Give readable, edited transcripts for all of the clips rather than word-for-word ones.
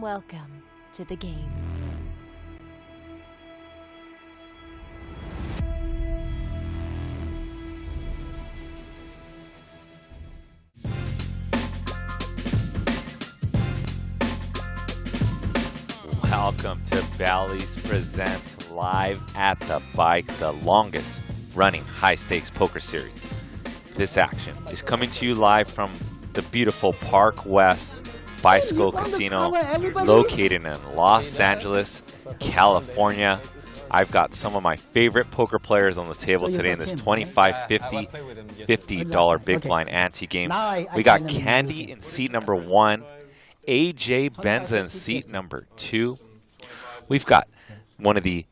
Welcome to the game. Welcome to Bally's Presents Live at the Bike, the longest running high-stakes poker series. This action is coming to you live from the beautiful Park West Bicycle Casino located in Los Angeles, California. I've got some of my favorite poker players on the table today in this $25, $50 big blind ante game. We got Candy in seat number 1, AJ Benza in seat number 2. We've got one of the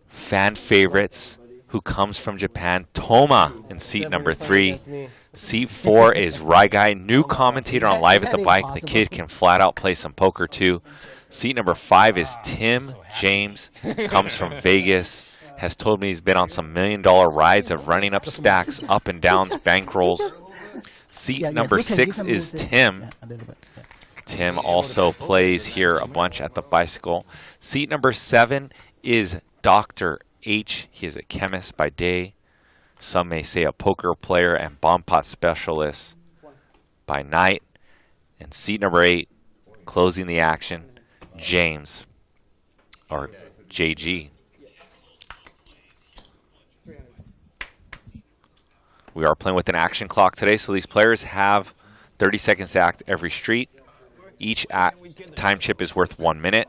fan favorites who comes from Japan, Toma in seat number 3. Seat 4 is Guy, new commentator on Live at the Bike. The kid can flat out play some poker too. Seat number 5 is Tim James, comes from Vegas, has told me he's been on some $1 million rides of running up stacks, up and downs, bankrolls. Seat number 6 is Tim. Tim also plays here a bunch at the bicycle. Seat number 7 is Dr. H. He is a chemist by day. Some may say a poker player and bomb pot specialist by night. And seat number 8, closing the action, James, or JG. We are playing with an action clock today, so these players have 30 seconds to act every street. Each time chip is worth 1 minute,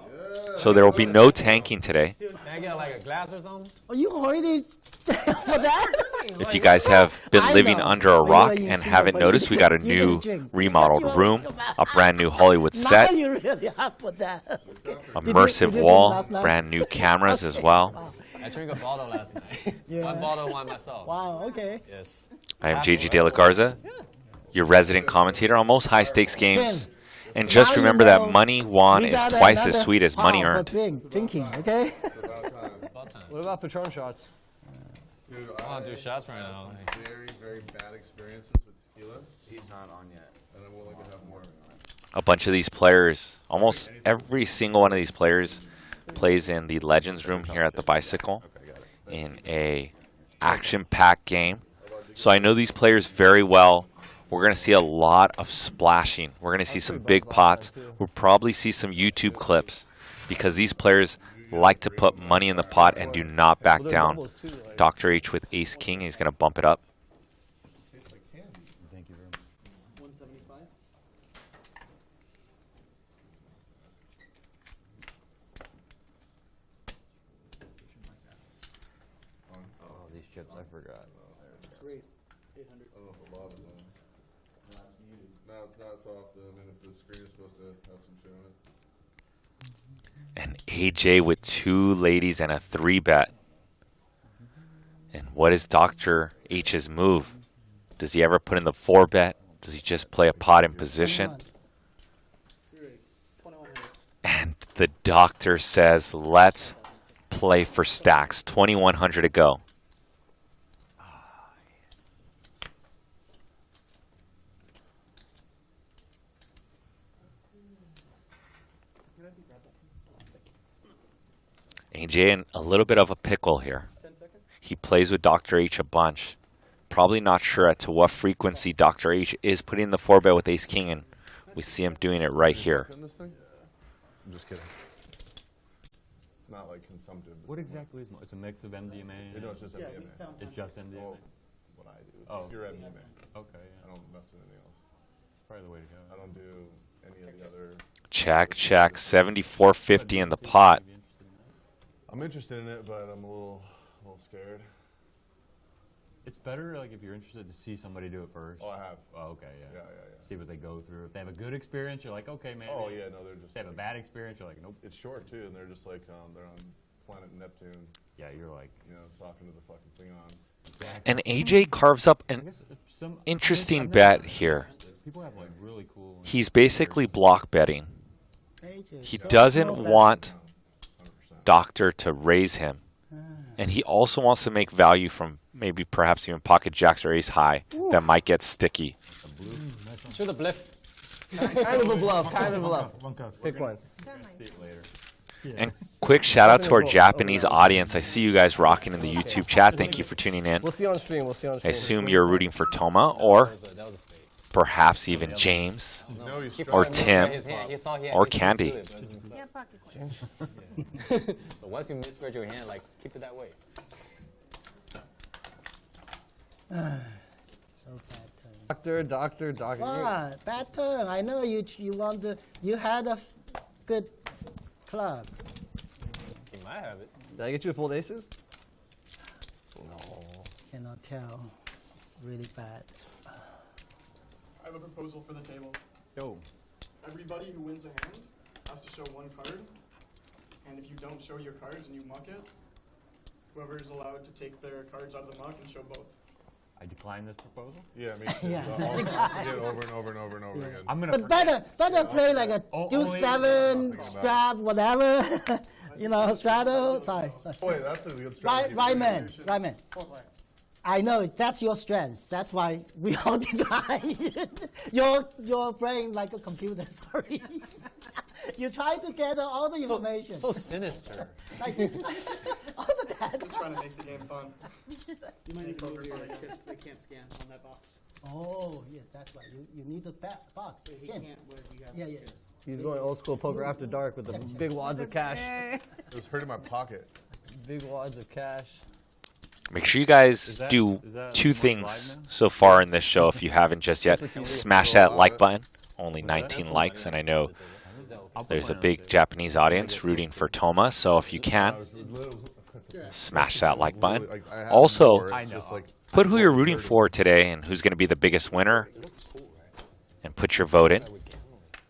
so there will be no tanking today. Can I get like a glass or something? Are you already for that? If you guys have been living under a rock and haven't noticed, we got a new remodeled room, a brand new Hollywood set, immersive wall, brand new cameras as well. I drank a bottle last night. One bottle, one myself. Wow, okay. Yes. I am JG De La Garza, your resident commentator on most high-stakes games. And just remember that money won is twice as sweet as money earned. Drinking, okay? What about Patron shots? Dude, I want to do shots right now. Very, very bad experiences with tequila. He's not on yet. And I'm willing to have more. A bunch of these players, almost every single one of these players plays in the Legends room here at the Bicycle in a action-packed game. So I know these players very well. We're going to see a lot of splashing. We're going to see some big pots. We'll probably see some YouTube clips because these players like to put money in the pot and do not back down. Dr. H with Ace King. He's going to bump it up. Thank you very much. 175. Oh, these chips, I forgot. Raise 800. I don't know if the lob is on. No, it's not. It's off. I mean, if the screen is supposed to have some shit on it. And AJ with 2 ladies and a 3-bet. And what is Dr. H's move? Does he ever put in the 4-bet? Does he just play a pot in position? And the doctor says, let's play for stacks. 2,100 to go. AJ in a little bit of a pickle here. He plays with Dr. H a bunch. Probably not sure to what frequency Dr. H is putting the 4-bet with Ace King, and we see him doing it right here. I'm just kidding. It's not like consumptive. What exactly is it's a mix of MDMA? No, it's just MDMA. It's just MDMA? Well, what I do. Oh. Pure MDMA. Okay, yeah. I don't mess with anything else. It's probably the way to go. I don't do any of the other. Check, check. 74.50 in the pot. I'm interested in it, but I'm a little scared. It's better, like, if you're interested to see somebody do it first. Oh, I have. Oh, okay, yeah. Yeah. See what they go through. If they have a good experience, you're like, okay, man. Oh, yeah, no, they're just. If they have a bad experience, you're like, nope. It's short, too, and they're just like, they're on planet Neptune, Yeah, you're like, talking to the fucking thing on. And AJ carves up I an guess some interesting I've bet never- here. People have, like, really cool. He's basically block betting. He doesn't want Doctor to raise him. And he also wants to make value from maybe perhaps even pocket jacks or ace high that might get sticky. Shoot a bliff. Kind of a bluff. Kind of a bluff. One cup. Pick one. See it later. And quick shout out to our Japanese audience. I see you guys rocking in the YouTube chat. Thank you for tuning in. We'll see on stream. We'll see on I stream. assume you're rooting for Toma or That was a spade. perhaps even James No, he's or struggling. Tim His hand, he thought he had or to do Candy. it, but- Yeah, pocket question. So once you misread your hand, like keep it that way. So bad turn. Doctor. What? Bad turn. I know you want to. You had a good club. He might have it. Did I get you a full aces? Cannot tell. It's really bad. I have a proposal for the table. Yo. Everybody who wins a hand has to show one card, and if you don't show your cards and you muck it, whoever is allowed to take their cards out of the muck and show both. I decline this proposal. Yeah, me too. Yeah. I'll forget it over and over and over and over again. I'm gonna. But better play like a deuce only- seven, strap, whatever. You know, straddle. Sorry. Boy, that's a good Right, strategy. right man. Right man. I know that's your strength. That's why we all decline. Your brain like a computer. Sorry. You try to gather all the information. So sinister. Like, all the that. Just trying to make the game fun. You might need to move your chips. They can't scan on that box. Oh, yeah, that's right. You need the box. He Ken. can't where you have Yeah. chips. He's going old school poker after dark with the big wads of cash. It was hurting my pocket. Big wads of cash. Make sure you guys Is that- do is that two more things live now? so far in this show if you haven't just yet. Smash that like button. Only What's that? 19 likes, and I know I'll put there's a mine on big there. Japanese audience rooting for Toma, so if you can, I was literally- smash that like button. like, I had Also, more, it's I just know. like, put who you're rooting for today and who's going to be the biggest winner, and put your vote in.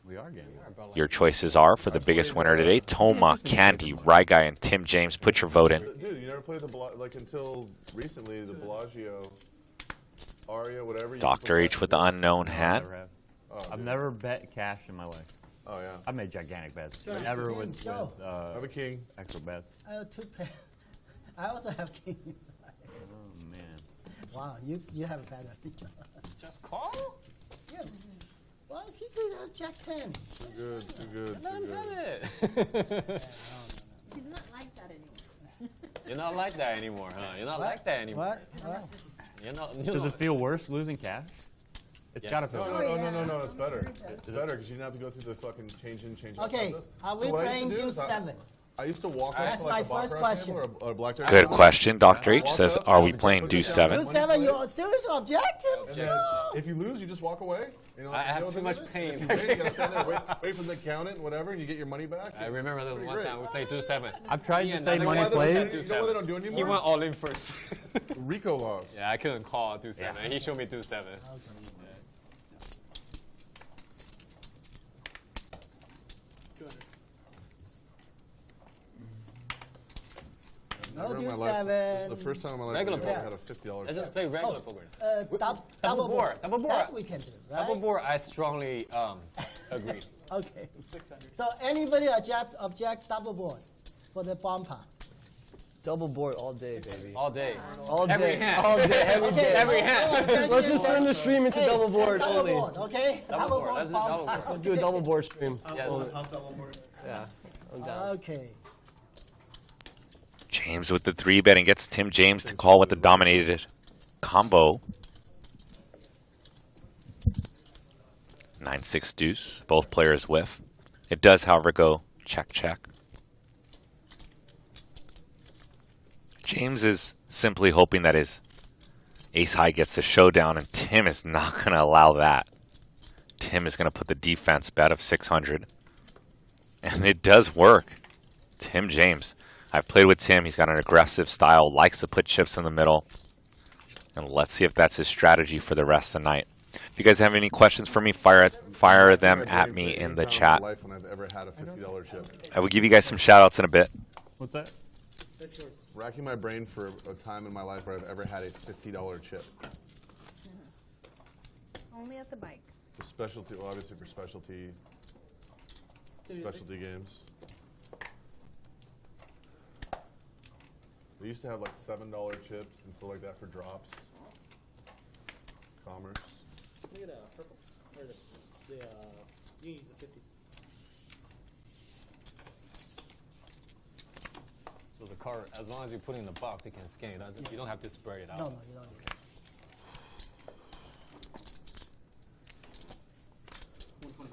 We are getting. Your choices are for the biggest winner today: Toma, Candy, Guy, and Tim James. Put your vote in. dude, you never played the like until recently the Bellagio, Aria, whatever. You Dr. put H with the unknown hat. Never have. Oh, I've dude. never bet cash in my life. Oh yeah. I've made gigantic bets. but Never with Go. I have a king. extra bets. Two pair. I also have king. Oh man. Wow, you have a better. Just call? Yeah. Well, he did a Jack 10. Too good. Too good. Let Too him good. have it. He's not like that anymore. You're not like that anymore, huh? You're not like that anymore. What? You're not. Does it feel worse losing cash? It's Yes. gotta feel. No. It's better. It's better because you don't have to go through the fucking change out Okay, process. are we So what I playing used to do deuce is 7? I used to walk That's up to like my a first baccarat question. table or a blackjack Good table. question. Dr. H says, are we playing Deuce 7? Deuce 7, you're serious objective? And then if you lose, you just walk away. You know, I have deal too with much it. pain. If you win, you gotta stand there, wait for the accountant, whatever, and you get your money back. I remember there was Pretty one great. time we played 2-7. I've tried to and say another money Why they don't- plays. You know what they don't do anymore? He went all in first. Rico loss. Yeah, I couldn't call 2-7. Yeah. He showed me 2-7. No Never in deuce my life. 7. This is the first time in my life Regular I poker. had a $50 Let's just check. play regular poker. Double board. Double board. That we can do, right? Double board, I strongly agree. Okay. So anybody object double board for the bomb part? Double board all day, baby. All day. All Every day. hand. All day. Every day. Every no hand. objection, Let's just turn the then- stream into Hey, double board double only. board, okay? Double board. Let's just bomb double part. board. Let's do a double board stream. Yes. Half double board. Yeah. I'm down. Okay. James with the 3-bet and gets Tim James to call with the dominated combo. 9-6 deuce. Both players whiff. It does, however, go check, check. James is simply hoping that his ace-high gets the showdown, and Tim is not going to allow that. Tim is going to put the defense bet of 600. And it does work. Tim James. I've played with Tim. He's got an aggressive style, likes to put chips in the middle. And let's see if that's his strategy for the rest of the night. If you guys have any questions for me, fire them at me in the chat. Life when I've ever had a $50 chip. I will give you guys some shout-outs in a bit. What's that? Racking my brain for a time in my life where I've ever had a $50 chip. Only at the bike. The specialty, well, obviously for specialty games. They used to have like $7 chips and stuff like that for drops. Commerce. Look at purple. Or the You need the 50. So the card, as long as you put it in the box, you can scan it. You don't have to spread it out. No, you don't. Okay. 120.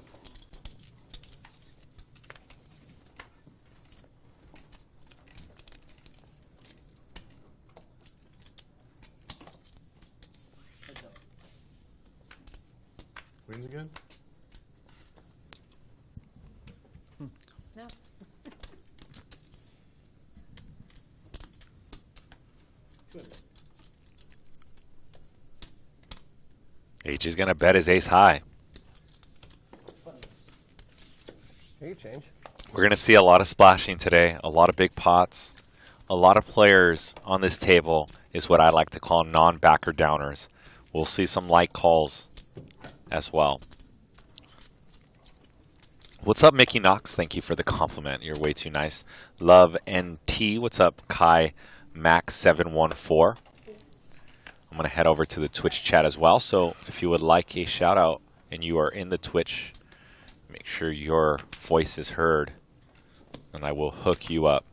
Heads up. Queens again? No. AJ's gonna bet his ace high. Here you change. We're gonna see a lot of splashing today, a lot of big pots. A lot of players on this table is what I like to call non-backer downers. We'll see some light calls as well. What's up, Mickey Knox? Thank you for the compliment. You're way too nice. Love NT. What's up, Kai Max 714? I'm going to head over to the Twitch chat as well. So if you would like a shout out and you are in the Twitch, make sure your voice is heard and I will hook you up.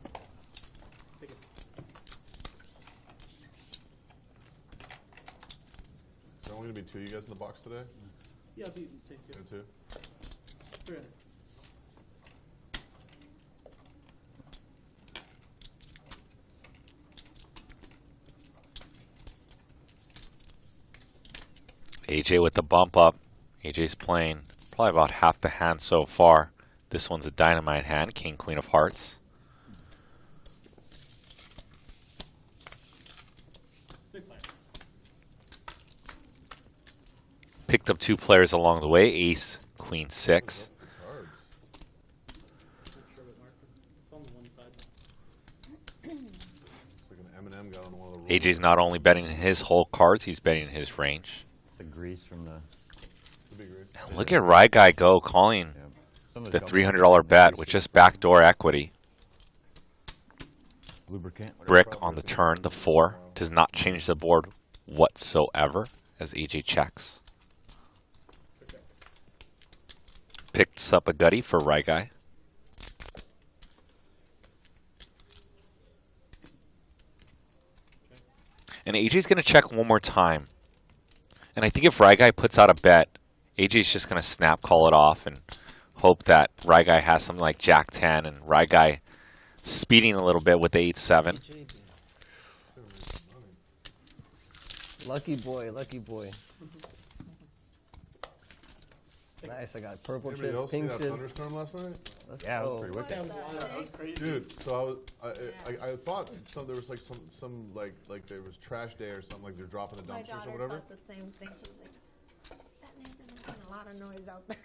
Is there only going to be 2 of you guys in the box today? Yeah, I'll be same Yeah, too. 2? 300. AJ with the bump up. AJ's playing probably about half the hand so far. This one's a dynamite hand, King, Queen of Hearts. Big player. Picked up 2 players along the way, Ace, Queen 6. Cards. Not sure what marker. It's on the one side. It's like an M&M got on one of the AJ's not only betting his whole cards, he's betting his range. The grease from the. Could be great. And look at Rye Guy go calling Yeah. Some of the companies $300 have bet grease with just backdoor equity. lubricant. Brick on the turn, the 4. Does not change the board whatsoever as AJ checks. Picks up a gutty for Rye Guy. And AJ's going to check one more time. And I think if Rye Guy puts out a bet, AJ's just going to snap call it off and hope that Rye Guy has something like Jack 10 and Rye Guy speeding a little bit with the 8-7. Lucky boy, lucky boy. Nice, I got purple Anybody chips, else see pink that chips. thunderstorm last night? Let's Yeah, that was go. pretty wicked. That was crazy. Dude, so I thought there was like some like there was trash day or something, like they're dropping the My dumpsters or daughter whatever. thought the same thing. She was like, that neighbor's making a lot of noise out there.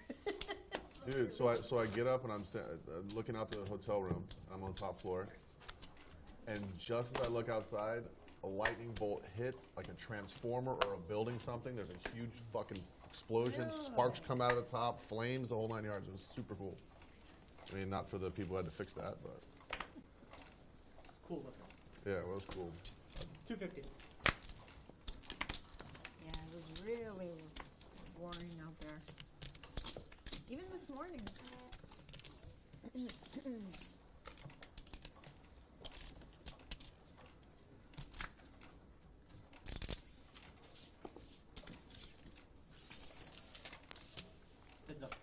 Dude, so I get up and I'm looking out the hotel room. I'm on the top floor, and just as I look outside, a lightning bolt hits like a transformer or a building something. There's a huge fucking explosion. Sparks come out of the top, flames, the whole 9 yards. It was super cool. I mean, not for the people who had to fix that, but Cool looking. yeah, it was cool. 250. Yeah, it was really boring out there. Even this morning. Heads up.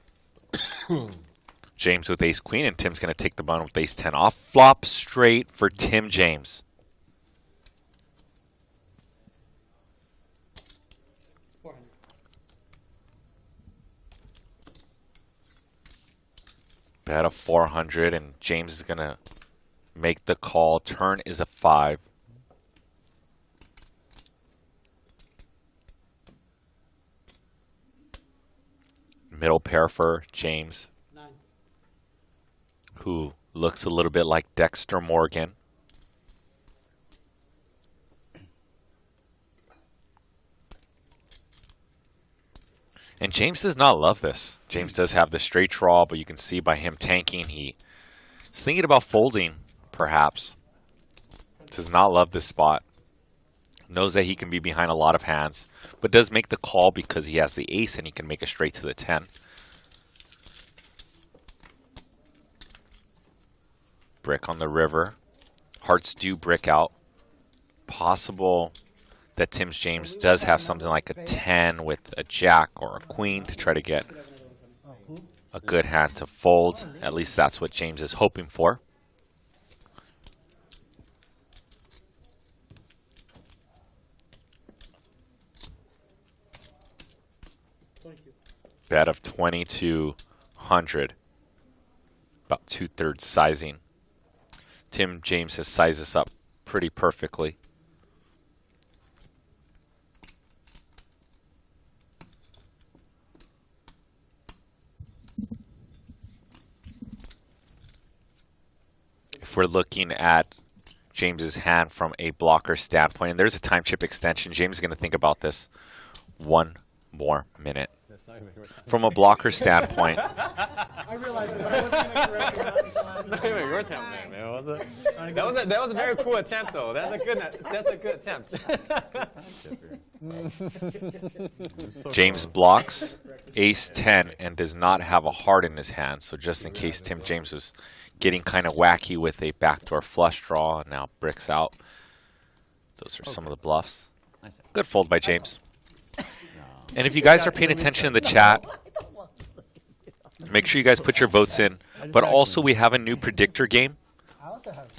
James with ace queen, and Tim's going to take the button with ace 10 off. Flop straight for Tim James. 400. Bet of 400, and James is going to make the call. Turn is a 5. Middle pair for James, 9. who looks a little bit like Dexter Morgan. And James does not love this. James does have the straight draw, but you can see by him tanking, he's thinking about folding, perhaps. Does not love this spot. Knows that he can be behind a lot of hands, but does make the call because he has the ace and he can make a straight to the 10. brick on the river. Hearts do brick out. Possible that Tim James does have something like a 10 with a jack or a queen to try to get a good hand to fold. At least that's what James is hoping for. Bet of 2,200. About 2/3 sizing. Tim James has sized this up pretty perfectly. If we're looking at James's hand from a blocker standpoint, and there's a time chip extension, James is going to think about this 1 more minute. From a blocker standpoint, I realized that I wasn't going to correct you. Not even your attempt, man. Was it? That was a very cool attempt, though. That's a good attempt. James blocks ace 10 and does not have a heart in his hand. So just in case Tim James was getting kind of wacky with a backdoor flush draw and now bricks out. Those are some of the bluffs. Good fold by James. And if you guys are paying attention in the chat, make sure you guys put your votes in. But also we have a new predictor game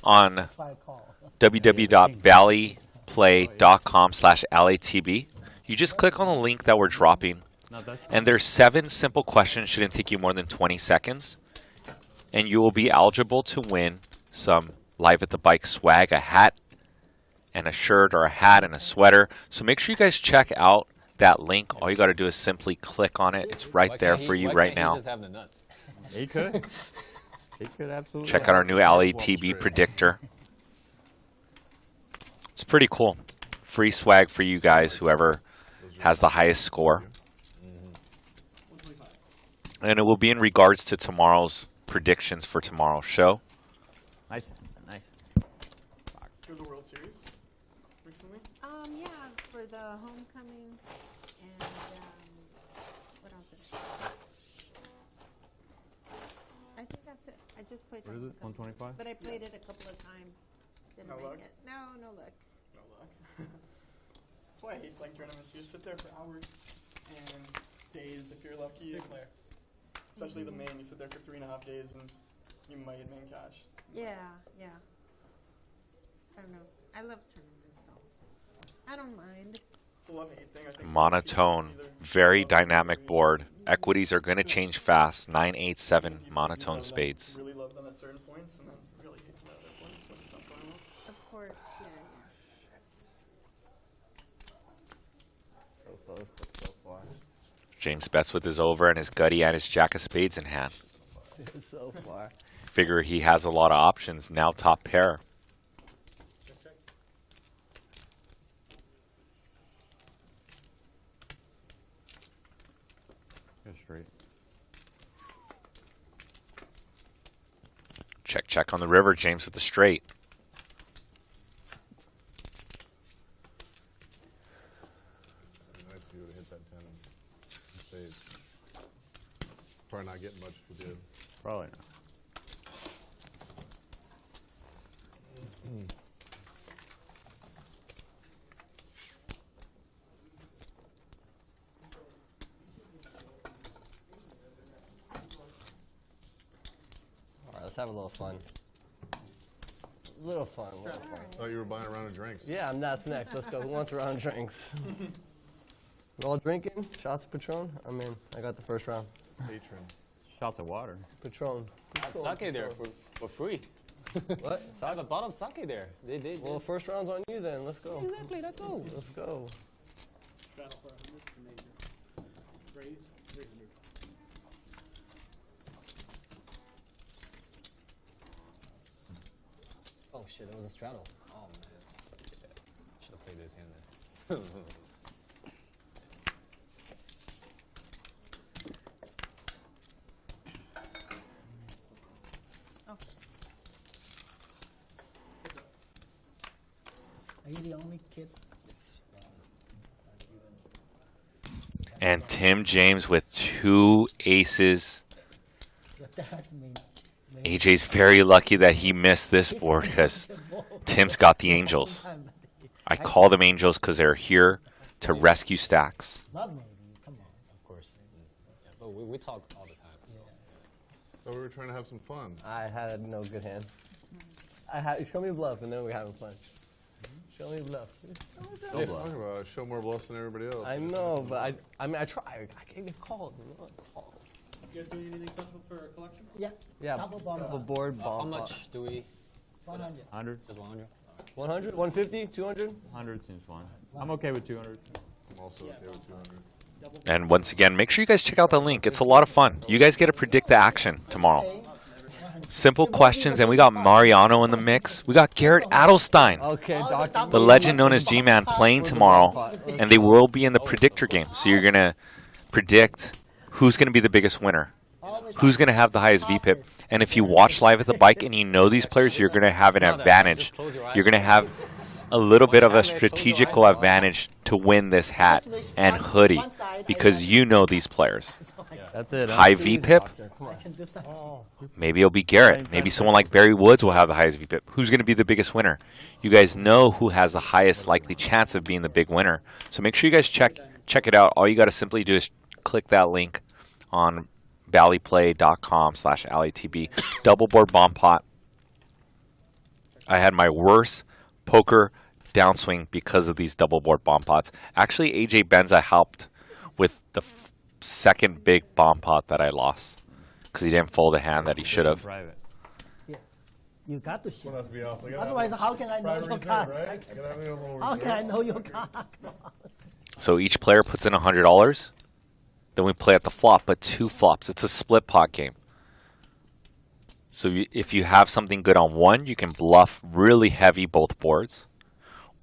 on www.valleyplay.com/LATB. You just click on the link that we're dropping. And there's 7 simple questions, shouldn't take you more than 20 seconds. And you will be eligible to win some Live at the Bike swag, a hat and a shirt, or a hat and a sweater. So make sure you guys check out that link. All you got to do is simply click on it. It's right there for you right now. He could. He could absolutely. Check out our new LATB predictor. It's pretty cool. Free swag for you guys, whoever has the highest score. And it will be in regards to tomorrow's predictions for tomorrow's show. Nice. Nice. To the World Series recently? Yeah, for the homecoming and what else is it? I think that's it. I just played What is it? 125? But I played it a couple of times. Didn't No make luck? it. No luck. No luck. That's why I hate playing tournaments. You just sit there for hours and days if you're lucky. Especially the main, you sit there for 3.5 days and you might hit main cash. Yeah. I don't know. I love tournaments, so I don't mind. It's a love-hate thing. I think Monotone, very dynamic board. Equities are going to change fast. 9, 8, 7 monotone spades. Really love them at certain points and then really hate them at other points when it's not going well. Of course, yeah. So close, but so far. James bets with his over and his gutty and his jack of spades in hand. So far. Figure he has a lot of options. Now top pair. Go straight. Check on the river. James with the straight. Nice if you would have hit that 10 in spades. Probably not getting much if you did. Probably not. All right, let's have a little fun. Little fun. I thought you were buying a round of drinks. Yeah, that's next. Let's go. Who wants a round of drinks? We're all drinking? Shots of Patron? I mean, I got the first round. Patron. Shots of water. Patron. Sake there for free. What? So I have a bottle of sake there. They Well, first round's on you then. Let's go. exactly. Let's go. Let's go. Straddle for 100 to major. Raise 300. Oh shit, it was a straddle. Oh man. Should have played this hand then. Are you the only kid? And Tim James with 2 aces. Your dad may AJ's very lucky that he missed this board because Tim's got the angels. I call them angels because they're here to rescue stacks. Not maybe. Come on. Of course. Yeah, but we talk all the time. So we were trying to have some fun. I had no good hand. Show me bluff, and then we're having fun. Show me bluff. What are you talking about? I show more bluffs than everybody else. I know, but I mean, I try. I get called. You know, called. You guys doing anything special for a collection? Yeah. Yeah. Double bomb. Double board bomb. How much do we? 100. 100? Just 100? 100, 150, 200? 100 seems fine. I'm okay with 200. I'm also okay with 200. And once again, make sure you guys check out the link. It's a lot of fun. You guys get to predict the action tomorrow. Simple questions, and we got Mariano in the mix. We got Garrett Adelstein, Okay, doctor. the legend known as G-Man, playing tomorrow, and they will be in the predictor game. So you're going to predict who's going to be the biggest winner, who's going to have the highest VPIP. And if you watch live at the bike and you know these players, you're going to have an advantage. You're going to have a little bit of a strategical advantage to win this hat and hoodie because you know these players. That's it. High VPIP. Maybe it'll be Garrett. Maybe someone like Barry Woods will have the highest VPIP. Who's going to be the biggest winner? You guys know who has the highest likely chance of being the big winner. So make sure you guys check it out. All you got to simply do is click that link on valleyplay.com/LATB. Double board bomb pot. I had my worst poker downswing because of these double board bomb pots. Actually, AJ Benza helped with the second big bomb pot that I lost because he didn't fold a hand that he should have. Private. Yeah. You got to ship. What has to be off? Otherwise, how can I know your cards? Right? I gotta have a little How can I reserve. know your card? So each player puts in $100. Then we play at the flop, but 2 flops. It's a split pot game. So if you have something good on one, you can bluff really heavy both boards.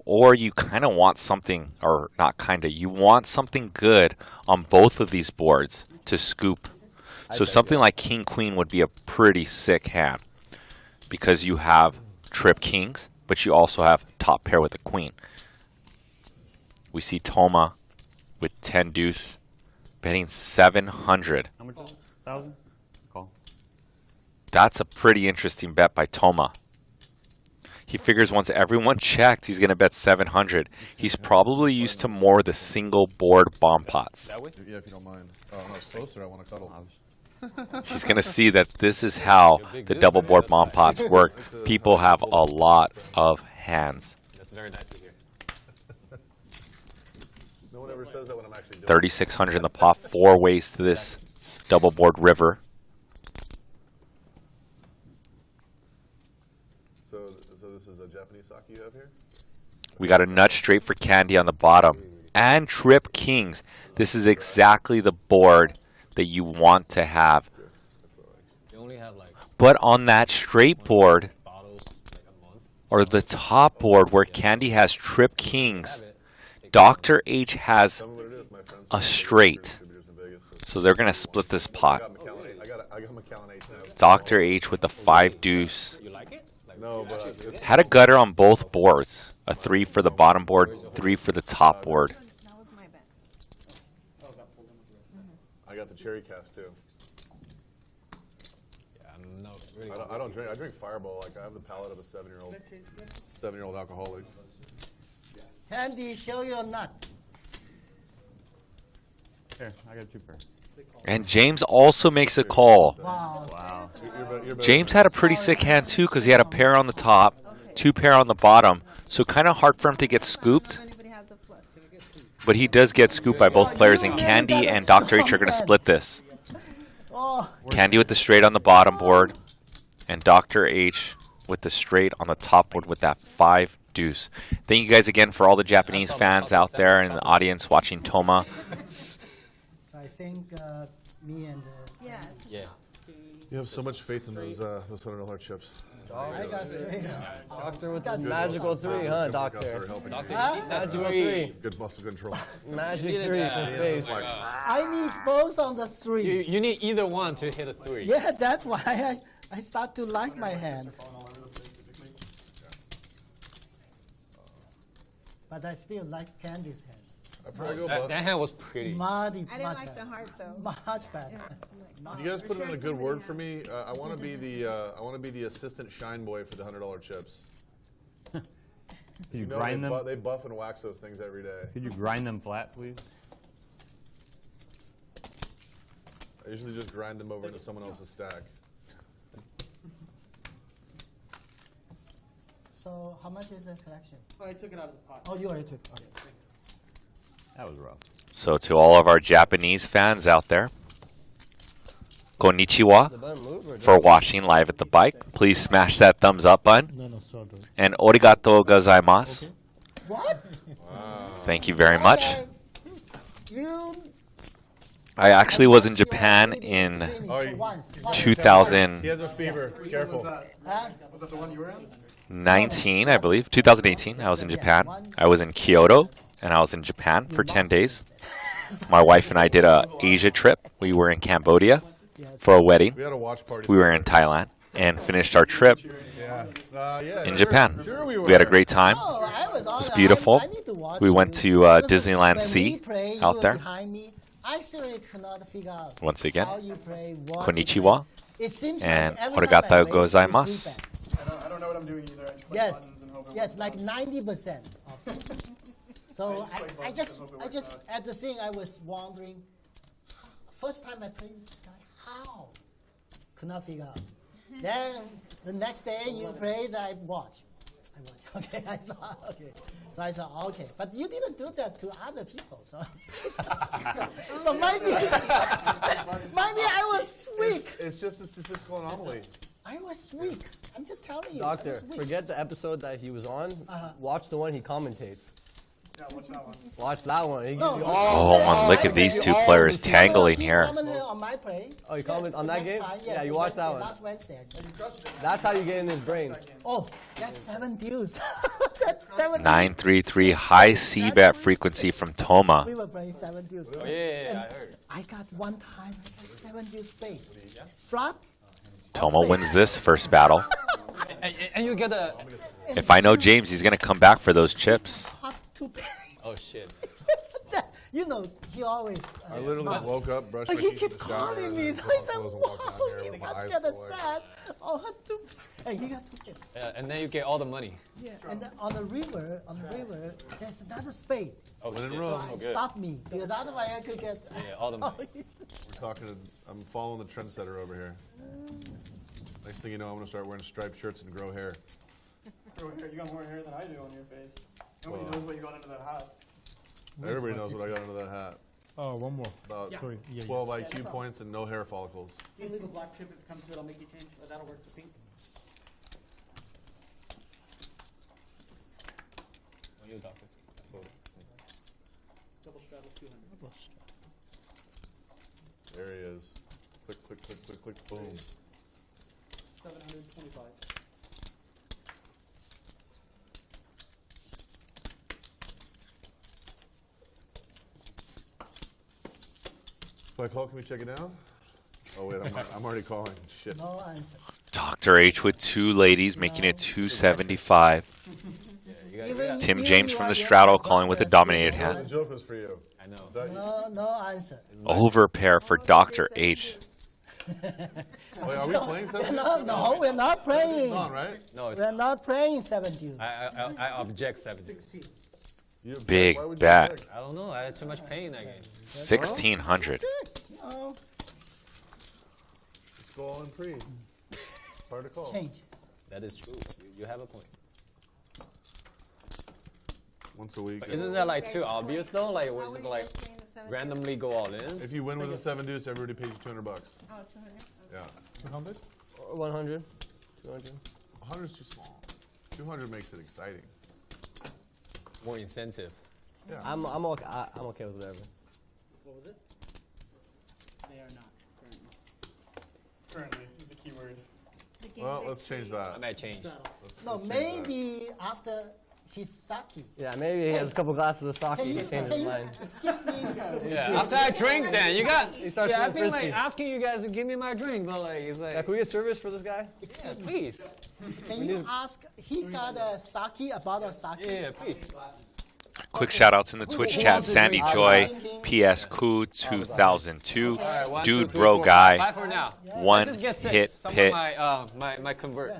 Or you kind of want something, or not kind of, you want something good on both of these boards to scoop. So something like King Queen would be a pretty sick hand because you have trip kings, but you also have top pair with a queen. We see Toma with 10 deuce betting 700. How much is it? 1,000? Call. That's a pretty interesting bet by Toma. He figures once everyone checked, he's going to bet 700. He's probably used to more of the single board bomb pots. Yeah, if you don't mind. Oh, no, it's closer. I want to cuddle. He's going to see that this is how the double board bomb pots work. People have a lot of hands. That's very nice to hear. No one ever says that when I'm actually doing 3,600 in the pot, 4 ways to this double board river. So this is a Japanese sake you have here? We got a nut straight for Candy on the bottom. And trip kings. This is exactly the board that you want to have. You only have like But on that straight board, bottles like a month. or the top board where Candy has trip kings, Dr. H has Tell me what it is, my friends. a straight. Distributors in Vegas, so- So they're going to split this pot. I got McAllen 8 now. Dr. H with the 5 deuce. You like it? Like, No, but it's, Had a gutter on both boards. A 3 for the bottom board, 3 for the top board. That was my bet. I got the cherry cast too. yeah, I'm not really. I don't drink. I drink Fireball. Like I have the palate of a 7-year-old alcoholic. Candy, show your nut. Here, I got 2 pairs. And James also makes a call. Wow. Wow. You're better James than had a pretty sick hand too because he had a pair on the top, 2 pair on the bottom. So kind of hard for him to get scooped. If anybody has a flush. But he does get scooped by both players, and Candy and Dr. H are going to split this. Oh, Candy with the straight on the bottom board, and Dr. H with the straight on the top board with that 5 deuce. Thank you guys again for all the Japanese fans out there in the audience watching Toma. so I think me and Yeah. Yeah. You have so much faith in those $100 chips. I got straight. Doctor with the magical 3, huh, Doctor? Doctor, Magical 3. Good muscle control. Magic 3 for space. I need both on the 3. you need either one to hit a 3. Yeah, that's why I start to like my hand. But I still like Candy's hand. I probably go That buff. hand was pretty. Much I didn't like the better. heart though. Much better. You guys put in a good word for me. I want to be the assistant shine boy for the $100 chips. Could you You know, grind them? they buff and wax those things every day. Could you grind them flat, please? I usually just grind them over into someone else's stack. So how much is the collection? Oh, I took it out of the pot. Oh, you already took. Okay. That was rough. So to all of our Japanese fans out there, konnichiwa The button move or for watching live at the bike. Please smash that thumbs up button. No, so good. And arigatou gozaimasu. What? Thank you very much. Okay. You I actually was in Japan in Oh, you- once. 2019, He has a fever. Careful. Huh? Was that the one you were in? I believe. 2018, I was in Japan. I was in Kyoto, and I was in Japan for 10 days. My wife and I did a Asia trip. We were in Cambodia for a wedding. We had a watch party. We were in Thailand and finished our trip Yeah. Yeah. in sure, Japan. Sure we We had a were. great time. Oh, I was on It was it. beautiful. I need to watch We went you. to Because Disneyland when Sea we play, you out were there. behind me. I seriously could not figure out Once again, how you play, what konnichiwa. you play. It seems And like every arigatou time I play, gozaimasu. it's three bets. I don't know what I'm doing either. I just click Yes, buttons and hope it yes, works like out. 90% of So I just play I buttons and hope it just works at the thing I was wondering. First time I played this guy, how? Could not figure out. Then the next day you played, I watched. Okay, I saw. Okay, so I saw. Okay, but you didn't do that to other people, so. So maybe I was weak. It's just a statistical anomaly. I was weak. I'm just telling you. I Doctor, was weak. forget the episode that he was on. Watch the one he commentates. Yeah, watch that one. Watch that one. He gives No. you Oh, man, look at these two players tangling He here. commented on my play. Oh, you comment on the that next game? time, Yeah, yes, you watch that Wednesday, one. Last Wednesday. I said. That's how you get in his brain. Oh, that's 7 deuce. That's 7 933 high C-bet frequency from Toma. We were playing 7 deuce. Oh, yeah, I heard. I got one time, I got 7 deuce spade. Flop. Toma wins this first battle. And you get a. If I know James, he's going to come back for those chips. Top 2 pair. Oh shit. You know, he always. I literally woke up, brushed But my he teeth in the kept shower, calling and me. then So put I on said, clothes and walked down "Whoa, here he with my got eyes kind of full. sad." Oh, and he got 2 pairs. Yeah, and then you get all the money. Yeah, and then on the river, there's another spade. Oh, When in shit. Rome. Oh, good. Stop me, because otherwise I could get. Yeah, all the money. We're talking. I'm following the trendsetter over here. Next thing you know, I'm gonna start wearing striped shirts and grow hair. Bro, you got more hair than I do on your face. Nobody Well. knows what you got under that hat. Everybody knows what I got under that hat. Oh, one more. About Sorry. Yeah, 12 IQ points and no hair follicles. You leave a black chip if it comes to it, I'll make you change. That'll work for pink. Oh, you, doctor. Double straddle 200. There he is. Click, click, click, click, click, boom. 725. If I call, can we check it down? Oh wait, I'm already calling. Shit. No answer. Dr. H with 2 ladies, making it 275. Tim James from the straddle calling with a dominated The hand. joke was for you. I know. No answer. Over pair for Dr. H. Wait, are we playing something? No, we're not playing. On, right? No, it's, We're not playing 7 deuce. I object 70. You object? Big Why would you bet. object? I don't know. I had too much pain in that game. 1600. No, Let's go all in pre. Hard to call. change. That is true. You have a point. Once a week. But isn't that like too obvious though? Like, it was just like Playing the 7 randomly go all in. If you win with a 7 deuce, everybody pays you $200. Oh, 200. Yeah. 200? 100, 200. 100 is too small. 200 makes it exciting. More incentive. Yeah. I'm okay with whatever. What was it? They are not currently. Currently is the key word. The game Well, takes let's change 3. that. I might change. Straddle. No, Let's change that. maybe after his sake. Yeah, maybe he has a couple glasses of sake. Can He you, can change can his you, mind. excuse me? Yeah. After I drink, then you got. He starts Yeah, I've feeling been like frisky. asking you guys to give me my drink, but like it's like. Yeah, can we get service for this guy? Yeah, please. Can you ask? He got a sake, a bottle of sake. Yeah, please. Quick shout outs in the Twitch chat. Sandy Joy, PS Koo 2002, Alright, 1, 2, Dude 3, Bro 4, Guy, 5 for now. One Just get 6. Hit Some Pit. of my convert.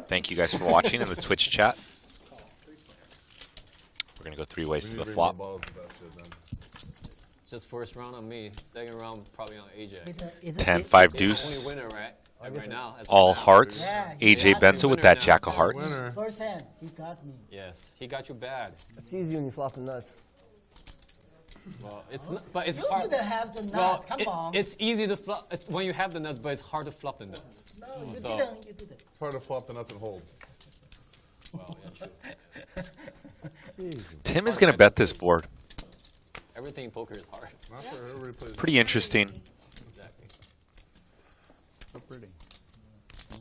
Thank you guys for watching in the Twitch chat. We're gonna go 3 ways to the flop. Just first round on me. Second round probably on AJ. 10, 5 He's deuce. the only winner, right? Like right now. as of All now. hearts. Yeah, AJ Benzo with that jack of hearts. First hand, he got me. Yes, he got you bad. It's easy when you flop the nuts. Well, it's not, but it's You hard. didn't have the Well, nuts. Come on. it's easy to flop when you have the nuts, but it's hard to flop the nuts. No, you So- didn't. You didn't. It's hard to flop the nuts and hold. Well, yeah, true. Tim is gonna bet this board. Everything in poker is hard. Not for everybody plays. Pretty interesting. Exactly. So pretty.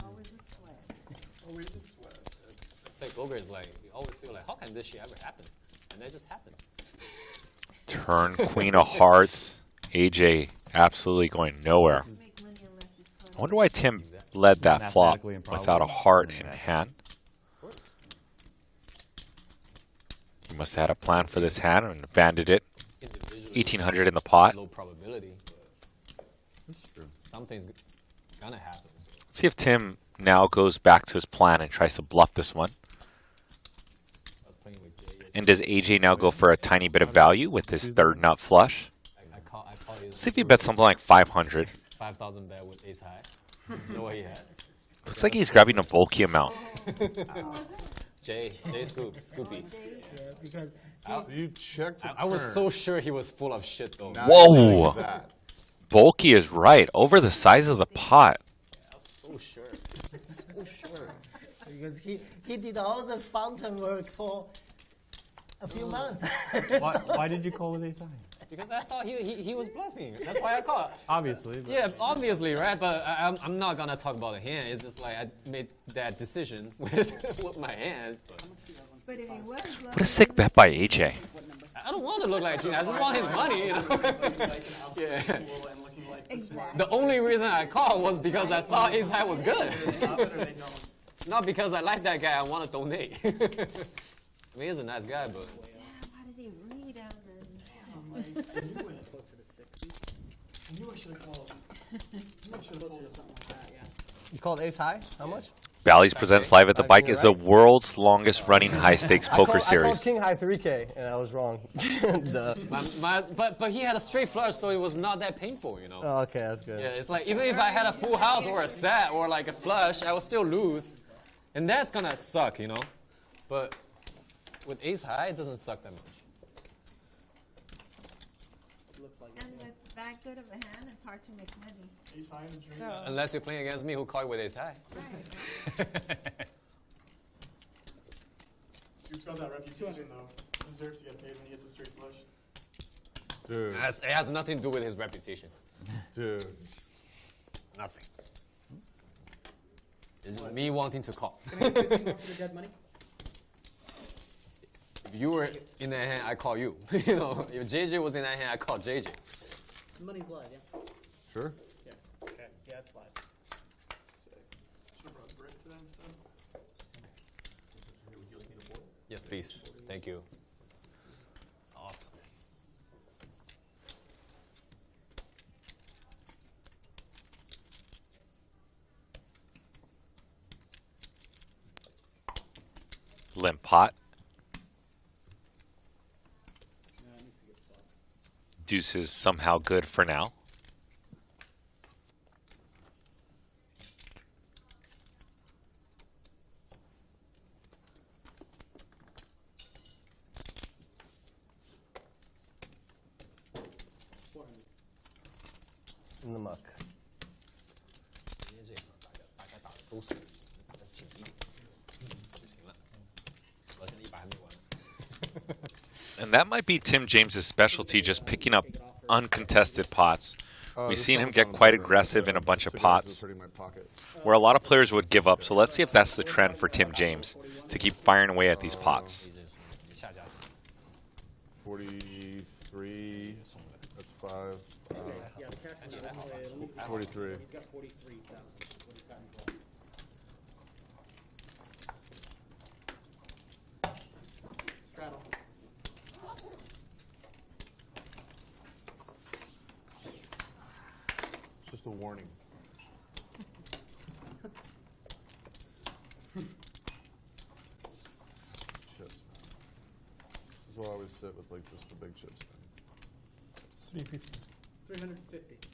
Always a sweat. Always a sweat. I think poker is like, you always feel like, how can this shit ever happen? And that just happens. Turn Queen of Hearts. AJ absolutely going nowhere. Make money unless you sweat. I wonder why Tim led that flop Mathematically improbable. without a heart in hand. He must have had a plan for this hand and abandoned it. Individually, 1800 in the pot. low probability, but That's true. something's gonna happen. Let's see if Tim now goes back to his plan and tries to bluff this one. I was playing with Jay. And does AJ now go for a tiny bit of value with his third nut flush? I call his Let's see if he bets something like 500. 5,000 bet with ace high. You know what he had? Looks like he's grabbing a bulky amount. Jay Scoopy. Yeah, because So you checked. I was so sure he was full of shit though. Now Whoa. you look at that. Bulky is right. Over the size of the pot. I was so sure. So sure. because he did all the fountain work for a few months. Why did you call with ace high? Because I thought he was bluffing. That's why I called. Obviously. But Yeah, obviously, right? But I'm not gonna talk about the hand. It's just like I made that decision with my hands. But if he was What a sick bet by AJ. I don't want to look like a genius. I just want his money. You know? Yeah. exactly. The only reason I called was because I thought ace high was good. Not because I like that guy. I want to donate. I mean, he's a nice guy, but Damn, why did he read out the? I knew it. Closer to 60. I knew I should have called. I knew I should have called something like that, yeah. You called ace high? How much? Bally's Presents Live at the Bike is the world's longest running high stakes poker I series. called king high 3K, and I was wrong. Duh. but he had a straight flush, so it was not that painful, you know. Oh, okay, that's good. Yeah, it's like even if I had a full house or a set or like a flush, I would still lose, and that's gonna suck, you know. But with ace high, it doesn't suck that much. And with that good of a hand, it's hard to make money. Ace high in the dream. So, Unless you're playing against me, who call you with ace high. right. Dude's got that reputation, though. He deserves to get paid when he gets a straight flush. Dude, It has nothing to do with his reputation. dude. Nothing. It's me wanting to call. For the dead money? If you were in that hand, I call you. You know, if JJ was in that hand, I call JJ. The money's live, yeah? Sure. Yeah. Okay. Yeah, it's live. Should have brought a brick to that instead. Yes, please. Thank you. Awesome. Limp pot. No, it needs to get stopped. Deuce is somehow good for now. In the muck. And that might be Tim James's specialty, just picking up uncontested pots. We've This seen him comes get on quite better. aggressive in a bunch of Took it out pots, to put it in my pocket. where a lot of players would give up. So let's see if that's the trend for Tim James, to keep firing away at these pots. 43. That's 5. Yeah, cash money all the way. Let me- 43. He's got 43,000. What he's got involved. Straddle. Just a warning. Chips. This is why I always sit with like just the big chips. 350. 350.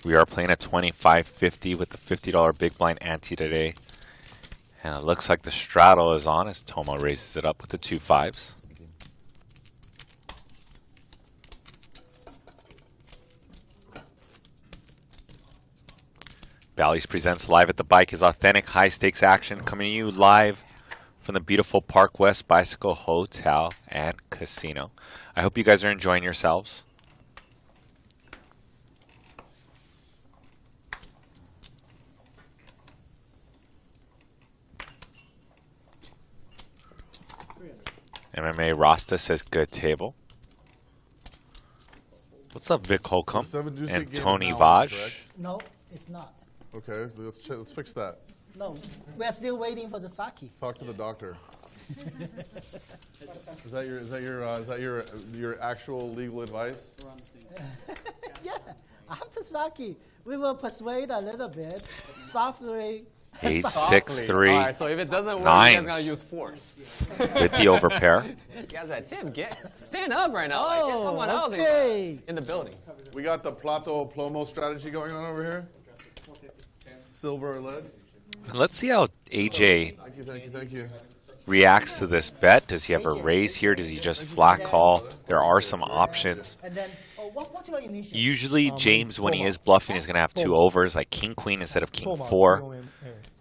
We are playing at 25.50 with the $50 big blind ante today. And it looks like the straddle is on as Toma raises it up with the 2 5s. Bally's presents Live at the Bike is authentic high stakes action coming to you live from the beautiful Park West Bicycle Hotel and Casino. I hope you guys are enjoying yourselves. MMA Rasta says good table. What's up, Vic Holcomb and Tony Vaj? No, it's not. Okay, let's fix that. No, we're still waiting for the sake. Talk to the doctor. Is that your actual legal advice? Yeah, after sake, we will persuade a little bit, softly. 8-6-3. All right, so if it doesn't work, you nines. guys gotta use force. With the overpair. You guys like, Tim, stand up right now. Like, get someone else in the building. We got the Plato Plomo strategy going on over here. Silver or lead. Let's see how AJ Thank you. reacts to this bet. Does he have a raise here? Does he just flat call? There are some options. And then, what's your initial? Usually James, when he is bluffing, is going to have 2 overs, like King Queen instead of King 4.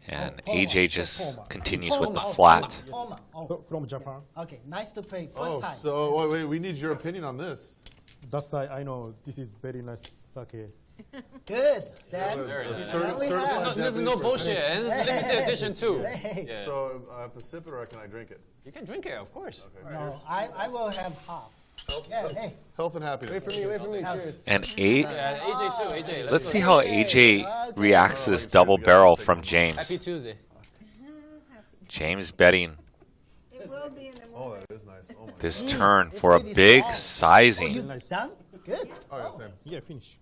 And AJ just continues with the flat. Toma. From Japan. Okay, nice to play first time. So wait, we need your opinion on this. That's I know this is very nice sake. Good. Then This is no bullshit, and this is limited edition too. Hey. Yeah. So I have to sip it or can I drink it? You can drink it, of course. Okay. No, I will have half. Yeah, hey. Health and happiness. Wait for me. Cheers. And Yeah, AJ too. AJ. let's see how AJ reacts to this double barrel from James. Happy Tuesday. James betting It will be in the Oh, morning. that is nice. Oh my this turn for a big You sizing. done? Good. Oh, yeah, same. Yeah, finish.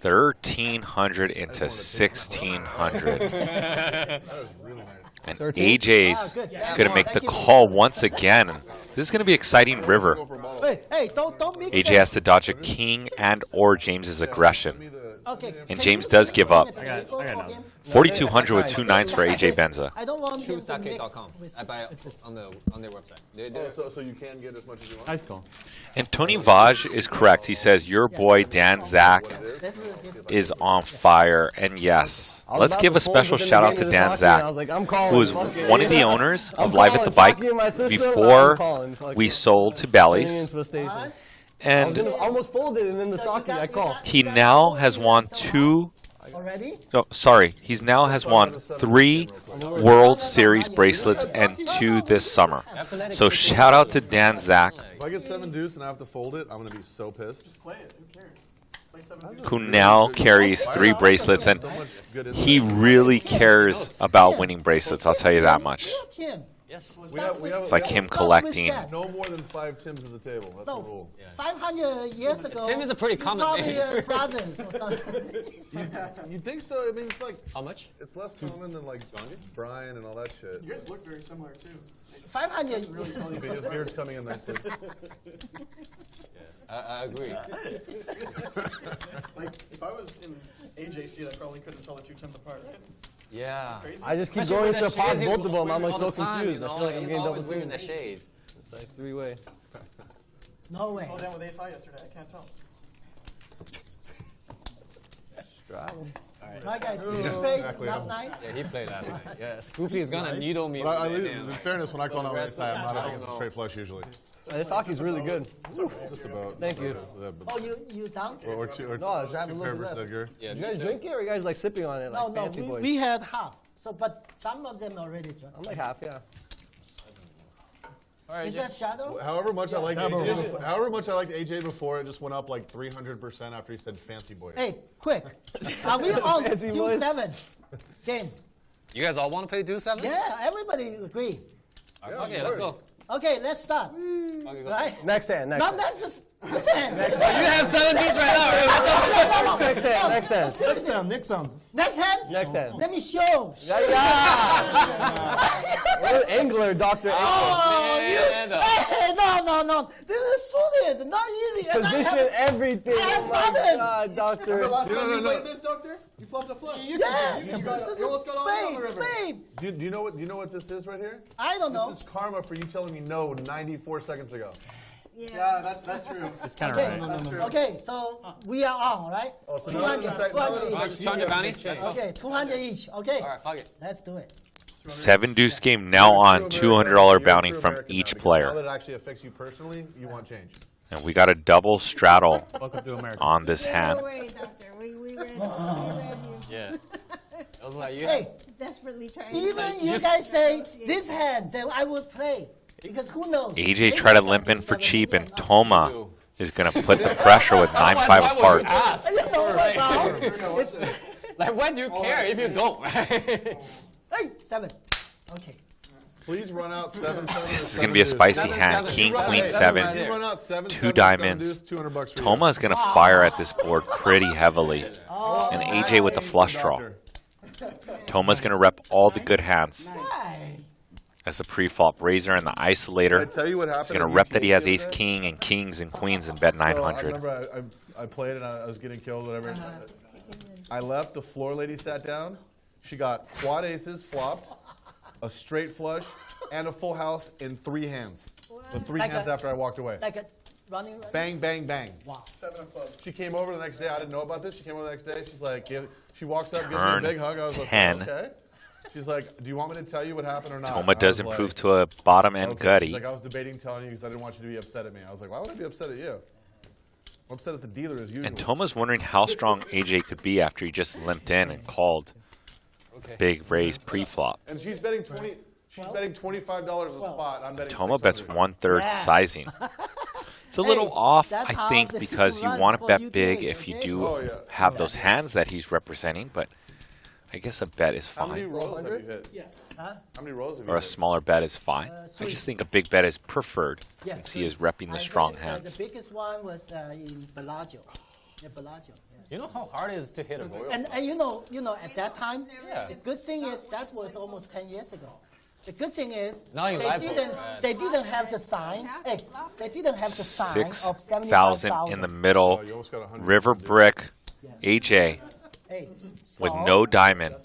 1,300 into 1,600. That is really nice. And AJ's good. going to make the call once again. This is going to be exciting river. Go for a bottle. Hey, don't mix AJ it. has to dodge a king and or James's aggression. Okay. And can James you does put give it on up. the table for him? 4,200 with 2 9s for AJ Benza. I don't want him to mix TrueSake.com. with I buy it with this. on their website. So you can get as much as you want? Nice call. And Tony Vaj is correct. He says, your boy Dan Zach This is his is on fire. And yes, let's give a special shout out to Dan Zach, who is one of the owners of Live at the Bike before we sold to Bally's. And Almost folded, and then the sake I call. he now has won 2. already. No, sorry. He's now has won 3 World Series bracelets and 2 this summer. So shout out to Dan Zach, If I get 7 deuce and I have to fold it, I'm going to be so pissed. Play it. Who cares? Play 7 deuce. who now carries 3 bracelets, and So much good he insight. really cares about winning bracelets. I'll tell you that much. Yeah, Tim. Yes. It's like him Start collecting. with that. No more than 5 Tims at the table. That's the No, rule. 500 years ago. Tim is a pretty you common probably, name. brothers or something. You think so? I mean, it's like How much? it's less common than like Brian and all that shit. You guys look very similar too. 500. His beard's coming in nicely. I agree. Like if I was in AJ's seat, I probably couldn't tell the 2 Tims apart. Yeah. I just keep Especially going with to the pause shades, both he's of them. I'm like all so the time, confused. you I know, feel like I'm he's getting always double wearing the teamed. shades. It's like 3-way. No way. Oh, down with ace high yesterday. I can't tell. Straddle. My guy, did you Yeah, play exactly. last night? Yeah, he played last night. Yeah, Scoopy is gonna needle me. But I, with that in damn, fairness, when I call out ace high, I'm not I against a don't straight flush usually. This sake's really good. Just about. Thank you. Oh, you down? Or 2 or No, just have a 2 little pair bit left. versus Edgar. Yeah, You me guys too. drink it, or you guys like sipping on it No, like no, fancy boys? we had half. So, but some of them already drunk. I'm like half, yeah. Is that shadow? However much I liked AJ before, it just went up like 300% after he said fancy boy. Hey, quick. Are we on Fancy Deuce boys. 7 game? You guys all want to play Deuce 7? Yeah, everybody agree. Fuck it, let's go. Okay, let's start. Okay, go. Right? Next hand. Next No, hand. that's hand. You have 7 Deuce right now. Next hand. Next hand. Next time, next time. Next hand? Next hand. Let me show. Yeah. What an angler, Dr. Angler. Oh, Man, hey, no. This is suited, not easy. And I Position have- everything. I have Oh my button. God, Doctor. Last time no, you no. played this, Doctor, you flopped a flush. Yeah, You almost got all down the river. spade. Do you know what this is right here? I don't know. This is karma for you telling me no 94 seconds ago. Yeah, that's true. It's kind of Okay, right. That's true. okay, so we are on, right? Oh, so 200, now 200 each. Turn your bounty. Let's go. Okay, 200 each. Okay, All right, fuck it. let's do it. 7 deuce game now on $200 bounty from each Now player. that it actually affects you personally, you want change. And we got a double straddle Welcome to America. on this Get hand. away, Doctor. We read you. Yeah. I was like, you Hey, Desperately trying even to you guys say this hand, then I would play. Because who knows? AJ tried to limp in for cheap, and Toma is going to put the pressure with 9-5 of why would you hearts. ask? I don't know about. Like, why do you care if you don't? Hey, 7. Okay. Please run out 7-7. This is going to be a spicy hand. King, queen, 7. You run out 7, 2 7, diamonds. $200 for you. Toma is going to fire at this board pretty heavily. And AJ with the flush draw. Doctor. Toma's going to rep all the good hands Why? as the pre-flop raiser and the I isolator. tell you what happened. He's going to when rep you that he changed has it ace there? king and kings and queens and bet So, I 900. remember I played and I was getting killed, whatever. I left, the floor lady sat down. She got quad aces flopped, a straight flush, and a full house in 3 hands. The 3 Like hands a- after I walked away. Like a running. Bang, bang, bang. Wow. 7 of clubs. She came over the next day. I didn't know about this. She came over the next day. She's like, she walks up, gives me a Turn big hug. I was 10. like, okay. She's like, do you want me to tell you what happened or not? Toma I does was improve like, to a bottom end okay. She's gutty. like, I was debating telling you because I didn't want you to be upset at me. I was like, why would I be upset at you? I'm upset at the dealer as usual. And Toma's wondering how strong AJ could be after he just limped in and called big raise pre-flop. And she's betting 20. She's betting $25 a spot. I'm betting Toma bets 600. 1/3 Yeah. sizing. It's a little off, that's I how think, this because you runs want to for bet you big guys, if you okay? do Oh, yeah. have those hands that he's representing, but I guess a bet is How many fine. rolls have you hit? Yes. Huh? How many rolls have you Or a hit? smaller bet is fine. I three. just think a big bet is preferred Yeah, since he is repping the strong The hands. biggest one was in Bellagio. Yeah, Bellagio. Yes. You know how hard it is to hit a royal? And you know, at that time, Yeah. the good thing is that was almost 10 years ago. The good thing is Now you live they didn't have the sign. Hey, they didn't have the sign of 6,000 75,000 in the middle. Oh, you almost got 100. River brick. AJ Hey, with so no diamond.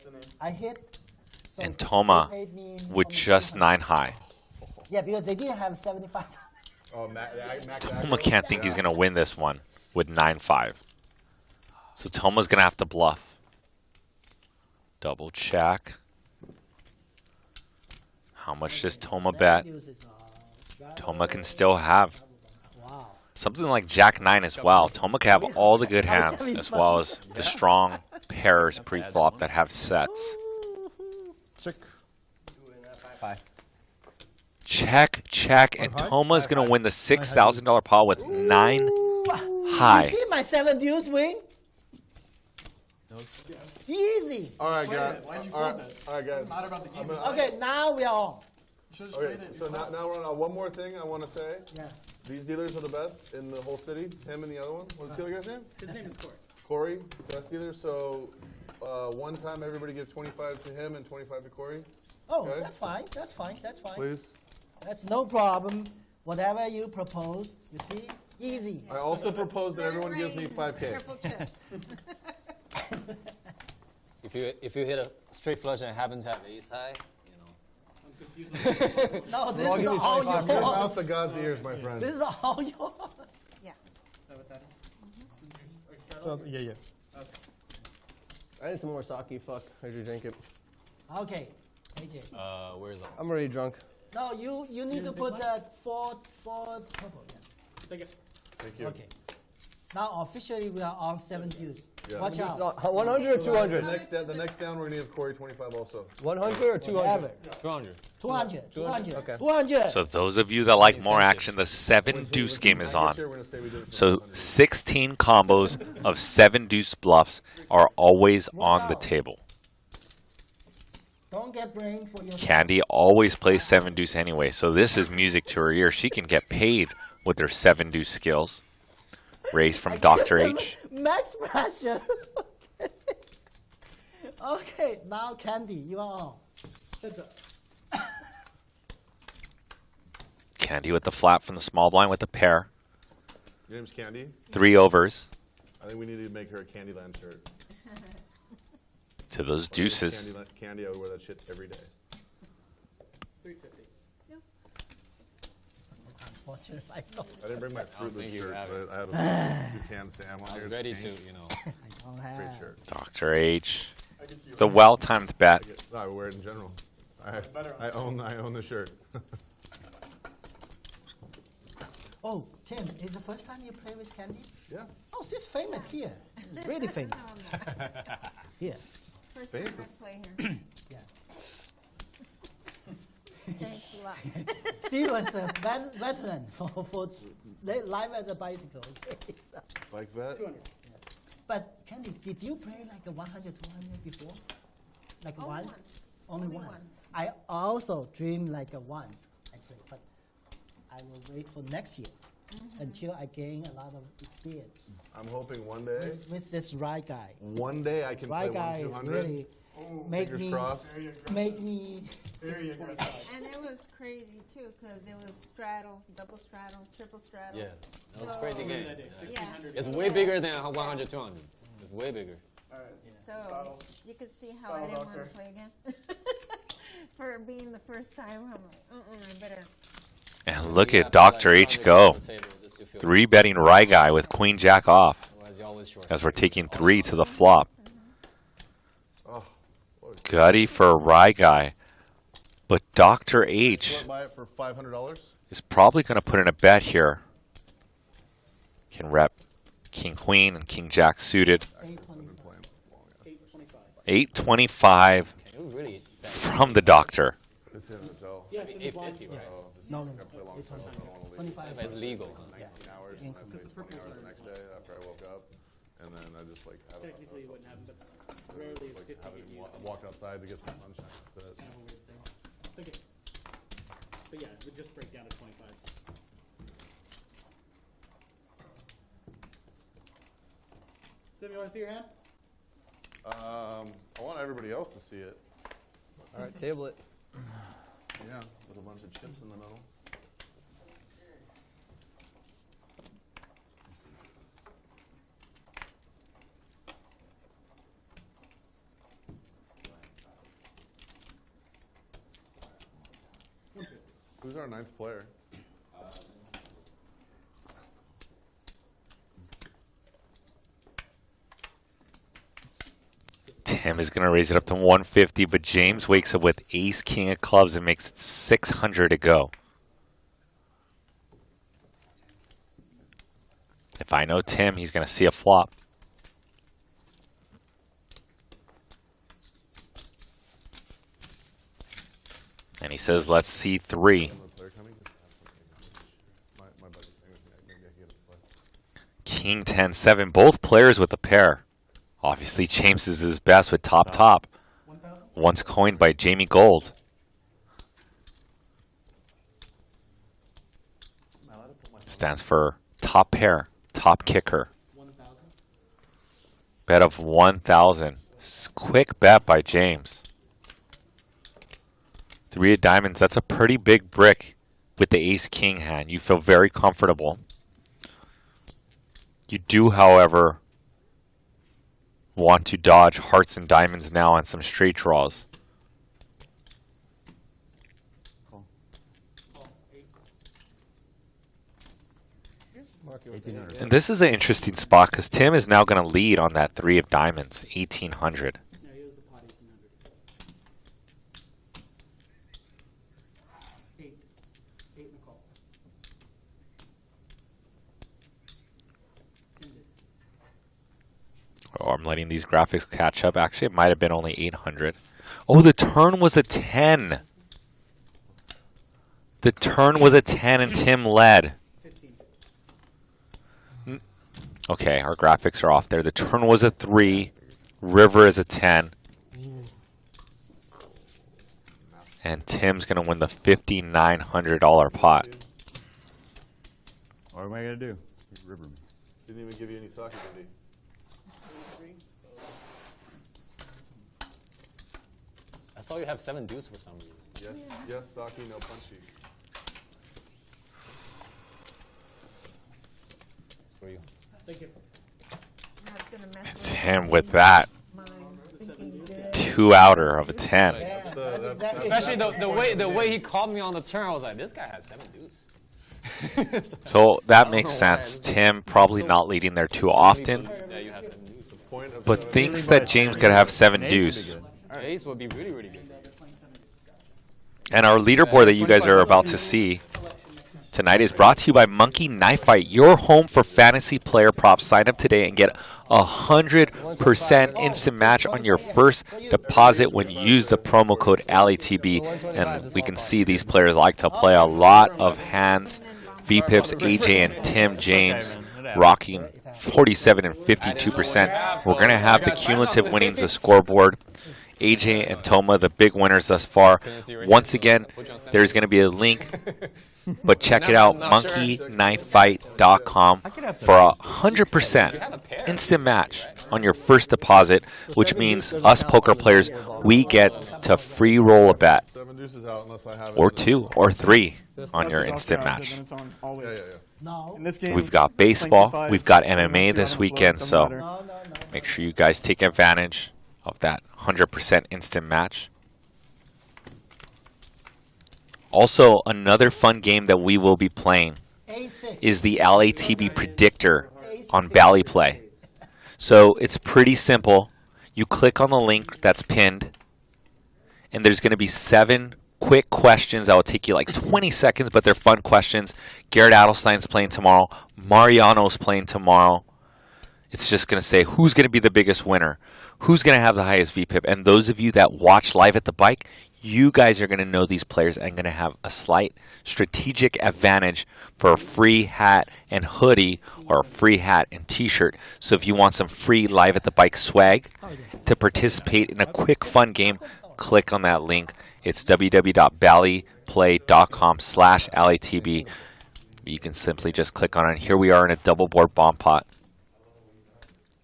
I hit. So And they Toma paid me with almost just 200. 9 high. Yeah, because they didn't have 75,000. Oh, Max Toma can't think he's going to win this one with 9-5. So Toma's going to have to bluff. Double check. How much does Toma bet? Toma can still have Wow. something like Jack 9 as well. Toma can have all the good hands as well as the strong pairs pre-flop that have sets. Check, check, and Toma's going to win the $6,000 pot with 9 high. You see my 7 deuce win? Easy. All right, guys. Why'd you All right, flip it? all right, guys. It's not about the game. Okay, now we are on. Should've Okay, played it. so now we're on. One more thing I want to say. Yeah. These dealers are the best in the whole city. Him and the other one. What's the other guy's name? His name is Corey. Corey, best dealer. So one time everybody give 25 to him and 25 to Corey, Oh, Okay. that's fine. That's fine. That's fine. please. That's no problem. Whatever you propose, you see, easy. I also propose that everyone gives me 5K. Triple chips. If you hit a straight flush and happen to have ace high, you know. I'm confused. No, this I'll is give you all 25. Your yours. mouth to God's ears, my friend. This is all yours. Yeah. Is that what that is? So, yeah. I need some more sake. Fuck. I should drink it. Okay, AJ. Where's that? I'm already drunk. No, you need to put that four purple. Yeah. Take it. Thank you. Okay. Now officially we are on 7 deuce. Yeah. Watch out. 100 or 200? The next down, we're gonna give Corey 25 also. 100 or 200? 200. 200. 200. Okay. 200. So those of you that like more action, the 7 deuce game is on. So 16 combos of 7 deuce bluffs are always on the table. Don't get brain for your Candy always plays 7 deuce anyway, so this is music to her ear. She can get paid with her 7 deuce skills. Raised from Dr. H. Max pressure. Okay, now Candy, you are on. Candy with the flat from the small blind with the pair. Your name's Candy? 3 overs I think we need to make her a Candyland shirt. to those deuces. Candy, I would wear that shit every day. 350. Unfortunately, I don't I didn't bring my Fruit think Loop you shirt, have but I had a pecan Sam on I here. was ready It's to, pink. you know. Great have. shirt. Dr. H. I can see you. The well-timed bet. No, I wear it in general. Better I own the shirt. Oh, Tim, is the first time you play with Candy? Yeah. Oh, she's famous here. Really famous. Here. First time Famous. I play here. Yeah. Thanks a lot. She was a veteran for live as a bicycle. Okay, so. Like that? 200. But Candy, did you play like a 100, 200 before? Like Only once? once. Only Only once. once. I also dream like a once I play, but I will wait for next year until I gain a lot of experience I'm hoping one day, with this right guy. I can Right play guy is 1-200. really make Fingers me crossed. Very aggressive. make me. Very aggressive. And it was crazy too, because it was straddle, double straddle, triple straddle. Yeah, that was a So- crazy What game. did I do? 1600. It's way bigger than 100, 200. It's way bigger. All right. So Straddle. you could see how I Straddle didn't want doctor. to play again. For being the first time, I'm like, I better. And look You at have to, Dr. like, H on go. the tables, it's- you feel 3 betting Rye guy with Queen Jack off otherwise you're always short. as we're taking 3 to the flop. Oh, what a- Gutty for Rye guy. But Dr. H Should I buy it for $500? is probably going to put in a bet here. Can rep King Queen and King Jack suited. I've been playing long ass. 825. 825 It was really bad. from the doctor. It's in a hotel. Yeah, it's in the blind. 850, right? Oh, just No, I no, gotta play long time. I don't want to leave. 25. But it's legal. Huh? 19 hours, and I played 20 hours the next day after I woke up, and then I just like had a Technically, you wouldn't have, but like rarely it's 50 having you use. walk outside to get some sunshine. That's it. Kind of a weird thing. Okay. But yeah, it would just break down to 25s. Tim, you want to see your hand? I want everybody else to see it. All right, table it. Yeah, with a bunch of chips in the middle. Who's our 9th player? Tim is going to raise it up to 150, but James wakes up with ace king of clubs and makes it 600 to go. If I know Tim, he's going to see a flop. And he says, let's see 3. Another player coming? My buddy's playing with me. Maybe I can get him to play. King 10-7, both players with a pair. Obviously, James is his best with top. 1,000? Once coined by Jamie Gold. Stands for top pair, top kicker. 1,000? Bet of 1,000. Quick bet by James. 3 of diamonds, that's a pretty big brick with the ace-king hand. You feel very comfortable. You do, however, want to dodge hearts and diamonds now on some straight draws. Mark it with 1800. And this is an interesting spot because Tim is now going to lead on that 3 of diamonds, 1,800. Yeah, he was the pot 1,800. 8. 8 in the call. Tim did. Oh, I'm letting these graphics catch up. Actually, it might have been only 800. Oh, the turn was a 10. The turn was a 10 and Tim led. Okay, our graphics are off there. The turn was a 3. River is a 10. And Tim's going to win the $5,900 pot. What am I going to do? River me. Didn't even give you any sake, did he? I thought you have 7 deuce for some reason. Yes, yes, sake, no punchy. For you. Thank you. That's gonna mess It's with him with that. mine. Thinking good. 2-outer of a 10. Yeah, That's that's exactly Especially right. the way he called me on the turn, I was like, this guy has 7 deuce. So I that don't makes know why. sense. Tim probably not leading there too often, Yeah, you have 7 deuce. Point of but 7 thinks that James could have 7 Ace would be deuce. good. Ace would be really, really good. And our leaderboard that you guys are about to see tonight is brought to you by Monkey Knife Fight, your home for fantasy player props. Sign up today and get 100% instant match on your first deposit when you use the promo code LATB. And we can see these players like to play a lot of hands. VPips, AJ, and Tim James rocking 47 and 52%. We're going to have the cumulative winnings, the scoreboard. AJ and Toma, the big winners thus far. Once again, there's going to be a link, but check it out, monkeyknifefight.com for a 100% instant match on your first deposit, which means us poker players, we get to free roll a bet, 7 deuces out unless I have it. or 2 or 3 on your instant match. Then it's on always. Yeah. No, In this game, We've got baseball, we've got MMA this weekend, so no. make sure you guys take advantage of that 100% instant match. Also, another fun game that we will be playing A6. is the LATB predictor on Bally Play. So it's pretty simple. You click on the link that's pinned, and there's going to be 7 quick questions that will take you like 20 seconds, but they're fun questions. Garrett Adelstein's playing tomorrow. Mariano's playing tomorrow. It's just going to say who's going to be the biggest winner, who's going to have the highest VPIP. And those of you that watch live at the bike, you guys are going to know these players and going to have a slight strategic advantage for a free hat and hoodie or a free hat and t-shirt. So if you want some free live at the bike swag to participate in a quick fun game, click on that link. It's www.ballyplay.com/LATB. You can simply just click on it. And here we are in a double board bomb pot.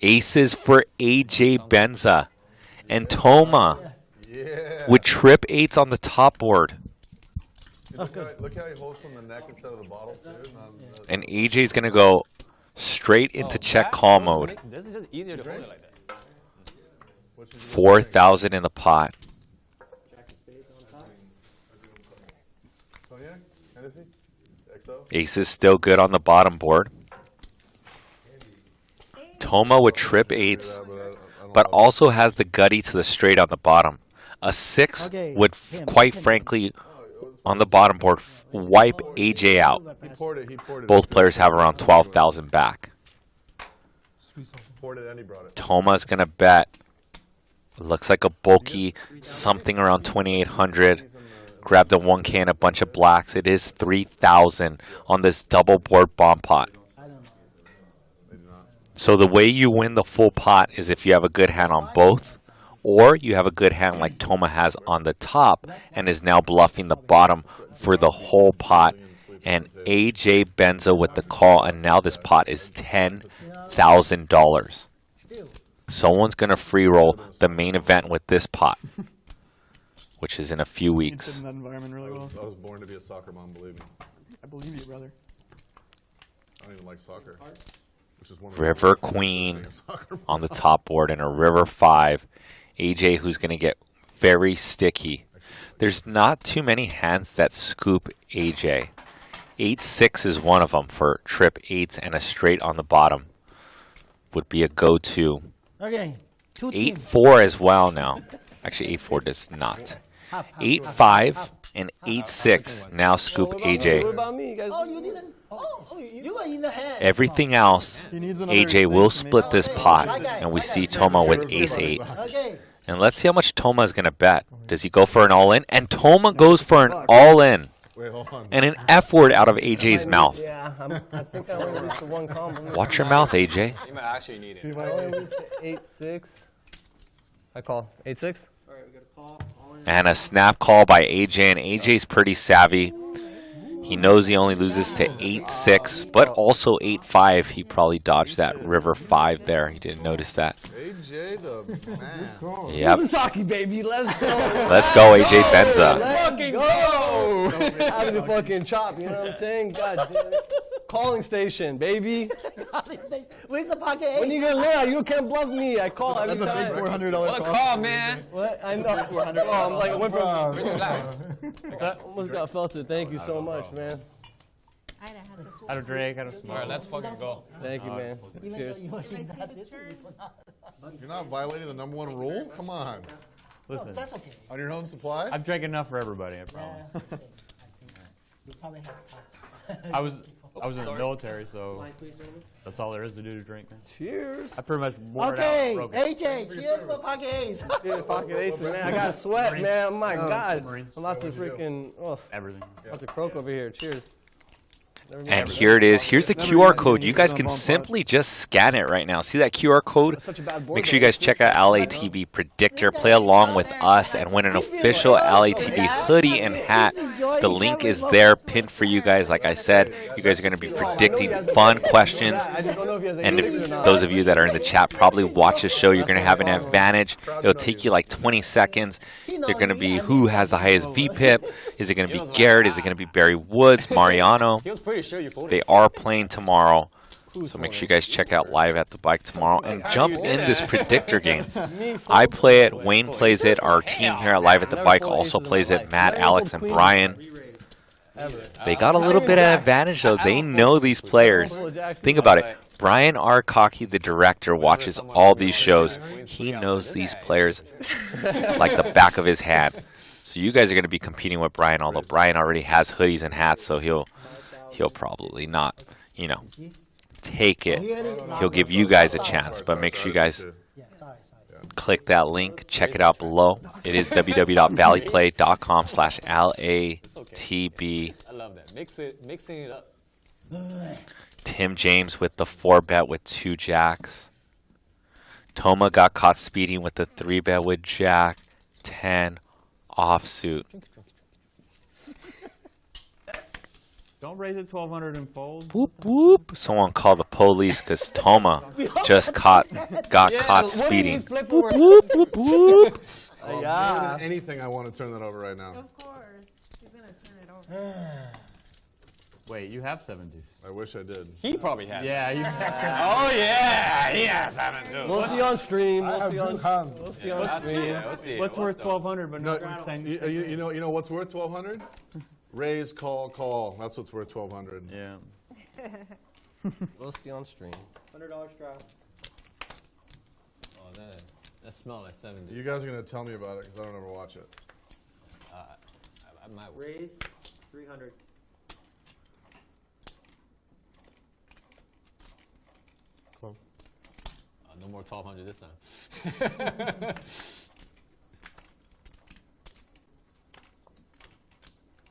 Aces for AJ Benza and Toma with trip 8s on the top board. Look how he holds from the neck instead of the bottle. And AJ's going to go straight into check call mode. This is just easier to hold it like that. 4,000 in the pot. Ace is still good on the bottom board. Toma with trip 8s, but also has the gutty to the straight on the bottom. A 6 would, quite frankly, on the bottom board, wipe AJ out. Both players have around 12,000 back. Toma's going to bet. Looks like a bulky, something around 2,800. Grabbed a 1K and a bunch of blacks. It is 3,000 on this double board bomb pot. So the way you win the full pot is if you have a good hand on both, or you have a good hand like Toma has on the top and is now bluffing the bottom for the whole pot. And AJ Benza with the call, and now this pot is $10,000. Someone's going to free roll the main event with this pot, which is in a few weeks. You fit in that environment really well. I was born to be a soccer mom, believe me. I believe you, brother. I don't even like soccer. Which is one of River Queen on the top board and a River 5. AJ, who's going to get very sticky. There's not too many hands that scoop AJ. 8-6 is one of them for trip 8s, and a straight on the bottom would be a go-to. Okay. 8-4 as well now. Actually, 8-4 does not. 8-5 and 8-6 now scoop What AJ. about me? You guys? Oh, you didn't. Oh, you were in the hand. Everything else, AJ will split this pot, and we see Toma with ace-8. Okay. And let's see how much Toma is going to bet. Does he go for an all-in? And Toma goes for an all-in. Wait, hold on. And an F word out of AJ's mouth. Yeah, I think I only lose to one combo. Watch your mouth, AJ. You might actually need it. I only lose to 8-6. I call 8-6. All right, we got a call. All in. And a snap call by AJ, and AJ's pretty savvy. He knows he only loses to 8-6, but also 8-5. He probably dodged that river 5 there. He didn't notice that. AJ, the man. Yep. Saki, baby, let's go. Let's go, AJ Benza. Let's go. Having the fucking chop, you know what I'm saying? God damn it. Calling station, baby. Where's the pocket ace? When you get lit, you can't bluff me. I call every That's a big time. $400 What a call, man. What? I know. Oh, I'm like, I went from. Where's the black? Almost got felted. Thank you so much, man. Out of Drake, out of All Smoke. right, let's fucking go. Thank you, man. Even Cheers. though you were Can I in see that, the this turn? is not. You're not violating the #1 rule? Come on. Listen, That's okay. On your own supply? I've drank enough for everybody, I Yeah, promise. I see. You probably have time. I was in the military, so Line, please, gentlemen. that's all there is to do to drink. Cheers. I pretty much wore Okay, it out. Broke it. AJ, cheers for pocket ace. Cheers, pocket aces, man. I got sweat, man. Oh my God. Marines. I'm about to What'd you do? freaking. Oh, Everything. about to croak over here. Cheers. And here it is. Here's the QR code. You guys can simply just scan it right now. See that QR code? Such a bad board. Make sure you guys check out LATB Predictor. Play along with us and win an official LATB hoodie and hat. The link is there pinned for you guys. Like I said, you guys are going to be predicting fun questions. And if those of you that are in the chat probably watch the show, you're going to have an advantage. It'll take you like 20 seconds. They're going to be who has the highest VPIP. Is it going to be Garrett? Is it going to be Barry Woods, Mariano? He was pretty sure you folded. They are playing tomorrow. So make sure you guys check out Live at the Bike tomorrow and jump in this predictor game. I play it, Wayne plays it, our team here at Live at the Bike also plays it, Matt, Alex, and Brian. They got a little bit of advantage though. They know these players. Think about it. Brian Arkaki, the director, watches all these shows. He knows these players like the back of his hand. So you guys are going to be competing with Brian, although Brian already has hoodies and hats, so he'll probably not, you know, take it. He'll give you guys a chance, but make sure you guys Yeah, sorry. click that link. Check it out below. It is www.valleyplay.com/LATB. I love that. Mixing it up. Tim James with the 4-bet with 2 jacks. Toma got caught speeding with the 3-bet with jack 10 offsuit. Don't raise it 1,200 and fold. Whoop whoop! Someone call the police because Toma just got caught speeding. Whoop whoop whoop whoop! More than anything, I want to turn that over right now. Of course. He's going to turn it over. Wait, you have 7 deuce. I wish I did. He probably has. Yeah, you Oh yeah, he has seven too. We'll see on stream. We'll see on We'll see. stream. We'll see. What's worth 1,200 but No, not worth 10? you know what's worth 1,200? Raise, call. That's what's worth 1,200. Yeah. We'll see on stream. $100 drop. Oh, that smells like 70. You guys are gonna tell me about it because I don't ever watch it. I might. Raise 300. No more 1,200 this time.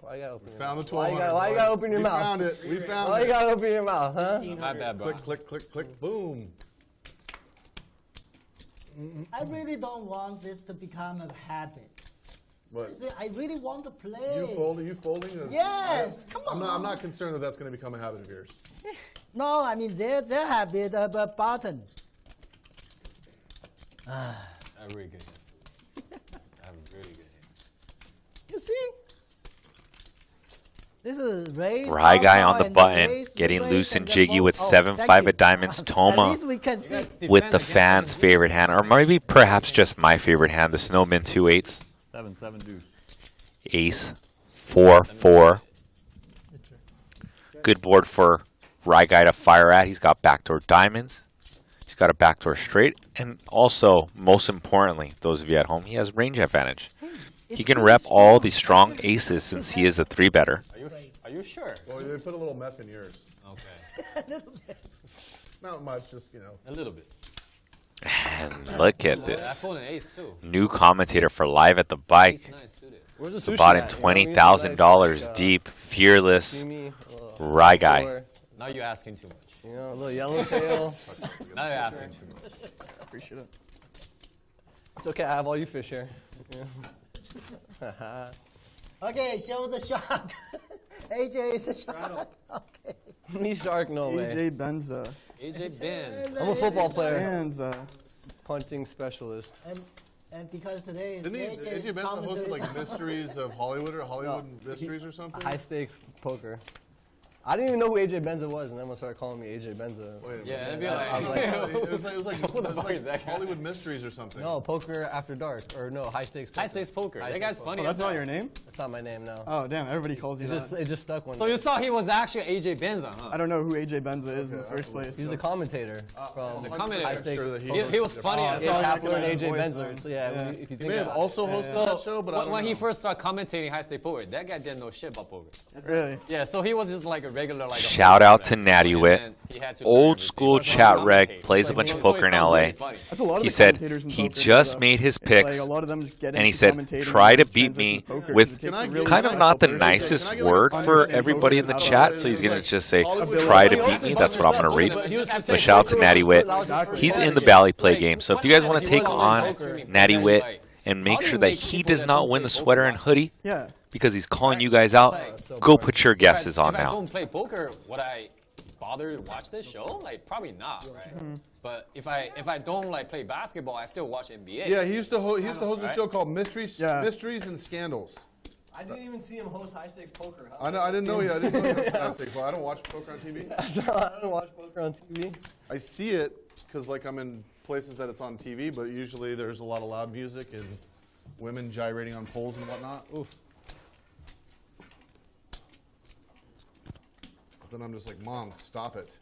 Why you gotta open your Found the mouth? Why 1,200. you gotta open your we mouth? found it. We found Why you it. gotta open your mouth, huh? My bad, bro. Click. Boom. I really don't want this to become a habit. What? Seriously, I really want to play. You folding? Yes, come on. I'm not concerned that that's going to become a habit of yours. No, I mean their habit of a button. I'm really good. I'm really good. You see? This is raise. Rye guy call, on the and button, raise, getting raise, loose and and then jiggy fold. with Oh, 7-5 thank you. of diamonds. At Toma least we can see. with the fans' favorite hand, or maybe perhaps just my favorite hand, the Snowman 2-8s. 7 deuce. Ace, 4-4. Good board for Rye guy to fire at. He's got backdoor diamonds. He's got a backdoor straight. And also, most importantly, those of you at home, he has range advantage. He can rep all the strong aces since he is a 3-better. Are you sure? Well, they put a little meth in yours. Okay. A little bit. Not much, just, you know. A little bit. And look at I this. pulled an ace too. New commentator for Live at the Bike. Ace nice suited. Where's the So sushi bought in at? $20,000 deep, fearless Rye guy. Now you're asking too much. You know, a little yellowtail. Now you're asking too much. Appreciate it. It's okay, I have all you fish here. Okay, show the shark. AJ is a shark. Okay. Me shark, no way. AJ Benza. AJ Ben. I'm a football player. Benza. Punting specialist. And because today is Didn't JJ's AJ Benson hosted commentaries. like Mysteries of Hollywood or Hollywood Mysteries or something? High stakes poker. I didn't even know who AJ Benza was, and everyone started calling me AJ Benza. Wait a Yeah, minute. that'd be I was like, It was like is that guy? Hollywood Mysteries or something. no, poker after dark, or no, high stakes poker. High stakes poker. High That guy's stakes funny. Oh, that's not your name? That's not my name, no. Oh, damn. Everybody calls you that. It just stuck one So day. you thought he was actually AJ Benza, huh? I don't know who AJ Benza is in the Okay, first place. He's so. the commentator from the commentator. High Stakes. Sure that He was funny as Gabe Oh, hell. yeah, Kapler and recognize AJ the voice, Benza. then. So yeah, Yeah. if you He think may have about also hosted that show, but I don't When know. he first started commentating high stakes poker, that guy didn't know shit about poker. Really? Yeah, so he was just like a regular like. Shout out to Natty Wit. Old school everything. chat reg, plays a bunch So of it poker in sounds LA. really funny. That's a lot of He the said commentators in he poker, just though. made his It's picks, like a lot of them just get and he into said, commentating try and to then beat transition me to poker, with 'cause it takes Can I a get really kind of Can not the special person. nicest Can I get, like, word a for understand everybody in the poker? chat, so he's Like, gonna just say, Hollywood try to Squares. beat me. That's what I'm gonna read. He was But shout out to Natty Wit. He's in the Valley Play Like, game, so if what you guys happened? want to He take wasn't on live streaming. Natty Like, Wit like, and make how do sure you that make he people does that not don't win play the sweater and poker hoodie Yeah. because he's calling you guys out, go put your guesses on If I now. don't play poker, would I bother to watch this show? Like probably not, right? But if I don't like play basketball, I still watch NBA. Yeah, he used to host a Right? show called Mysteries and Scandals. I didn't even see him host high stakes poker. I didn't know he hosted High Stakes. Well, I don't watch poker on TV. I don't watch poker on TV. I see it because like I'm in places that it's on TV, but usually there's a lot of loud music and women gyrating on poles and whatnot. Oof. Then I'm just like, Mom, stop it.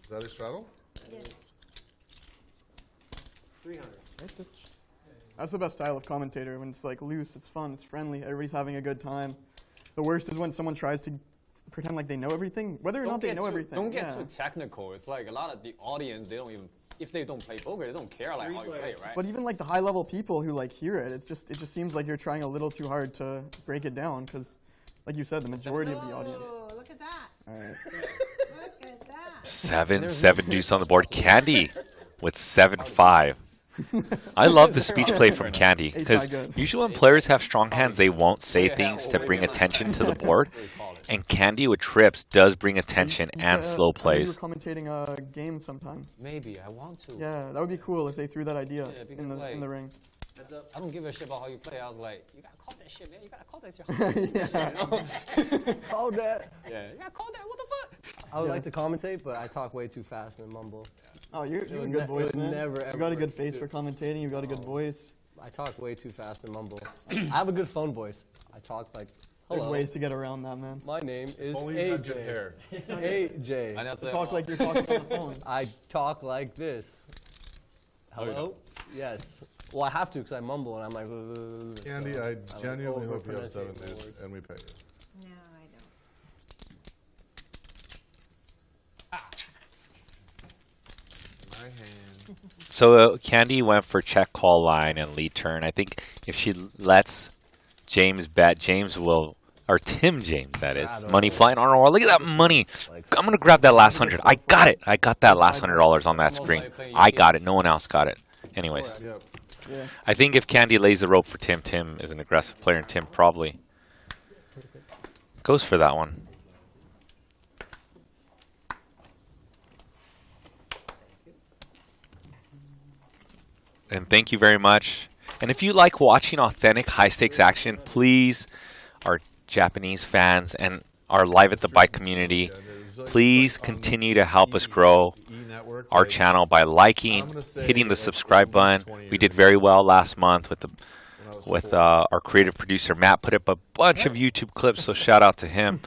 Is that a straddle? Yes. 300. That's the best style of commentator, when it's like loose, it's fun, it's friendly, everybody's having a good time. The worst is when someone tries to pretend like they know everything, whether or not they know everything. Don't get yeah. too technical. It's like a lot of the audience, they don't even, if they don't play poker, they don't care like how you play, right? But even like the high level people who like hear it, it just seems like you're trying a little too hard to break it down, because like you said, the majority of the audience. Oh, look at that. All right. Look at that. 7 deuce on the board. Candy with 7-5. I love the speech play from Candy because usually when players have strong hands, they won't say things to bring attention to the board. And Candy with trips does bring attention and slow You plays. were commentating a game sometime. Maybe I want to. Yeah, that would be cool if they threw that idea Yeah, because, in the like, ring. I don't give a shit about how you play. I was like, you gotta call that shit, man. You gotta call that shit. Call that. Yeah, you gotta call that. What the fuck? I would like to commentate, but I talk way too fast and mumble. Oh, you have a would good ne- voice, it would man. never, You ever got a good work. face for commentating. You got a good voice. I talk way too fast and mumble. I have a good phone voice. I talk like, There's hello, ways to get around that, man. my name is Only you got good AJ. hair. AJ. And that's You it. talk like you're talking on the phone. I talk like this. Oh, you Hello? Yes. Well, I have to because I mumble and I'm like. Candy, so I would genuinely hope you have overpronounce 7 the days words. and we pay you. No, I don't. My hand. So Candy went for check, call line, and lead turn. I think if she lets James bet, James will, or Tim James, that is, money flying on our wall. Look at that money. I'm going to grab that last 100. I got it. I got that last $100 on that screen. I got it. No one else got it. Anyways, Yep. Yeah. I think if Candy lays the rope for Tim, Tim is an aggressive player, and Tim probably goes for that one. And thank you very much. And if you like watching authentic high-stakes action, please, our Japanese fans and our Live at the Bike community, please continue to help us grow our channel by liking, hitting the subscribe button. We did very well last month with our creative producer Matt put up a bunch of YouTube clips, so shout out to him.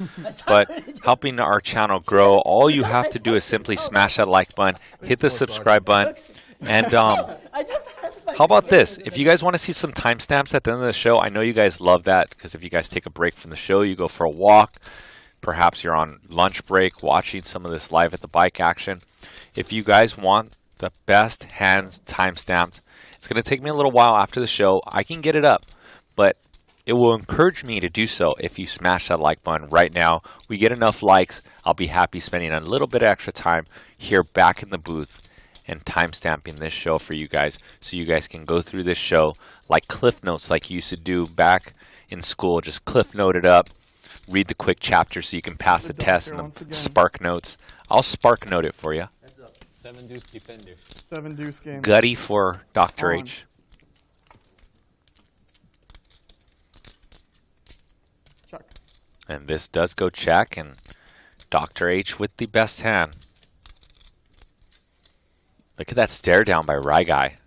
But helping our channel grow, all you have to do is simply smash that like button, hit the subscribe button, and I just had How about this? If you guys want to see some timestamps at the end of the show, I know you guys love that because if you guys take a break from the show, you go for a walk. Perhaps you're on lunch break watching some of this live at the bike action. If you guys want the best hands timestamped, it's going to take me a little while after the show. I can get it up, but it will encourage me to do so if you smash that like button right now. We get enough likes, I'll be happy spending a little bit of extra time here back in the booth and timestamping this show for you guys so you guys can go through this show like cliff notes like you used to do back in school. Just cliff note it up, read the quick chapter so you can pass the test and the spark notes. I'll spark note it for you. 7 deuce defender. 7 deuce game. Gutty for Dr. H. Check. And this does go check, and Dr. H with the best hand. Look at that stare down by Rye Guy.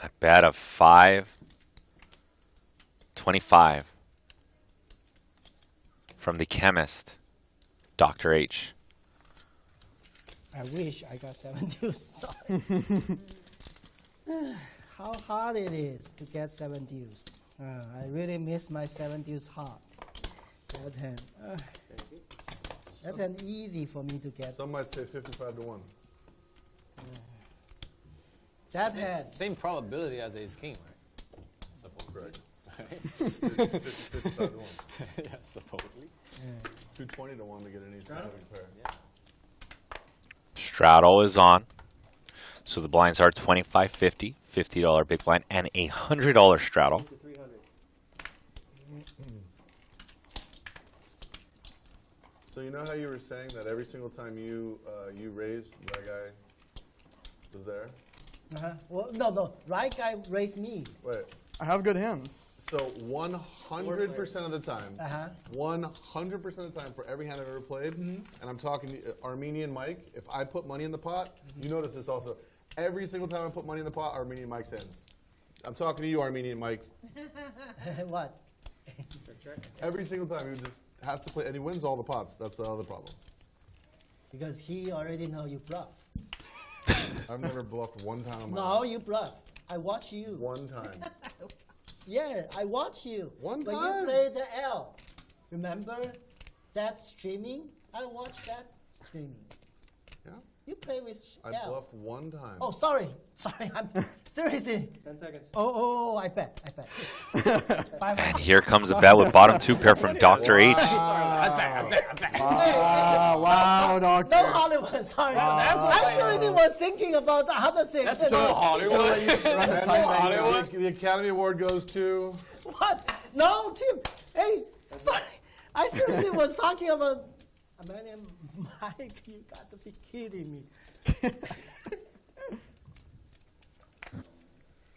And a bet of 5.25 from the chemist, Dr. H. I wish I got 7 deuce. Sorry. How hard it is to get 7 deuce. I really miss my 7 deuce hard. That hand. That hand easy for me to get. Some might say 55 to 1. That hand. Same probability as ace king, right? Supposedly. Correct. 55 to 1. Yeah, supposedly. 220 to 1 to get any specific pair. Yeah. Straddle is on. So the blinds are $25.50, $50 big blind, and a $100 straddle. So you know how you were saying that every single time you raised, that guy was there? Well, no. Right guy raised me. Wait. I have good hands. So 100% of the time, 100% of the time for every hand I've ever played, and I'm talking to Armenian Mike, if I put money in the pot, you notice this also, every single time I put money in the pot, Armenian Mike's in. I'm talking to you, Armenian Mike. What? Every single time, he just has to play, and he wins all the pots. That's the other problem. Because he already know you bluff. I've never bluffed one time in my No, life. you bluff. I watch you. One time. Yeah, I watch you. One when time. you play the L. Remember that streaming? I watched that streaming. Yeah. You play with I L. bluffed one time. Oh, sorry. I'm seriously. 10 seconds. Oh, I bet. And here comes a bet with bottom 2 pair from Dr. H. Wow, doctor. No Hollywood, sorry. I seriously was thinking about the other thing. That's so Hollywood. The Academy Award goes to... What? No, Tim. Hey, sorry. I seriously was talking about... Armenian Mike, you got to be kidding me.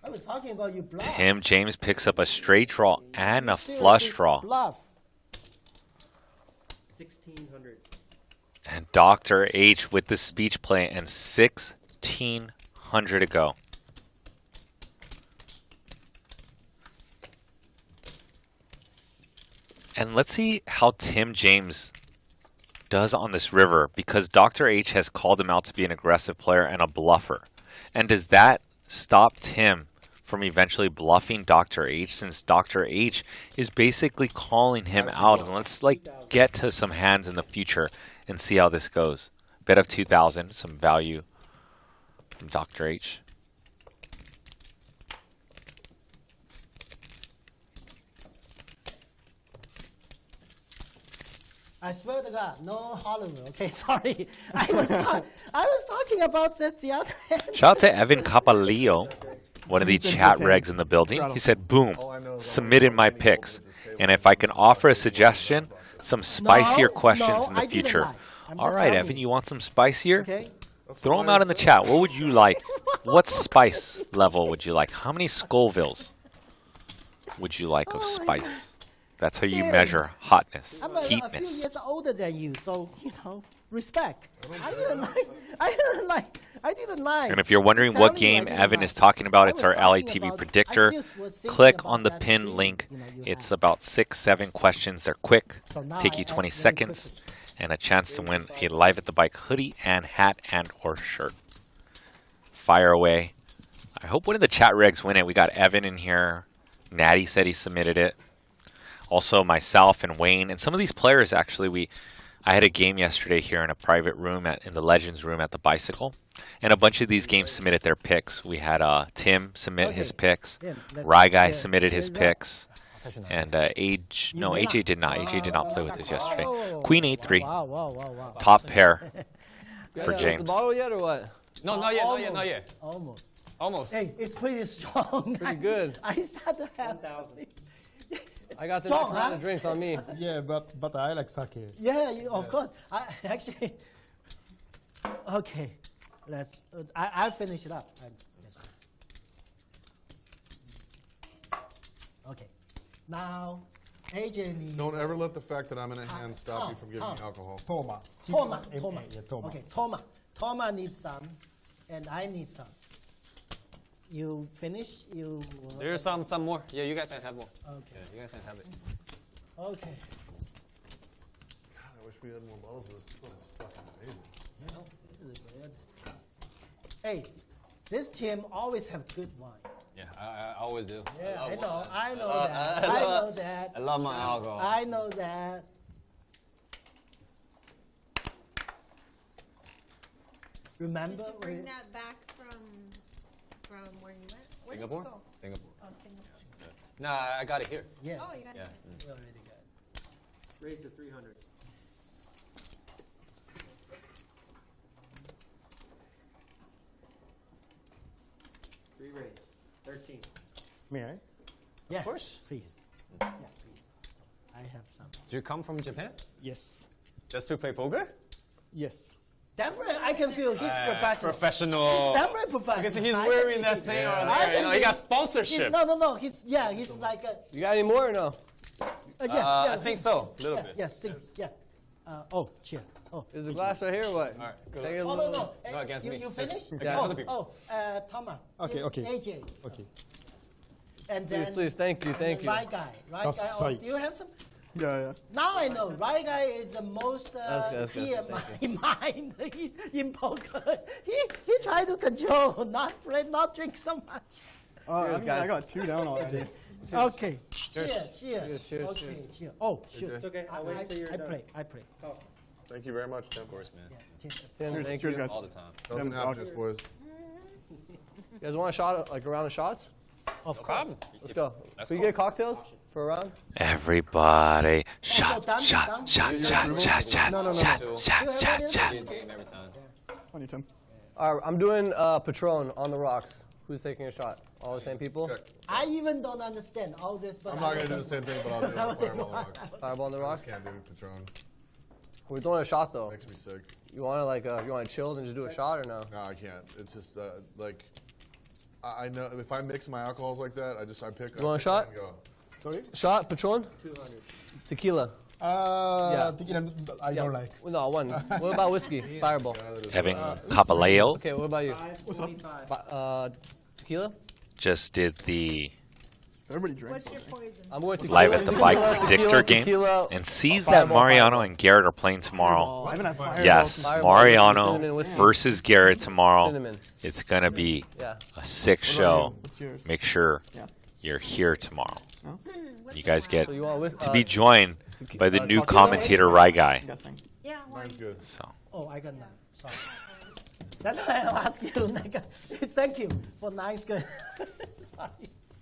I was talking about you bluff. Tim James picks up a straight draw and a Seriously flush draw. Bluff. 1600. And Dr. H with the speech play and 1600 to go. And let's see how Tim James does on this river, because Dr. H has called him out to be an aggressive player and a bluffer. And does that stop Tim from eventually bluffing Dr. H, since Dr. H is basically calling him out? And let's get to some hands in the future and see how this goes. Bet of 2,000, some value from Dr. H. I swear to God, no Hollywood. Okay, sorry. I was talking about that the other hand. Shout out to Evan Capalillo, one of the chat regs in the building. He said, boom, submitted my picks. And if I can offer a suggestion, some spicier questions in the future. All right, Evan, you want some spicier? Okay. Throw them out in the chat. What would you like? What spice level would you like? How many Scovilles would you like of spice? That's how you measure hotness, I'm a few heatness. years older than you, so respect. I I didn't lie. And if you're wondering Just what tell me I game didn't Evan lie. is talking about, I it's was our talking LATB about- I predictor. still was thinking Click about on the that pin thing, link. you know, you It's have. about 6-7 questions. They're quick, So now take I you 20 add very seconds, and a chance to win a Live at the Bike hoodie and hat and or shirt. Fire away. I hope one of the chat regs win it. We got Evan in here. Natty said he submitted it. Also myself and Wayne and some of these players actually. I had a game yesterday here in a private room in the Legends room at the Bicycle, and a bunch of these games submitted their picks. We had Tim submit his picks, Tim, let's Rye Guy cheer- submitted his cheer it up. picks, and AJ did not. AJ did not play with us yesterday. Queen A3, Wow. top pair You for guys have James. the bottle yet or what? No, not yet, not yet. Almost. Almost. Hey, it's pretty strong. Pretty good. I started to have. I got the Strong, next round huh? of drinks on me. Yeah, but I like sake. Yeah, of course. I actually. Okay, let's. I'll finish it up. Okay, now AJ needs. Don't ever let the fact that I'm in a hand stop you from giving me alcohol. Toma. Toma. Yeah, Toma. Okay, Toma. Toma needs some, and I need some. You finish? You. There's some more. Yeah, you guys can have more. Okay. Yeah, you guys can have it. Okay. I wish we had more bottles of this. This one is fucking amazing. This is good. Hey, this team always have good wine. Yeah, I always do. Yeah, I know that. I I know that. I love my alcohol. I know that. Remember Did you bring when? that back from where you went? Where Singapore? Did you go? Singapore. Oh, Singapore. Nah, I got it here. Yeah. Oh, you got Yeah. it. We already got. Raise to 300. Three raise. 13. May I? Yeah. Of course. Please. Yeah, please. I have some. Did you come from Japan? Yes. Just to play poker? Yes. Definitely, I can feel he's professional. Professional. He's definitely professional. Because he's I can wearing see that it. thing over I there. can You know, he see got it. sponsorship. No. He's like a. You got any more or no? Yes, I think so. A little bit. Yes, yeah. Oh, cheer. Oh. Is the glass right here or what? All right. Good Take luck. a Oh, little- no. Not against me. You Just finished? against Yeah. other people. Toma. Okay, okay. AJ. Okay. And Please, then. please, thank you. Right guy. Right That's guy. Oh, sight. still have some? Yeah. Now I know. Right guy is the most That's good, here thank in mind in poker. He tried to control, not play, not drink so much. Cheers, guys. I got 2 down already. Okay. Cheers. Cheers, cheers, Okay. cheers. Cheers. Oh, shoot. It's okay. I'll wait till you're I done. pray. Thank you very much, Tim. Of course, man. Yeah. Cheers. Tim, Cheers, thank cheers, you. guys. All the time. Doesn't happen just boys. You guys want a shot, like a round of shots? Of No course. problem. Let's go. Let's Can we go. get cocktails for a round? Everybody, shot, done, shot, done. shot, shot, shot, shot, No. shot, Two. shot, shot, shot. He's game every time. On you, Tim. All right, I'm doing Patron on the rocks. Who's taking a shot? All the same people? Check. I even don't understand all this, but I'm not going to do the same thing, but I'll do it. Fireball on the rocks. Fireball on the I rocks? just can't do Patron. We're throwing a shot though. Makes me sick. You want to you want to chill and just do a shot or no? No, I can't. It's just like I know if I mix my alcohols like that, I pick. You want a shot? and go. Sorry? Shot, Patron? 200. Tequila. Yeah. Tequila, I don't like. Well, no, one. What about whiskey? Fireball. Evan Caballero Okay, what about you? 525. Tequila? just did the Everybody drinks. What's your poison? I'm going tequila. Live at the Bike Tequila, predictor game tequila, and sees that Fireball, Mariano Fireball. and Garrett are playing tomorrow. I even have fireball. Yes, Fireball, Mariano cinnamon whiskey. versus Garrett tomorrow. Cinnamon. It's going to be Yeah. a sick What about show. you? What's yours? Make sure Yeah. you're here tomorrow. What's You the guys wine? get So you want whis- to be joined by the new tequila? commentator, Rye Guy. I'm guessing. Yeah, wine. Mine's good. So Oh, I got none. Sorry. That's why I asked you. Thank you for nice good. Sorry.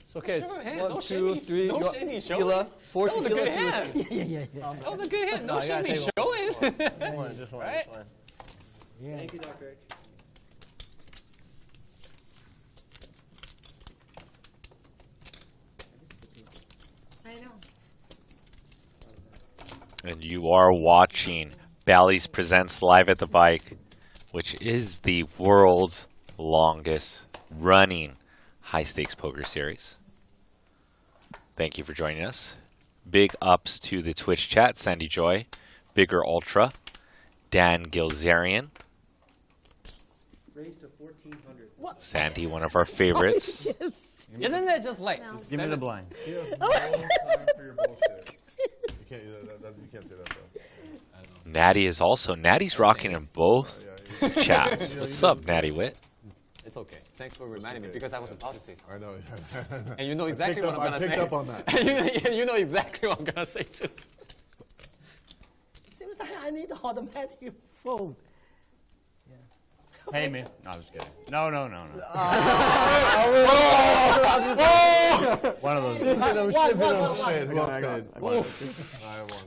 It's okay. Sure, hey, 1, no 2, shaming. 3. No you want shaming, show tequila, me. 4 That was a tequila, good 2 whiskey. hand. Yeah. That was a good hit. No, No you gotta shaming, take showing. Just one. Right? Yeah. Thank you, Dr. H. I know. and you are watching Bally's Presents Live at the Bike, which is the world's longest running high stakes poker series. Thank you for joining us. Big ups to the Twitch chat, Sandy Joy, Bigger Ultra, Dan Gilzarian, Raise to 1400. Sandy, one of our favorites. Isn't that just like? Give me the blind. He has no time for your bullshit. You can't, you can't say that though. Natty is also. Natty's rocking in both Yeah, chats. What's up, Natty Wit? It's okay. Thanks for reminding me because I was about to say something. I know. And you know exactly what I'm gonna say. I picked up on that. You know exactly what I'm gonna say too. It seems like I need automatic fold. Hey, man. No, I'm just kidding. No. One of those. Well,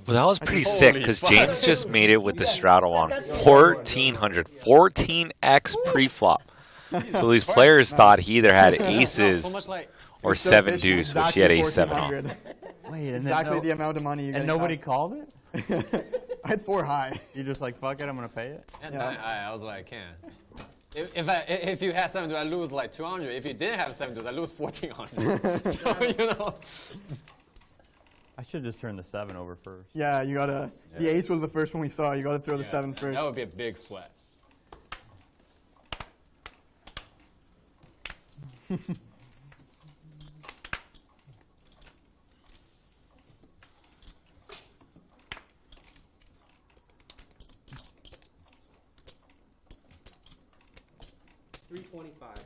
that was pretty sick because James just made it with the straddle on 1400, 14x pre-flop. So these players thought he either had aces or 7 deuce, which he had ace 7 on. Wait, and Exactly the amount of money you guys and nobody got. called it? I had 4 high. You just like, fuck it, I'm going to pay it? And I was like, I can't. If you had 7 deuce, I lose like 200. If you didn't have 7 deuce, I lose 1400. So you know. I should just turn the 7 over first. Yeah, you gotta. The ace was the first one we saw. You gotta throw the 7 first. That would be a big sweat. $325.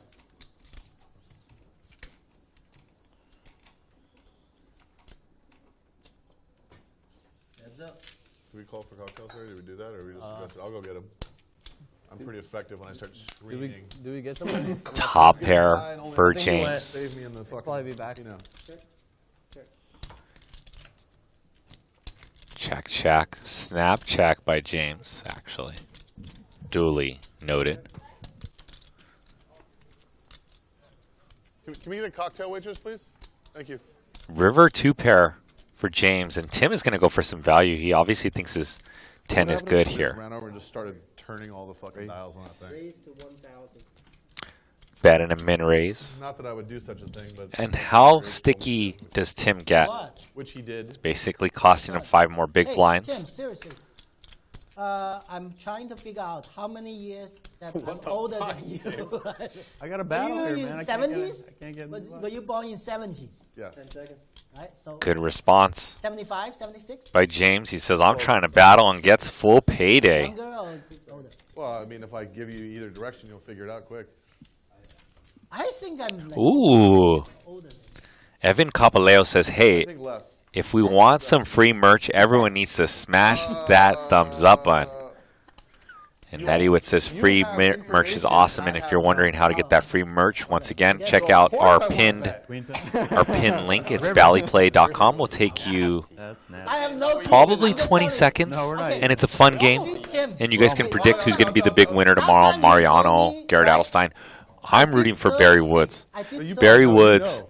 Heads up. Do we call for cocktails already? Did we do that, or we just address it? I'll go get them. I'm pretty effective when I start screaming. Do we get somebody? Top pair for James. Save me in the fucking. Probably be back. You know. Check. Snap check by James, actually. Duly noted. Can we get a cocktail waitress, please? Thank you. River 2 pair for James, and Tim is going to go for some value. He obviously thinks his 10 is good here. Ran over and just started turning all the fucking dials on that thing. Raise to 1,000. Bet and a min raise. Not that I would do such a thing, but. And how sticky does Tim get? What? Which he did. Basically costing him 5 more big Hey, blinds. Tim, seriously. I'm trying to figure out how many years that I'm older than you. I got a battle Were here, you man. in I can't 70s? get Were you born in 70s? Yes. 10 seconds. Right? So Good response 75, 76? by James. He says, I'm trying to battle and gets full payday. Younger or older? Well, I mean, if I give you either direction, you'll figure it out quick. I think I'm like Ooh. older. Evan Capaleo says, I hey, think less. if we want some free merch, everyone needs to smash that thumbs up button. And Natty says free merch is awesome, and if you're wondering how to get that free merch, once again, check out our pinned link. It's valleyplay.com. We'll take you That's nasty. I have no clue. probably I'm just 20 telling you. seconds, No, we're not. and it's a fun game. Tim, And you guys can predict who's going to be the big winner tomorrow, Mariano, Garrett Adelstein. I'm rooting for Barry Woods. I did so. Barry Woods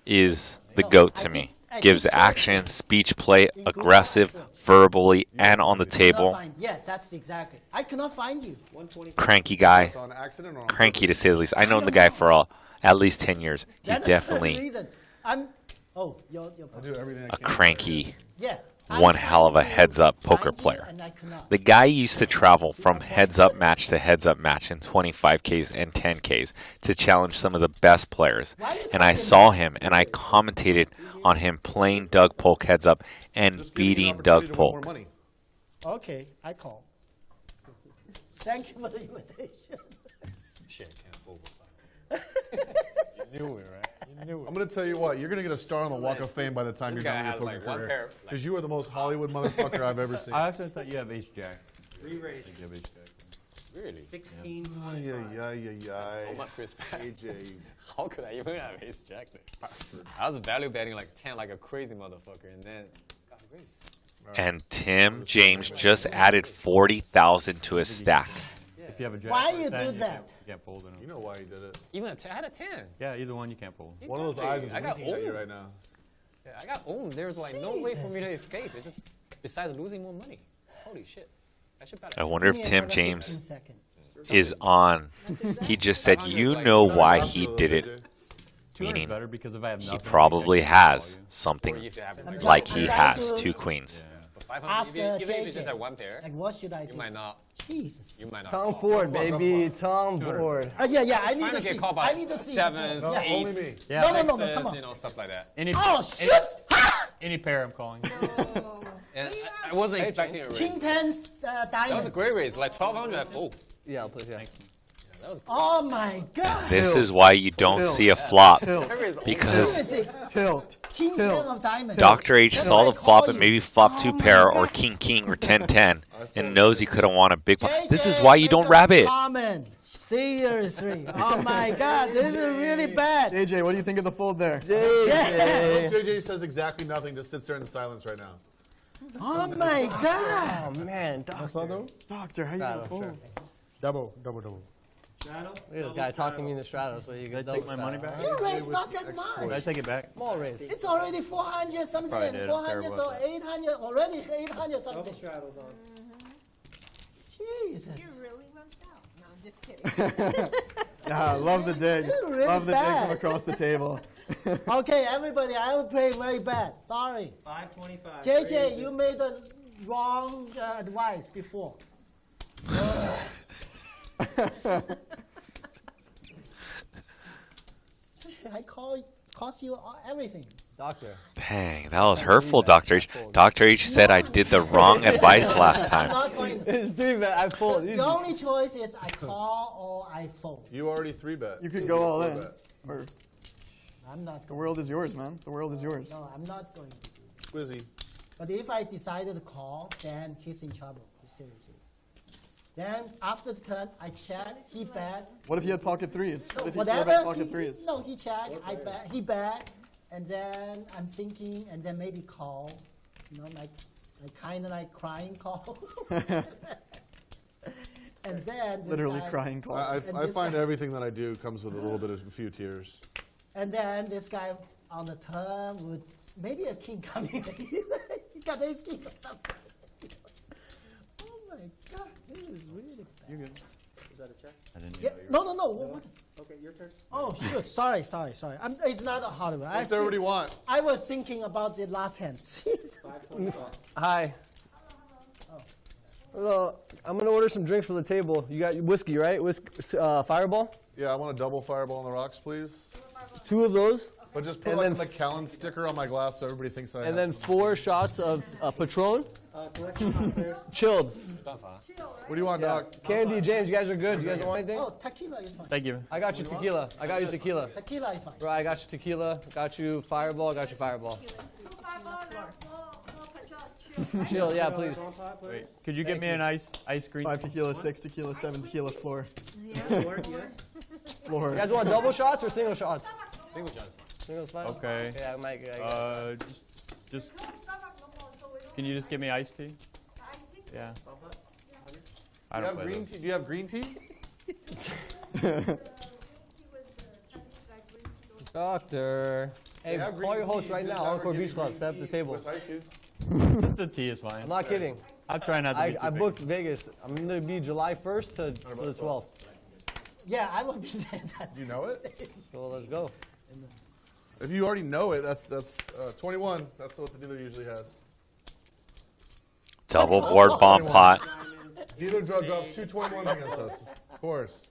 is the GOAT to me. Gives action, speech play, aggressive, verbally, and on the table. Yeah, that's exactly. I cannot find you. 125. Cranky guy. It's on accident or on Cranky to say the least. I know the guy for at least 10 years. He's That's the definitely reason. I'm. Oh, you're I do everything I a can. cranky, yeah. one hell of a heads-up poker player. And I cannot. The guy used to travel from heads-up match to heads-up match in 25Ks and 10Ks to challenge some of the best players. And I saw him, and I commentated on him playing Doug Polk heads-up and Just give me the beating opportunity Doug to win more Polk. money. Okay, I call. Thank you for the invitation. Shit, can't fold with You knew it, right? You knew I'm going to tell you what, you're going to get a star on the Walk of Fame by the time This you're guy done with your has, poker like, one career. pair, like- Because you are the most Hollywood motherfucker I've ever seen. I actually thought you have ace jack. Re-raise. I think you have ace jack. Really? 16. Ay, ay, ay, ay, So much respect. AJ. How could I even have ace jack there? I was value betting like 10 like a crazy motherfucker, and then got raised. And Tim James just added 40,000 to his stack. If you have a jack Why or a you 10, do that? You can't fold in You them. know why he did it. Even I had a 10. Yeah, either one you can't fold. One of those eyes is I got winking at you old. right now. Yeah, I got owned. There's like no way for me to escape. It's just besides losing more money. Holy shit. I should bet. I wonder if Give me Tim another James 15 seconds. is on. He just said, you know why he did it. 200 Meaning better because if I have he nothing, probably I can't has value. something If you have like he I'm trying has to- 2 queens. But 500, Ask even if it's JJ. just at one pair, Like, what should I you do? might not Jesus. You might not. Tom call. Ford, baby. Tom Ford. Yeah, I need Trying to to get see. called I by need to see. sevens, Yeah. eights, Only me. Yeah. No, come sixes, on. you know, stuff like that. Any, Oh, shit! any pair I'm calling. Oh. And I wasn't expecting a raise. King 10 That was a diamond. great raise, like 1200 at full. Yeah, please, yeah. That was Oh my god. This is why you don't see a flop. Tilt. Because Seriously, Tilt. King 10 of diamond. Dr. H That's saw what the I flop call and you. maybe flop Oh two my pair or God. king or 10-10 and thought- knows he could have won a big flop. This is JJ, why you make don't a rabbit. comment. Seriously. Oh my god, this is really bad. AJ, what do you think of the fold there? JJ says exactly nothing, just sits there in silence right now. Oh my god. Oh, man. Doctor. Doctor, how you Straddle, gonna fold? sure. Double. Look Shadow. at this guy talking me in the straddle so you Did I can double take my money straddle. back? You raised not that Did I much. take it back? Small raise. It's already 400 something Probably and did. 400 Terrible so at that. 800 already 800 something. Double straddles on. Jesus. You really went out. No, I'm just kidding. Yeah, love the dig. This is really Love the dig bad. from across the table. Okay, everybody, I will play very bad. Sorry. 525. JJ, you made the wrong advice before. I cost you everything. Doctor. Dang, that was hurtful, Dr. H. Dr. H said I did the wrong advice last I'm time. not going. It's three bet. I fold. The only choice is I call or I fold. You already 3-bet. You could go all in. Bet. Or I'm not the going. world is yours, man. The world is yours. No, I'm not going to do. Squizzy. But if I decided to call, then he's in trouble. Seriously. Then after the turn, I check. He bet. What if you had pocket threes? What if you Whatever. bet pocket threes? No, he check. I bet. He bet. And then I'm thinking, and then maybe call. You know, like kind of like crying call. And then this Literally guy- crying call. I And I this find guy- everything that I do comes with a little bit of a few tears. And then this guy on the turn would maybe a king coming. He got ace king or something. Oh my god, this is really bad. You're good. Is that a check? I didn't Yeah, no. What? Okay, your turn. Oh shoot! Sorry. It's not a hard one. What's everybody want? I was thinking about the last hand. Jesus. 525. Hi. Hello. I'm going to order some drinks for the table. You got whiskey, right? Fireball? Yeah, I want a double fireball on the rocks, please. 2 of those. But just put And like then the Callan sticker on my glass so everybody thinks I have And then some. 4 shots of Patron. Collection not fair. Chilled. What do you want, Yeah. Doc? Candy, James, you guys are good. You guys want anything? Oh, tequila is fine. Thank you. I got you tequila. I got you tequila. Tequila is fine. Right, I got you tequila. Got you fireball. Got you fireball. Chill, yeah, please. Wait, could you give me an ice cream? 5 tequila, 6 tequila, 7 tequila, floor. Lord, yes. Floor. You guys want double shots or single shots? Single shot is fine. Single's fine? Okay. Yeah, Mike. Just can you just give me iced tea? Yeah. I Do you don't have play green those. tea? Do you have green tea? Doctor. Hey, Yeah, call green your host tea, right just now. have her Encore give Beach you Club. green Set up the tea table. with ice cubes. Just the tea is fine. I'm not kidding. I'll try not to be too I big. booked Vegas. I'm going to be July 1st to the 12th. Yeah, I will be there. You know it? So let's go. If you already know it, that's 21. That's what the dealer usually has. Double board bomb pot. Dealer drops 2 21s against us, of course.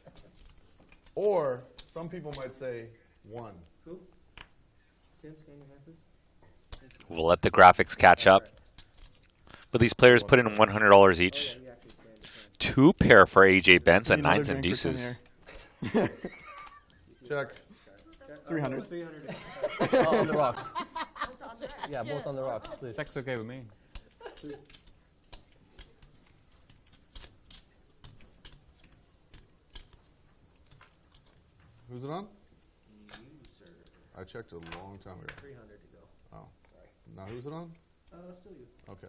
Or some people might say 1. Who? Tim's getting happy? We'll let the graphics catch up. But these players put in $100 each. You actually stand. 2 pair for AJ Benz and Need another 9s and drink for Tim deuces. here. Check. 300. 300. On the rocks. Yeah, both on the rocks, please. Check's okay with me. Who's it on? I checked a long time ago. 300 to go. Oh. Now who's it on? Still you. Okay.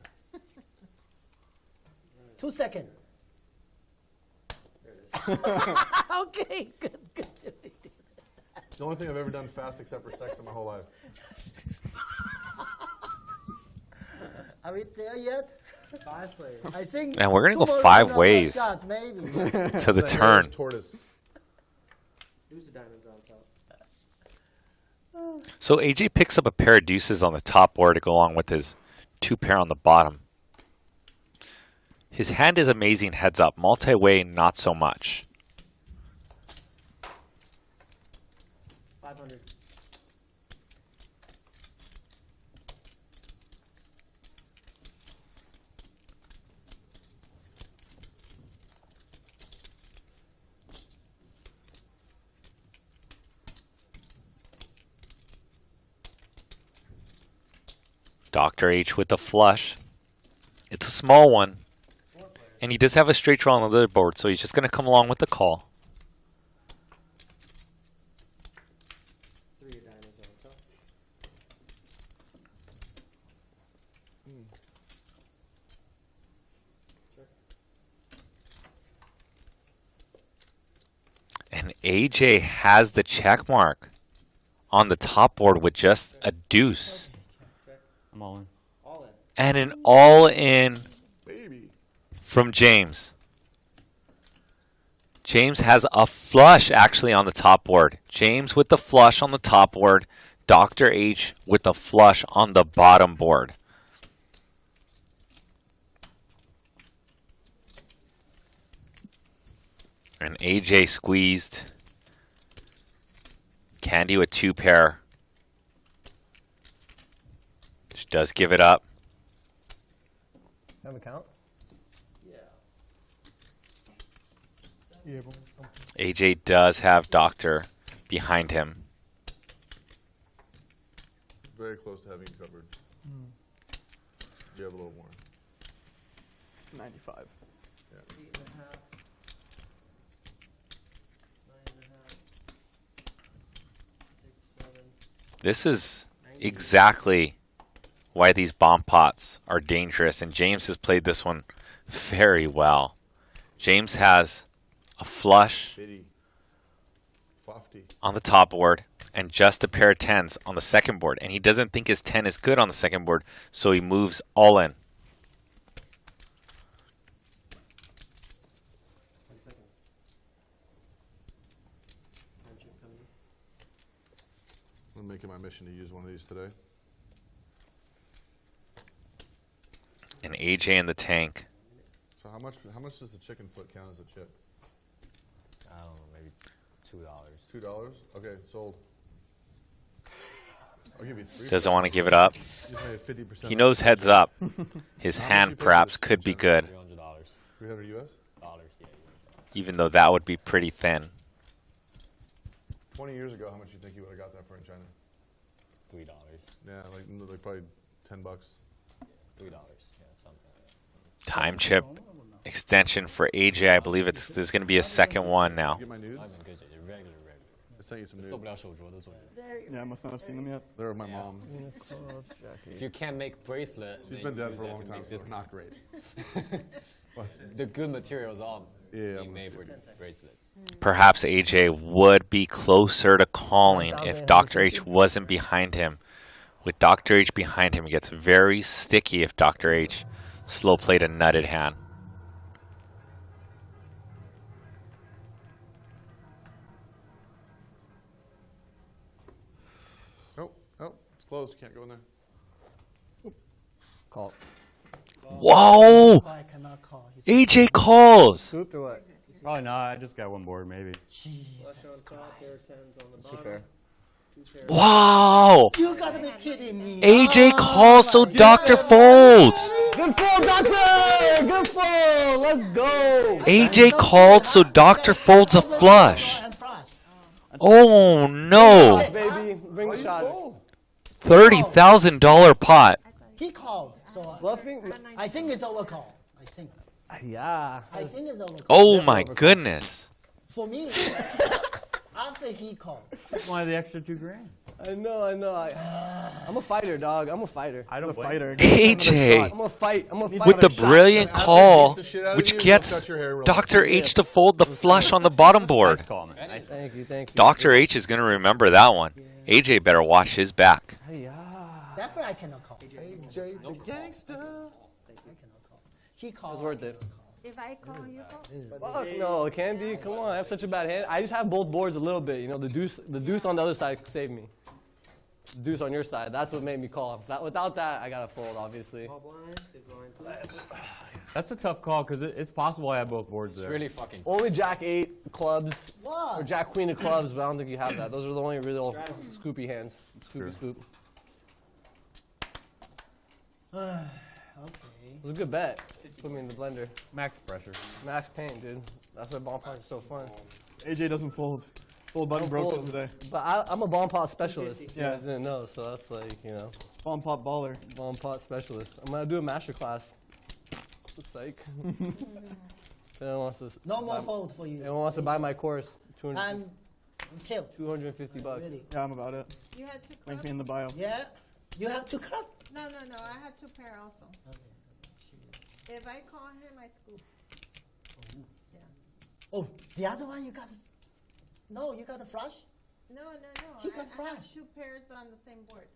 2 seconds. There it is. Okay, good. The only thing I've ever done fast except for sex in my whole life. Are we there yet? 5 players. I think. Man, we're gonna go tomorrow 5 no more ways. Shots, maybe. To the turn. Tortoise. Who's the diamonds on top? So AJ picks up a pair of deuces on the top board to go along with his 2 pair on the bottom. His hand is amazing heads up. Multi-way, not so much. 500. Dr. H with the flush. It's a small one. And he does have a straight draw on the other board, so he's just going to come along with the call. And AJ has the check mark on the top board with just a deuce. I'm all in. And an all-in Baby. from James. James has a flush actually on the top board. James with the flush on the top board. Dr. H with the flush on the bottom board. And AJ squeezed. Candy with 2 pair. She does give it up. Have a count? AJ does have Doctor behind him. Very close to having it covered. Do you have a little more? 95. Yeah. This is exactly why these bomb pots are dangerous, and James has played this one very well. James has a flush 50. 50. on the top board and just a pair of 10s on the second board, and he doesn't think his 10 is good on the second board, so he moves all in. I'm making my mission to use one of these today. And AJ in the tank. So how much does the chicken foot count as a chip? I don't know, maybe $2. $2? Okay, sold. I'll give you 3. Doesn't want to give it up. You made 50% He knows heads up. His How much hand you pay for perhaps this could be chicken? good, $300. 300 US? Yeah. even though that would be pretty thin. 20 years ago, how much do you think you would have got that for in China? $3. Yeah, like probably $10. $3. Yeah, something like that. Time chip extension for AJ. I believe there's going to be a second one now. Get my nudes? Regular. I sent you some nudes. 做不了手镯的做。 Yeah, I must not have seen them yet. They're with my mom. If you can't make bracelet, She's then been dead use for a that long to time, make so it's this not great. But The good materials all Yeah, being made for bracelets. Perhaps AJ would be closer to calling if Dr. H wasn't behind him. With Dr. H behind him, it gets very sticky if Dr. H slow played a nutted hand. oh, it's closed. Can't go in there. Call. Whoa! I cannot call. He's AJ calls! Scooped or what? Probably not. I just got one board, maybe. Jesus Christ. Two pair. Wow! You gotta be kidding me. AJ calls so Doctor folds! Good fold, Doctor! Good fold! Let's go! AJ called so Doctor folds a flush. And flush. Oh no! Baby, bring the shots. $30,000 pot. He called. So Bluffing? I think it's overcall. I think. Yeah. I think it's overcall. Oh my goodness. For me, after he called. One of the extra $2,000. I know. I'm a fighter, dog. I'm a fighter. I don't The blame fighter. AJ I'm a fight. with the brilliant call, Beats the shit out of which you, he'll gets cut your hair real Dr. H to fold the flush on the bottom board. Nice call, man. Nice. Thank you. Dr. H is going to remember that one. AJ better watch his back. Yeah. Definitely I cannot call. AJ the gangster. I cannot call. He called. It's worth it. If I call, you call. Fuck no, Candy. Come on. I have such a bad hand. I just have both boards a little bit. You know, the deuce on the other side saved me. The deuce on your side. That's what made me call. Without that, I gotta fold, obviously. That's a tough call because it's possible I have both boards It's there. really fucking. Only Jack 8 clubs What? or Jack Queen of clubs, but I don't think you have that. Those are the only real scoopy hands. True. Scoop. Okay. It was a good bet. Put me in the blender. Max pressure. Max pain, dude. That's why bomb pots are so fun. AJ doesn't fold. Fold button broke it today. But I'm a bomb pot specialist. If you Yeah. guys didn't know, so that's like, you know, Bomb pop baller. bomb pot specialist. I'm gonna do a master class. Psych. Anyone wants to No more fold for you. anyone wants to buy my course? Time kill. 250 bucks. Really. Yeah, I'm about it. You had two Link clubs? me in the bio. Yeah. You have to club. No, I had two pair also. If I call him, I scoop. Yeah. Oh, the other one you got. No, you got a flush. No. He got I flash. have two pairs, but on the same board.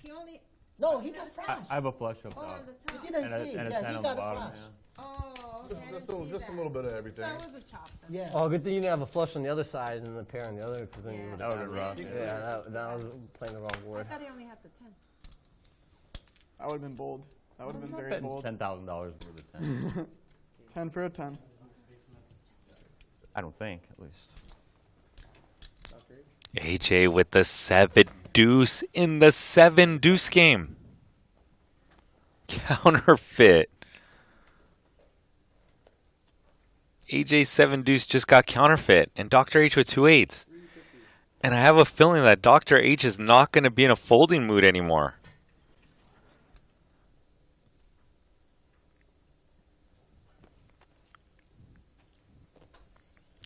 He only. No, he got flash. I have a flush up Oh, top. on the top. You didn't And a- see. and a Yeah, 10 he on got the a bottom, flash. Oh, okay. I Just, didn't see just a that. little bit of So everything. it was a chop then. Yeah. Oh, good thing you didn't have a flush on the other side and the pair on the other. Cause then you Yeah. would That would've been rough. Yeah, that was playing the wrong I board. thought he only had the 10. That would have been bold. That would have been very Betting bold. $10,000 worth of 10. 10 for a 10. I don't think, at least. AJ with the 7 deuce in the 7 deuce game. Counterfeit. AJ 7 deuce just got counterfeit, and Dr. H with 2 8s. And I have a feeling that Dr. H is not going to be in a folding mood anymore.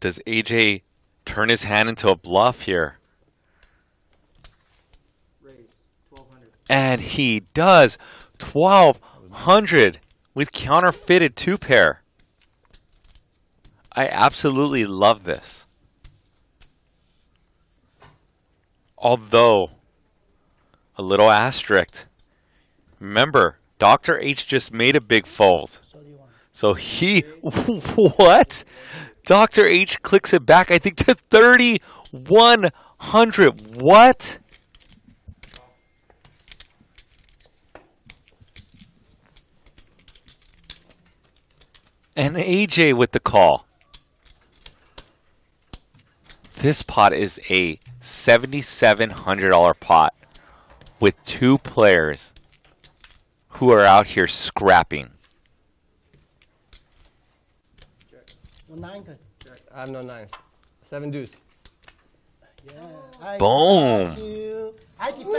Does AJ turn his hand into a bluff here? Raise, 1200. And he does. 1,200 with counterfeited 2-pair. I absolutely love this. Although, a little asterisk. Remember, Dr. H just made a big fold. So do you want? So he, what? Dr. H clicks it back, I think, to 3,100. What? And AJ with the call. This pot is a $7,700 pot with 2 players who are out here scrapping. No 9 good. I have no 9s. 7 deuce. Yeah. I Boom. got you. I defend. Okay.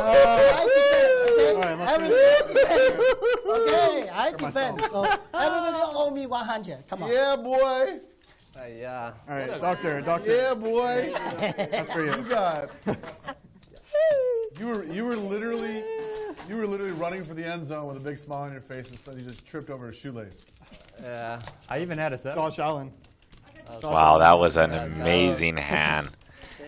I defend. Okay. All right, let's Everybody defend. Okay. I defend. So everybody owe me 100. Come on. Yeah, boy. Yeah. All right, doctor. Yeah, boy. That's for you. You got. You were literally running for the end zone with a big smile on your face, and suddenly you just tripped over a shoelace. Yeah. I even had a 7. Josh Allen. Wow, that was an amazing hand.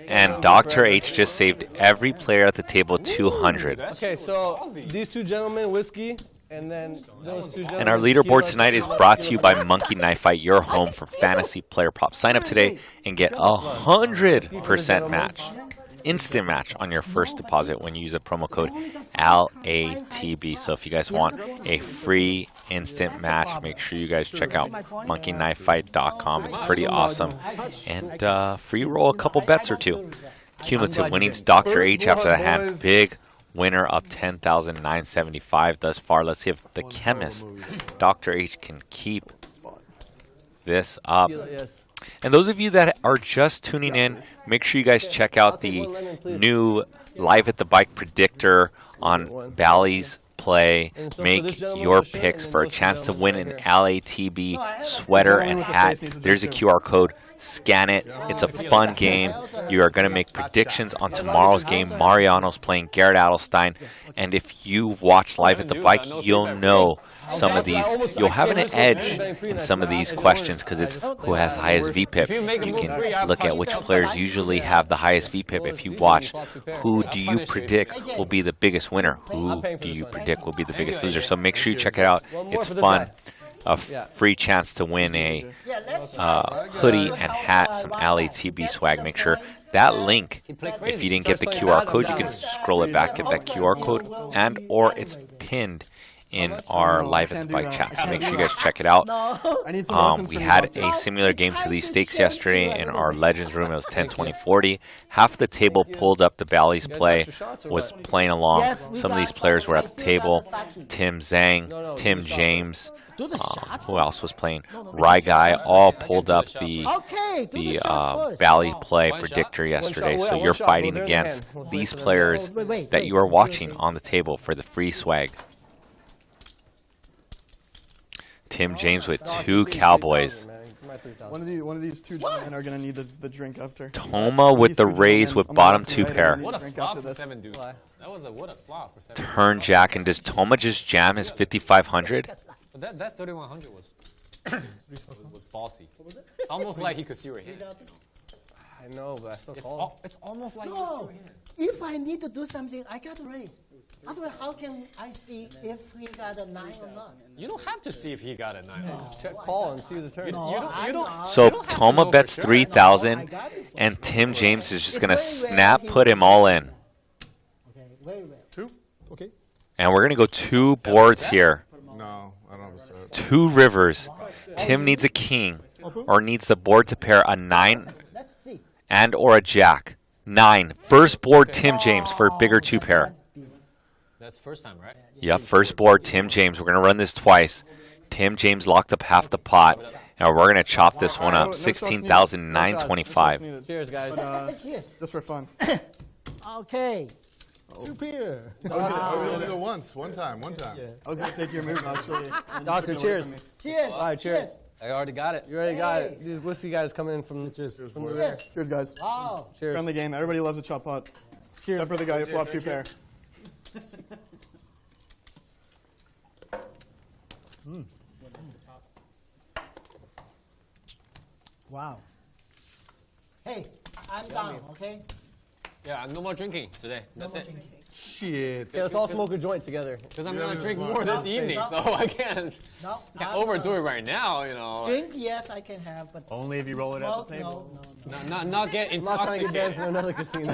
And Dr. H just saved every player at the table 200. Okay, so these 2 gentlemen, whiskey, and then those 2 gentlemen. And our leaderboard tonight is brought to you by Monkey Knife Fight, your home for fantasy player props. Sign up today and get 100% match, instant match on your first deposit when you use a promo code LATB. So if you guys want a free instant match, make sure you guys check out monkeyknifefight.com. It's pretty awesome. And free roll a couple bets or 2. Cumulative winnings, Dr. H after the hand. Big winner of 10,975 thus far. Let's see if the chemist, Dr. H, can keep this up. Yes. And those of you that are just tuning in, make sure you guys check out the new Live at the Bike predictor on Bally's Play. Make your picks for a chance to win an LATB sweater and hat. There's a QR code. Scan it. It's a fun game. You are going to make predictions on tomorrow's game. Mariano's playing Garrett Adelstein. And if you watch Live at the Bike, you'll know some of these. You'll have an edge in some of these questions because it's who has the highest VPIP. You can look at which players usually have the highest VPIP. If you watch, who do you predict will be the biggest winner? Who do you predict will be the biggest loser? So make sure you check it out. It's fun. A free chance to win a hoodie and hat, some LATB swag. Make sure that link, if you didn't get the QR code, you can scroll it back, get that QR code, and or it's pinned in our Live at the Bike chat, so make sure you guys check it out. I need some lessons We from you, had Doctor. a similar game to these stakes yesterday in our Legends room. It was 10, 20, 40. Half the table pulled up the Bally's play, was playing along. Yes, we Some of these got players were at I the still table. got the Saki. Tim Zhang, No, Tim do the shot James. Do the shot Who else was playing? No, no. Rye Guy all pulled up the Okay, do the shot first. Bally Wow. play One shot? predictor yesterday. One So shot, you're bro, fighting they're in the against hand. these players Oh, wait, that wait, you are wait, watching wait. on the table for the free swag. Tim James with 2 Cowboys. One of these two gentlemen are gonna need the drink after. Toma with the raise with bottom 2 pair. What a Drink flop after for this. 7 deuce. That was what a flop for 7. Turn jack, and does Toma just jam his 5,500? But that 3100 was was bossy. It's almost like he could see your hand. I know, but I still call. It's almost like he could see No, your hand. if I need to do something, I got to raise. Otherwise, how can I see if he got a 9 or not? You don't have to see if he got a 9. Check call and see the turn. No, you don't. I'm So don't have to Toma know for bets sure. 3,000, and Tim James is just gonna snap put him all in. Okay, very well. Okay. And we're gonna go 2 boards here. No, I don't have a set. 2 rivers. Tim needs a king, or needs the board to pair a 9 Let's see. and or a jack. 9. First board Tim James for a bigger 2 pair. That's first time, right? Yep, first board Tim James. We're gonna run this twice. Tim James locked up half the pot, and we're gonna chop this one up. 16,925. Cheers, guys. Cheers. Just for fun. Okay. 2 pair. I was gonna do it once, one time. I was gonna take your move actually. Doctor, cheers. Cheers. All right, cheers. I already got it. You already got Hey. it. These whiskey guys coming in from the rear. Cheers. Cheers, guys. Wow. Cheers. Friendly game. Everybody loves a chop pot. Except for the guy who flopped 2 pair. Wow. Hey, I'm down, okay? Yeah, no more drinking today. That's it. Shit. Yeah, let's all smoke a joint together. Because I'm gonna drink more this evening, so I can't No, overdo it right now. You know, Drink, yes, I can have, but Only if you roll it at smoke, the table. no. not get I'm not trying to get banned intoxicated. from another casino.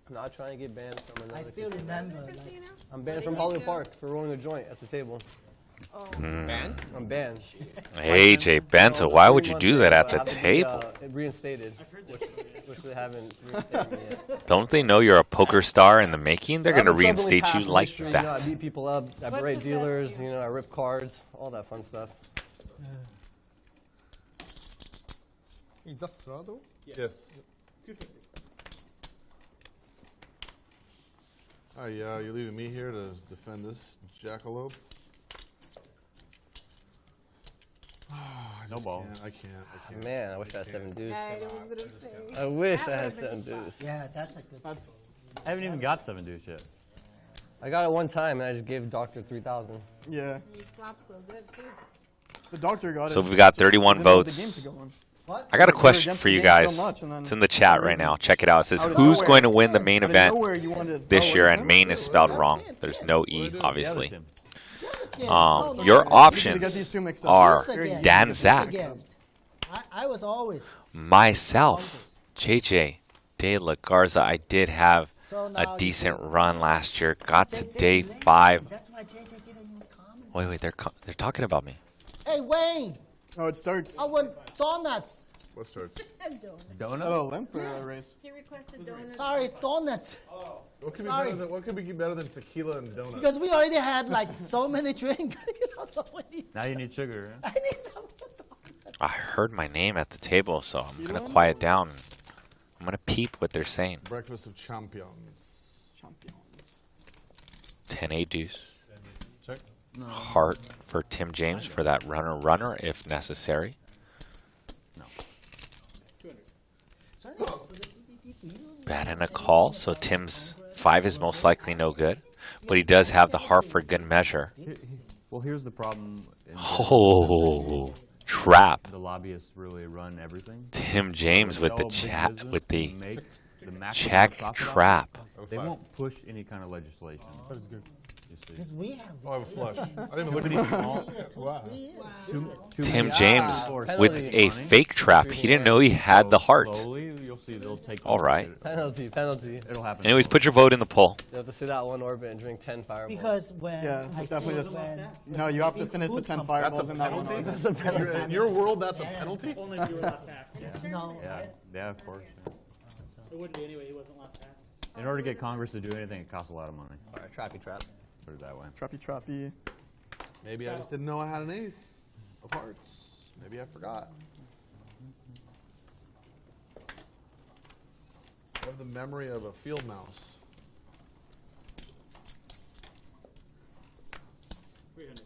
I'm not trying to get banned from another I still casino. remember. Like, I'm banned from Hollywood Park for rolling a joint at the table. Man, I'm banned. AJ Benzo, why would you do that at the table? Reinstated, which they haven't reinstated me yet. Don't they know you're a poker star in the making? They're I have gonna a troubling reinstate past you like history, You know, I that. beat people up, I berate dealers, you know, I rip cards, all that fun stuff. Is that Strado? Yes. 250. Oh yeah, you're leaving me here to defend this jackalope? No ball. I can't. Man, I wish I had 7 deuce. I was gonna say. I wish I That had would've 7 been deuce. yeah, that's a good. I haven't even got 7 deuce yet. I got it one time and I just gave Doctor 3,000. Yeah. You flop so good too. The doctor got it. So we've got Just 31 didn't want the game votes. to go on. What? I got a They were question against for the you game so guys. much, and then It's in the chat for right reason. now. Check it out. It says, Out of who's nowhere. going to win the main Out of event nowhere, you wanted this to year? go And with main him. is spelled That's wrong. it. There's no E, The other obviously. Tim. No, no, Your no. You get these options two mixed up. are Who's against? Dan Who's Zach, against? I was always. myself, JJ, De La Garza. I did have So now a you decent can- run last year. Got to JJ, day Wayne, 5. That's why JJ didn't even comment. Wait, they're talking about me. Hey, Wayne, Oh, it starts. I want donuts. What starts? Donuts. Donut? Oh, limp or a race? He requested donuts. Sorry, donuts. What could be Sorry. better than tequila and donuts? Because we already had like so many drinks. You know, so many. Now you need sugar. Huh? I need some. I heard my name at the table, so I'm gonna quiet down. I'm gonna peep what they're saying. Breakfast of champions. Champions. 10-8 deuce. Check. Heart for Tim James for that runner if necessary. Bat and a call, so Tim's 5 is most likely no good, but he does have the heart for good measure. Well, here's the problem. Oh, trap. The lobbyists really run everything. Tim James with the Big chat business with the can make the maximum check profit off trap. it. They won't push any kind of legislation. That is good. Because we have. Oh, I have a flush. I didn't even look Too at many it. small, Tim many James stores with spending a money. fake trap. He didn't know he had the So heart. Slowly, you'll see they'll take. All right. Penalty, penalty. It'll happen. Anyways, put your vote in the poll. You have to see that one orbit and drink 10 fireballs. Because when Yeah, I definitely see this. when No, you have to big finish the food 10 company- fireballs in that one. penalty? order. That's a penalty. In your world, that's a penalty? Only if you were last half. No, Yeah, yeah, of course. Yeah. It wouldn't be anyway, he wasn't last half. In order to get Congress to do anything, it costs a lot of money. All right, trappy trap. Put it that way. Trappy, trappy. Maybe I just didn't know I had an ace of hearts. Maybe I forgot. I have the memory of a field mouse. 300.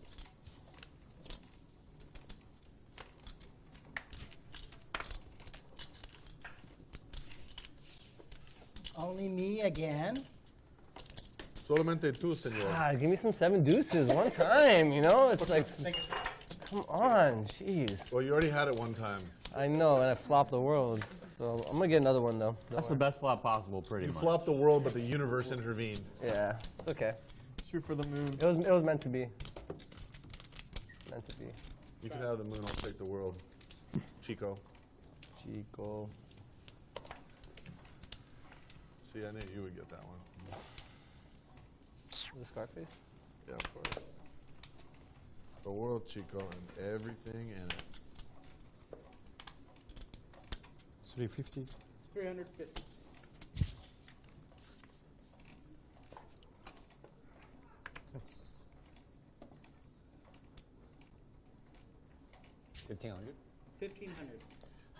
only me again. Solamente tú, señor. God, give me some 7 deuces one time, you know? It's like, come on, jeez. Well, you already had it one time. I know, and I flopped the world. So I'm going to get another one, though. That's the best flop possible, pretty You much. flopped the world, but the universe intervened. Yeah, it's okay. Shoot for the moon. It was meant to be. Meant to be. You can have the moon, I'll take the world. Chico. Chico. See, I knew you would get that one. The Scarface? Yeah, of course. The world, Chico, and everything in it. 350. 350. It's 1,500. 1,500.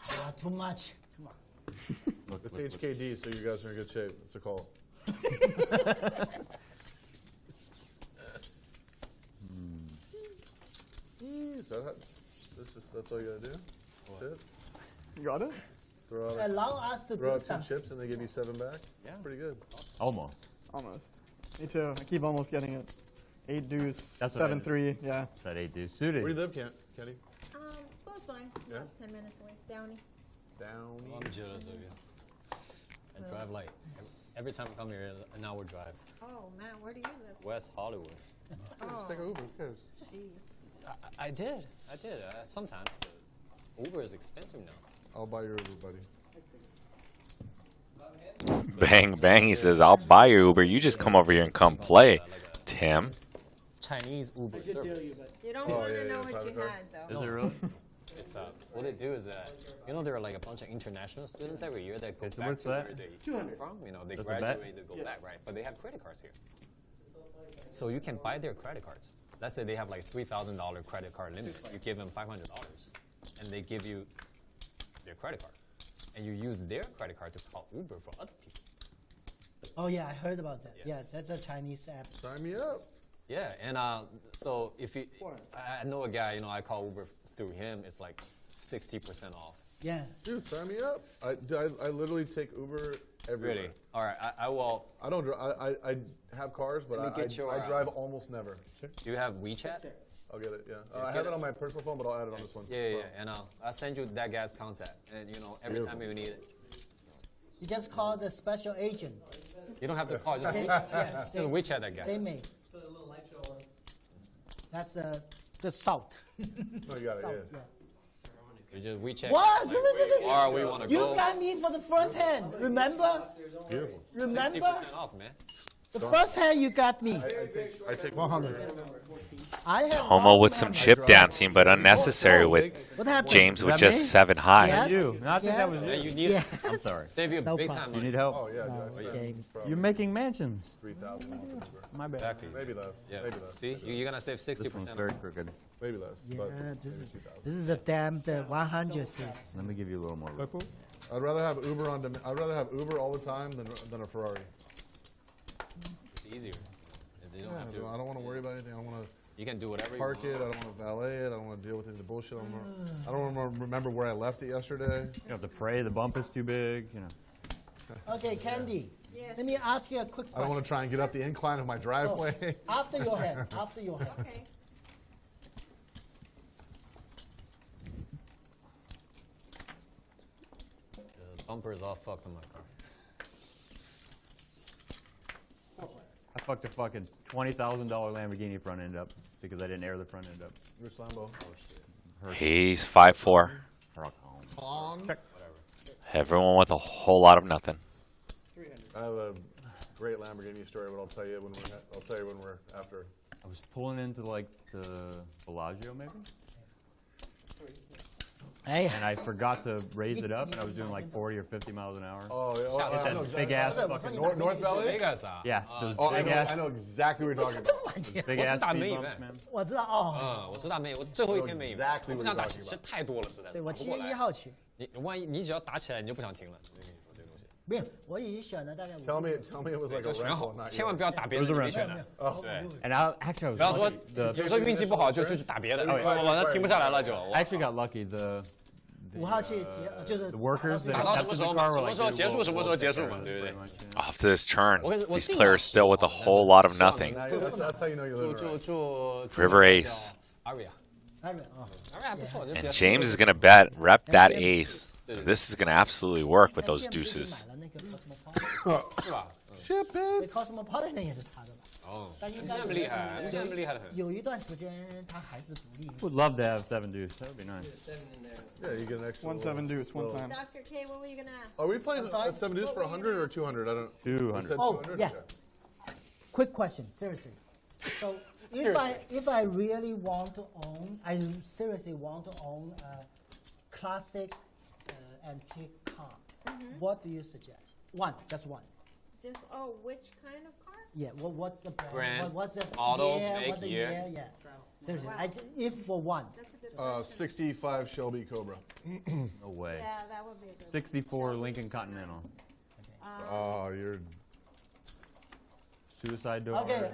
Ah, too much. Come on. It's HKD, so you guys are in good shape. It's a call. Is that that's all you gotta do? That's it? You got it? Throw out, Allow us to throw do out 2 something. chips and they give you 7 back? Yeah. Pretty good. Almost. Almost. Me too. I keep almost getting it. 8 deuce, That's what I 7 did. 3. Yeah. That 8 deuce Where do suited. you live, Kenny? Close by. Yeah? About 10 minutes away. Downey. Down. I'm jealous of you. I drive like, every time I come here, an hour drive. Oh, man, where do you live? West Hollywood. Just take a Uber. Who cares? Jeez. I did. Sometimes. But Uber is expensive now. I'll buy your Uber, buddy. Bang, bang. He says, I'll buy your Uber. You just come over here and come play, Tim. Chinese Uber I did tell you, service. but You don't Oh, want yeah, to know yeah, what private you car. had, though. Is it really? It's what they do is that there are like a bunch of international students every year that go Okay, so back what's to that? where they 200. came from. They That's a bet? graduate, they go back, right? But they have credit cards here, so you can buy their credit cards. Let's say they have like $3,000 credit card limit. You give them $500, and they give you their credit card, and you use their credit card to call Uber for other people. Oh yeah, I heard about that. Yes. Yeah, that's a Chinese app. Sign me up. Yeah, and so if you, I know a guy, I call Uber through him. It's like 60% off. Yeah. Dude, sign me up. I literally take Uber everywhere. Really? All right, I will. I don't drive. I have cars, but Let me get your, I drive almost never. Do you have WeChat? I'll get it, yeah. Yeah, I get have it. it on my personal phone, but I'll add it on this one. Yeah, and I'll send you that guy's contact, and every time you need it, You just call the special agent. you don't have to call. Just, They, just they, WeChat that guy. they may. That's the salt. No, you got it, Salt, yeah. You just WeChat. What? Like, where we want to You go. got me for the first hand. Remember? Beautiful. Remember? 60% off, man. The first hand you got me. I take 100. I have Toma all with the some money. chip dancing, but unnecessary with What happened? James with that just me? 7 high. Yes. You. No, I think that was Yeah, you. you need Yeah. I'm sorry. save you No big problem. time You money. need help? Oh, yeah, No, dude, I spent James. probably You're making mansions. 3,000 off of Uber. My bad. Exactly. Maybe less. Yeah. Maybe less. See, you're gonna save 60%. This one's very crooked. Maybe less. Yeah, but this is 2,000. this is a damn 100 cents. Let me give you a little more room. I'd rather have Uber on demand. I'd rather have Uber all the time than a Ferrari. It's easier. You don't Yeah, have to. I don't want to worry about anything. I don't want to You can do whatever park you it. I want. don't want to valet it. I don't want to deal with any of the bullshit. I don't want to remember where I left it yesterday. You have to pray the bump is too big, you know. Okay, Candy. Yes. Let me ask you a quick I don't question. want to try and get up the incline of my driveway. After your hand. After your hand. Okay. The bumper is all fucked on my car. I fucked a fucking $20,000 Lamborghini front end up because I didn't air the front end up. Which Lambo? He's 5'4". On. Whatever. Everyone with a whole lot of nothing. 300. I have a great Lamborghini story, but I'll tell you when we're after. I was pulling into like the Bellagio maybe, Hey, and I forgot to raise it up, and I was doing like 40 or 50 miles an hour. Oh, yeah, Shout I out. know That big ass exactly. fucking North Valley. Vegas 啊， yeah, those 哦 big ass, I know exactly what you're talking about. big 我 ass 知道 speed 妹 bumps, 妹 man. 我知道哦，我知道没，我最后一天没赢， Exactly 我不想打， what you're 其 talking 实太多了，实在对我7月打不过来。 1号去，你只要打起来，你就不想停了。我跟你说这个东西，没有，我已经选了大概5 Tell me it was like 就 a 选 rental, 好， not 千万 yours. 不要打别人 It was a 没选的。对， And actually, I was 不要说 lucky. The 有时候运气不好就去打别的，晚上停不下来了就。 I actually got lucky. The 5号去就是 the workers that 打到什么 accepted 时 the 候 car 嘛， were 什么 like, 时候 "Dude, 结束 we'll- 什么 we'll 时候 take 结束 care 嘛， of it," 对不对？ pretty much, yeah. After this turn, 我 these players still with a whole lot of nothing. That's how you know you live 就 River Ace. Aria， Iron 啊， Aria 还不错，就比 And 较 James is going to bet, rep that ace. This is going to absolutely work with those deuces. 买了那个 Cosmopolitan，是吧？对 Cosmopolitan 也是他的吧？哦，但应这该么厉害，这么厉害的很。有一段时间他还是独立。 Would love to have 7 deuce. That would be nice. Yeah, you get an extra. 1-7 deuce, one little- time. Dr. K, what were you gonna ask? Are we playing I'm sorry? 7 deuce for 100 or 200? I don't. You 200. said Oh, 200? yeah. Okay. Quick question, seriously. So if I really want to own, I seriously want to own a classic antique car. What do you suggest? Just one. Just, which kind of car? Yeah. What's the brand? Brand, What's the model, year? make, What's the year. year? Yeah. Seriously, Wow. if for one. That's a good question. 65 Shelby Cobra. No way. Yeah, that would be a good 64 Lincoln Continental. Oh, you're. Suicide door. Okay.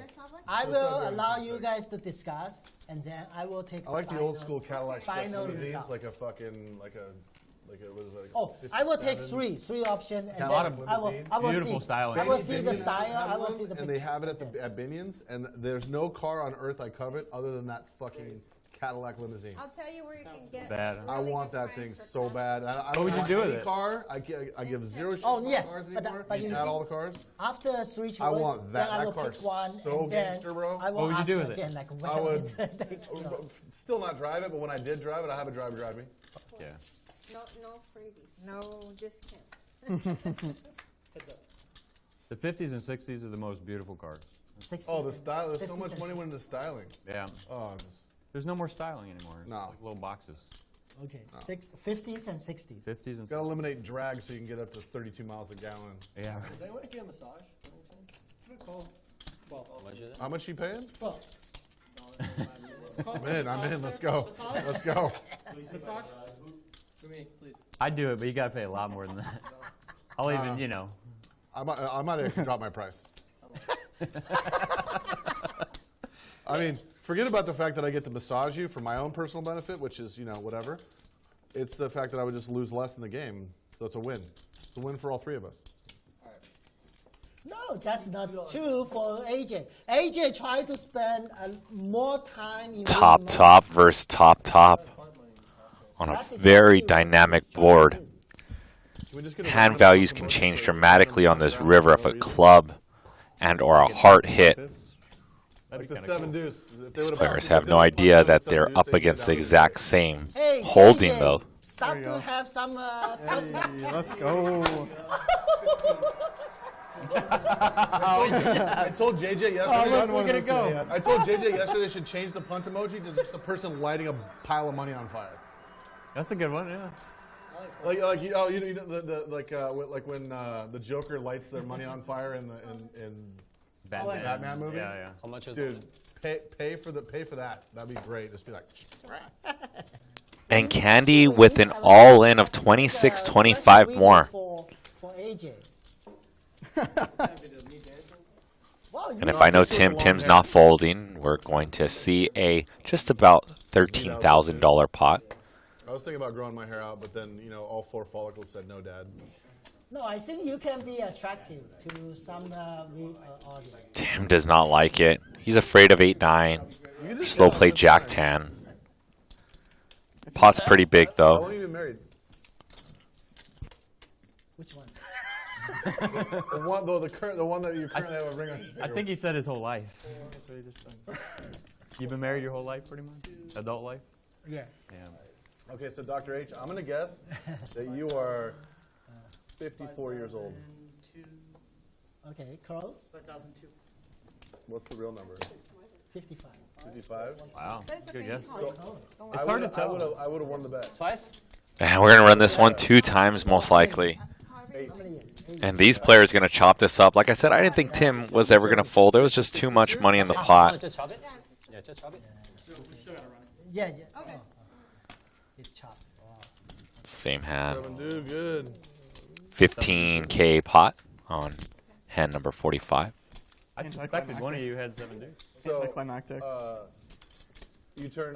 I will allow you guys to discuss, and then I will take. I like the old school Cadillac final limousines, result. like a fucking like it was like. Oh, I will take 57. three options, and A then lot of I will beautiful see. styling. I will see the Binions style. have I will one, see the and they picture. have it at Binions, and there's no car on earth I covet other than that fucking Cadillac limousine. I'll tell you where you can get. Bad. I really want good that price thing for so class. bad. I What don't would you want do with any it? car. I give zero shit Oh, on yeah, cars but anymore. you You see- add all the cars. After three choices, I want that. then I That will car's pick one, so and then gangster, bro. I will What would you ask do with it? again, like, I when would it's like, you know. still not drive it, but when I did drive it, I have a driver drive me. Yeah. No freebies, no discounts. The 50s and 60s are the most beautiful cars. 60s Oh, the and style. There's so 50s much and money went into styling. Yeah. Oh, There's no more styling anymore. It's No. like little boxes. Okay, 50s and 60s. 50s and gotta eliminate drag so you can get up to 32 miles a gallon. Yeah. Does anyone get a massage? How much you paying? Well, I'm in. Let's go. Let's go. For me, please. I'd do it, but you gotta pay a lot more than that. I'll even, you know. I might actually drop my price. I mean, forget about the fact that I get to massage you for my own personal benefit, which is, whatever. It's the fact that I would just lose less in the game, so it's a win. It's a win for all three of us. no, that's not true for AJ. AJ tried to spend more time in Top versus top on a very dynamic board. Can we just get a Hand random values amount can of change motion? dramatically on this river if a club and or a heart hit. Like the 7 deuce. If they These would've players punched- have if they no would've idea punched that the 7 they're deuce, up they'd against the say that was exact good. same Hey, holding AJ, though. Start to have some Let's go. I told JJ yesterday. We're gonna go. I told JJ yesterday they should change the punt emoji to just the person lighting a pile of money on fire. That's a good one, yeah. Like when the Joker lights their money on fire in Batman movie. Yeah, yeah. How much is Dude, pay for that. That'd be great. Just be like, And Candy with an all-in of 26-25 more. For AJ. And if I know Tim's not folding, we're going to see a just about $13,000 pot. I was thinking about growing my hair out, but then all 4 follicles said no, Dad. No, I think you can be attractive to some audience. Tim does not like it. He's afraid of 8-9. Slow play Jack-10. Pot's pretty big How though. long have you been married? Which one? the one that you currently have a ring on your finger. I think he said his whole life. That's what he just said. You've been married your whole life, pretty much? Adult life? Yeah. Yeah. Okay, so Dr. H, I'm gonna guess that you are 54 years old. Okay, close. 5,002. What's the real number? 55. 55? Wow. Good guess. It's hard to tell. I would have won the bet. Twice? And we're going to run this one 2 times most likely. How many years? And these players are going to chop this up. Like I said, I didn't think Tim was ever going to fold. There was just too much money in the pot. Just chop it? Yeah, just chop it. Yeah, yeah. Okay. It's chopped. Wow. Same hand. 7 good. 15K pot on hand number 45. I suspected one of you had 7 deuce. So, Anticlimactic. you turn.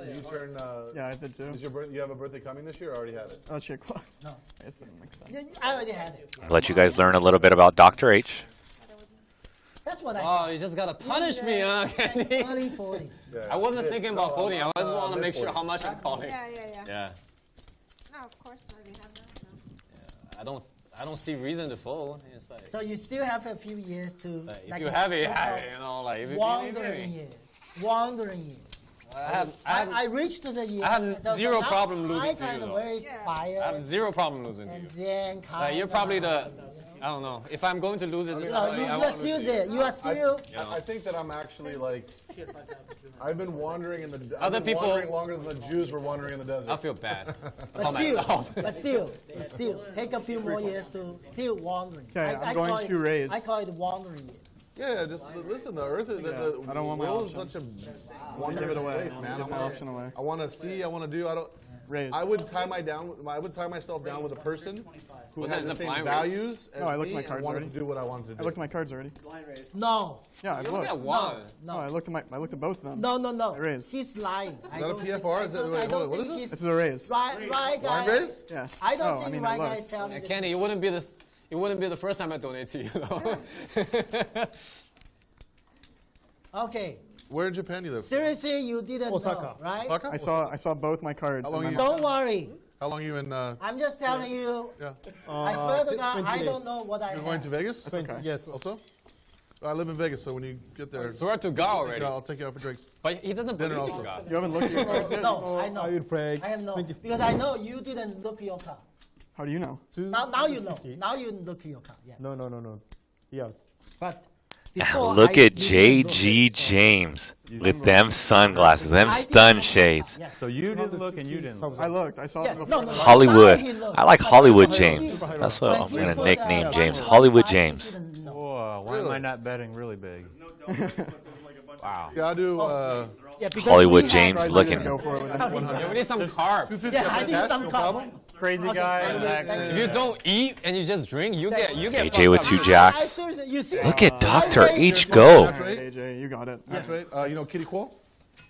Yeah, I did too. You have a birthday coming this year, or already had it? Oh, shit, close. No. I guess that makes sense. Yeah, I already had it. I'll let you guys learn a little bit about Dr. H. That's what I Oh, you just gotta punish me, huh, Candy? Early 40. Yeah. I wasn't thinking about folding. I just want to make sure how much I'm calling. Yeah. Yeah. No, of course not. We have that. No. I don't see reason to fold. It's like, So you still have a few years to. like, if like you a have it, you so-called have it. You know, like if you Wandering years. Wandering years. I reached to the year. I have so zero now problem losing I to you, kind of though. very Yeah. quiet. I have zero problem losing to you. And then kind Like, you're probably the, I don't know. If I'm going to lose it, No, you are still there. You are still. I think that I'm actually like. I've been wandering in the. Other people- wandering longer than the Jews were wandering in the desert. I feel bad But about still, myself. but still, take a few more years to still wandering. Okay, I'm going call to raise. I call it wandering years. Yeah, just listen. The Earth is. The I don't want my world is option. such a Give it wonderful away. place, man. Give my option away. I want to see. I want to do. I don't. Raise. I would tie myself down with a person who Was had that the the same blind race? values as No, I looked me my and cards wanted already. to do what I wanted to do. I looked at my cards already. No, Yeah, I You only got looked. one. No, no, I looked at both of them. no. I raised. He's lying. Is that a PFR? Is that, wait, hold on. What is this? This is a raise. Right Blind guy. raise? Yeah. I don't Oh, think I mean, right I guy looked. is telling the Candy, it wouldn't be the first time I donate to you, though. Okay, Where in Japan do you live? seriously, you didn't Osaka. know, right? Osaka? I saw both my cards. How long and you- then- Don't worry. How long you in? I'm just telling you. Yeah. I swear to God, 20 I days. don't know what I You're have. going to Vegas? okay. Yes. Also? I live in Vegas, so when you get there, Swear to God already. I'll take you out for drinks. But he doesn't Dinner believe in also. God. You haven't looked at your cards yet? No, I know. I will pray. I have no. 20. Because I know you didn't look your car. How do you know? Now you know. 50. Now you look your car. Yeah. No. Yeah. But And before look I at didn't look JG it. James with them sunglasses, them I didn't stun look at shades. it. Yes. So you didn't look and you didn't look. I looked. I saw Yeah, it no, before. no, Hollywood. now he looked. I like But Hollywood when James. he- That's what when I'm he going to put, nickname James. bankrolls, Hollywood I James. didn't know. Whoa, why am I not betting really big? Wow. Yeah, I do. Yeah, because Hollywood we had- James looking. Go for it with that. Yeah, we need some carbs. Yeah, I need some carbs. Crazy Okay, guy. thank you, back thank there. If you don't eat and you just drink, you get AJ fucked with up. 2 I jacks. seriously, you see? Look at Dr. Okay. H go. That's All right, right. AJ, you got it. That's right. You know Kitty Quall?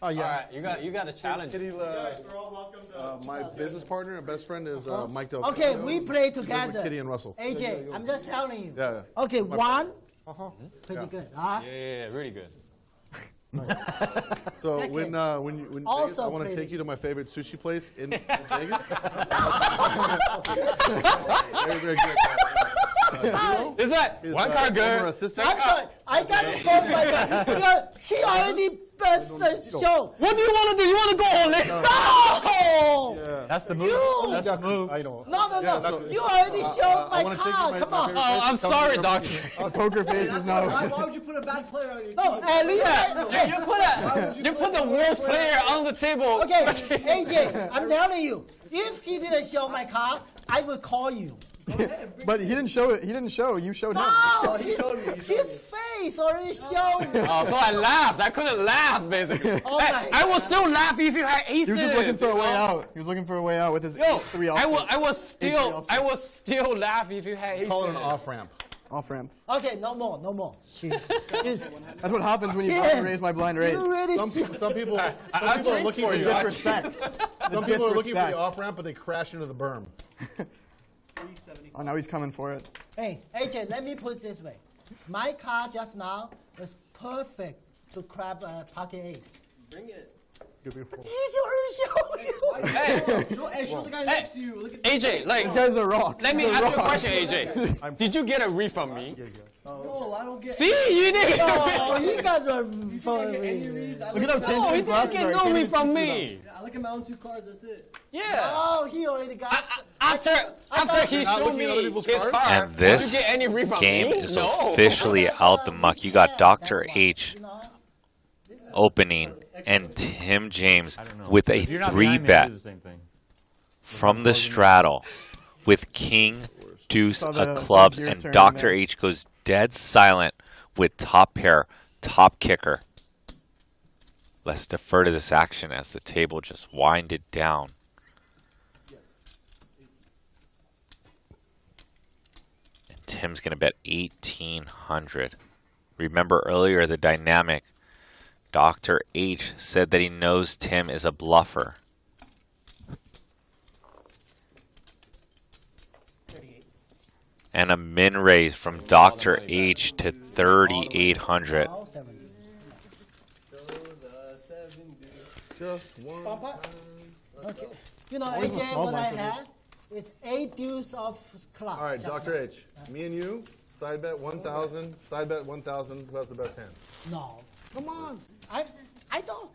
Oh, yeah. All right, you got a challenge. Kitty, my business partner and best friend is Mike Del. Okay, we play Live with together. Kitty and Russell. AJ, I'm just telling you. Yeah. Okay, one. Uh-huh. Pretty Yeah. good. Huh? Yeah, really good. So Second. when Vegas, Also I want to pretty. take you to my favorite sushi place in Vegas. Very, very good. Is that His, one card former good? assistant. I'm sorry. I got to phone my guy. Because he already best show. What do you want to do? You want to go all in? No! Yeah. That's the move. You- That's the move. I know. No. Yeah, so- You already showed I my wanna take you car. my- Come my on. favorite Oh, I'm sorry, doctor. Poker face is no. Why would you put a bad player on your team? No, at least. Hey, You put the worst player on the table. okay, AJ, I'm telling you, if he didn't show my car, I would call you. But he didn't show it. He didn't show. You showed him. No, his face already showed. Oh, so I laughed. I couldn't laugh, basically. Oh my I will still laugh if you had aces. He was just looking for a you way know? out. He was looking for a way out with his Yo, 3 I options. was still laugh if you had aces. Call it an off ramp. Off ramp. Okay, no more. That's what happens when you Yeah. can't raise my blind raise. You really Some people are looking for you. Disrespect. Some people are looking for the disrespect. off ramp, but they crash into the berm. Oh, now he's coming for it. Hey, AJ, let me put it this way. My car just now is perfect to grab a pocket ace. He's already showing you. Hey, show the guy next to you. Look at AJ, like, This guy's a rock. let me He's ask you a rock. question, AJ. Did you get a read from me? No, I don't get. See, you didn't. Oh, he got the You can't get any reads. I Look at how No, he tinted his didn't get no read from me. look at my own 2 cards. That's it. Yeah. Oh, he he already got. After he You're not showed looking at other me people's his cards? card, And this did you get any free from game me? is No. officially out the muck. You got Dr. H You know, opening and Tim James with a If you're not 3 behind me, I bet do the same thing. from the straddle with king, deuce Saw of the clubs, gears and turning Dr. there. H goes dead silent with top pair, top kicker. Let's defer to this action as the table just winded down. And Tim's going to bet 1,800. Remember earlier the dynamic. Dr. H said that he knows Tim is a bluffer. And a min raise from Dr. H to 3,800. now 70. Just one. Okay. You know, Always a AJ, small what I blind for had is 8 deuce of club. All right, just Dr. like- H. Me and you, side bet 1,000. Side bet 1,000. Who has the best hand? No, Come on. I don't.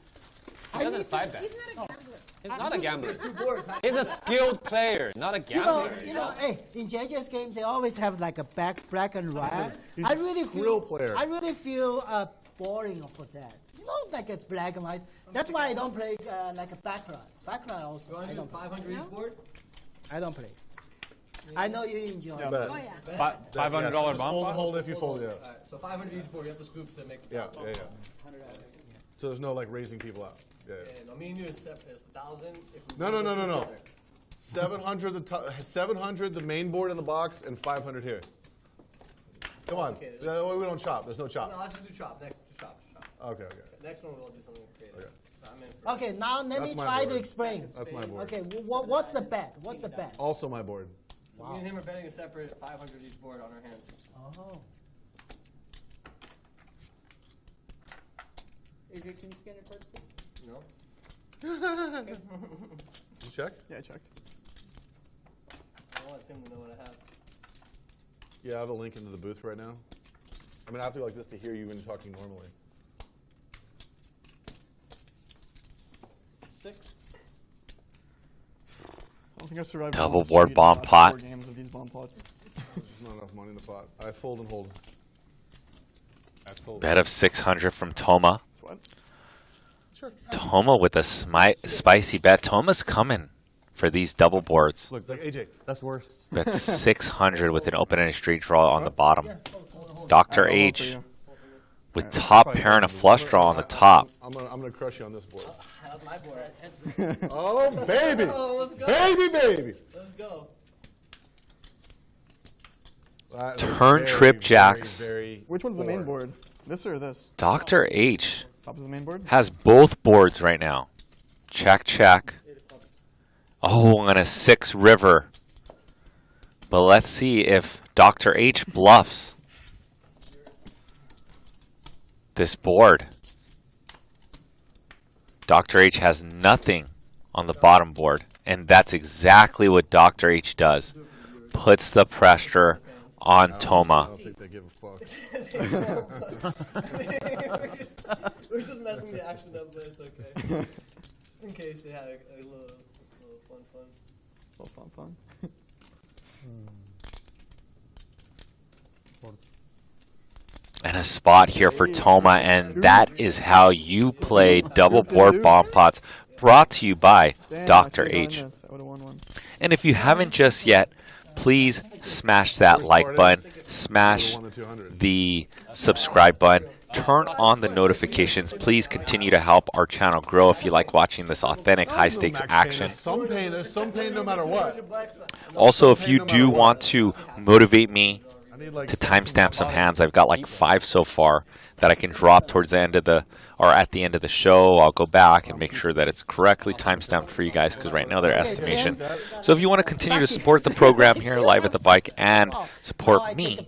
He I doesn't need side to, bet. He's not a gambler. He's not a gambler. He's a skilled player, not a gambler. you know, hey, in JJ's games they always have like a black and white. He's I a really skill feel, player. I really feel boring for that. You know, like a black and white. That's why I don't play like a baccarat. Baccarat also. I don't. 500 each board? I don't play. I know you enjoy. Bet. Oh, yeah. $500 Just bomb hold, pot? hold if you fold, yeah. Alright, so 500 each board. You have to scoop to make the Yeah, top. yeah, yeah. So there's no like raising people out. Yeah. yeah. And me and you is 1,000. If we No, no, both no, no, scoop no. together. 700 700 the main board in the box and 500 here. Come on. Okay. No, we don't chop. There's no chop. No, let's just do chop. Next, just chop. Okay, okay. Next one, we'll do something creative. Okay. So I'm in for Okay, now let That's me my try to board. explain. That's my board. Okay, what's the bet? What's the bet? Also my board. So me and him are betting a separate 500 each board on our hands. Oh. AJ, can you scan your cards, please? No? You check? Yeah, I checked. I want him to know what I have. Yeah, I have a link into the booth right now. I mean, I have to go like this to hear you when you're talking normally. 6. I don't think I've survived. Double one board straight bomb last pot. 4 games of these bomb pots. There's just not enough money in the pot. I fold and hold. Bet of 600 from Toma. What? Toma with a spicy bet. Toma's coming for these double boards. Look, like AJ. That's worse. Bet 600 with an open-ended straight draw on the bottom. Dr. I'll hold for H you. with top pair and a flush draw on the top. I'm gonna crush you on this board. That's my board. Oh baby, Oh, let's go. baby. Let's go. That was Turn trip jacks. very Which one's the main poor. board? This or this? Dr. H Top is the main board? has both boards right now. Check, check. Oh, and a 6 river. But let's see if Dr. H bluffs this board. Dr. H has nothing on the bottom board, and that's exactly what Dr. H does. Puts the pressure on I Toma. don't think they give a fuck. We're just messing the action up, but it's okay. Just in case they had a little fun. So fun. And a spot here for Toma, and that is how you play double board bomb pots. Brought to you by Damn, Dr. I should've done H. this. I would've won one. And if you haven't just yet, please smash that Worst like part button, is, smash won the 200. the subscribe button, turn on the notifications. Please continue to help our channel grow if you like watching this authentic high stakes action. There's some pain no matter what. Also, if you do want to motivate me I need like to timestamp some hands, I've got like 5 so far that I can drop towards the end of the, or at the end of the show. I'll go back and make sure that it's correctly timestamped for you guys, because right now they're estimation. So if you want to continue to support the program here live at the bike and support me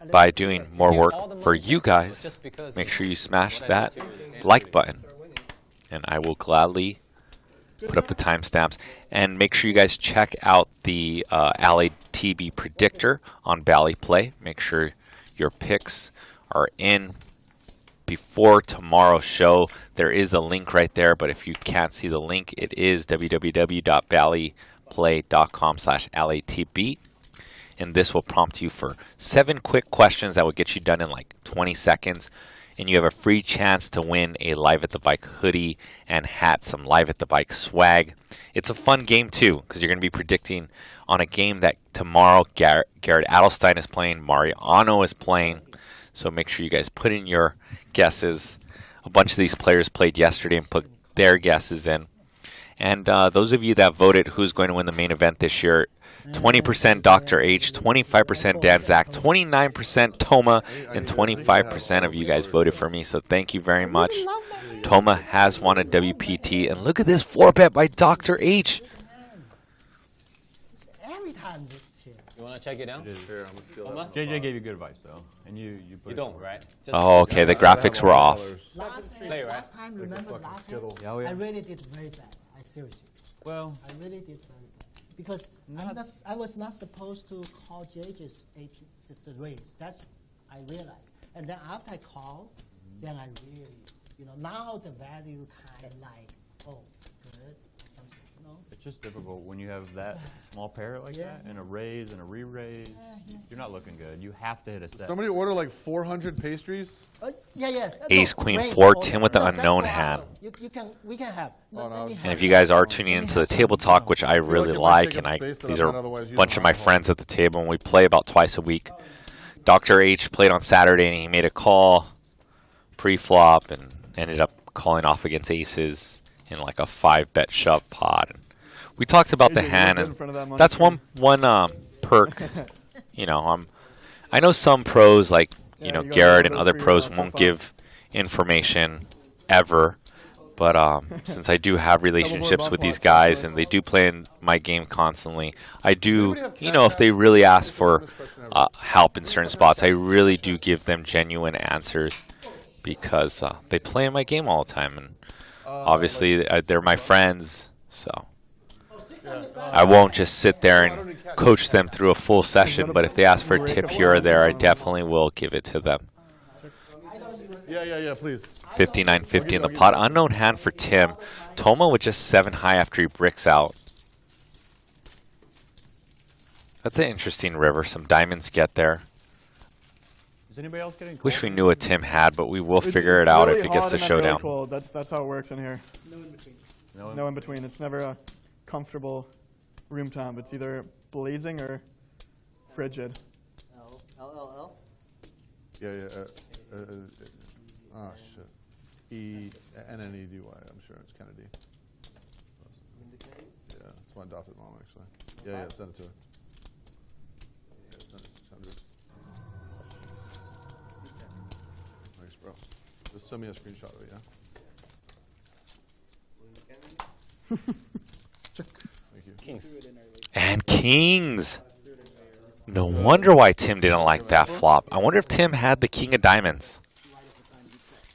by doing more work for you guys, make sure you smash that like button, and I will gladly put up the timestamps. And make sure you guys check out the LATB predictor on Bally Play. Make sure your picks are in before tomorrow's show. There is a link right there, but if you can't see the link, it is www.valleyplay.com/LATB. And this will prompt you for 7 quick questions that will get you done in like 20 seconds. And you have a free chance to win a Live at the Bike hoodie and hat, some Live at the Bike swag. It's a fun game too, because you're going to be predicting on a game that tomorrow Garrett Adelstein is playing, Mariano is playing. So make sure you guys put in your guesses. A bunch of these players played yesterday and put their guesses in. And those of you that voted who's going to win the main event this year, 20% Dr. H, 25% Dan Zach, 29% Toma, and 25% of you guys voted for me. So thank you very much. Toma has won a WPT. And look at this 4-bet by Dr. H. Every time this here. You want to check it out? Sure, I'm gonna steal Toma? that. JJ gave you good advice though, and you put You it don't, forward. right? Just Oh, okay. The graphics were off. Play, right? Last time, remember fucking last time? Skittles. Yeah, oh, yeah. I really did very bad. I seriously. Well, I really did very bad. Because I was not supposed to call JJ's AP, the race. That's I realized. And then after I called, then I really, now the value kind of like, oh, good, something, it's just difficult when you have that small pair like that, and a raise and a re-raise. You're not looking good. You have to hit a set. Somebody order like 400 pastries. Yeah. Ace, No, Queen, range 4, order. Tim with the No, that's unknown for hand. also. We can have. Oh, no, let me and And if have- you guys are tuning into the table talk, which I feel like really it might like, take and up space that these I are might otherwise a use bunch on of my alcohol. friends at the table, and we play about twice a week. Dr. H played on Saturday, and he made a call pre-flop and ended up calling off against aces in like a 5-bet shove pot. And we talked about the JJ, hand, you're and in front of that money that's screen. one perk. I know some pros like Yeah, you gotta Garrett and order other for your, pros full won't file. give information ever. But since I do have relationships with these guys and they do play in my game constantly, I do, if they really ask for help in certain spots, I really do give them genuine answers because they play in my game all the time. And obviously, they're my friends, so I won't just sit there and coach them through a full session. But if they ask for a tip here or there, I definitely will give it to them. Yeah, please. 59.50 in the pot. Unknown hand for Tim. Toma with just 7 high after he bricks out. That's an interesting river. Some diamonds get there. Is anybody else getting? Wish we cold? knew what Tim had, but we will It's- figure it's it out really if it gets hot to and then really showdown. cold. That's how it works in here. No in between. No in between. It's never a comfortable room temp. It's either blazing or frigid. LLL. Yeah. Oh shit. ENNEDY. I'm sure it's Kennedy. Yeah, it's my adopted mom actually. Yeah, send it to her. Yeah, send it. Thanks, bro. Just send me a screenshot of it, yeah? Thank you. Kings. And kings. No wonder why Tim didn't like that flop. I wonder if Tim had the king of diamonds.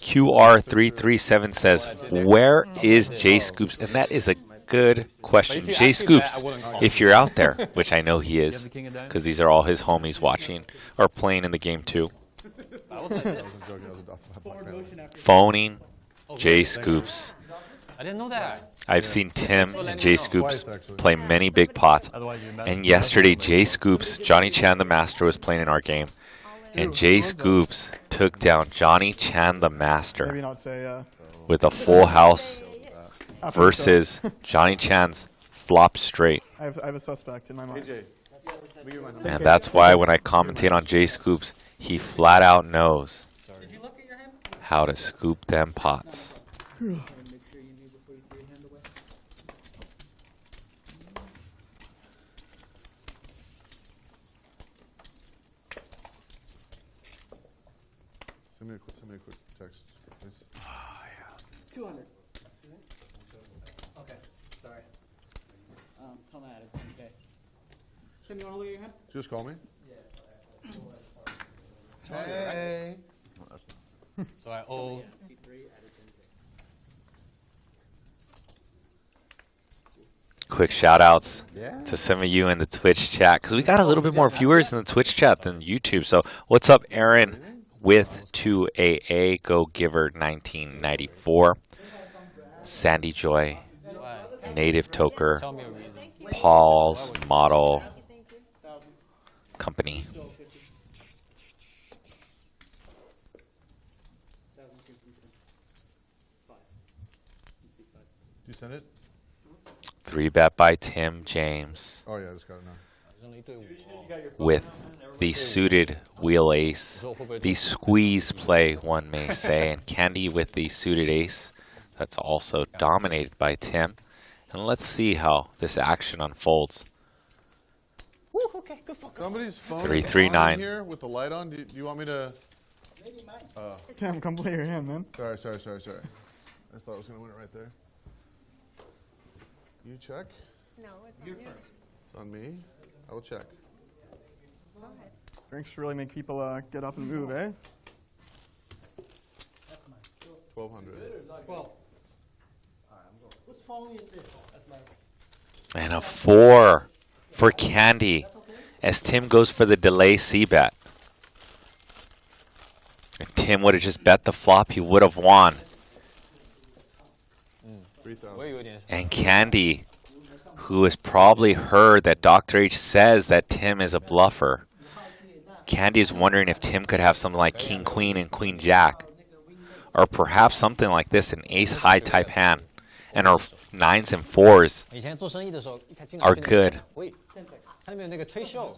QR337 says, where is Jay Scoops? And that is a good question. But if you Jay asked me that, Scoops, I wouldn't call. if you're out there, which I know he You have is, the king of diamonds? because these are all his homies watching or playing in the game too. I was like this. I'm joking, I was adopted by my Forward family. motion after. Phoning Jay Scoops. I didn't know that. I've seen Tim and Jay Scoops Twice, actually. play many big pots. Otherwise, you mess And with yesterday, the Jay Scoops, Johnny Chan the Master was playing in our game. And Jay Scoops took down Johnny Chan the Maybe Master not say. with a full house After versus Johnny Chan's flop straight. I have a suspect in my mind. AJ, let me give you my number. And that's why when I commentate on Jay Scoops, he flat out knows Did you look at your hand? how to scoop them pots. Make sure you knew before you threw your hand away. Send me a quick text, please. 200. Okay, sorry. Toma added. Okay. Shouldn't you want to look at your hand? Just call me. Hey. So I owe. Quick shout outs to some of you in the Twitch chat because we got a little bit more viewers in the Twitch chat than YouTube. So what's up, Aaron with 2AA, Go Giver 1994, Sandy Joy, Native Toker, Tell me a reason. Paul's Model Company. You send it? 3-bet by Tim James Oh yeah, I just got it now. with the suited wheel ace. The squeeze play, one may say, and Candy with the suited ace. That's also dominated by Tim. And let's see how this action unfolds. Somebody's phone 339. is on here with the light on. Do you want me to? Cam, come play your hand, man. Sorry. I thought I was gonna win it right there. You check. No, it's on you. It's on me. I will check. Go ahead. Drinks really make people get up and move, eh? 1200. Whose phone is it? And a 4 for Candy as Tim goes for the delay C-bet. If Tim would have just bet the flop, he would have won. 3000. And Candy, who has probably heard that Dr. H says that Tim is a bluffer. Candy is wondering if Tim could have something like King Queen and Queen Jack. Or perhaps something like this, an ace high type hand. And our 9s and 4s 以前做生意的时候，一开进 are good. 会，它那边有那个吹秀，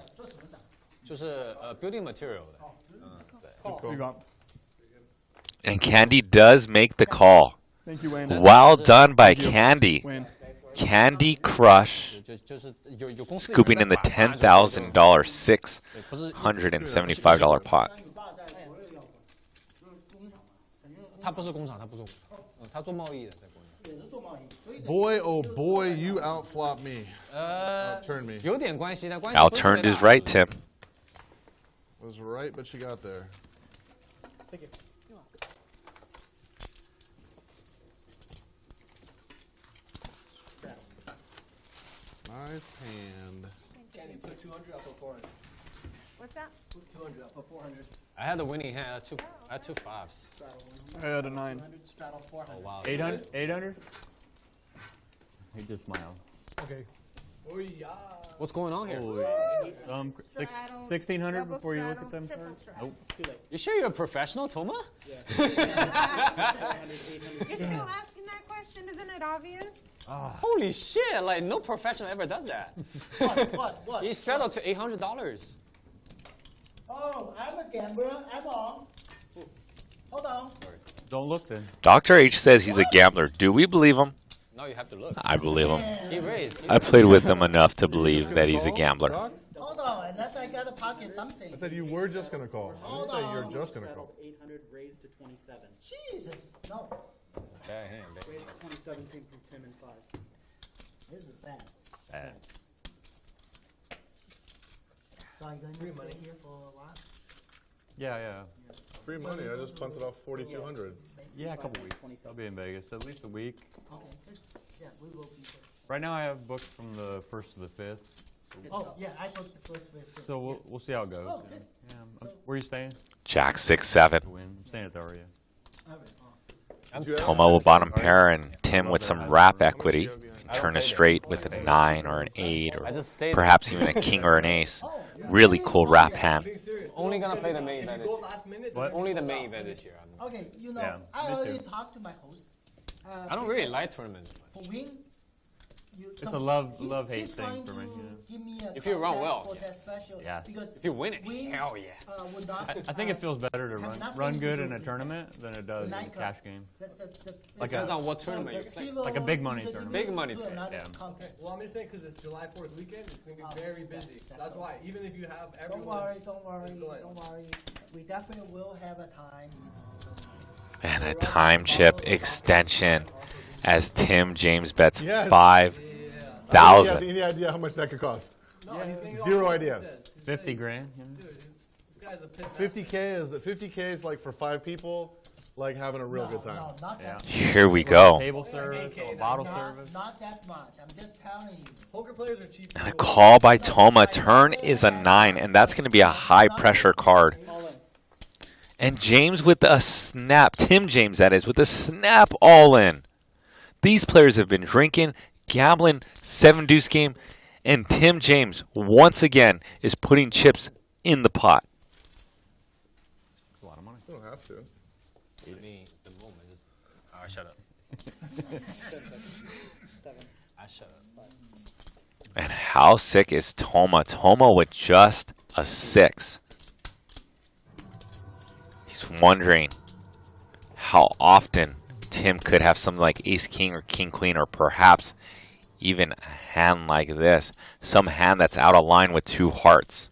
就是building material 的。 You got. And Candy does make the call. Thank you, Wayne. Well done by Candy. Wayne. Candy Crush, 就是有公司 scooping in the $10,000 $675 pot. 他不是工厂，他不做，他做贸易的，在国内。 Boy, oh boy, you outflop me. Outturn me. 有点关系，但关系不是特别 Outturned 大 is right, Tim. Was right, but she got there. Nice hand. Candy, put 200 up or 400. What's that? Put 200 up or 400. I had the winning hand. I had two fives. I had a 9. Straddle 400. Oh wow. 800? 800? He just smiled. Okay. Oh, yeah. What's going on here? Holy. 1600 before you look at them Triple first? straddle. Nope. You sure you're a professional, Toma? You're still asking that question, isn't it obvious? Holy shit! Like no professional ever does that. What? He straddled to $800. Oh, I'm a gambler. I'm on. Hold on. Don't look then. Dr. H says he's a gambler. Do we believe him? Now you have to look. I believe him. He raised. I played with him enough to believe that he's a gambler. Doc? Hold on, unless I gotta pocket something. I said you were just gonna call. I didn't say you're just gonna call. 800 raised to 27. Jesus, no. Bad hand, baby. Raised to 27 came from Tim and 5. This is bad. Bad. So I'm going to stay here for a while. Yeah. Free money. I just punted off 4,200. Yeah, a couple weeks. I'll be in Vegas. At least a week. Okay. Yeah, we will be there. Right now I have booked from the 1st to the 5th. Oh, yeah, I took the first with it. So we'll see how it goes. Oh, good. Yeah. Where are you staying? Jack 6-7. To win. I'm staying at the Aria. Toma will bottom pair and Tim with some wrap equity. Turn a straight with a 9 or an 8 or perhaps even a king or an ace. Really cool wrap hand. Only gonna play the main event. Go last minute. What? Only the main event this year. Okay, you know, Yeah, I me already too. talked to my host. I don't really like tournaments. For win, It's a love-hate he's thing going for me, to yeah. give me a If you run contest well, for that yes. special, Yeah. because If you win it, win, hell yeah. would not, I think it feels better to have nothing run to good do in a with tournament than it does in a nightclub. cash game. Like depends on what tournament you play. Like a big money tournament. Big money tournament, yeah. Well, I'm just saying because it's July 4th weekend, it's going to be very busy. That's why, even if you have Don't everyone. worry. Go ahead. Don't worry. We definitely will have a time. And a time chip extension as Tim James bets Yes. 5,000. Any idea how much that could cost? No, he's getting Zero all idea. the says. 50 grand. You know? Dude, this guy's a pit. 50K is like for 5 people, like having a real good time. No, not that. Here we go. Table service, or bottle service. Not that much. I'm just telling you. Poker players are cheap. And a call by Toma. Turn is a 9, and that's going to be a high pressure card. And James with a snap. Tim James, that is, with a snap all in. These players have been drinking, gambling, 7-deuce game, and Tim James, once again, is putting chips in the pot. A lot of money. You don't have to. The moment is. Alright, shut up. Shut up. And how sick is Toma? Toma with just a 6. He's wondering how often Tim could have something like ace-king or king-queen, or perhaps even a hand like this. Some hand that's out of line with 2 hearts.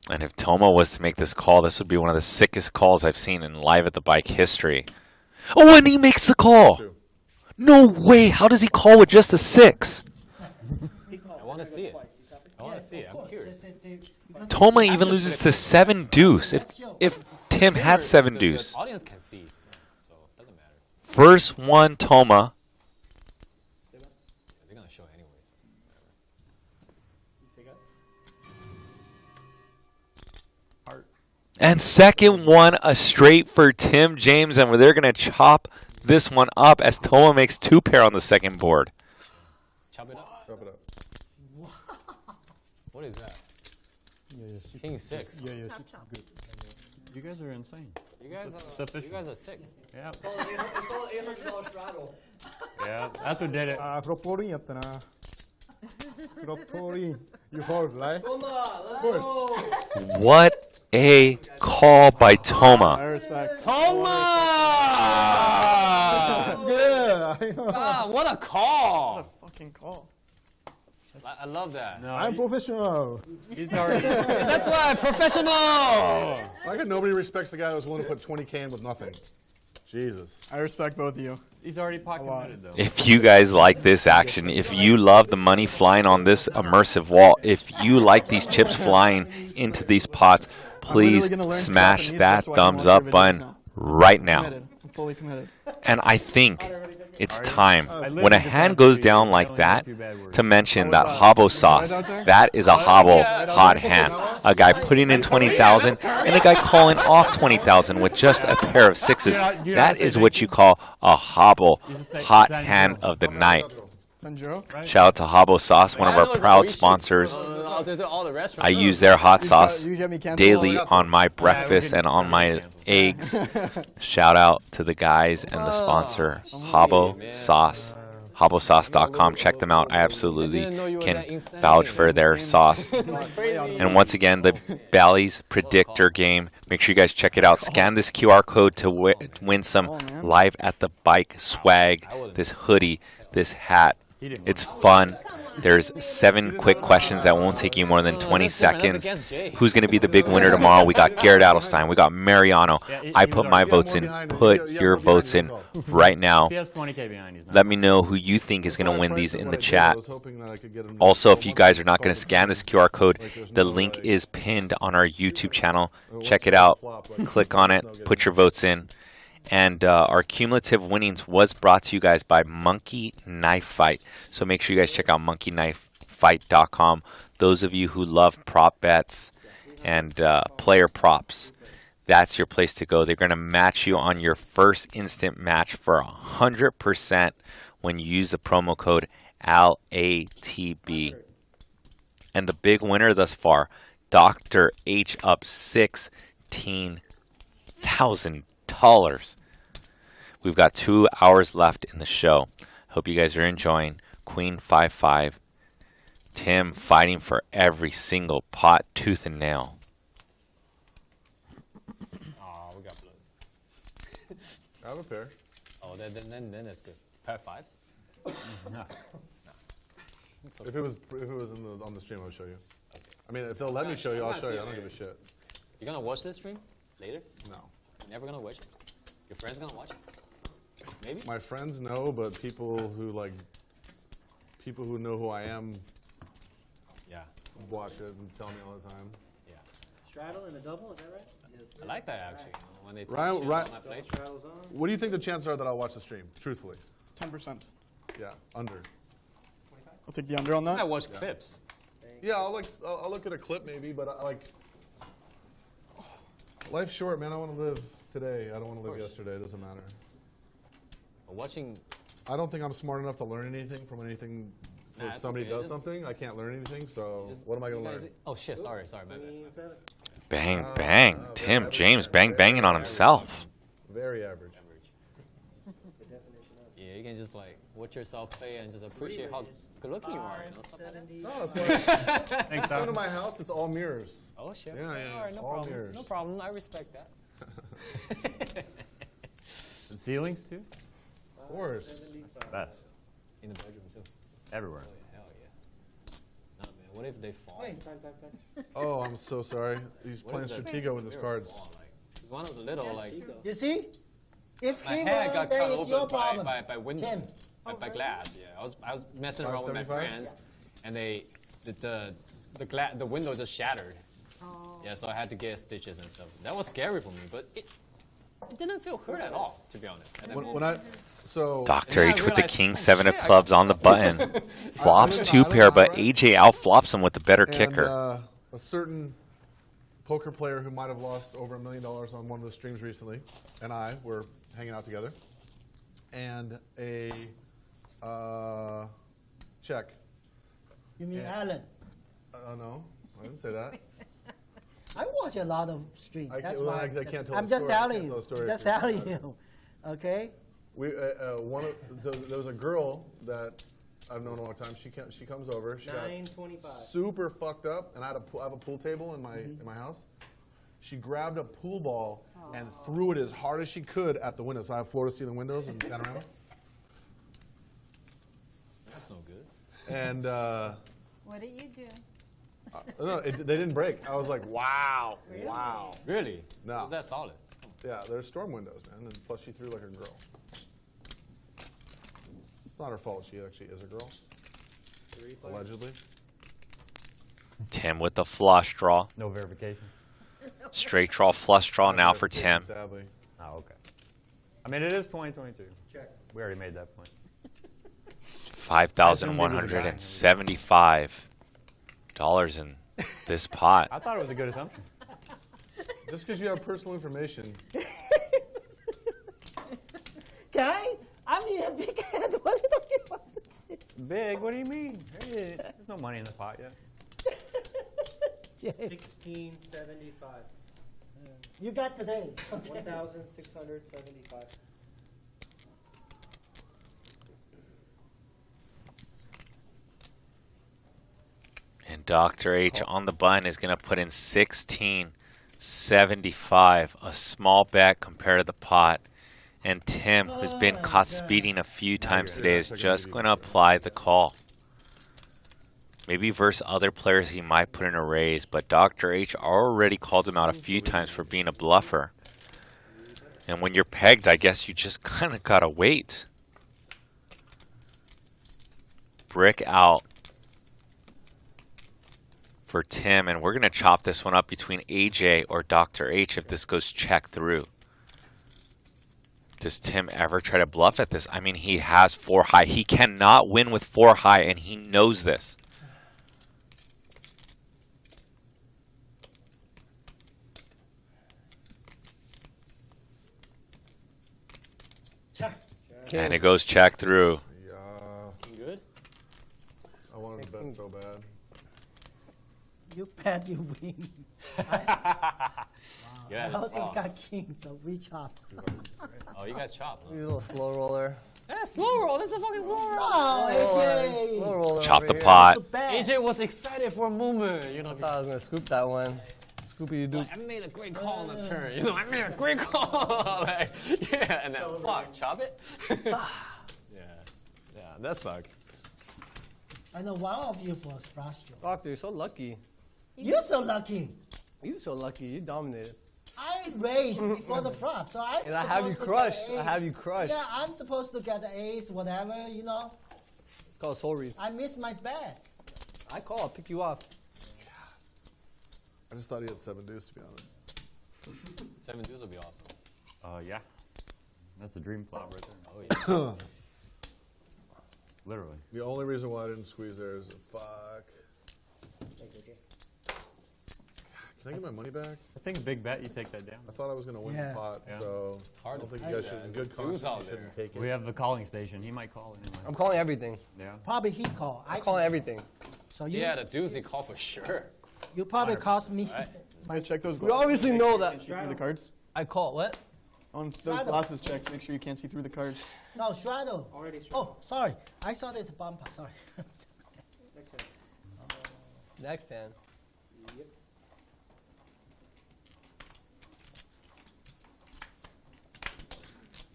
And if Toma was to make this call, this would be one of the sickest calls I've seen in Live at the Bike history. Oh, and he makes the call! No way! How does he call with just a 6? I want to see it. I want to see it. I'm curious. Toma even loses to 7-deuce. If Tim had 7-deuce. The audience can see, so it doesn't matter. First one, Toma. They're gonna show anyway. And second one, a straight for Tim James, and they're going to chop this one up as Toma makes 2 pair on the second board. Chop it up. Chop it up. What is that? King 6. Yeah, good. You guys are insane. You guys are sick. Yeah. It's called $800 straddle. Yeah, that's what did it. 프로포링이었더나. 프로포링. You heard, right? Toma, let's go. What a call by I Toma. respect. Toma! Yeah, I know. Ah, what a call! What a fucking call. I love that. No, I'm professional. he's already. That's why professional. Like how nobody respects the guy who was willing to put 20K in with nothing. Jesus. I respect both of you. He's already pot committed though. If you guys like this action, if you love the money flying on this immersive wall, if you like these chips flying into these pots, please smash that thumbs up button right now. I'm fully committed. And I think it's time, when a hand goes down like that, to mention that hobble sauce. That is a hobble hot hand. A guy putting in 20,000 and a guy calling off 20,000 with just a pair of 6s. That is what you call a hobble hot hand of the night. Shout out to Hobble Sauce, one of our proud sponsors. I use their hot sauce daily on my breakfast and on my eggs. Shout out to the guys and the sponsor, Hobble Sauce. HobbleSauce.com. Check them out. I absolutely can vouch for their sauce. And once again, the Bally's Predictor game. Make sure you guys check it out. Scan this QR code to win some Live at the Bike swag. This hoodie, this hat. It's fun. There's 7 quick questions that won't take you more than 20 seconds. Who's going to be the big winner tomorrow? We got Garrett Adelstein. We got Mariano. I put my votes in. Put your votes in right now. Let me know who you think is going to win these in the chat. Also, if you guys are not going to scan this QR code, the link is pinned on our YouTube channel. Check it out. Click on it. Put your votes in. And our cumulative winnings was brought to you guys by Monkey Knife Fight. So make sure you guys check out monkeyknifefight.com. Those of you who love prop bets and player props, that's your place to go. They're going to match you on your first instant match for 100% when you use the promo code LATB. And the big winner thus far, Dr. H, up $16,000. We've got 2 hours left in the show. Hope you guys are enjoying. Queen 5-5. Tim fighting for every single pot, tooth and nail. Oh, we got blood. I have a pair. Oh, then that's good. Pair of 5s? No. If it was on the stream, I would show you. I mean, if they'll let me show you, I'll show you. I don't give a shit. You gonna watch this stream later? No. You're never gonna watch it? Your friends gonna watch it? Maybe? My friends know, but people who know who I am Yeah. watch it and tell me all the time. Yeah. Straddle and a double, is that right? Yes. I like that actually. You know, when they teach Ryan, you Ryan, on that place. Straddle's on. what do you think the chances are that I'll watch the stream? Truthfully. 10%. Yeah, under. I'll take the under on that. I watch clips. Yeah, I'll look at a clip maybe, but life's short, man. I want to live today. I don't want to live yesterday. It doesn't matter. Watching. I don't think I'm smart enough to learn anything from anything. Nah, If it's somebody okay. does Just- something, I can't learn anything. So what am I going to learn? Oh shit! Sorry, my bad. 27. Bang, bang. Tim James banging on himself. Very average. Yeah, you can just like watch yourself play and just appreciate how good looking you are. You know, stuff like that. 70. No, that's why. Thanks, Come to Tom. my house. It's all mirrors. Oh shit. Yeah, yeah, All right, no all problem. mirrors. No problem. I respect that. The ceilings too? Of course. Best. In the bedroom too. Everywhere. Oh yeah, hell yeah. Nah, man. What if they fall? Time. Oh, I'm so sorry. He's playing Stratego with his cards. One of the little like. You see? If My he head won, got then cut it's your open problem. by window, Tim. by glass. Yeah, I was messing around with my 575? friends, and the window just shattered. Yeah, so I had to get stitches and stuff. That was scary for me, but it didn't feel hurt at all, to be honest. At that moment. Dr. And H then I with the realized, king oh, 7 of shit, I clubs got- on the button. Flops I 2 don't pair, know, but right? AJ outflops him with the better And, kicker. a certain poker player who might have lost over $1 million on one of the streams recently, and I were hanging out together, and a check. You mean Alan? No, I didn't say that. I watch a lot of streams. I That's can't- well, why. I can't tell I'm the just story. I telling can't you. tell the story Just if you're telling not. you. Okay. There was a girl that I've known a long time. She comes over. She got 925. super fucked up, and I have a pool table in my house. She grabbed a pool ball and threw it as hard as she could at the window. So I have floor to ceiling windows and panorama. That's no good. And What did you do? no, they didn't break. I was like, wow, wow. Really? No. Was that solid? Yeah, they're storm windows, man. And plus, she threw like a girl. It's not her fault. She actually is a girl. Allegedly. Tim with the flush draw. No verification. Straight draw, flush draw now for Tim. Sadly. Oh, okay. I mean, it is 2022. Check. We already made that point. $5,175 in this pot. I thought it was a good assumption. Just because you have personal information. Guy, I'm in a big hand. What are you talking about? Big? What do you mean? Hey, there's no money in the pot yet. 1675. You got today. 1,675. And Dr. H on the button is going to put in 1675, a small bet compared to the pot. And Tim, who's been caught speeding a few times today, is just going to apply the call. Maybe versus other players he might put in a raise, but Dr. H already called him out a few times for being a bluffer. And when you're pegged, I guess you just kind of got to wait. Brick out for Tim, and we're going to chop this one up between AJ or Dr. H if this goes check through. Does Tim ever try to bluff at this? I mean, he has 4 high. He cannot win with 4 high, and he knows this. Check. And it goes check through. Yeah. Good? I wanted to bet so bad. You bet, you win. Yeah. I also got king, so we chop. Oh, you guys chop. Huh? You little slow roller. Yeah, slow roll. That's a fucking slow roll. Oh, AJ. Slow roller. Chop over the here. pot. The bet. AJ was excited for a moment. You know, I thought I was gonna scoop that one. Scoopy doo. I made a great call on the turn. You know, I made a great call. Like, yeah, and then fuck, chop it. yeah, that sucks. I know one of you was frustrated. Doctor, you're so lucky. You're so lucky. You're so lucky. You dominated. I raised before the flop, so I'm And I have you crushed. I have you crushed. Yeah, I'm supposed to get the ace, whatever, you know. It's called soul read. I missed my bet. I call. I'll pick you off. I just thought he had 7 deuce, to be honest. 7 deuce would be awesome. Yeah. That's a dream flop right there. Oh yeah. Literally. The only reason why I didn't squeeze there is fuck. Can I get my money back? I think a big bet, you take that down. I thought I was going to win Yeah. the pot, Yeah. so I don't think you guys should, in good conscience, out you shouldn't there. take it. We have the calling station. He might call anyway. I'm calling everything. Yeah. Probably he called. I'm calling everything. So you, Yeah, the deuce he called for sure. you probably cost me. I check those We glasses. obviously Make know sure you that. can't see through the cards. I call what? On those glasses checks, make sure you can't see through the cards. No, Straddle. Already struck. Oh, sorry. I saw this bumper. Sorry. Next hand. Next hand. Yep.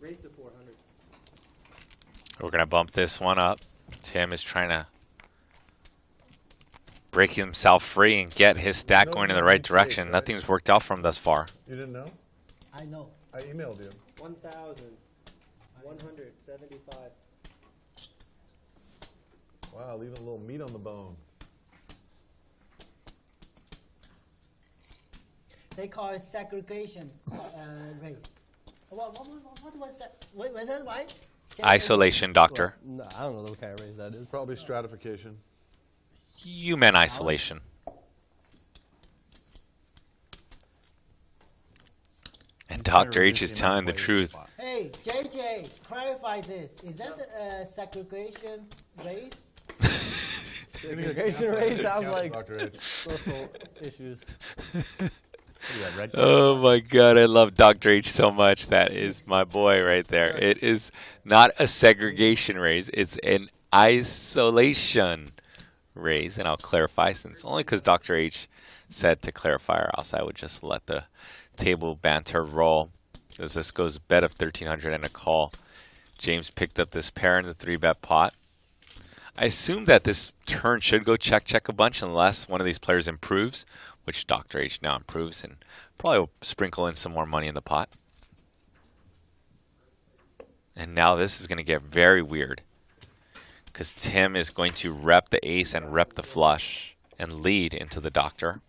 Raise to 400. We're going to bump this one up. Tim is trying to break himself free and get his stack going in the right direction. Nothing's worked out for him thus far. You didn't know? I know. I emailed you. 1,175. Wow, leaving a little meat on the bone. They call it segregation rate. What was that? Was that right? Isolation, doctor. No, I don't know what kind of raise that is. Probably stratification. You meant isolation. And Dr. H is telling the truth. Hey, JJ, clarify this. Is that a segregation race? Segregation rate sounds like Dr. H. social issues. Oh my God, I love Dr. H so much. That is my boy right there. It is not a segregation raise, it's an isolation raise. And I'll clarify, since only because Dr. H said to clarify, or else I would just let the table banter roll. As this goes bet of 1,300 and a call. James picked up this pair in the 3-bet pot. I assume that this turn should go check a bunch unless one of these players improves, which Dr. H now improves, and probably will sprinkle in some more money in the pot. And now this is going to get very weird, because Tim is going to rep the ace and rep the flush and lead into the doctor.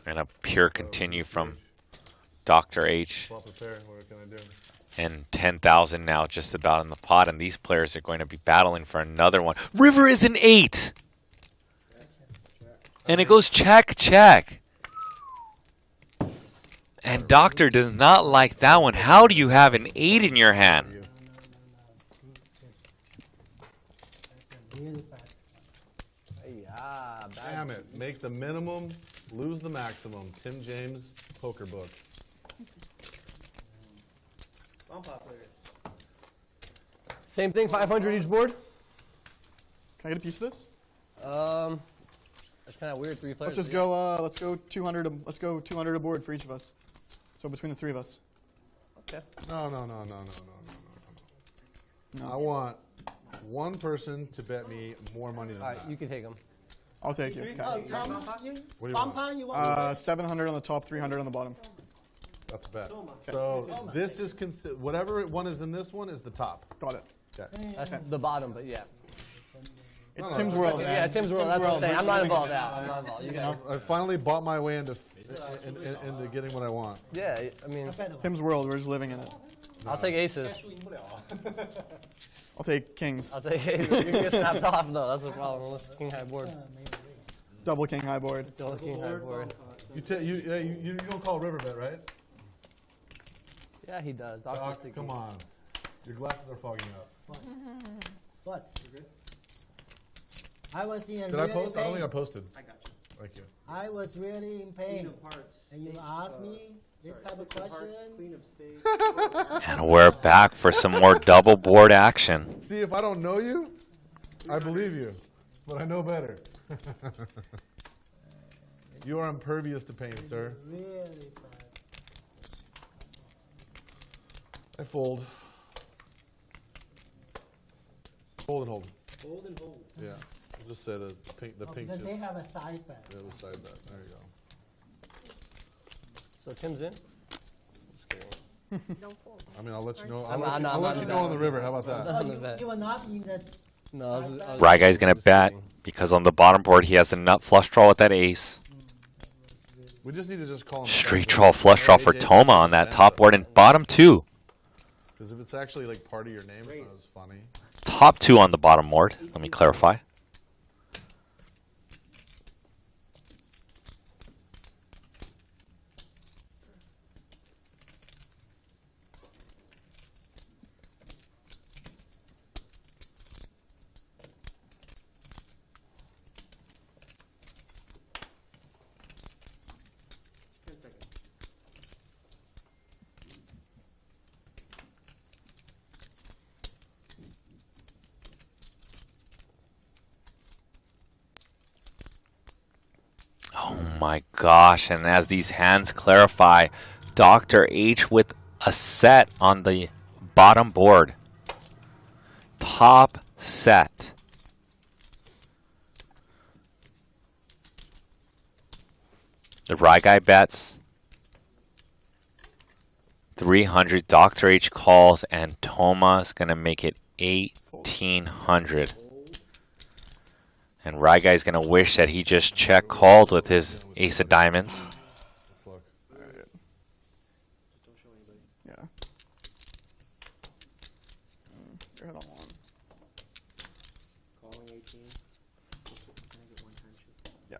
And a pure continue from Dr. H. Flop a pair, what can I do? And 10,000 now just about in the pot. And these players are going to be battling for another one. River is an 8. And it goes check. And Doctor does not like that one. How do you have an 8 in your hand? Damn it. Make the minimum, lose the maximum. Tim James, poker book. Same thing, 500 each board. Can I get a piece of this? That's kind of weird. 3 players. Let's just go. Let's go 200. Let's go 200 a board for each of us. So between the 3 of us. Okay. No. I want one person to bet me more money than All right, that. you can take them. I'll take you. Oh, Tom, you, What do you bumper, you want? 700 on the top, 300 on the bottom. That's a bet. So this is, whatever one is in this one is the top. Got it. Okay. That's the bottom, but yeah. It's Tim's world, man. Yeah, Tim's world. That's what I'm saying. I'm not involved now. I'm not involved. You guys. I finally bought my way into getting what I want. Yeah, I mean, Tim's world. We're just living in it. I'll take aces. I'll take kings. I'll take aces. You get snapped off though. That's the problem. Unless king high board. Double king high board. Double king high board. You don't call river bet, right? Yeah, he does. Doc, come on. Your glasses are fogging up. What? I was in a Did really I post? I don't think I pain. posted. I got you. Thank you. I was really in pain. Queen of hearts. And you Ace, asked me this sorry, type of six of hearts, question. Queen of spades. And we're back for some more double board action. See, if I don't know you, I believe you. But I know better. You are impervious to pain, sir. Really bad. I fold. Fold and hold. Hold and hold. Yeah. We'll just say the pink Because chips. they have a side bet. Yeah, the side bet. There you go. So Tim's in. Just kidding. Don't fold. I mean, I'll let you know. I'm I'll not let you know on the river. How about that? Oh, you are not in the. No, I was Right guy's gonna just bet kidding. because on the bottom board he has a nut flush draw with that ace. We just need to just call him. Straight draw flush draw for Toma on that top board and bottom two. Because if it's actually like part of your name, it's not as funny. Top two on the bottom board. Let me clarify. Oh my gosh, and as these hands clarify, Dr. H with a set on the bottom board. Top set. The right guy bets 300. Dr. H calls, and Toma's gonna make it 1,800. And Rye Guy's gonna wish that he just check called with his ace of diamonds. Let's look. Yeah. You're head on one. Calling 18. Can I get one time shoot? Yeah.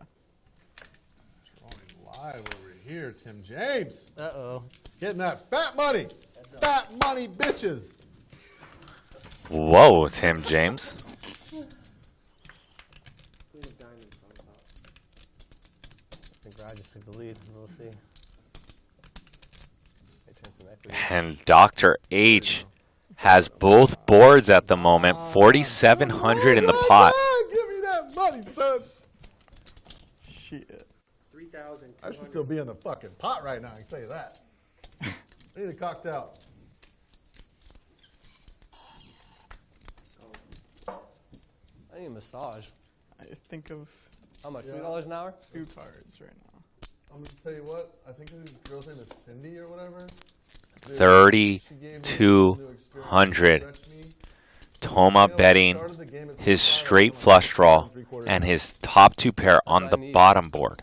Drawing live over here, Tim James. Uh-oh. Getting that fat money. Fat money, bitches. Whoa, Tim James. Queen of diamonds on top. I think Rye just took the lead. We'll see. May turn some equity. And Dr. H has both boards at the moment. 4,700 in the pot. Give me that money, son. Shit. 3,000. I should still be in the fucking pot right now, I can tell you that. I need it cocked out. I need a massage. I think of How much? Yeah. $3 an hour? 2 cards right now. I'm gonna tell you what, I think this girl's name is Cindy or whatever. Dude, 3,200. Toma betting his straight flush draw and his top two pair on the bottom board.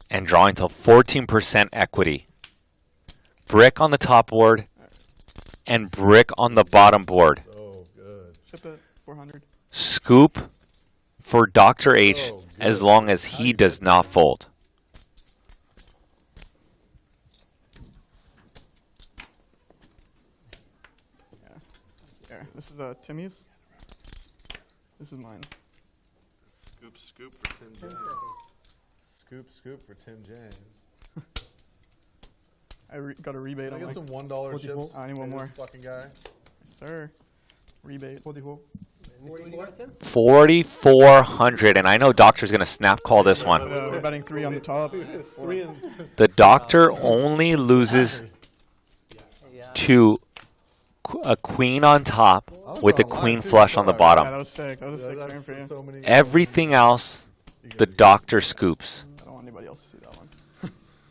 And drawing till 14% equity. Brick on the top board and brick on the bottom board. So good. Ship it 400. Scoop for Dr. H as long as he does not fold. Yeah. There. This is Timmy's. This is mine. Scoop for Tim James. Scoop for Tim James. I got a rebate Can I on get my... some $1 chips? I need one Hey, more. this fucking guy. Yes, sir. Rebate. 44. 44, Tim? 4,400, and I know Doctor's gonna snap call this one. We're betting 3 on the top. The Doctor only loses to a queen on top with a queen flush on the Yeah, bottom. that was sick. That was a sick turn for you. So many. Everything else, the Doctor scoops. I don't want anybody else to see that one.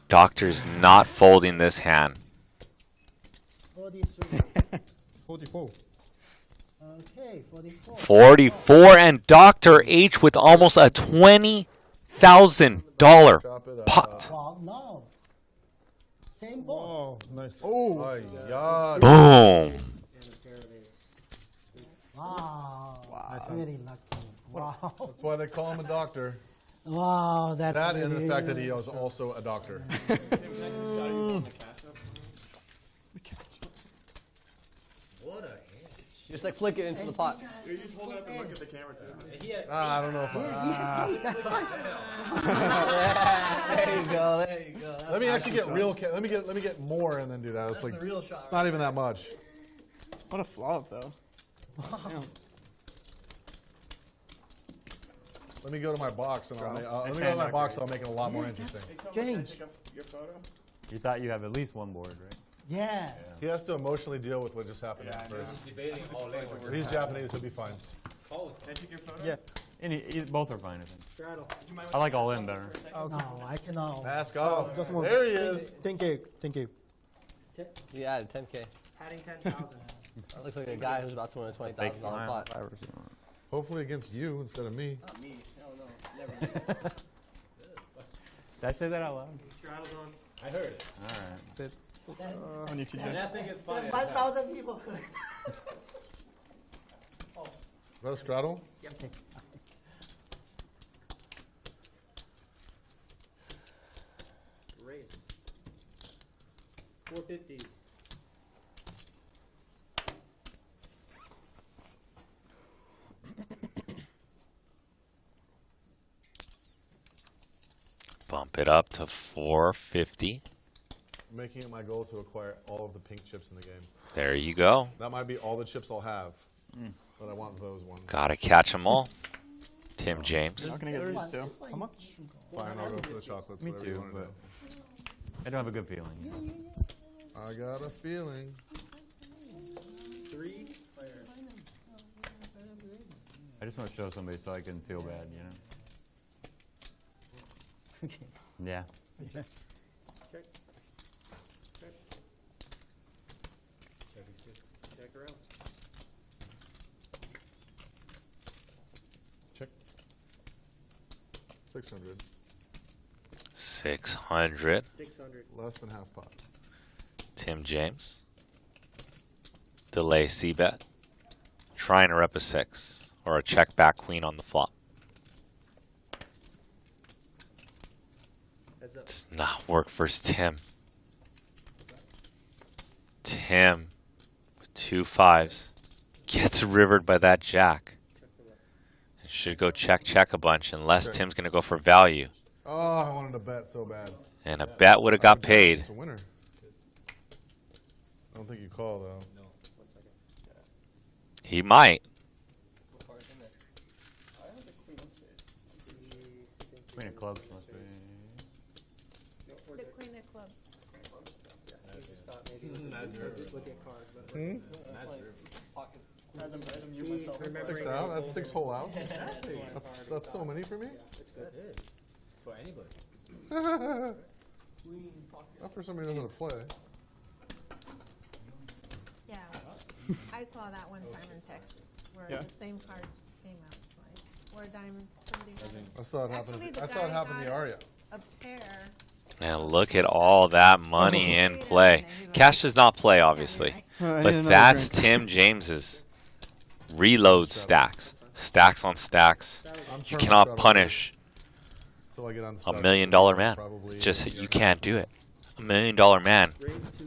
Doctor's not folding this hand. 43. 44. Okay, 44. 44, and Dr. H with almost a $20,000 Chop it up. pot. Well, no. Same board. Oh, nice. Oh, my God. Boom. And a pair of eight. Wow. Really lucky. Wow. That's why they call him a doctor. Wow, that's That and the really fact that he is also a doctor. What a hand. Just like flick it into the pot. You just hold it up and look at the camera too. I don't know if I... That's right. There you go. There you go. Let me actually get real... Let me get more and then do that. It's like That's the real shot. not even that much. What a flop, though. Damn. Let me go to my box and I'll make, let me go to my box and I'll make it a lot more interesting. Strange. Your photo? You thought you have at least one board, right? Yeah. He has to emotionally deal with what just happened at first. If he's Japanese, he'll be fine. Can I take your photo? Yeah. Both are fine, I think. Straddle. I like all in better. No, I cannot. Mask off. Just one. There he is. Thank you. Thank you. You added 10K. Adding 10,000. That looks like a guy who's about to win a $20,000 smile. pot. Hopefully against you instead of me. Not me. No, never. Did I say that out loud? Straddle's on. I heard it. All right. Sit. On YouTube. And that thing is funny. 1,000 people could. Is that a straddle? Great. 450. Bump it up to 450. Making it my goal to acquire all of the pink chips in the game. There you go. That might be all the chips I'll have, but I want those ones. Gotta catch them all. Tim James. How can I get these two? How much? Fine, I'll go for the chocolates. Me whatever you too, wanna but do. I don't have a good feeling. I got a feeling. 3 players. I just want to show somebody so I can feel bad, you know? Yeah. Check. Check her out. Check. 600. 600. 600. Less than half pot. Tim James. Delay C-bet. Trying to rep a 6. Or a check back queen on the flop. Heads up. Does not work for Tim. Tim with 2 5s gets rivered by that jack. Should go check a bunch unless Tim's going to go for value. Oh, I wanted to bet so bad. And a bet would have got paid. It's a winner. I don't think you call though. No. 1 second. He might. What card's in there? I have the queen of spades. Queen of clubs must be. The queen of clubs. Look at cards. But That's 6 out. That's 6 whole outs. That's so many for me. For anybody. Not for somebody who knows how to play. Yeah. I saw that one time in Texas where Yeah. the same card came out twice. Or diamonds, somebody had I saw it happen. Actually, the I saw it guy happen to got Aria. a pair. And look at all that money in play. Cash does not play, obviously. But that's Tim James's reload stacks. Stacks on stacks. You cannot punish a $1 million man. It's just you can't do it. A $1 million man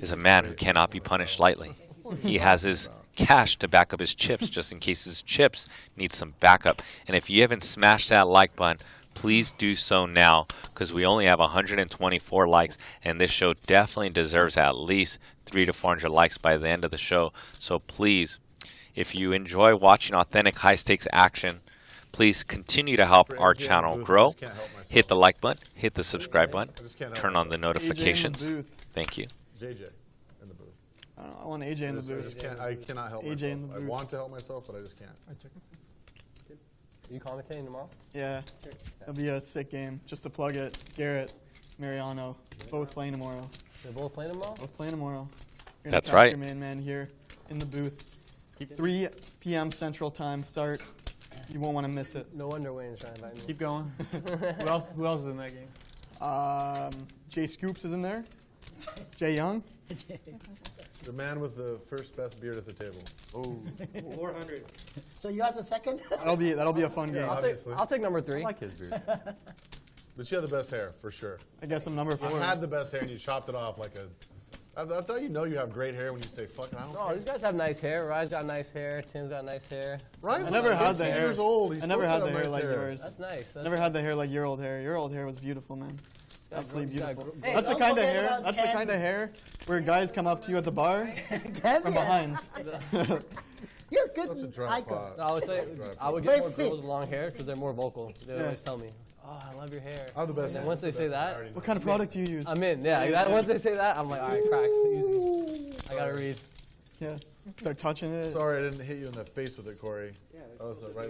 is a man who cannot be punished lightly. He has his cash to back up his chips just in case his chips need some backup. And if you haven't smashed that like button, please do so now, because we only have 124 likes, and this show definitely deserves at least 300 to 400 likes by the end of the show. So please, if you enjoy watching authentic high-stakes action, please continue to help our channel grow. Hit the like button, hit the subscribe button, turn on the notifications. Thank you. JJ in the booth. I want AJ in the booth. I cannot help AJ in myself. the I booth. want to help myself, but I just can't. You commentating tomorrow? Yeah. It'll be a sick game. Just to plug it, Garrett, Mariano, both playing tomorrow. They're both playing tomorrow? Both playing tomorrow. You're gonna That's catch right. Your main man here in the booth. 3 p.m. Central Time start. You won't want to miss it. No wonder Wayne's trying to invite me. Keep going. Who else is in that game? Jay Scoops is in there. Jay Young. The man with the first best beard at the table. Oh, 400. So you as a second? That'll be a fun game. I'll take number 3. I like his beard. But you have the best hair, for sure. I guess I'm number 4. You had the best hair and you chopped it off like a... That's how you know you have great hair, when you say, fuck, I don't Oh, care. these guys have nice hair. Ryan's got nice hair. Tim's got nice hair. Ryan's I never had the 18 hair. years old. He's I never supposed had to the have hair nice like hair. yours. That's nice. Never had the hair like your old hair. Your old hair was beautiful, man. Absolutely got beautiful. Hey, That's the don't kind of forget hair. about That's the kind of hair where guys come up to you at the bar from behind. You're good. Such a dry icon. pot. So I would say Dry I would Very get more fit. girls with long hair because they're more vocal. They Yeah. always tell me, "Oh, I love your hair." I have the best And then hair. once they say that, What kind of product do you use? I'm in. Yeah, once they say that, I'm like, all right, crack, easy. I gotta read. Yeah. Start touching it. Sorry, I didn't hit you in the face with it, Corey. Yeah, That was right.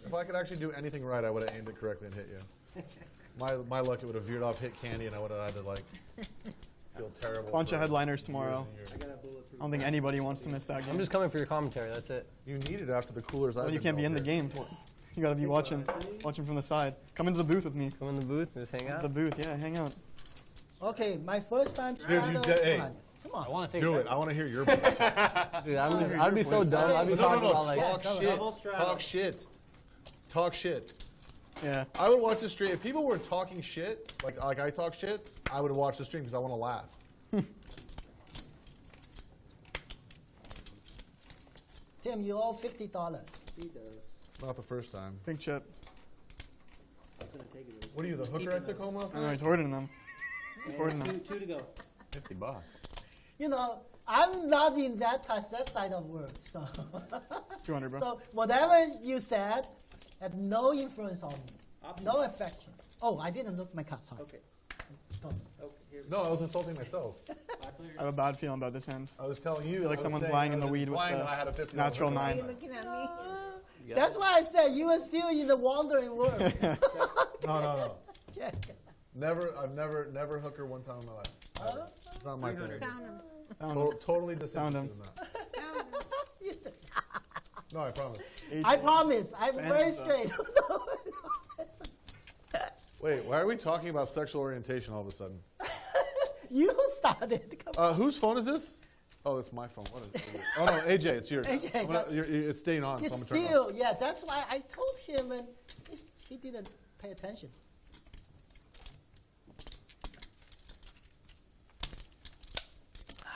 If I could actually do anything right, I would have aimed it correctly and hit you. My luck, it would have veered off, hit Candy, and I would have had to like feel terrible. Bunch of for headliners tomorrow. years and years. I don't think anybody wants to miss that game. I'm just coming for your commentary. That's it. You need it after the coolers. Well, you can't be in the game for it. You gotta be watching from the side. Come into the booth with me. Come in the booth and just hang out. The booth, yeah, hang out. Okay, my first time. Hey, Come on. I want to see do it. I want to hear your voice. Dude, I'd be so dumb. I'd be talking about like. Talk shit. Talk shit. Yeah. I would watch the stream. If people were talking shit, like I talk shit, I would watch the stream because I want to laugh. Tim, you owe $50. He does. Not the first time. Big chip. That's gonna take it. What are you, the hooker I took home last I know, night? he's hoarding them. He's hoarding them. Two to go. $50. You know, I'm not in that side of work, so 200, bro. so whatever you said had no influence on me, no affection. Oh, I didn't look my card. Sorry. Okay. Don't. Okay. Here. No, I was insulting myself. I have a bad feeling about this hand. I was telling you. I feel like was someone's saying lying I in the was weed with implying the that I had a $50 natural hooker. Are you 9. looking at me? That's why I said you were still in the wandering world. No. Check. I've never hooker one time in my life. It's not my thing. Found him. Totally Found him. disinterested in that. Found him. You just- No, I promise. I promise. I'm very straight. Wait, why are we talking about sexual orientation all of a sudden? You started. Come on. Whose phone is this? Oh, it's my phone. What is it? Oh no, AJ, it's yours. AJ, it's staying on, so It's I'm gonna turn it still, on. yeah, that's why I told him and he didn't pay attention.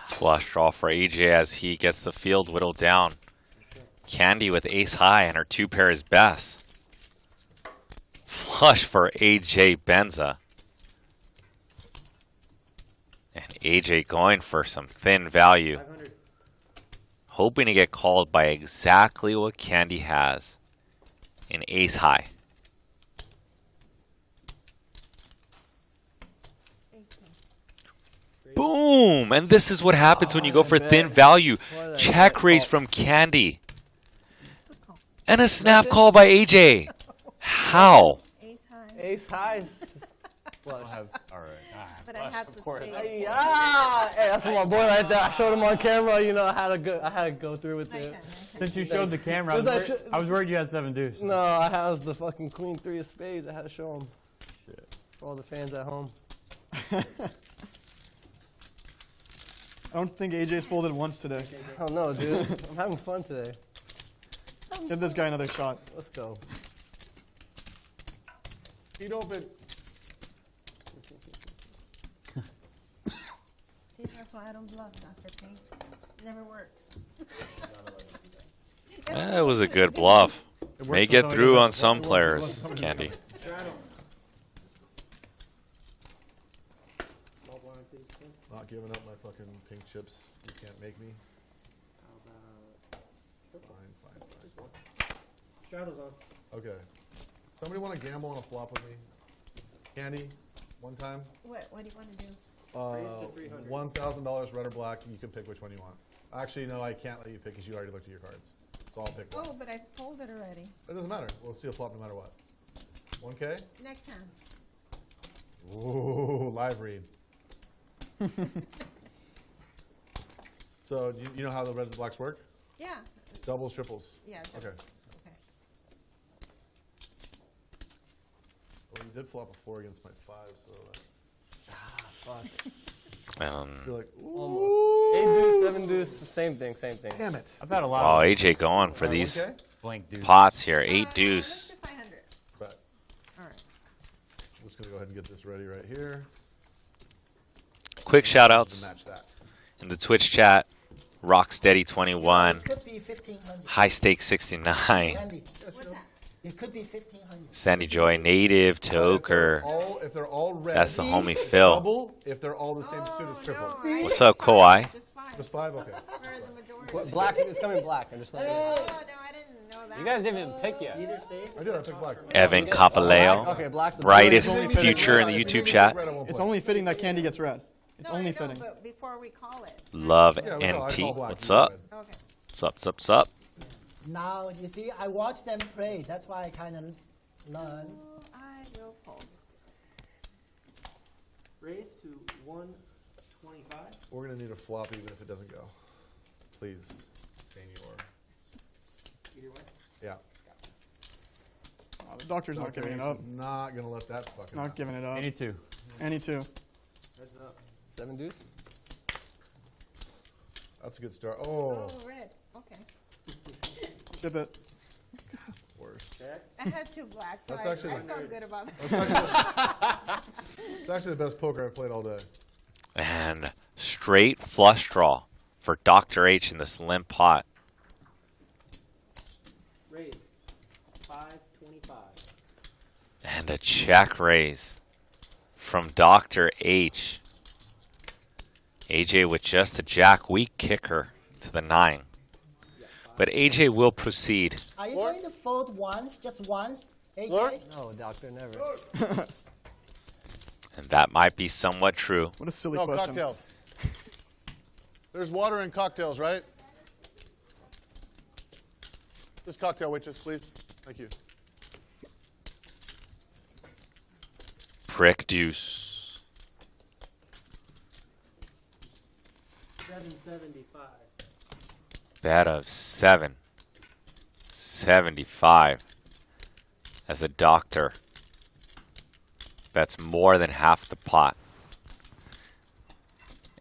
Flush draw for AJ as he gets the field whittled down. Candy with ace high and her 2 pair is best. Flush for AJ Benza. And AJ going for some thin value. 500. Hoping to get called by exactly what Candy has in ace high. Boom! And this is what happens when you go for thin value. Check raise from Candy. And a snap call by AJ. How? Ace high. Ace high. All right. But I have to stay. Hey, that's my boy right there. I showed him on camera. You know, I had to go through with it. Since you showed the camera, I was worried you had 7 deuce. No, I had the fucking queen 3 of spades. I had to show him. Shit. For all the fans at home. I don't think AJ's folded once today. Oh no, dude. I'm having fun today. Give this guy another shot. Let's go. Feet open. See, that's why I don't bluff, Dr. Pink. It never works. It was a good bluff. May get through on some players, Candy. Not giving up my fucking pink chips. You can't make me. Fine. Straddle's on. Okay. Somebody want to gamble on a flop with me? Candy, one time. What do you want to do? $1,000 red or black. You can pick which one you want. Actually, no, I can't let you pick because you already looked at your cards. So I'll pick one. Oh, but I folded already. It doesn't matter. We'll see a flop no matter what. 1K? Next time. Ooh, live read. So you know how the reds and blacks work? Yeah. Doubles, triples. Yeah. Okay. Okay. Well, you did flop a 4 against my 5, so that's. Fuck. You're like, Almost. 8 deuce, 7 deuce, same thing. damn it. I've had a lot Oh, of AJ going for these 1K? blank deuce. pots here. 8 deuce. Let's do 500. Bet. All right. I'm just going to go ahead and get this ready right here. Quick shout outs To match that. in the Twitch chat. Rocksteady21. It could be 1,500. High Stake 69. Andy, What's that? it could be 1,500. Sandy Joy Native to Ochre. If they're all red. That's the homie Phil. Double, if they're all the same suit as triple. What's up, Kawhi? Just 5. Just 5? Okay. For the majority. Black, it's coming black. I'm just letting you know. Oh, no, I didn't know that. You guys didn't even pick yet. Either safe. I did. I picked black. Evan Capaleo. Okay, black's the Brightest It's only future in the If you YouTube pick chat. red, I won't It's play. only fitting that Candy gets red. It's No, I only know, fitting. but before we call it. Love Yeah, we know, I NT. call black, What's you up? red. Sup. Now, you see, I watch them play. That's why I kind of learn. I will fold. Raise to 125. We're gonna need a flop even if it doesn't go. Please, Senor. Either way. Yeah. Oh, the doctor's not giving it up. Not gonna let that fucking. Not giving it up. Any two. Any two. Heads up. 7 deuce. That's a good start. Oh, Oh, red. Okay. Ship it. worst. I had 2 blacks, so That's I actually felt good about that. It's actually the best poker I've played all day. And straight flush draw for Dr. H in this limp pot. Raise 525. And a check raise from Dr. H. AJ with just a jack weak kicker to the 9. But AJ will proceed. Are you going to fold once, just once, AJ? No, doctor, never. And that might be somewhat true. What a silly No, question. cocktails. There's water in cocktails, right? This cocktail waitress, please. Thank you. Prick deuce. 775. Bet of 775 as a doctor bets more than half the pot.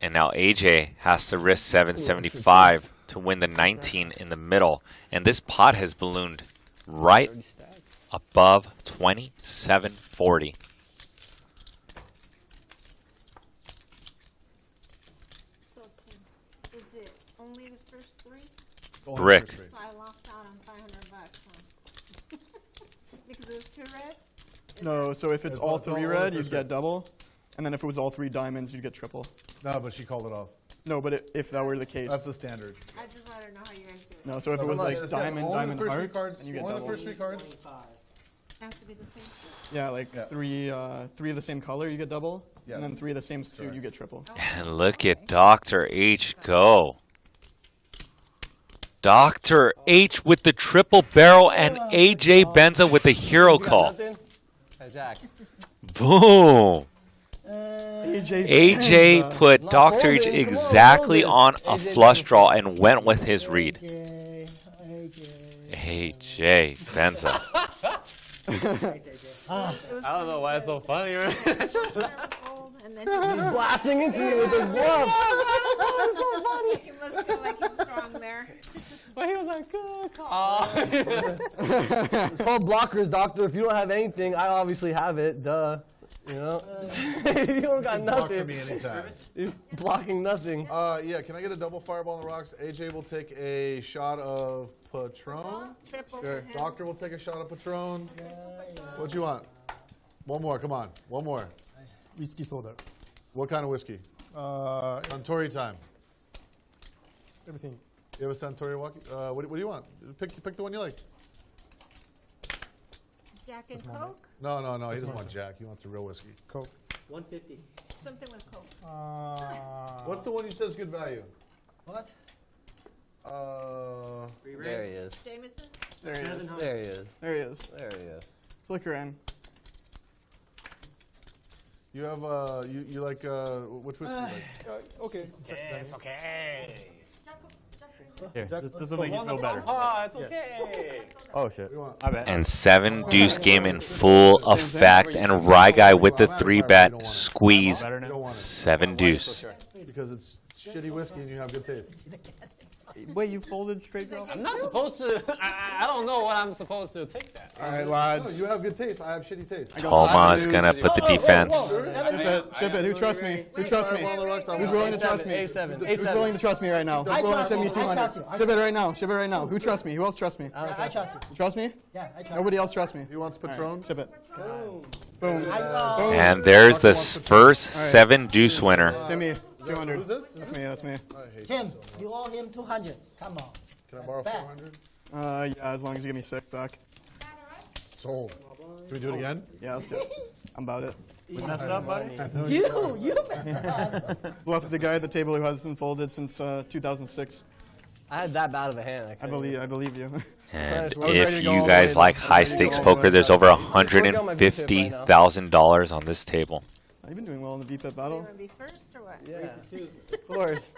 And now AJ has to risk 775 to win the 19 in the middle. And this pot has ballooned right above 2740. So, Tim, is it only the first 3? Brick. So I lost out on $500, huh? Because it was 2 red? No, so if it's all 3 all red, the you'd first get red. double. And then if it was all 3 diamonds, you'd get triple. No, but she called it off. No, but if that were the case. That's the standard. I just want to know how you guys do it. No, so if it was like diamond, only diamond, the first 3 heart, cards. and you get Only the double. first 3 cards. 25. It has to be the same. Yeah, like three of the same color, you get double. Yes. And then 3 of the same suit, you get triple. And look at Dr. H go. Dr. H with the triple barrel and AJ Benza with the hero call. Nothing? Hey, Jack. Boom. AJ AJ put Not Dr. H folding. Come on, exactly fold on it. a AJ flush doesn't draw and went with his read. AJ. AJ Benza. It was I don't know why it's so funny, right? fold, and then Blasting into me with his glove. It's so funny. He must feel like he's strong there. But he was like, good call. It's called blockers, doctor. If you don't have anything, I obviously have it. Duh. You know? You don't got Block for nothing. me anytime. He's blocking nothing. Yeah, can I get a double fireball on the rocks? AJ will take a shot of Patron. Triple Sure. for him. Doctor will take a shot of Patron. What do you want? One more, come on. One more. Whiskey soda. What kind of whiskey? Suntory time. Everything. You have a Suntory walkie? What do you want? Pick the one you like. Jack and Coke? No, he doesn't want Jack. He wants a real whiskey. Coke. 150. Something with Coke. What's the one you said is good value? What? There he is. Jameson? There he is. There he is. There he is. There he is. Flicker in. You have you like which whiskey you like? Okay. It's okay. Here, this will make you feel better. Oh, it's okay. Oh shit. You want? I bet. And 7 deuce game in full effect. And Rye Guy with the 3-bet squeeze. Better You don't now. want it 7 deuce. because it's shitty whiskey and you have good taste. Wait, you folded straight draw? I'm not supposed to. I don't know what I'm supposed to take that. All right, No, lads. you have good taste. I have shitty taste. Toma is going to put the defense. Ship it. Who trusts me? Who trusts me? Who's willing to trust me? A7. Who's willing to trust me right now? I Who's willing to trust send me you. I 200? trust you. Ship it right now. Ship it right now. Who trusts me? Who else trusts me? Yeah, I trust you. You trust me? Yeah, I trust Nobody else trusts me. He wants Patron. Ship it. Boom. you. I know. And there's the first 7 deuce winner. Give me 200. Who's this? That's me. That's me. I hate Tim, you owe him 200. Come on. Can I borrow Back. 400? Yeah, as long as you give me 6 back. Sold. Can we do it again? Yeah, let's do it. I'm about it. We messed up, buddy? You messed up. Bluff the guy at the table who hasn't folded since 2006. I had that bad of a hand. I believe you. And So we're ready if to go you all guys the way like down. high We're ready to stakes go all the poker, way there's down. over Working on my VPIP right now. $150,000 on this table. You've been doing well in the VPIP You battle. want to be first or what? Yeah, of course.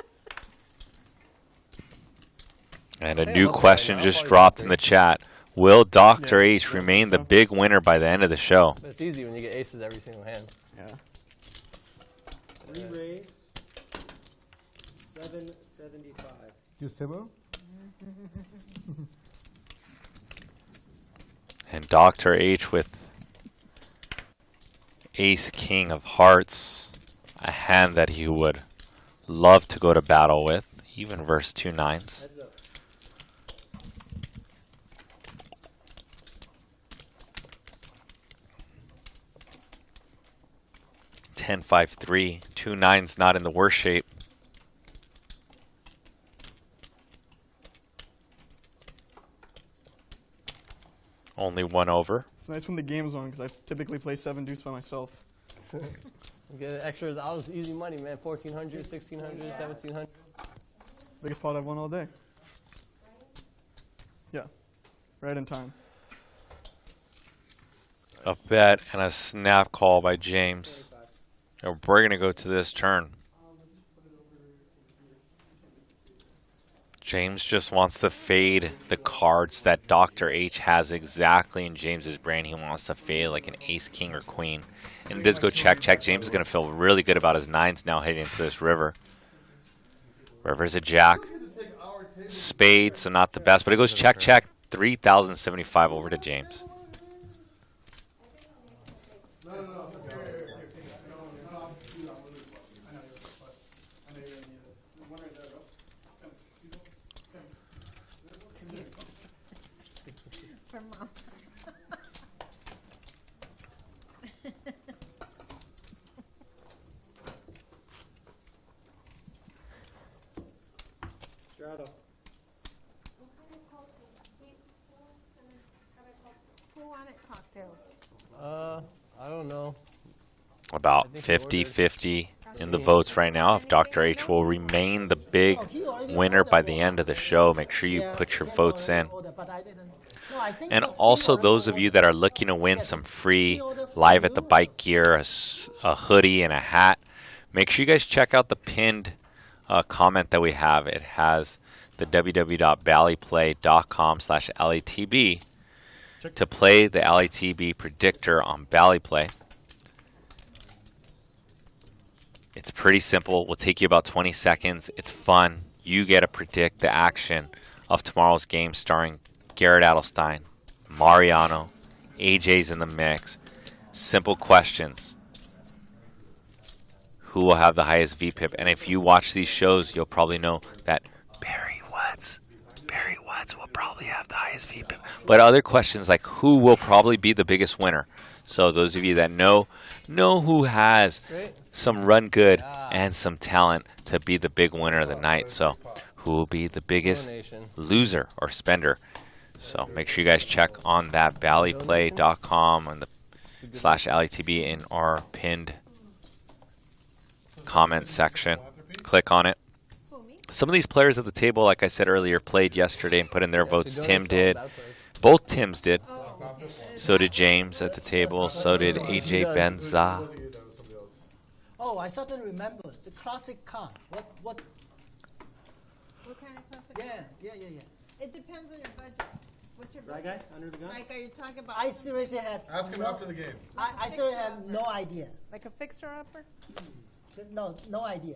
And a Okay, new well, question I'll just probably dropped do in the chat. Will Dr. Yeah, H yeah, remain the so. big winner by the end of the show? But it's easy when you get aces every single hand. Yeah. Re-raise. 775. Do 7? And Dr. H with Ace King of Hearts, a hand that he would love to go to battle with, even versus 2 9s. Heads up. Ten 5-3, 2 9s not in the worst shape. Only one over. It's nice when the game's on because I typically play 7 deuce by myself. Get extra. That was easy money, man. 1,400, 1,600, 1,700. Biggest pot I've won all day. Yeah. Right in time. A bet and a snap call by James. And we're going to go to this turn. James just wants to fade the cards that Dr. H has exactly in James's brain. He wants to fade like an ace, king, or queen. And it does go check, check. James is going to feel really good about his 9s now heading into this river. River's a jack. Spade, so not the best. But it goes check, check. 3,075 over to James. For mom. Strato. Who wanted cocktails? I don't know. About I think he ordered. 50-50 in the votes right now. If Dr. H will remain the big winner by the end of the show, make sure you put your votes in. And also those of you that are looking to win some free live at the bike gear, a hoodie and a hat, make sure you guys check out the pinned comment that we have. It has the www.ballyplay.com/LATB to play the LATB predictor on Ballyplay. It's pretty simple. Will take you about 20 seconds. It's fun. You get to predict the action of tomorrow's game starring Garrett Adelstein, Mariano, AJ's in the mix. Simple questions. Who will have the highest VPIP? And if you watch these shows, you'll probably know that Barry Woods will probably have the highest VPIP. But other questions like who will probably be the biggest winner? So those of you that know who has some run good and some talent to be the big winner of the night. So who will be the biggest loser or spender? So make sure you guys check on that ballyplay.com and the /LATB in our pinned comment section. Click on it. Some of these players at the table, like I said earlier, played yesterday and put in their votes. Tim did. Both Tims did. So did James at the table. So did AJ Benza. Oh, I suddenly remember the classic car. What? What kind of classic? Yeah. It depends on your budget. What's your Right, budget? guys? Under the gun? Like, are you talking about I seriously had. Ask him after the game. I seriously had no idea. like a fixer-upper? No idea.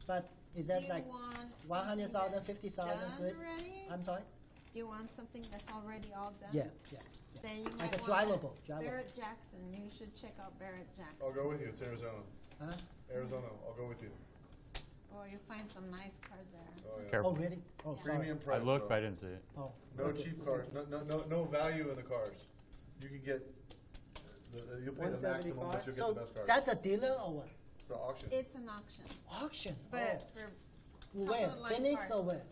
But is Do that you like want 100,000, something that's 50,000 done good? already? I'm sorry? Do you want something that's already all done? Yeah. Then you Like might a want drivable. Barrett Jackson. You should check out Barrett Jackson. I'll go with you. It's Arizona. Huh? Arizona. I'll go with you. Or you find some nice cars there. Oh, yeah. Careful. Oh, really? Oh, sorry. Premium I price. looked, though. but I didn't see it. Oh, No okay. cheap cars. No value in the cars. You can get. You'll pay the maximum, but you'll get So the best cars. that's a dealer or what? The auction. It's an auction. Auction. But Oh. for Where? top-of-the-line Phoenix cars. or where?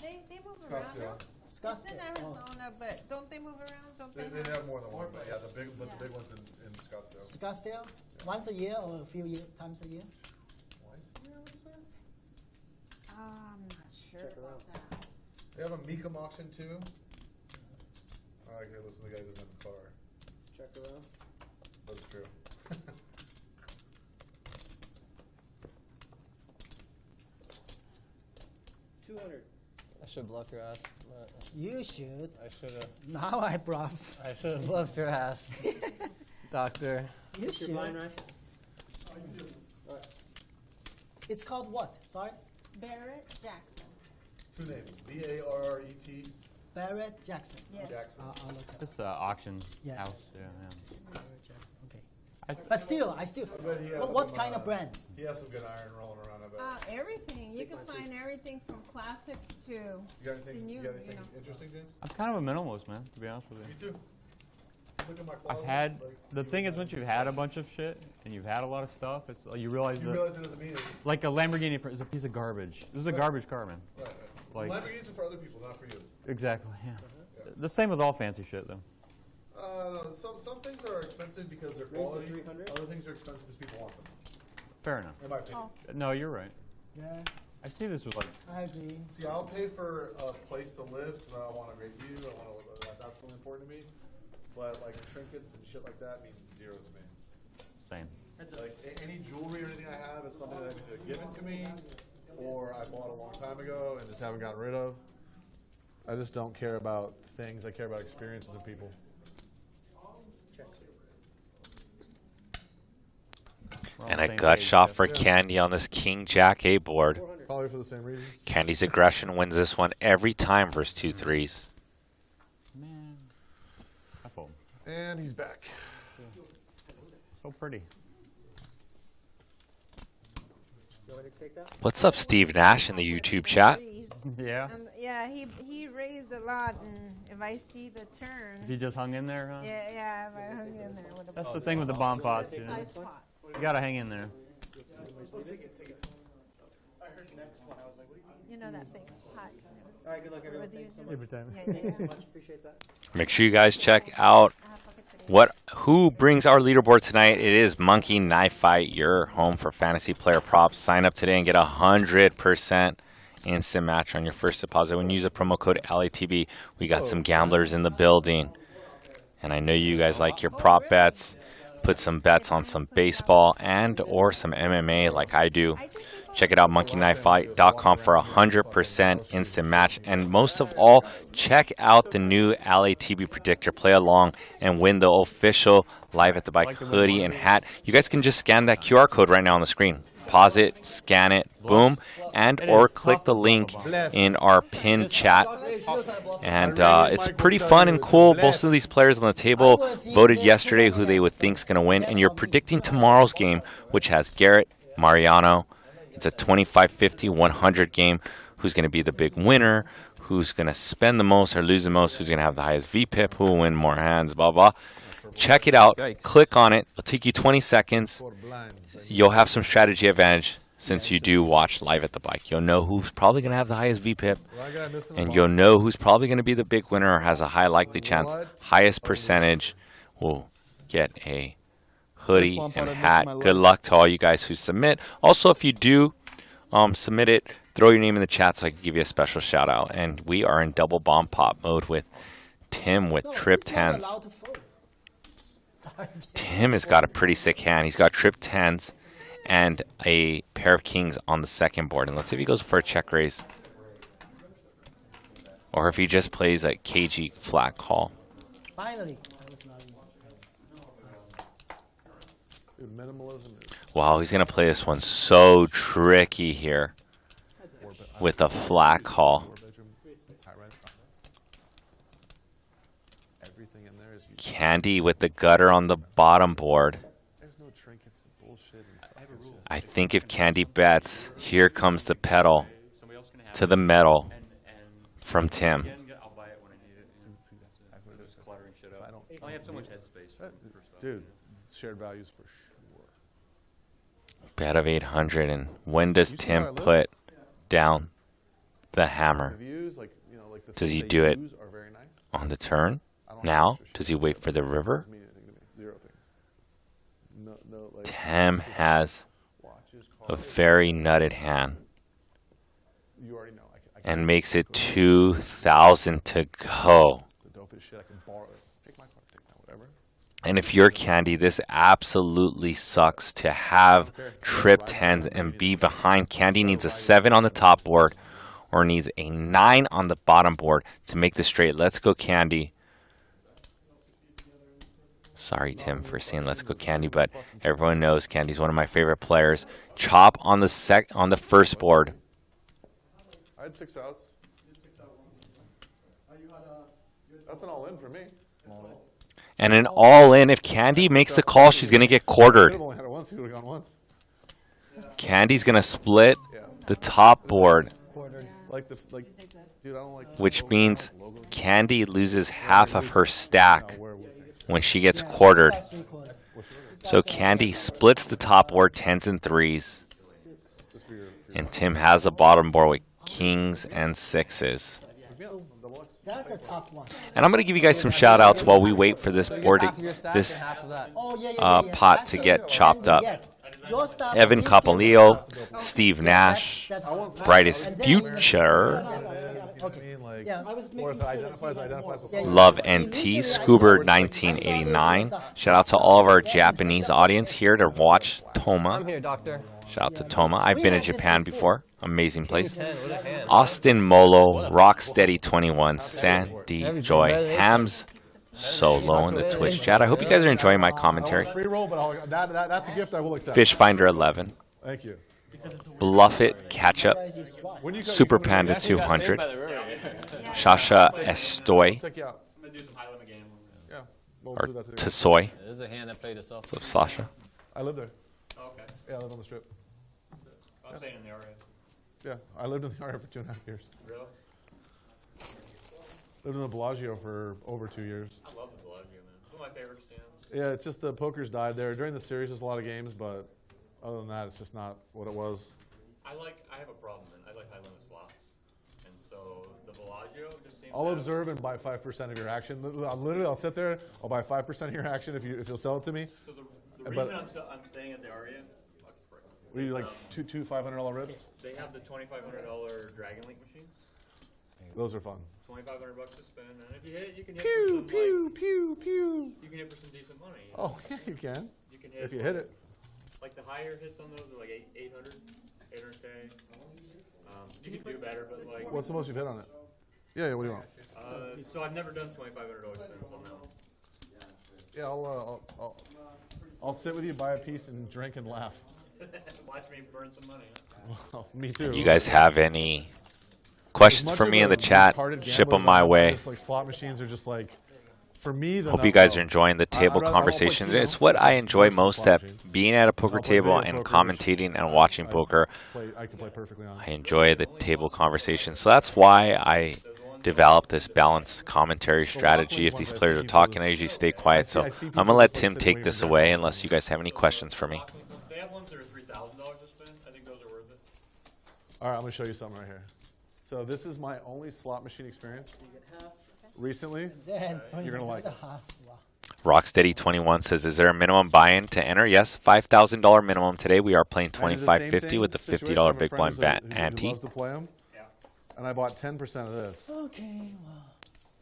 They move around. Scottsdale. It's in Scottsdale. Oh. Arizona, but don't they move around? Don't they? They have more than one, but yeah, the big ones in Scottsdale. Scottsdale? Once a year or a few times a year? Twice a year, what is that? I'm not sure. sure about that. They have a Meekum auction too. Oh, okay, listen, the guy doesn't have a car. Check around. That's true. $200. I should bluff your ass. You should. I should have. Now I bluff. I should have bluffed your ass, doctor. You What's your should. blind, right? It's called what? Sorry? Barrett Jackson. Two names, B-A-R-R-E-T Barrett Jackson. Yes. Jackson. I'll look up. This auction Yeah. house. Yeah. Barrett Jackson. Okay. I- But still, bet he has what some, kind of brand? He has some good iron rolling around, I bet. Everything. You can find everything from classics to You got anything, new, you got you anything know. interesting, James? I'm kind of a minimalist, man. To be honest with you. Me too. Look at my closet. I've had like, the thing is once you've had a bunch of shit and you've had a lot of stuff, it's you realize you that realize it doesn't mean anything. like a Lamborghini is a piece of garbage. This is a garbage car, man. Right, Like- right. Lamborghinis are for other people, not for you. Exactly. Yeah. The same with all fancy shit, though. No, some things are expensive because they're quality. 300? Other things are expensive because people want them. Fair enough. In my opinion. No, you're right. Yeah, I see this with like I agree. See, I'll pay for a place to live because I want a great view. I want to. That's really important to me. But like trinkets and shit like that means zero to me. same. Like any jewelry or anything I have, it's something that either given to me or I bought a long time ago and just haven't gotten rid of. I just don't care about things. I care about experiences and people. We're on And the a same gut page, shot yeah. for Candy on this King Jack A board. Probably for the same reasons. Candy's aggression wins this one every time versus 2 threes. Man, I fold. And he's back. So pretty. You want me to take that? What's up, Steve Nash in the YouTube chat? Yeah. Yeah, he raised a lot, and if I see the turn, If you just hung in there, huh? yeah, if I hung in there with a That's the thing with the bomb pots, you know. size pot. You gotta hang in there. You know that big pot. All right, good luck, everyone. Whether you Thanks so do much. Every time. Yeah, Thank you yeah. so much. Appreciate that. Make sure you guys check out who brings our leaderboard tonight. It is Monkey Knife Fight, your home for fantasy player props. Sign up today and get 100% instant match on your first deposit when you use a promo code LATB. We got some gamblers in the building, and I know you guys like your prop bets. Put some bets on some baseball and or some MMA like I do. Check it out, monkeyknifefight.com for 100% instant match. And most of all, check out the new LATB predictor. Play along and win the official Live at the Bike hoodie and hat. You guys can just scan that QR code right now on the screen. Pause it, scan it, boom, and or click the link in our pinned chat. And it's pretty fun and cool. Most of these players on the table voted yesterday who they would think is going to win. And you're predicting tomorrow's game, which has Garrett, Mariano. It's a 25-50, 100 game. Who's going to be the big winner? Who's going to spend the most or lose the most? Who's going to have the highest VPIP? Who will win more hands? Blah, blah. Check it out. Click on it. It'll take you 20 seconds. You'll have some strategy advantage since you do watch Live at the Bike. You'll know who's probably going to have the highest VPIP. And you'll know who's probably going to be the big winner or has a high likely chance. Highest percentage will get a hoodie and hat. Good luck to all you guys who submit. Also, if you do submit it, throw your name in the chat so I can give you a special shout out. And we are in double bomb pop mode with Tim with trip 10s. Tim has got a pretty sick hand. He's got trip 10s and a pair of kings on the second board. And let's see if he goes for a check raise. Or if he just plays a KG flat call. Finally. Dude, minimalism is Wow, he's going to play this one so tricky here with a flat call. everything in there is used. Candy with the gutter on the bottom board. There's no trinkets and bullshit. And I think if Candy bets, here comes the pedal to the metal from Tim. I'll buy it when I need it. Just cluttering shit up. I only have so much headspace. Dude, shared values for sure. Bet of 800. And when does Tim put down the hammer? The views, like, you know, like the Does things he they do it use are very nice. on the turn? I don't Now? have extra Does shit. he wait for the river? Doesn't mean anything to me. Zero things. No, like, Tim has watches, a cars. very nutted hand. you already know. And makes it 2,000 to go. The dopest shit I can borrow. Take my card, take that, whatever. And if you're Candy, this absolutely sucks to have tripped hands and be behind. Candy needs a 7 on the top board or needs a 9 on the bottom board to make the straight. Let's go, Candy. Sorry, Tim, for saying let's go, Candy, but everyone knows Candy's one of my favorite players. Chop on the first board. I had 6 outs. That's an all-in for me. And an all-in. If Candy makes the call, she's going to get quartered. Only had it once. He would have gone once. Candy's going to split the top board, Dude, I don't like. which means Candy loses half of her stack when she gets quartered. So Candy splits the top board 10s and 3s. And Tim has the bottom board with kings and 6s. That's a tough one. And I'm going to give you guys some shout outs while we wait for this board, this pot to get chopped up. Evan Capolio, Steve Nash, Brightest Future, Love NT, Scuba 1989. Shout out to all of our Japanese audience here to watch Toma. I'm here, doctor. Shout out to Toma. I've been in Japan before. Amazing place. Austin Molo, Rocksteady 21, Sandy Joy, Hams Solo in the Twitch chat. I hope you guys are enjoying my commentary. Free roll, but that's a gift I will accept. Fishfinder 11. Thank you. Bluffit Ketchup, Super Panda 200, Shasha Estoy, or Tasoy. This is a hand that played itself. What's up, Sasha? I live there. Okay. Yeah, I live on the strip. I'm staying in the area. Yeah, I lived in the area for 2.5 years. Really? Lived in the Bellagio for over 2 years. I love the Bellagio, man. It's one of my favorite casinos. Yeah, it's just the poker's died there. During the series, there's a lot of games, but other than that, it's just not what it was. I have a problem, man. I like high limit slots. And so the Bellagio just seems I'll observe and buy 5% of your action. Literally, I'll sit there. I'll buy 5% of your action if you'll sell it to me. So the reason I'm staying at the Aria, what do you like? two $500 ribs? they have the $2,500 Dragon Link machines. Those are fun. $2,500 to spend, and if you hit, you can hit Pew for some, pew pew pew. you can hit for some decent money. Oh yeah, you can. You can hit If you hit it. Like the higher hits on those are like 800K. You can do better, but like. What's the most you've hit on it? Yeah. What do you want? So I've never done $2,500 spins on that one. Yeah, I'll sit with you, buy a piece, and drink and laugh. Watch me burn some money. Well, me too. You guys have any questions for me in the chat? Ship them my way. Just like slot machines are just like, for me. Hope you guys are enjoying the table conversations. It's what I enjoy most at being at a poker table and commentating and watching poker. I can play perfectly on. I enjoy the table conversations. So that's why I developed this balanced commentary strategy. If these players are talking, I usually stay quiet. So I'm going to let Tim take this away unless you guys have any questions for me. They have ones that are $3,000 to spend. I think those are worth it. All right, I'm going to show you something right here. So this is my only slot machine experience recently. You're going to like it. Rocksteady21 says, is there a minimum buy-in to enter? Yes, $5,000 minimum today. We are playing $25.50 with the $50 big blind ante. Loves to play them. And I bought 10% of this. Okay,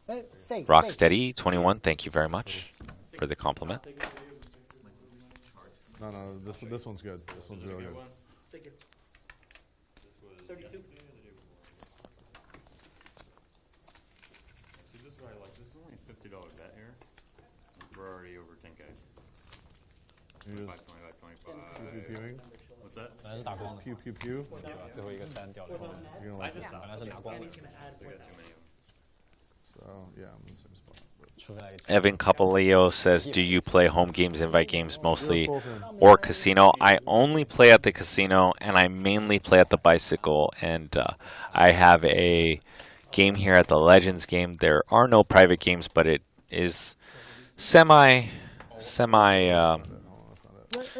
well. Stay. Rocksteady21, thank you very much for the compliment. No, this one's good. This one's really good. Thank you. 32. See, this is what I like. This is only a $50 bet here. We're already over 10K. 25, 25. What's that? 本来是打光的， Pew pew pew. 最后一个3掉了。 You're gonna I like just it. 本来是拿光的， I got too many of them. So yeah, I'm in the same spot. 除非那个 Evan Capoleo says, do you play home games, invite games mostly, or casino? I only play at the casino, and I mainly play at the bicycle. And I have a game here at the Legends game. There are no private games, but it is semi,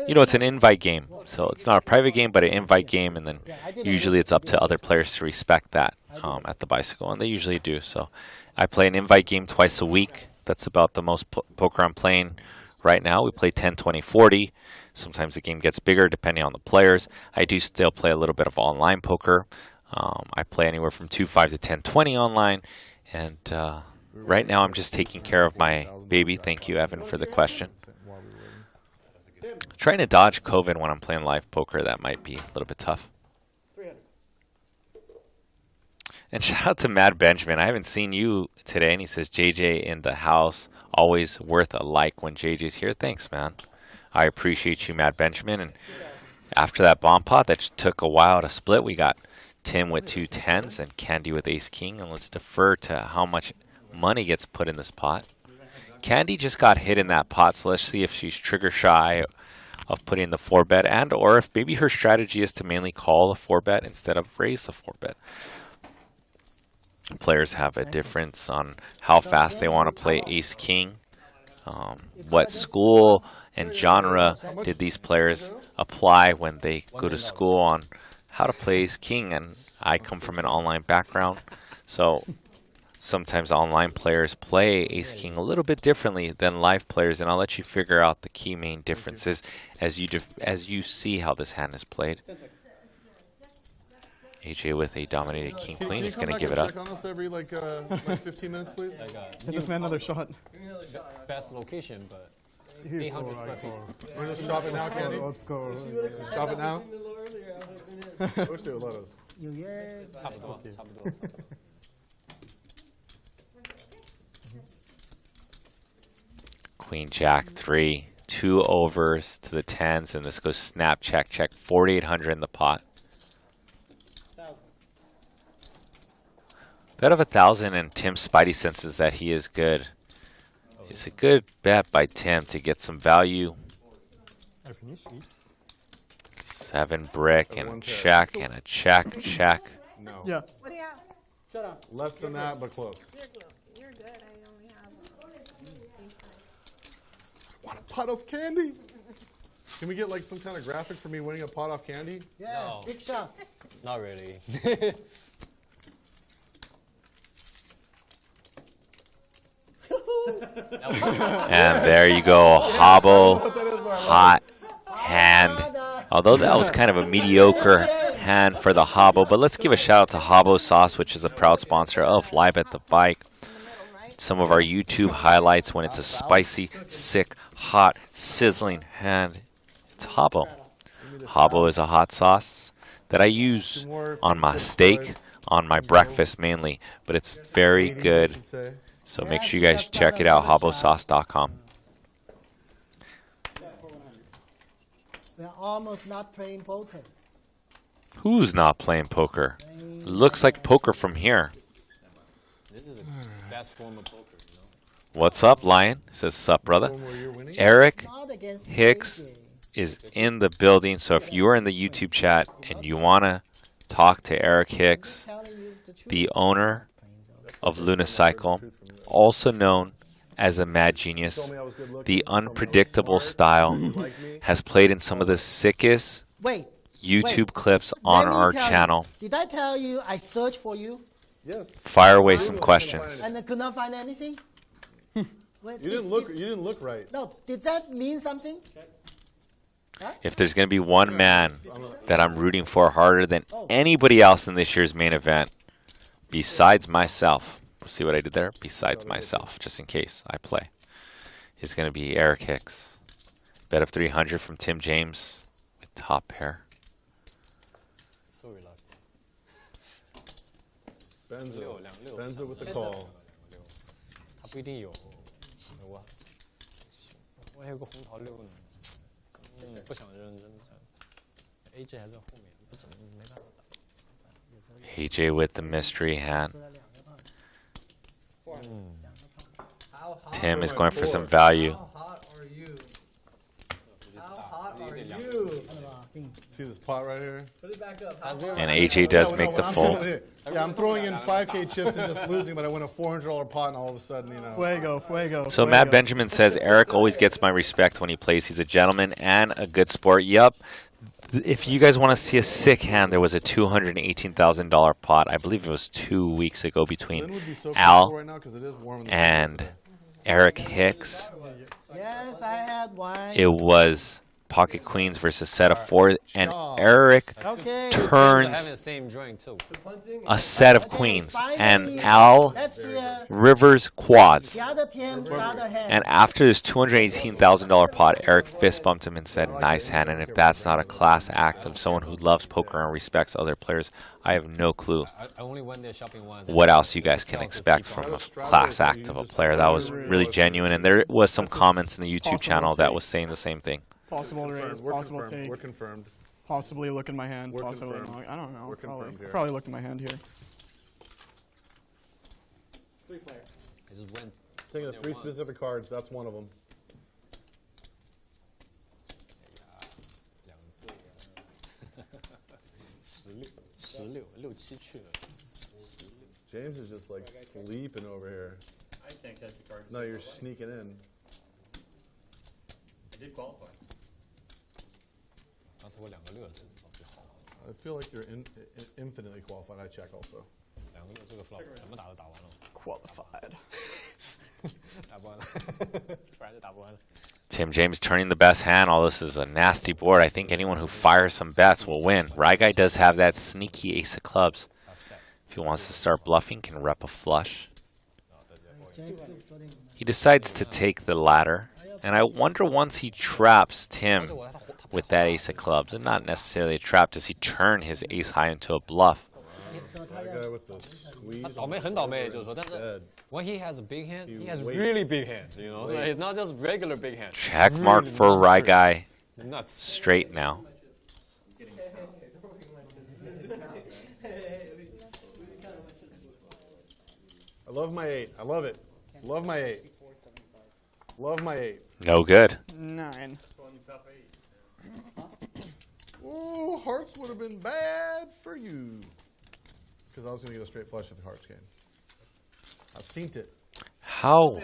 you know, it's an invite game. So it's not a private game, but an invite game. And then usually it's up to other players to respect that at the bicycle. And they usually do. So I play an invite game twice a week. That's about the most poker I'm playing right now. We play 10, 20, 40. Sometimes the game gets bigger depending on the players. I do still play a little bit of online poker. I play anywhere from 2.5 to 10.20 online, and right now I'm just taking care of my baby. Thank you, Evan, for the question. Trying to dodge COVID when I'm playing live poker, that might be a little bit tough. And shout out to Mad Benjamin. I haven't seen you today, and he says, JJ in the house, always worth a like when JJ's here. Thanks, man. I appreciate you, Mad Benjamin. And after that bomb pot that took a while to split, we got Tim with 2 10s and Candy with ace king. And let's defer to how much money gets put in this pot. Candy just got hit in that pot, so let's see if she's trigger shy of putting the 4-bet, and or if maybe her strategy is to mainly call the 4-bet instead of raise the 4-bet. Players have a difference on how fast they want to play ace king. What school and genre did these players apply when they go to school on how to play ace king? And I come from an online background, so sometimes online players play ace king a little bit differently than live players, and I'll let you figure out the key main differences as you see how this hand is played. AJ with a dominated king queen is going to give it up. Check on us every like 15 minutes, please. Get this man another shot. Best location, but Here, 800 square feet. We're just shopping now, Candy. Let's go. Just shop it now. I wish they would let us. Queen Jack 3, 2 overs to the 10s, and this goes snap check check. 4,800 in the pot. Bet of 1,000, and Tim Spidey senses that he is good. It's a good bet by Tim to get some value. 7 brick and check and a check check. No. Yeah. What do you have? Shut up. Less than that, but close. You're good. I only have. Want a pot of candy? Can we get like some kind of graphic for me winning a pot off Candy? Yeah, No. big shot. Not really. And there you go, Hobbo, hot hand. Although that was kind of a mediocre hand for the Hobbo, but let's give a shout out to Hobbo Sauce, which is a proud sponsor of Live at the Bike. Some of our YouTube highlights when it's a spicy, sick, hot, sizzling hand. It's Hobbo. Hobbo is a hot sauce that I use on my steak, on my breakfast mainly, but it's very good. So make sure you guys check it out, hobbosauce.com. We're almost not playing poker. Who's not playing poker? Looks like poker from here. This is the best form of poker, you know? What's up, Lion? Says, sup, brother. Eric Hicks is in the building, so if you are in the YouTube chat and you want to talk to Eric Hicks, the owner of Lunicycle, also known as a mad genius, the unpredictable style, has played in some of the sickest YouTube clips on our channel. Did I tell you I searched for you? Yes. Fire away some questions. And I could not find anything? You didn't look right. No, did that mean something? If there's going to be one man that I'm rooting for harder than anybody else in this year's main event, besides myself, see what I did there? Besides myself, just in case I play, is going to be Eric Hicks. Bet of 300 from Tim James with top pair. So reluctant. Benzo with the call. 他不一定有啊，我还有个红桃6呢，不想认真，AJ 还在后面，不怎么没办法打。 AJ with the mystery hand. Tim is going for some value. How hot are you? How hot are you? See this pot right here? Put it back up. And AJ does make the fold. Yeah, I'm throwing in 5K chips and just losing, but I win a $400 pot, and all of a sudden, you know. Fuego. So Matt Benjamin says, Eric always gets my respect when he plays. He's a gentleman and a good sport. Yup. If you guys want to see a sick hand, there was a $218,000 pot. I believe it was 2 weeks ago between Al and Eric Hicks. Yes, I had one. It was pocket queens versus set of 4, and Eric Okay. turns having the same drawing too. a set of Okay, queens, finally, and Al Let's see rivers quads. the other team, the other hand. And after this $218,000 pot, Eric fist bumped him and said, "Nice hand." And if that's not a class act of someone who loves poker and respects other players, I have no clue I only went there shopping once. what else you guys can expect from a class act of a player. That was really genuine, and there was some comments in the YouTube channel that was saying the same thing. Possible to raise, We're possible confirmed. take. We're confirmed. Possibly look in my hand. We're Possibly confirmed. not. I don't know. We're confirmed here. Probably look in my hand here. 3-player. I just went. Taking the 3 specific cards, that's one of them. James is just like sleeping over here. I can't catch the card. No, you're sneaking in. I did qualify. I feel like you're infinitely qualified. I check also. Qualified. Tim James turning the best hand. All this is a nasty board. I think anyone who fires some bets will win. Rye Guy does have that sneaky ace of clubs. If he wants to start bluffing, can rep a flush. He decides to take the ladder, and I wonder once he traps Tim with that ace of clubs, and not necessarily a trap, does he turn his ace high into a bluff? That guy with the squeeze. 倒霉很倒霉，就是说，但是 when he has a big hand, he has really big hands. You know, like, it's not just regular big hands. Check mark for Rye Guy. Nuts. Straight now. I love my 8. I love it. Love my 8. Love my 8. No good. 9. Ooh, hearts would have been bad for you. Because I was going to get a straight flush if the hearts came. I seen it. How?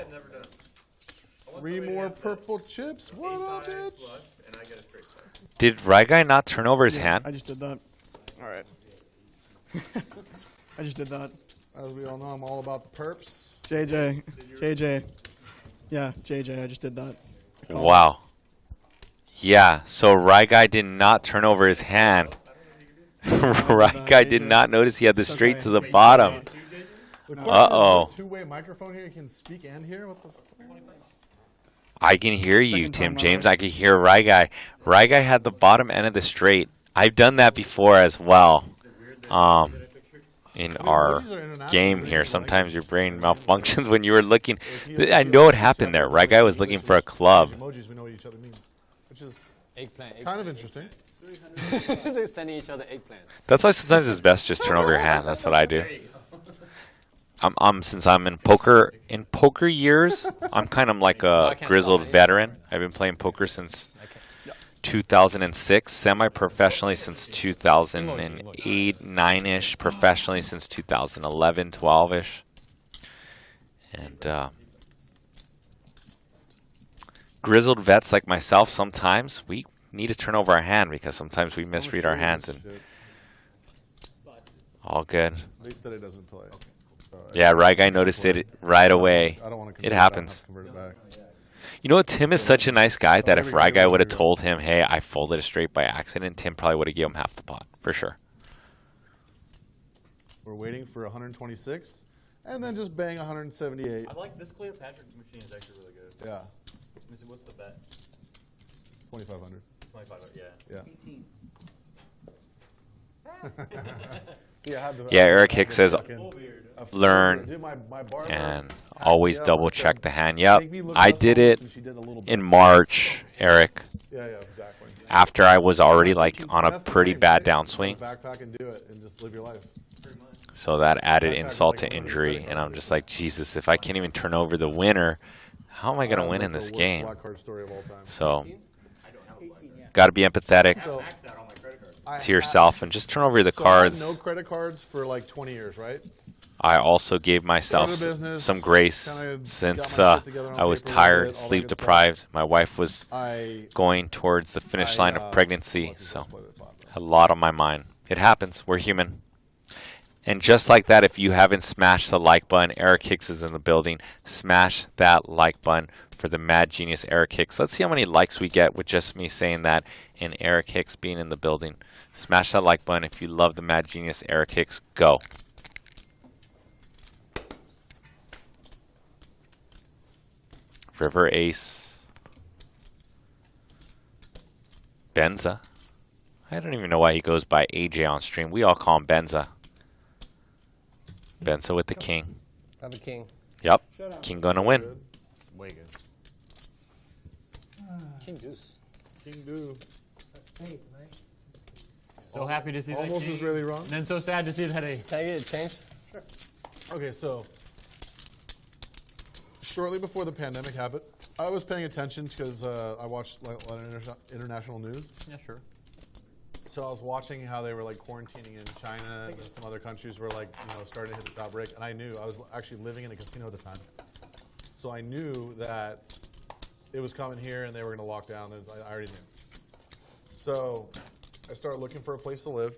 3 more purple chips. What up, bitch? And I get a straight flush. Did Rye Guy not turn over his I hand? just did that. All right. I just did that. As we all know, I'm all about the perps. JJ. Yeah, JJ. I just did that. Wow. Yeah, so Rye Guy did not turn over his hand. Rye Guy did not notice he had the straight to the bottom. Uh-oh. Two-way microphone here. You can speak and hear. What the? I can hear you, Tim James. I can hear Rye Guy. Rye Guy had the bottom end of the straight. I've done that before as well. In our game here, sometimes your brain malfunctions when you were looking. I know what happened there. Rye Guy was looking for a club. Emojis we know what each other means, which is Eggplant. kind of interesting. They're sending each other eggplants. That's why sometimes it's best just turn over your hand. That's what I do. Since I'm in poker years, I'm kind of like a grizzled veteran. I've been playing poker since 2006, semi-professionally since 2008, 9-ish, professionally since 2011, 12-ish. And grizzled vets like myself, sometimes we need to turn over our hand because sometimes we misread our hands, and all good. At least today doesn't play. Yeah, Rye Guy noticed it right away. It happens. You know what? Tim is such a nice guy that if Rye Guy would have told him, hey, I folded a straight by accident, Tim probably would have given him half the pot, for sure. We're waiting for 126, and then just bang 178. I like this Cleopatra machine is actually really good. Yeah. What's the bet? 2,500. 25, yeah. Yeah, Eric Hicks says, learn and always double check the hand. Yep, I did it in March, Eric. Yeah, exactly. After I was already like on a pretty bad downswing. Backpack and do it and just live your life. So that added insult to injury, and I'm just like, Jesus, if I can't even turn over the winner, how am I going to win in this game? So, got to be empathetic to yourself and just turn over the cards. I had no credit cards for like 20 years, right? I also gave myself some grace since I was tired, sleep deprived. My wife was going towards the finish line of pregnancy, so a lot on my mind. It happens. We're human. And just like that, if you haven't smashed the like button, Eric Hicks is in the building. Smash that like button for the Mad Genius Eric Hicks. Let's see how many likes we get with just me saying that and Eric Hicks being in the building. Smash that like button if you love the Mad Genius Eric Hicks. Go. River Ace. Benza. I don't even know why he goes by AJ on stream. We all call him Benza. Benza with the king. I have a king. Yep. King gonna win. Good. Way good. King deuce. King do. A spade, right? So happy to see that. Almost king, was really wrong. And then so sad to see that ace. Can I get it changed? Okay, so shortly before the pandemic happened, I was paying attention because I watched like, a lot of international news. Yeah, sure. So I was watching how they were like quarantining in China and some other countries were like, starting to hit this outbreak. And I knew, I was actually living in a casino at the time. So I knew that it was coming here and they were going to lock down. I already knew. So I started looking for a place to live,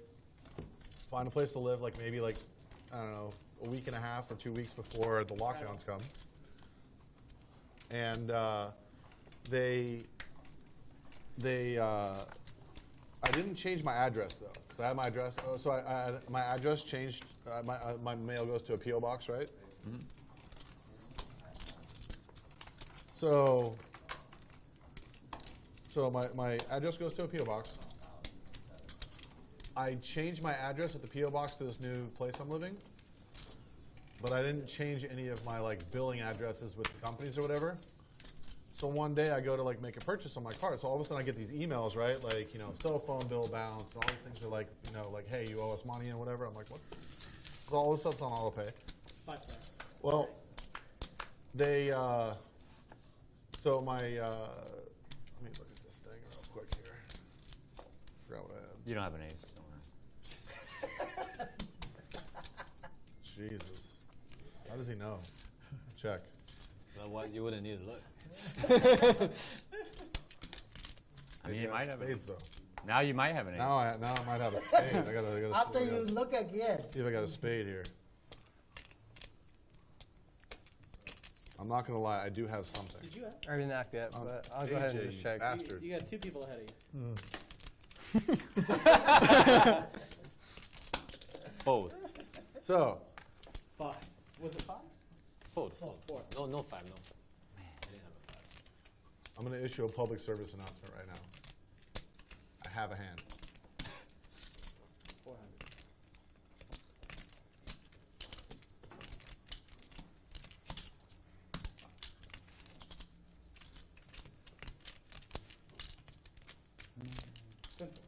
find a place to live like maybe like, I don't know, a week and a half or 2 weeks before the lockdowns come. And I didn't change my address though, because I had my address. Oh, so my address changed. My mail goes to a PO box, right? Mm-hmm. So my address goes to a PO box. I changed my address at the PO box to this new place I'm living, but I didn't change any of my like billing addresses with the companies or whatever. So one day I go to like make a purchase on my card. So all of a sudden I get these emails, right? Like, cell phone bill balance and all these things are like, like, hey, you owe us money and whatever. I'm like, what? So all this stuff's on auto pay. Well, they, so my, let me look at this thing real quick here. Forgot what I had. You don't have an ace. Don't worry. Jesus. How does he know? Check. Otherwise, you wouldn't need to look. I mean, you might have spades though. Now you might have an ace. Now I might have a spade. I gotta After you look again. see if I got a spade here. I'm not gonna lie, I do have something. Did you have? I didn't act yet, but I'll go ahead and AJ, just you check. bastard. You got two people ahead of you. Fold. So, 5. Was it 5? Fold. Four. No 5, no. I'm gonna issue a public service announcement right now. I have a hand. 400.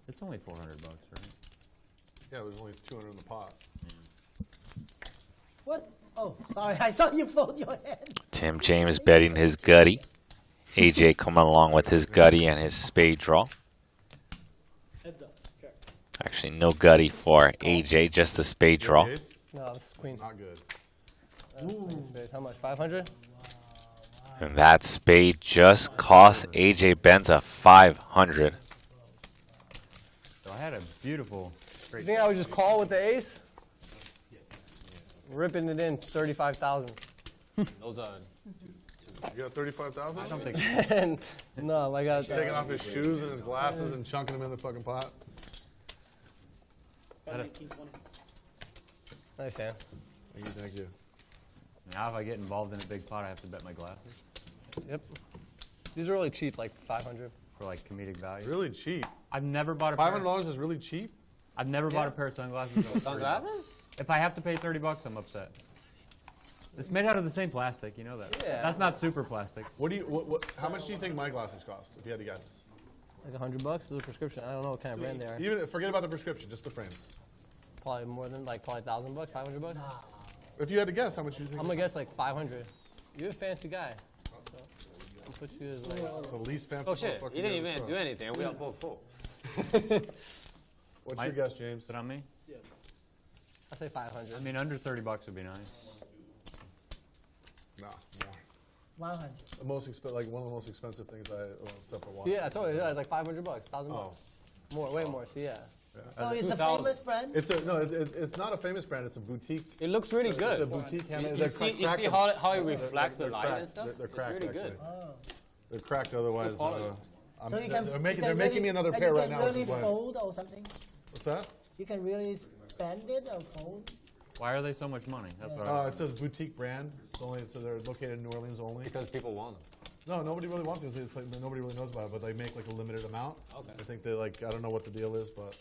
It's only $400, right? Yeah, it was only 200 in the pot. What? Oh, sorry. I saw you fold your hand. Tim James betting his gutty. AJ coming along with his gutty and his spade draw. Heads up. Check. Actually, no gutty for AJ, just the spade draw. Ace? No, this is queen. Not good. How much? 500? And that spade just cost AJ Benza 500. So I had a beautiful You straight. think I would just call with the ace? Ripping it in, 35,000. Those are. You got 35,000? I don't think. And no, I got. Taking off his shoes and his glasses and chunking them in the fucking pot. About 18, 20. Nice hand. Thank you. Now if I get involved in a big pot, I have to bet my glasses Yep. These are really cheap, like 500. for like comedic value. Really cheap. I've never bought a pair. $500 is really cheap? I've never bought a pair of sunglasses. that was Sunglasses? If I have to pay $30, I'm upset. It's made out of the same plastic, you know that. Yeah. That's not super plastic. How much do you think my glasses cost, if you had to guess? Like $100 is a prescription. I don't know what kind of brand they are. Even forget about the prescription, just the frames. Probably more than like probably $1,000, $500. If you had to guess, how much do you think? I'm gonna guess like 500. You're a fancy guy. So I'll put you as like. The least fancy. Oh shit! motherfucker He didn't you ever even saw. do anything. We are both full. What's your guess, James? Is it on me? I say 500. I mean, under $30 would be nice. Nah, more. 100. The most like one of the most expensive things except for watch. Yeah, I told you, yeah, it's like $500, $1,000. Oh. More, way more. See, yeah. So it's a 2000. famous brand? It's not a famous brand. It's a boutique. It looks really good. It's a boutique handmade. You see how it reflects the light and stuff? They're It's cracked, really actually. good. They're cracked. Otherwise, quality. So you can, they're making me another pair right now. You can which really is why- fold or something? What's that? You can really bend it or fold? Why are they so much money? That's what It says boutique brand. So they're located in New Orleans only. Because people want them. No, nobody really wants it. It's like nobody really knows about it, but they make like a limited amount. Okay. I think they I don't know what the deal is, but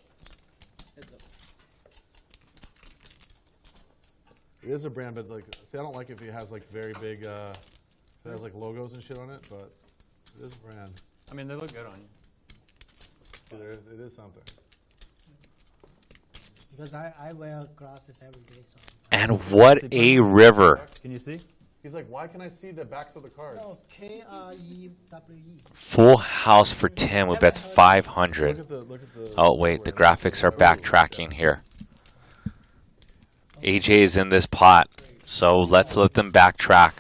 it is a brand. But see, I don't like if it has like very big, if it has like logos and shit on it. But it is a brand. I mean, they look good on you. It is something. Because I wear glasses every day. So. And what a river. Can you see? He's like, why can I see the backs of the cards? No, K-R-E-W-E. Full house for Tim who bets 500. Look at the Oh, wait, the graphics are backtracking here. AJ is in this pot, so let's let them backtrack.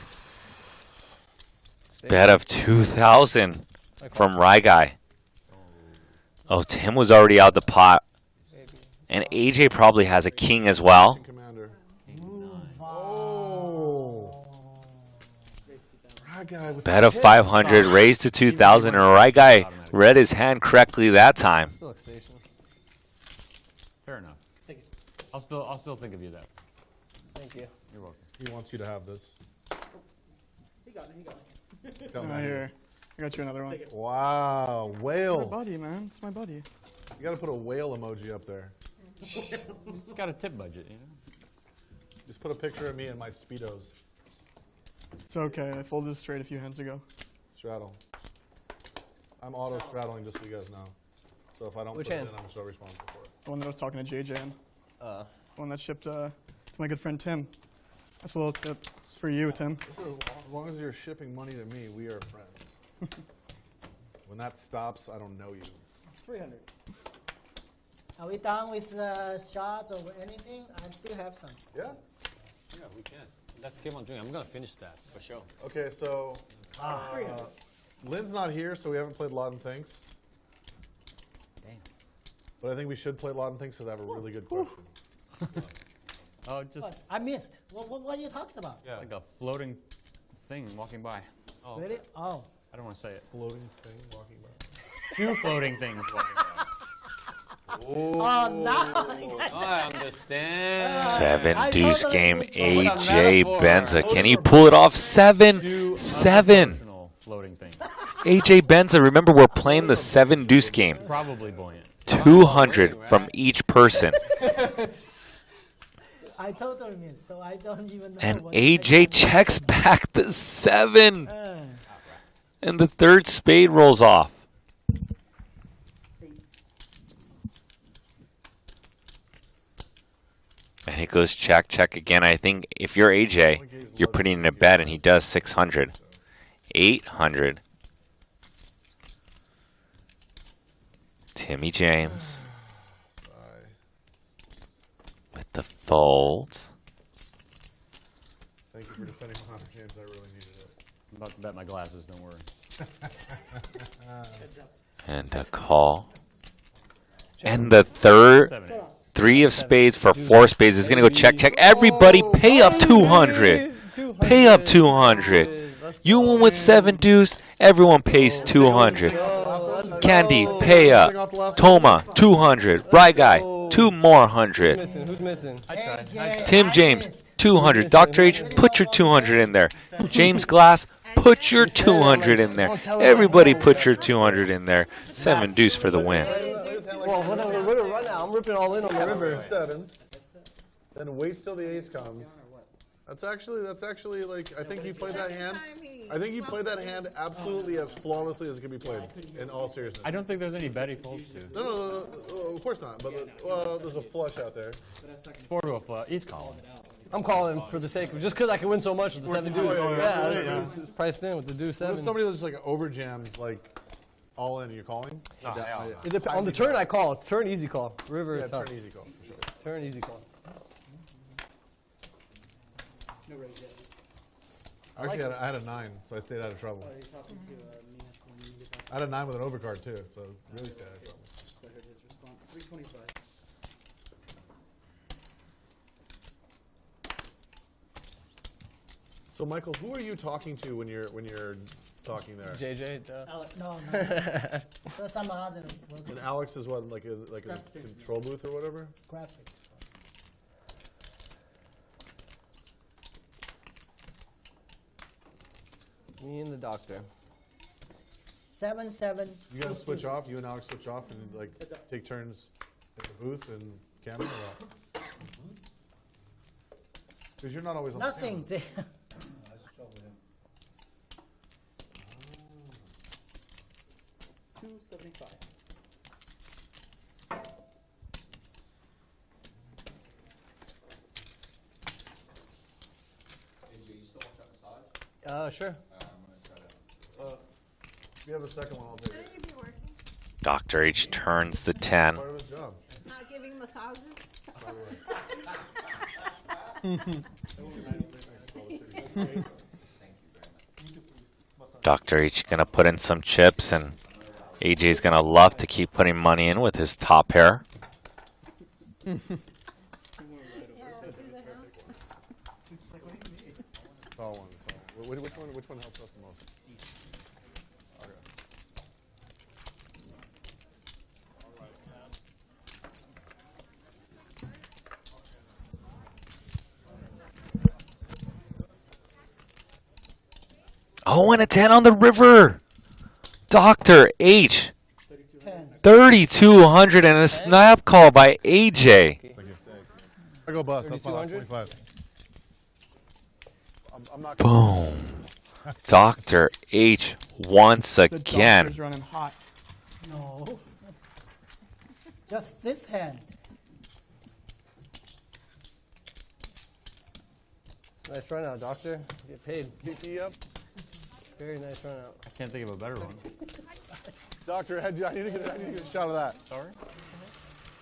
Bet of 2,000 from Rye Guy. Oh, Tim was already out the pot. And AJ probably has a king as well. Commander. Bet of 500, raised to 2,000, and Rye Guy read his hand correctly that time. Fair enough. I'll still think of you that. Thank you. You're welcome. He wants you to have this. He got it. Got Right mine. here. I got you another one. Wow, My whale. buddy, man. It's my buddy. You got to put a whale emoji up there. He's got a tip budget, you know. Just put a picture of me in my Speedos. It's okay. I folded it straight a few hands ago. Straddle. I'm auto straddling, just so you guys know. So if I don't Which put hand? it in, I'm still responsible for it. The one that I was talking to JJ in. Uh, The one that shipped to my good friend Tim. That's a little tip for you, Tim. As long as you're shipping money to me, we are friends. When that stops, I don't know you. 300. Are we done with shots or anything? I still have some. Yeah? Yeah, we can. Let's keep on drinking. I'm going to finish that for sure. Okay, so Lynn's not here, so we haven't played Lot and Things. Damn. But I think we should play Lot and Things because I have a really good question. Oh, just What? I missed. What are you talking about? Yeah. like a floating thing walking by. Oh. Really? Oh. I don't want to say it. Floating thing walking by. 2 floating things walking by. Oh, no. I understand. 7 I deuce totally game, missed it. What a AJ metaphor. Benza. Can he pull it off? 7, 2 7. unproportional floating things. AJ Benza, remember we're playing the 7 deuce game. Probably buoyant. 200 from each person. I totally missed, so I don't even know. And what AJ checks back the 7. Uh, And the 3rd spade rolls off. And it goes check, check again. I think if you're AJ, you're putting in a bet, and he does 600. 800. Timmy James with the fold. Thank you for defending my honor, James. I really needed it. I'm about to bet my glasses, don't worry. And a call. And the third 3 of spades for 4 spades is going to go check, check. Everybody pay up 200. Pay up 200. You win with 7 deuce. Everyone pays 200. Candy, pay up. Toma, 200. Rye Guy, 2 more 100. Who's missing? AJ, Tim I James, missed. 200. Dr. H, put your 200 in there. James Glass, put your 200 in there. Everybody put your 200 in there. 7 deuce for the win. Well, we're gonna run now. I'm ripping all in on the river. Sevens. Then waits till the ace comes. That's actually like, I think he played that hand. I think he played that hand absolutely as flawlessly as it can be played, in all seriousness. I don't think there's any bet he folds to. No, of course not. But there's a flush out there. 4 to a flush. He's calling. I'm calling for the sake of just because I can win so much with the 7 deuce. Yeah, it's priced in with the deuce What 7. if somebody that's like over jams, like all in, you're calling? On the turn I call. Turn easy call. River Yeah, tough. turn easy call. For sure. Turn easy call. No raise yet. Actually, I had a 9, so I stayed out of trouble. Are you talking to Minash when you get back? I had a 9 with an overcard too, so really stayed out of trouble. So I heard his response. 325. So Michael, who are you talking to when you're talking there? JJ. No. So some other And Alex is what, like a control booth or whatever? graphic. Me and the doctor. 7-7. You guys switch off. You and Alex switch off and like take turns at the booth and camera. Because you're not always on Nothing. the camera. 275. Sure. If you have a second one, I'll take Shouldn't it. you be working? Dr. H turns the 10. Part of his job. Not giving massages? Dr. H gonna put in some chips, and AJ's gonna love to keep putting money in with his top pair. Yeah, do the hell. Tall one. Which one helps us the most? Okay. Oh, and a 10 on the river. Dr. H. 10. 3,200 and a snap call by AJ. Thank you. I go bust. That's my last 3,200? 25. I'm not. Boom. Dr. H once The again. doctor's running hot. No. Just this hand. Nice run out, doctor. Get paid. Kiki up. Very nice run out. I can't think of a better one. Doctor, I need to get a shot of that. Sorry?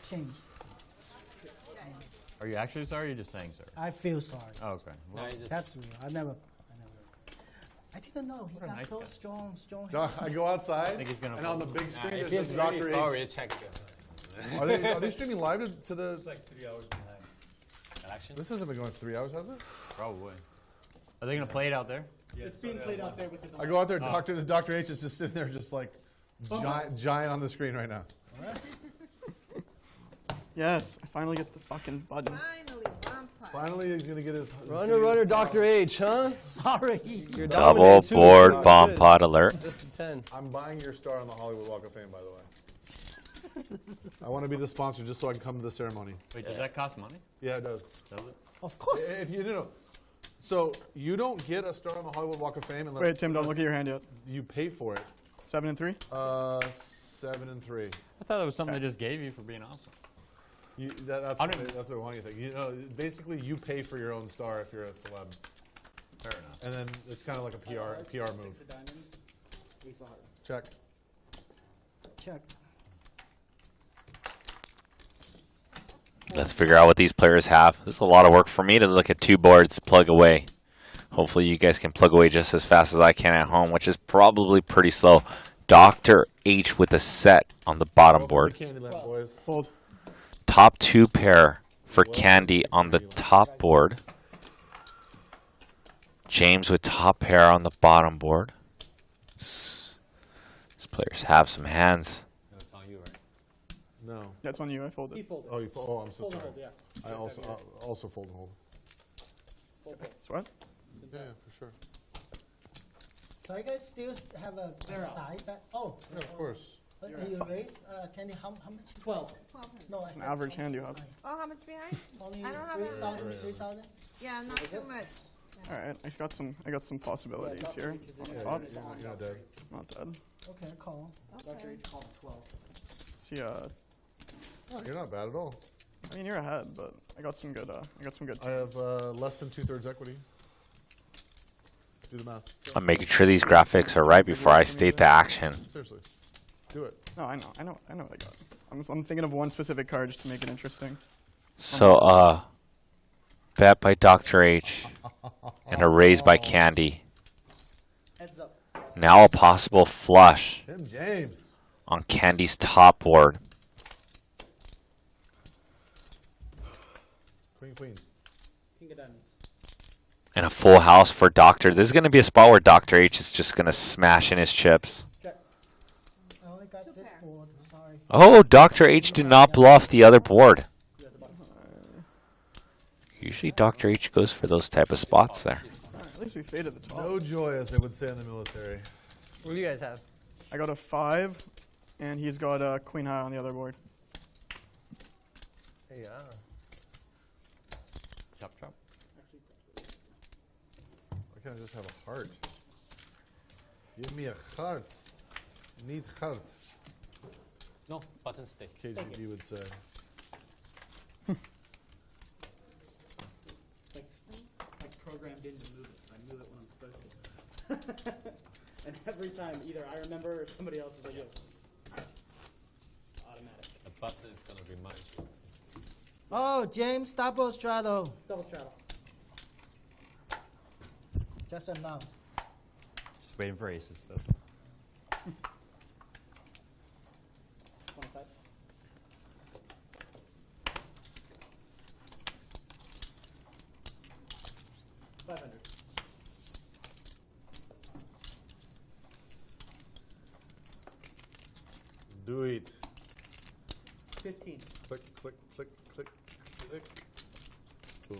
Change. Are you actually sorry or are you just saying sorry? I feel sorry. Oh, okay. Well, That's real. I didn't know he What a got nice so guy. strong I go outside, think he's gonna and on the fall. big screen, If there's he's Dr. really H. sorry, check. Are they streaming live to the? It's like 3 hours behind. Election? This hasn't been going 3 hours, has it? Probably. Are they going to play it out there? It's being played out there with the I go out there, Dr. H is just sitting there, just like giant on the screen right now. Yes, I finally get the fucking button. Finally, vampire. Finally, he's gonna get his Runner, Dr. H, huh? Sorry. You're Double dominating too, board so bomb good. pot alert. Just a 10. I'm buying your star on the Hollywood Walk of Fame, by the way. I want to be the sponsor just so I can come to the ceremony. Wait, does that cost money? Yeah, it does. Does it? Of course. If you know, so you don't get a star on the Hollywood Walk of Fame unless Wait, Tim, don't look at your hand yet. you pay for it. 7 and 3. 7 and 3. I thought that was something they just gave you for being awesome. That's I what don't- that's what you think. You know, basically, you pay for your own star if you're a celeb, Fair enough. and then it's kind of like a PR move. Six of diamonds, ace of hearts. Check. Check. Let's figure out what these players have. This is a lot of work for me to look at two boards, plug away. Hopefully you guys can plug away just as fast as I can at home, which is probably pretty slow. Dr. H with a set on the bottom board. Candyland boys. Fold. Top two pair for Candy on the top board. James with top pair on the bottom board. These players have some hands. That's on you, right? No. That's on you. I He folded. folded. Oh, I'm so Fold and sorry. hold, yeah. I also fold and hold. Fold, fold. What? Yeah, for sure. So you guys still have a side bet? Oh, Yeah, of course. but you raise, Candy, how much? 12. 12. No, I An said average how hand you much? have. Oh, how much behind? Only I don't have any. 3,000, 3,000? Yeah, not too much. All right, I got some possibilities Dr. here. H is On in top. there. You're not dead. Not dead. Okay, call. Dr. Okay. H called 12. See, Oh, you're not bad at all. I mean, you're ahead, but I got some good. I have less than 2/3 equity. Do the math. I'm making sure these graphics are right before I state the action. Seriously, do it. No, I know what I got. I'm thinking of one specific card just to make it interesting. So, bet by Dr. H and a raise by Candy. Heads up. Now a possible flush Tim James. on Candy's top board. Queen. King of diamonds. And a full house for Doctor. This is going to be a spot where Dr. H is just going to smash in his chips. I only got this board. Sorry. Oh, Dr. H did not bluff the other board. Usually Dr. H goes for those type of spots there. At least we faded the top. No joy, as they would say in the military. What do you guys have? I got a 5, and he's got a queen high on the other board. Hey, yeah. Chop, chop. Why can't I just have a heart? Give me a heart. Need heart. No, button stick. KGB would say. Like programmed in to move it, so I move it when I'm supposed to. And every time, either I remember or somebody else is like, yes. Automatic. The button is gonna remind you. Oh, James, double straddle. Double straddle. Just announced. Just waiting for aces, though. 25. $500. Do it. 15. Click, click, click, click, click. Boom.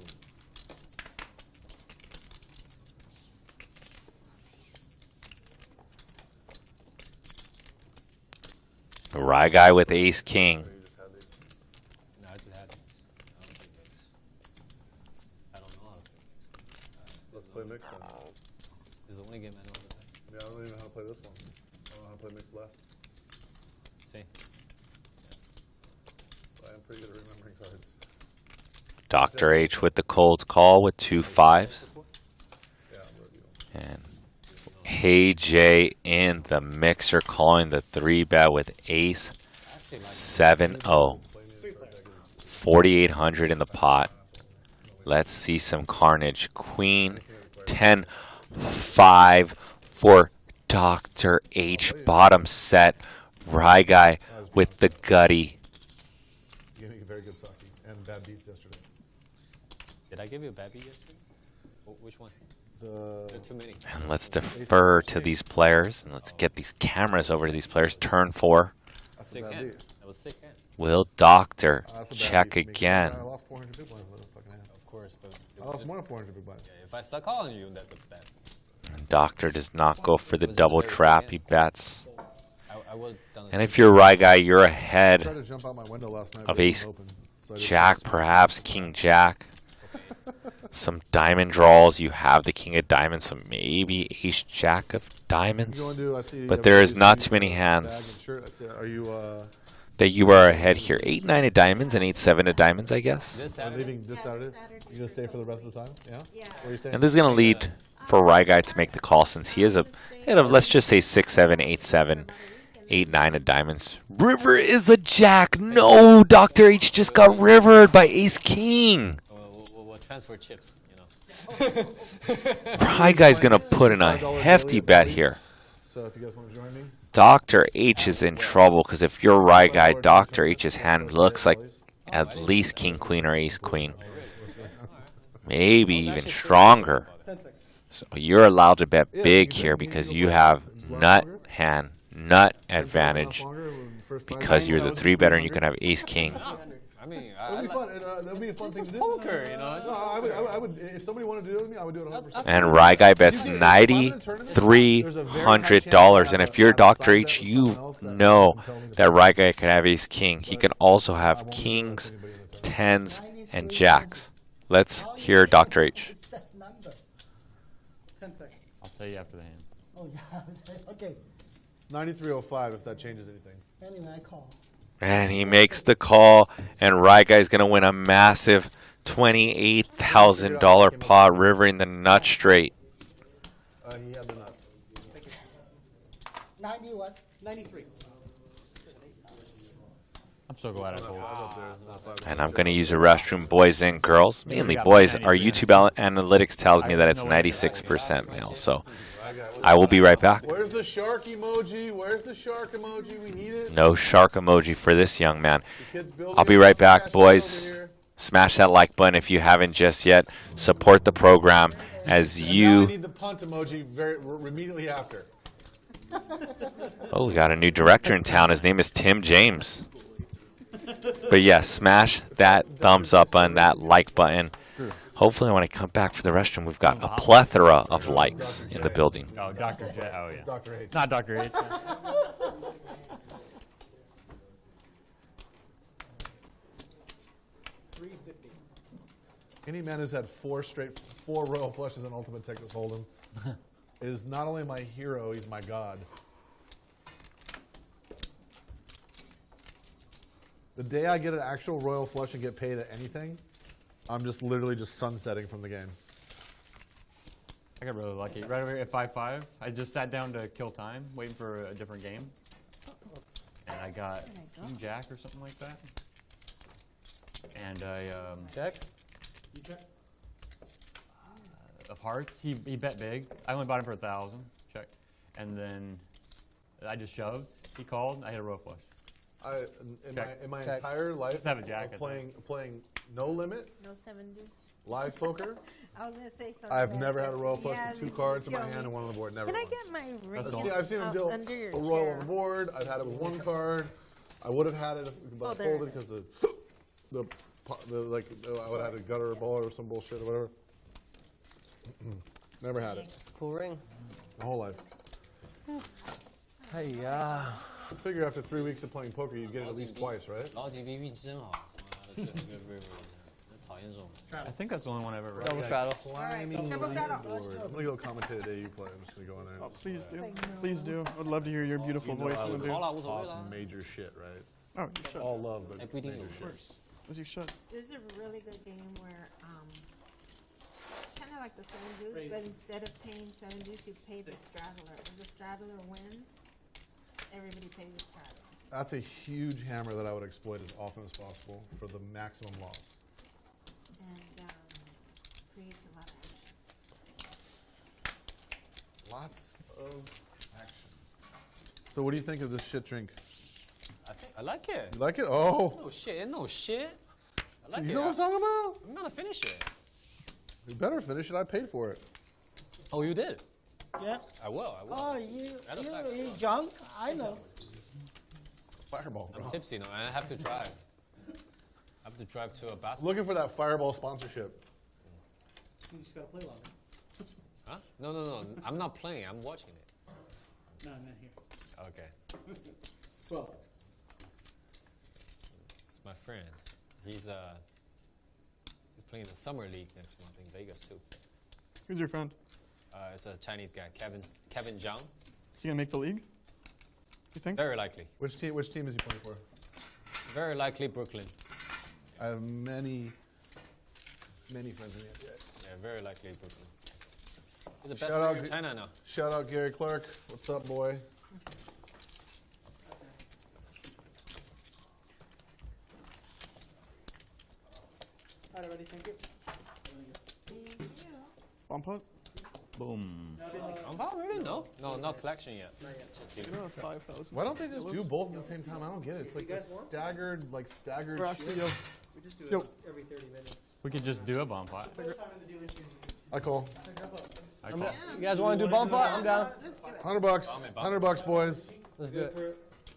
A Rye guy with ace king. No, I just had these. I don't think these. I don't know how to play these. Let's play mix then. This is the only game I know how to play. Yeah, I don't even know how to play this one. I don't know how to play mix less. See? But I am pretty good at remembering cards. Dr. H with the cold call with 2 5s. Yeah, whatever you want. And Hey J in the mixer calling the 3-bet with ace 7-0. 4,800 in the pot. Let's see some carnage. Queen 10-5 for Dr. H. Bottom set. Rye guy with the gutty. You gave me a very good sake and bad beats yesterday. Did I give you a bad beat yesterday? Which one? There are too many. And let's defer to these players. And let's get these cameras over to these players. Turn 4. That's sick hand. That was sick hand. Will Doctor That's a bad check beat for me. again? I lost 400 big blinds with a fucking hand. Of course, but I lost more than 400 big blinds. yeah, if I suck calling you, that's a bad. Doctor does not go for the Was it double very trap. second? He bets. I would have done the And same if you're a Rye guy, you're I tried ahead to jump out my window last night. of but it ace wasn't open, so I didn't Jack, press. perhaps King Jack. Some diamond draws. You have the King of Diamonds, so maybe Ace Jack of You Diamonds. going to do, I see you But have there a is ace not king too many bag hands and shirt. I see- Are you that you are ahead here. 8-9 of diamonds and 8-7 of diamonds, I guess. This are Saturday. leaving this Saturday? You going to stay for the rest of the time? Yeah? Yeah. Where are you staying? And this is going to lead for Rye guy to make the call since he is a head of, let's just say 6-7, 8-7, 8-9 of diamonds. River is a jack. No, Dr. H just got rivered by Ace King. We'll transfer chips, you know. Rye guy's going to put in a hefty bet here. So if you guys want to join me, Dr. H is in trouble because if you're Rye guy, Dr. H's hand looks like at least King Queen or Ace Queen. Maybe even stronger. 10 seconds. So you're allowed to bet big here because you have nut hand, nut advantage because you're the 3-better and you can have Ace King. I mean, it would be fun. That would be a fun thing to do. poker, you know. No, I would. If somebody wanted to do it with me, I would do it 100%. And Rye guy bets $9,300. And if you're Dr. H, you know that Rye guy can have Ace King. He can also have Kings, 10s, and Jacks. Let's hear Dr. H. It's that number. 10 seconds. I'll tell you after the hand. Oh, yeah. Okay. It's 93.05 if that changes anything. Anyway, I call. And he makes the call, and Rye guy's going to win a massive $28,000 pot, rivering the nut straight. He had the nuts. 90 what? 93. I'm so glad I told. And I'm going to use a restroom, boys and girls, mainly boys. Our YouTube analytics tells me that it's 96% male, so I will be right back. Where's the shark emoji? Where's the shark emoji? We need it. No shark emoji for this young man. The kids building I'll be it. right back, Cash boys. over here. Smash that like button if you haven't just yet. Support the program as Now I you. need the punt emoji immediately after. Oh, we got a new director in town. His name is Tim James. But yeah, smash that thumbs up button, that like button. Hopefully when I come back for the restroom, we've got a plethora of likes in the building. Oh, Dr. J. Oh, yeah. Dr. H. Not Dr. H. Any man who's had four royal flushes in Ultimate Texas Hold'em is not only my hero, he's my god. The day I get an actual royal flush and get paid at anything, I'm just literally just sunsetting from the game. I got really lucky. Right over here at 5-5, I just sat down to kill time, waiting for a different game. And I got King Jack or something like that. And I, Check. of hearts, he bet big. I only bought him for 1,000. Check. And then I just shoved. He called. I hit a royal flush. In my entire life, Just have a jack, I playing no limit, No 70. live poker, I was gonna say something. I've else. never had a royal flush Yeah, with 2 you cards in my kill hand me. and one on the board. Never. Can I once. get my ring? I've seen him deal under your a royal chair? on the board. I've had it with 1 card. I would have had it, but I Oh, there folded it because I would have had a gutter ball or some bullshit or whatever. Never had it. Cool ring. My whole life. Hey, yeah. I figure after 3 weeks of playing poker, you get it at least twice, right? I think that's the only one I've ever read. Double straddle. Climbing Double straddle. leaderboard. I'm gonna go commentate a day you play. I'm just gonna go in there. Oh, please do. Please do. I'd love to hear your beautiful voice I in the would booth. talk major shit, right? Oh, you should. All love, but major shit. As you should. This is a really good game where, kind of like the 7 deuce, but instead of paying 7 deuce, you pay the straddler. If the straddler wins, everybody pays the straddler. That's a huge hammer that I would exploit as often as possible for the maximum loss. And creates a lot of action. Lots of action. So what do you think of this shit drink? I like it. You like it? Oh, No shit. No shit. I like you it. know what I'm talking about? I'm gonna finish it. You better finish it. I paid for it. Oh, you did? Yeah. I will. Oh, you fact, drunk? I know. Fireball, bro. I'm tipsy now, and I have to drive. I have to drive to a basketball. Looking for that Fireball sponsorship. You just gotta play longer. Huh? No. I'm not playing. I'm watching it. No, I meant here. Okay. Well, It's my friend. He's playing the summer league next month in Vegas too. Who's your friend? It's a Chinese guy, Kevin Zhang. Is he gonna make the league? You think? Very likely. Which team is he playing for? Very likely Brooklyn. I have many friends in the NBA. Yeah, very likely Brooklyn. He's the best Shout player out in China now. Shout out Gary Clark. What's up, boy? all right, ready, thank you. Bomb putt? Boom. Oh, really? No, not collection yet. You know, 5,000. Why don't they just do both at the same time? I don't get it. It's like a staggered Or actually, shit. yo, We just do it Yo. every 30 minutes. We could just do a bomb pot. I call. I call. You guys want to do bump pot? I'm down. $100. $100, boys. Let's do it.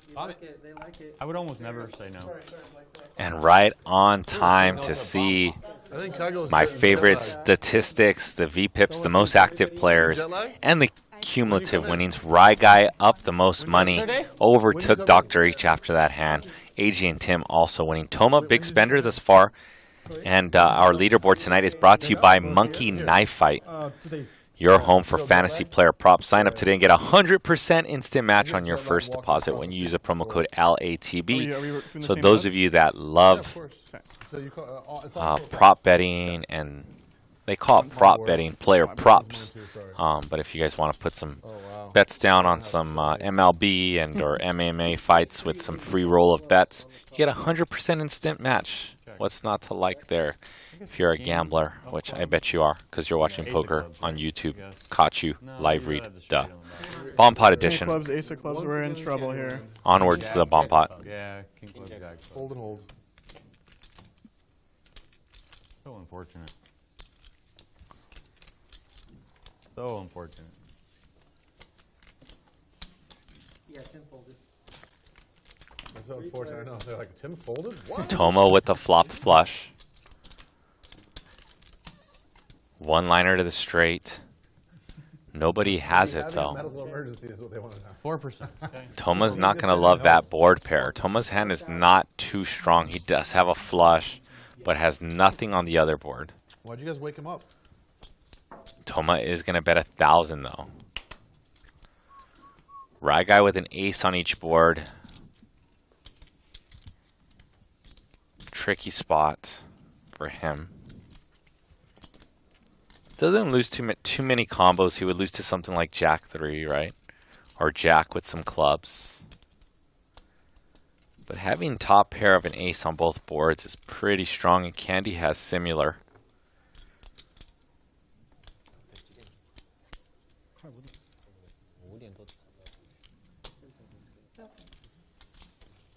They like it. They like it. I would almost never say no. And right on time to see I think Kygo's my getting favorite jet lag. statistics, the VPIPs, the most active players, and the cumulative winnings. Rye Guy up the most money, overtook Dr. H after that hand. AG and Tim also winning. Toma, big spender thus far. And our leaderboard tonight is brought to you by Monkey Knife Fight. Your home for fantasy player props. Sign up today and get a 100% instant match on your first deposit when you use a promo code LATB. So those of you that love So you call, it's on prop betting, and they call it prop betting, player props. But if you guys want to put some bets down on some MLB and or MMA fights with some free roll of bets, you get a 100% instant match. What's not to like there? If you're a gambler, which I bet you are, because you're watching poker on YouTube. Caught you, live read, duh. Bomb pot edition. Clubs, ace of clubs, we're in trouble here. Onwards to the bomb pot. Yeah, king club jack. Hold and hold. So unfortunate. So unfortunate. Yeah, Tim folded. That's so unfortunate. I know. They're like, Tim folded? What? Toma with the flopped flush. One liner to the straight. Nobody has it though. Medical emergency is what they want to know. 4%. Okay. Toma's not going to love that board pair. Toma's hand is not too strong. He does have a flush, but has nothing on the other board. Why'd you guys wake him up? Toma is going to bet 1,000 though. Rye guy with an ace on each board. Tricky spot for him. Doesn't lose too many combos. He would lose to something like Jack 3, right? Or Jack with some clubs. But having top pair of an ace on both boards is pretty strong, and Candy has similar.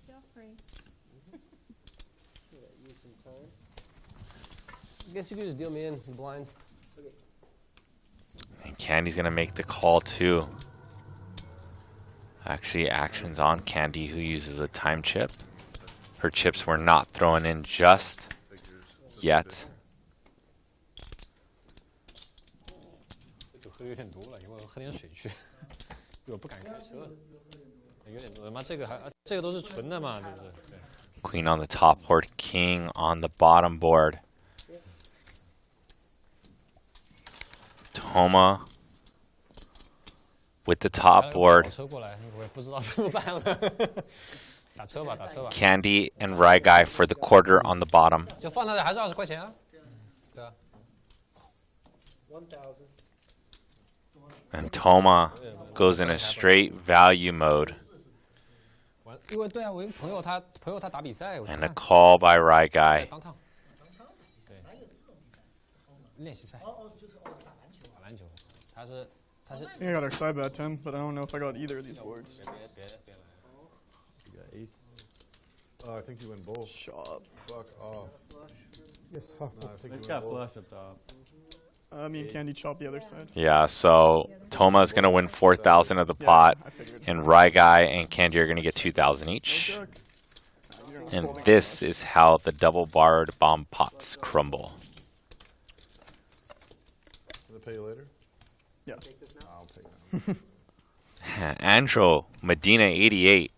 Feel free. Use some time. I guess you could just deal me in blinds. And Candy's going to make the call too. Actually, actions on Candy, who uses a time chip. Her chips were not thrown in just yet. 就喝有点多了，一会儿喝点水去。我不敢开车，有点多。妈，这个都是纯的嘛，对不对？对。 Queen on the top board, king on the bottom board. Toma with the top board. 打车过来，我也不知道怎么办了。打车吧，打车吧。 Candy and Rye Guy for the quarter on the bottom. 就放那里还是20块钱啊？对啊。 1,000. And Toma goes in a straight value mode. 因为对啊，我一个朋友他打比赛，我 And a call by Rye Guy. 当趟。对。练习赛。打篮球。他是。 I think I got our side bet, Tim, but I don't know if I got either of these boards. You got ace. I think you win both. Shop. Fuck off. Yes. No, I think It's you win got both. flush up top. Me and Candy chop the other side. Yeah, so Toma is going to win 4,000 of the pot, I figured. and Rye Guy and Candy are going to get 2,000 each. And this is how the double-barred bomb pots crumble. Will they pay you later? Yeah. I'll take that. Andro Medina 88,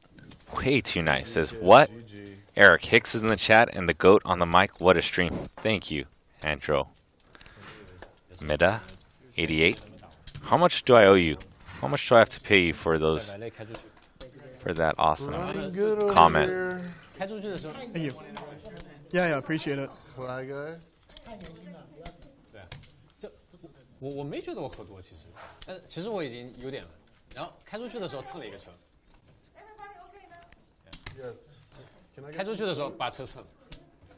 way too nice, says, what? GG. Eric Hicks is in the chat, and the goat on the mic. What a stream. Thank you, Andro. Meda 88. How much do I owe you? How much do I have to pay you for those, for that awesome Running good over comment? here. 开出去的时候， Thank you. Yeah, appreciate it. Fly guy. 我没觉得我喝多，其实，但其实我已经有点了。然后开出去的时候蹭了一个车， Yes. Can I 开 get 出去的时候把车蹭了，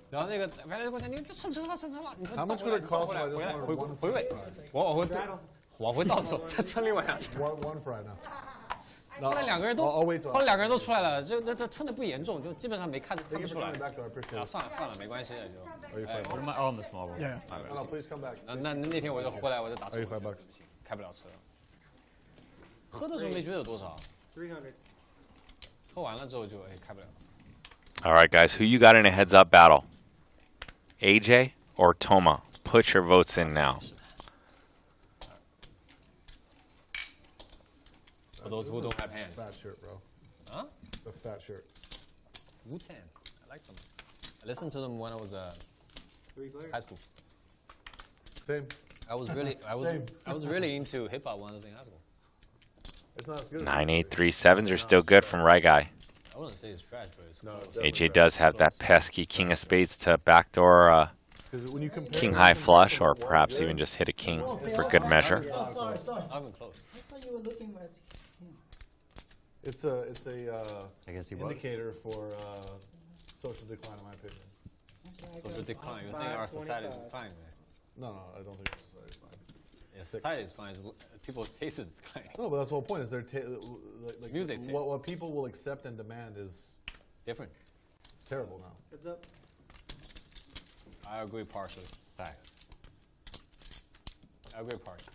然后那个外来跟我讲，你这蹭车了，蹭车了。你说 How much would it cost if I 回来 just 回 wanted 回 one 尾， fry? 往回倒的时候再蹭另外2车。 One fry now. 后来两个人都 I'll wait till 后来两个人都出来了，这蹭的不严重，就基本上没看 Thank 不 you 出 for 来 coming。back though. I appreciate 啊， it. 算了，没关系了，就。 Are you fine? What am I? Oh, I'm the small board. Yeah. No, no, please come back. 那天我就回来，我就打车， 25 bucks. 开不了车。喝的时候没觉得有多少， 300. 喝完了之后就开不了。 All right, guys, who you got in a heads-up battle? AJ or Toma? Put your votes in now. For those who don't have hands. Fat shirt, bro. Huh? The fat shirt. Wu-Tang. I like them. I listened to them when I was 3 players. high school. Same. I was really into hip hop when I was in high school. It's not as good. 9837s are still good from Rye Guy. I wouldn't say it's trash, but it's No, close. definitely AJ does have that pesky king of spades to backdoor 'Cause when you compare king high everything flush, from or one perhaps good- even just hit a king for good measure. Oh, sorry. Not even close. I thought you were looking at. It's a I guess he was. indicator for social decline, in my opinion. So the decline. You think our society is fine, man? No, I don't think it's fine. Yeah, society is fine. People's taste is declining. No, but that's the whole point. Is their like Music taste. what people will accept and demand is Different. terrible now. Heads up. I agree partially. Fact. I agree partially.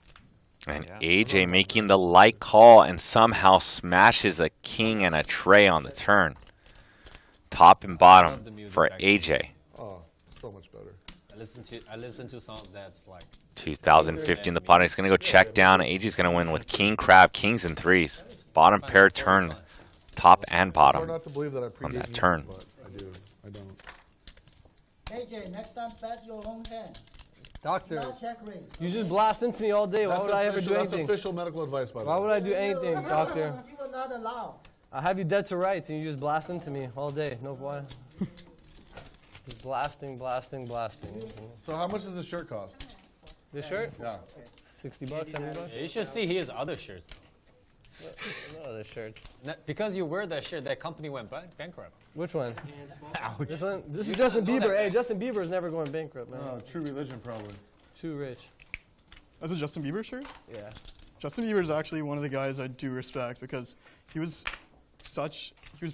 And Yeah. AJ making the light call and somehow smashes a king and a tray on the turn. Top and love bottom the music for back AJ. Oh, so much better. I listen to songs that's like 2015. The bottom is going to go check down. AJ's going to win with king, crab, kings, and threes. Bottom pair turn, top and Hard bottom. not to believe that I on predate that you, turn. but I do. I don't. AJ, next time bet your own hand. Doctor, Not check raise. you just blast into me all day. Why would I ever do That's anything? official medical advice, by the Why way. would I do anything, doctor? You will not allow. I have you dead to rights, and you just blast into me all day. No why? Just blasting, blasting, blasting. So how much does this shirt cost? This shirt? Yeah. $60, $70. Yeah, you should see his other shirts. No other shirts. Because you wear that shirt, that company went bankrupt. Which one? Ouch. This one. This is Justin Bieber. Hey, Justin Bieber is never going bankrupt, man. Oh, True Religion, probably. Too rich. That's a Justin Bieber shirt? Yeah. Justin Bieber is actually one of the guys I do respect because he was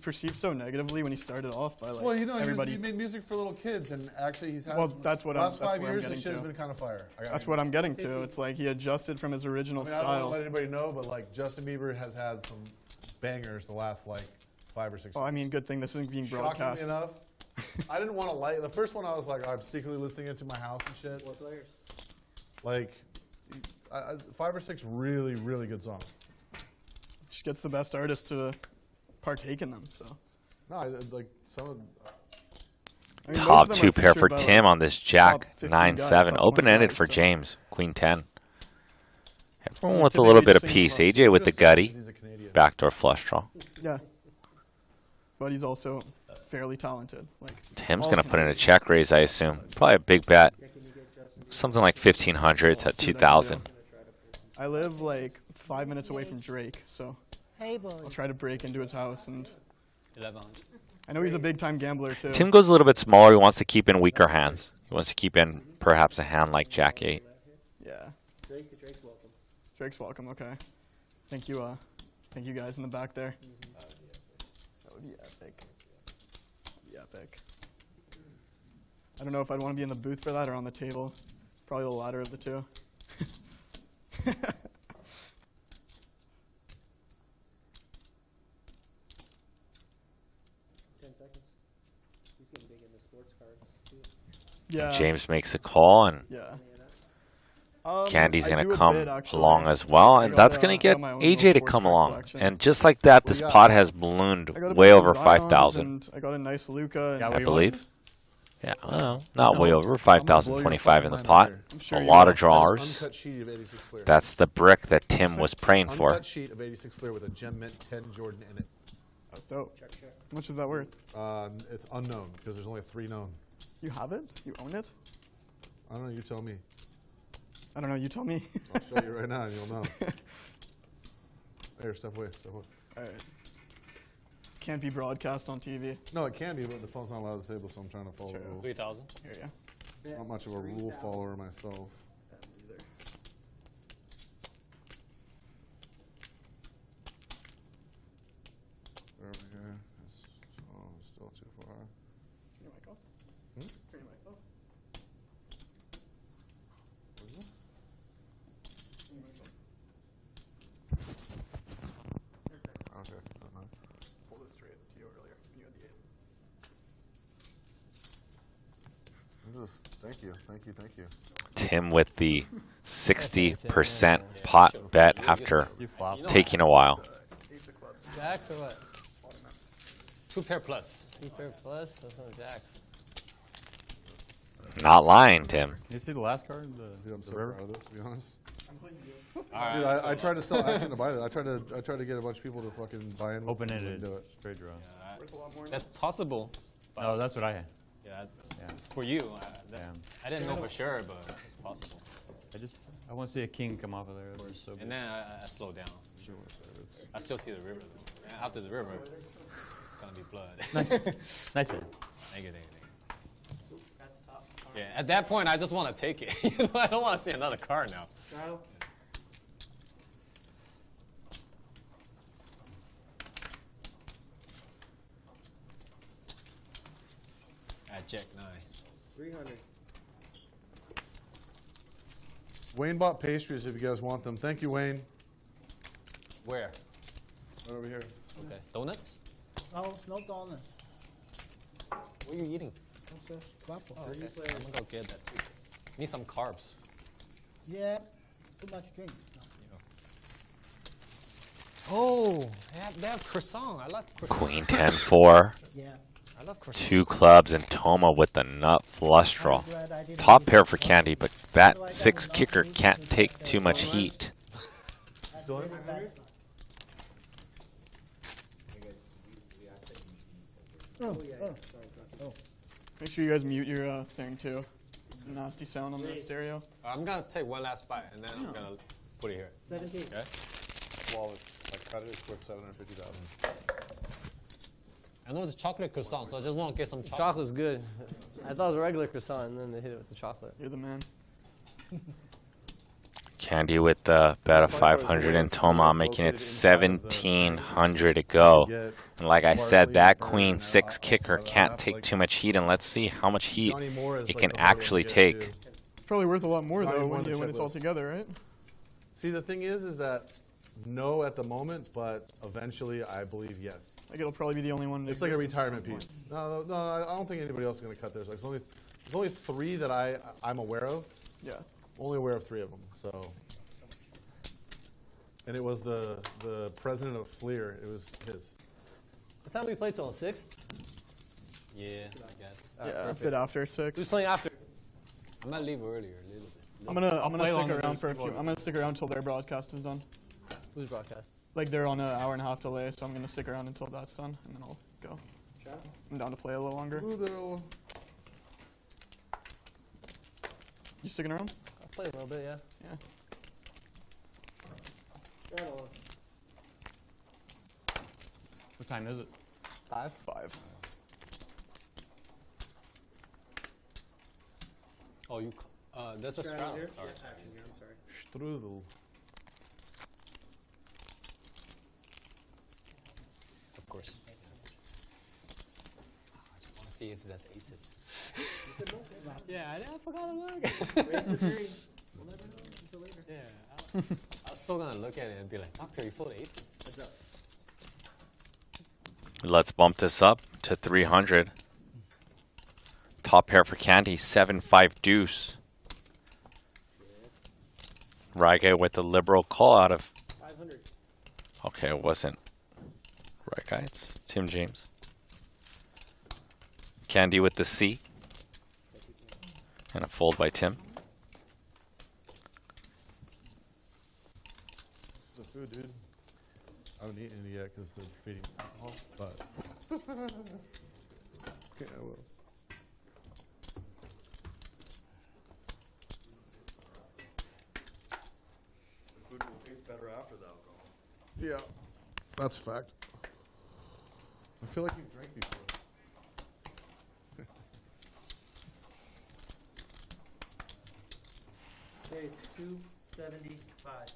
perceived so negatively when he started off by like Well, you know, everybody. he made music for little kids, and actually he's had. Well, that's what I'm- last that's 5 where I'm years, getting this shit has to. been kind of fire. That's what I'm getting to. It's like he adjusted from his original I don't want style. to let anybody know, but like Justin Bieber has had some bangers the last like 5 or 6 Well, I years. mean, good thing this isn't being broadcast. Shockingly enough, I didn't want to like the first one. I was like, I'm secretly listening into my house and shit. What players? Like, 5 or 6 really, really good songs. Just gets the best artists to partake in them. So. No, like some of. I mean, most Top of them two are pair for featured by, Tim like, on this Jack top 15 9-7. guys, top 20 Open-ended guys, for so. James. Queen 10. Everyone Yeah, with a typically little bit of just peace. singing AJ with the gutty. He's a Canadian. Backdoor flush draw. Yeah. But he's also fairly talented. Like Tim's all going to put in a Canadians. check raise, I assume. Probably a big bet. Something like 1,500 to 2,000. I live like 5 minutes away from Drake, so Hey, boys. I'll try to break into his house. And 1100. I know he's a big time gambler too. Tim goes a little bit smaller. He wants to keep in weaker hands. He wants to keep in perhaps a hand like Jack 8. Yeah. Drake's welcome. Drake's welcome. Okay. Thank you. Thank you guys in the back there. That would be epic. Be epic. I don't know if I'd want to be in the booth for that or on the table. Probably the latter of the two. 10 seconds. He's getting big into sports cards, too. Yeah. James makes a call, and Yeah. Candy's I going do to a come bit, actually. along as well, I and got, that's going to I get got my own AJ little to sports come card along. collection. And just like that, We this got- pot has ballooned I got a way bunch over of Zions 5,000, and I got a nice Luca. Yeah, I what do you believe. want? Yeah, well, not way over blow 5,000, your 25 in the fucking pot. mind out I'm sure A you lot will. of drawers. Uncut sheet of 86 clear. That's the brick that Tim was praying for. Uncut sheet of 86 clear with a gem mint 10 Jordan in it. That's dope. How much is that worth? It's unknown because there's only 3 known. You have it? You own it? I don't know. You tell me. I don't know. You tell me. I'll show you right now, and you'll know. Here, step away. Step away. All right. Can't be broadcast on TV. No, it can be, but the phone's not allowed at the table, so I'm trying to follow the rules. 3000. Here, yeah. Not much of a rule follower myself. Over here. It's still too far. Turn your mic off. Hmm? Turn your mic off. What is it? Turn your mic off. Okay. Pull this straight to you earlier. You had the 8. Thank you. Tim with the 60% pot bet after You flop. taking a while. Ace of clubs. Jacks or what? 2 pair plus. 2 pair plus? That's not jacks. Not lying, Tim. You see the last card? Dude, I'm The so river? proud of this, to be honest. All Dude, right. I tried to sell. I couldn't buy it. I tried to get a bunch of people to fucking buy in. with me, and Open-ended. do it. Straight draw. Worth a lot more. That's possible. But Oh, that's what I had. yeah, Yeah. for you, Yeah. I didn't know for sure, but it's possible. I want to see a king come off of there. That's so And good. then I slowed down. I still see the river though. And after the river, it's gonna be blood. Nice hit. Thank you. Yeah, at that point, I just want to take it. You know, I don't want to see another card now. At Jack 9. 300. Wayne bought pastries if you guys want them. Thank you, Wayne. Where? Right over here. Okay. Donuts? No, no donuts. What are you eating? It's just waffle. Oh, okay. I'm gonna go get that too. Need some carbs. Yeah, too much drink. Oh, they have croissant. I love croissant. Queen 10-4. Yeah. I love croissant. 2 clubs and Toma with the nut flush draw. I'm glad I didn't Top use pair it. for Candy, but that 6 kicker can't take too much heat. That's Still really in? bad. Oh, oh. Make sure you guys mute your thing too. Nasty sound on the stereo. I'm gonna take one last bite and then I'm gonna put it here. 17. Okay? Well, my credit is worth 750,000. I know it's chocolate croissant, so I just want to get some chocolate. Chocolate's good. I thought it was a regular croissant, and then they hit it with the chocolate. You're the man. Candy with the bet of 500 and Toma making it 1,700 to go. And like I said, that Queen 6 kicker can't take too much heat, and let's see how much heat it can actually take. It's probably worth a lot more Not though even on the when it's all checklist. together, right? See, the thing is that no at the moment, but eventually I believe yes. Like it'll probably be the only one. It's like a retirement piece. No, I don't think anybody else is going to cut theirs. Like, there's only 3 that I'm aware of. Yeah. Only aware of 3 of them. So, and it was the president of Fleer. It was his. What time do we play till 6? Yeah, I guess. Yeah, a bit after 6. Who's playing after? I might leave earlier a little bit. I'm gonna play stick longer around than for a people few. I'm gonna stick around till their broadcast is done. Who's broadcast? Like they're on an hour and a half delay, so I'm gonna stick around until that's done, and then I'll go. I'm down to play a little longer. You sticking around? I'll play a little bit, yeah. Yeah. What time is it? 5? 5. Oh, you. There's a straddle. Sorry. Strudel. Of course. I just want to see if there's aces. Yeah, I forgot to look. Raise your three. We'll never know until later. Yeah, I was still gonna look at it and be like, Doctor, you fold aces. Heads up. Let's bump this up to 300. Top pair for Candy, 7-5 deuce. Ryga with the liberal call out of. 500. Okay, it wasn't Ryga, it's Tim James. Candy with the C. And a fold by Tim. The food, dude. I haven't eaten any yet because they're feeding alcohol, but. Okay, I will. The food will taste better after the alcohol. Yeah, that's a fact. I feel like you've drank before. Okay, it's 275.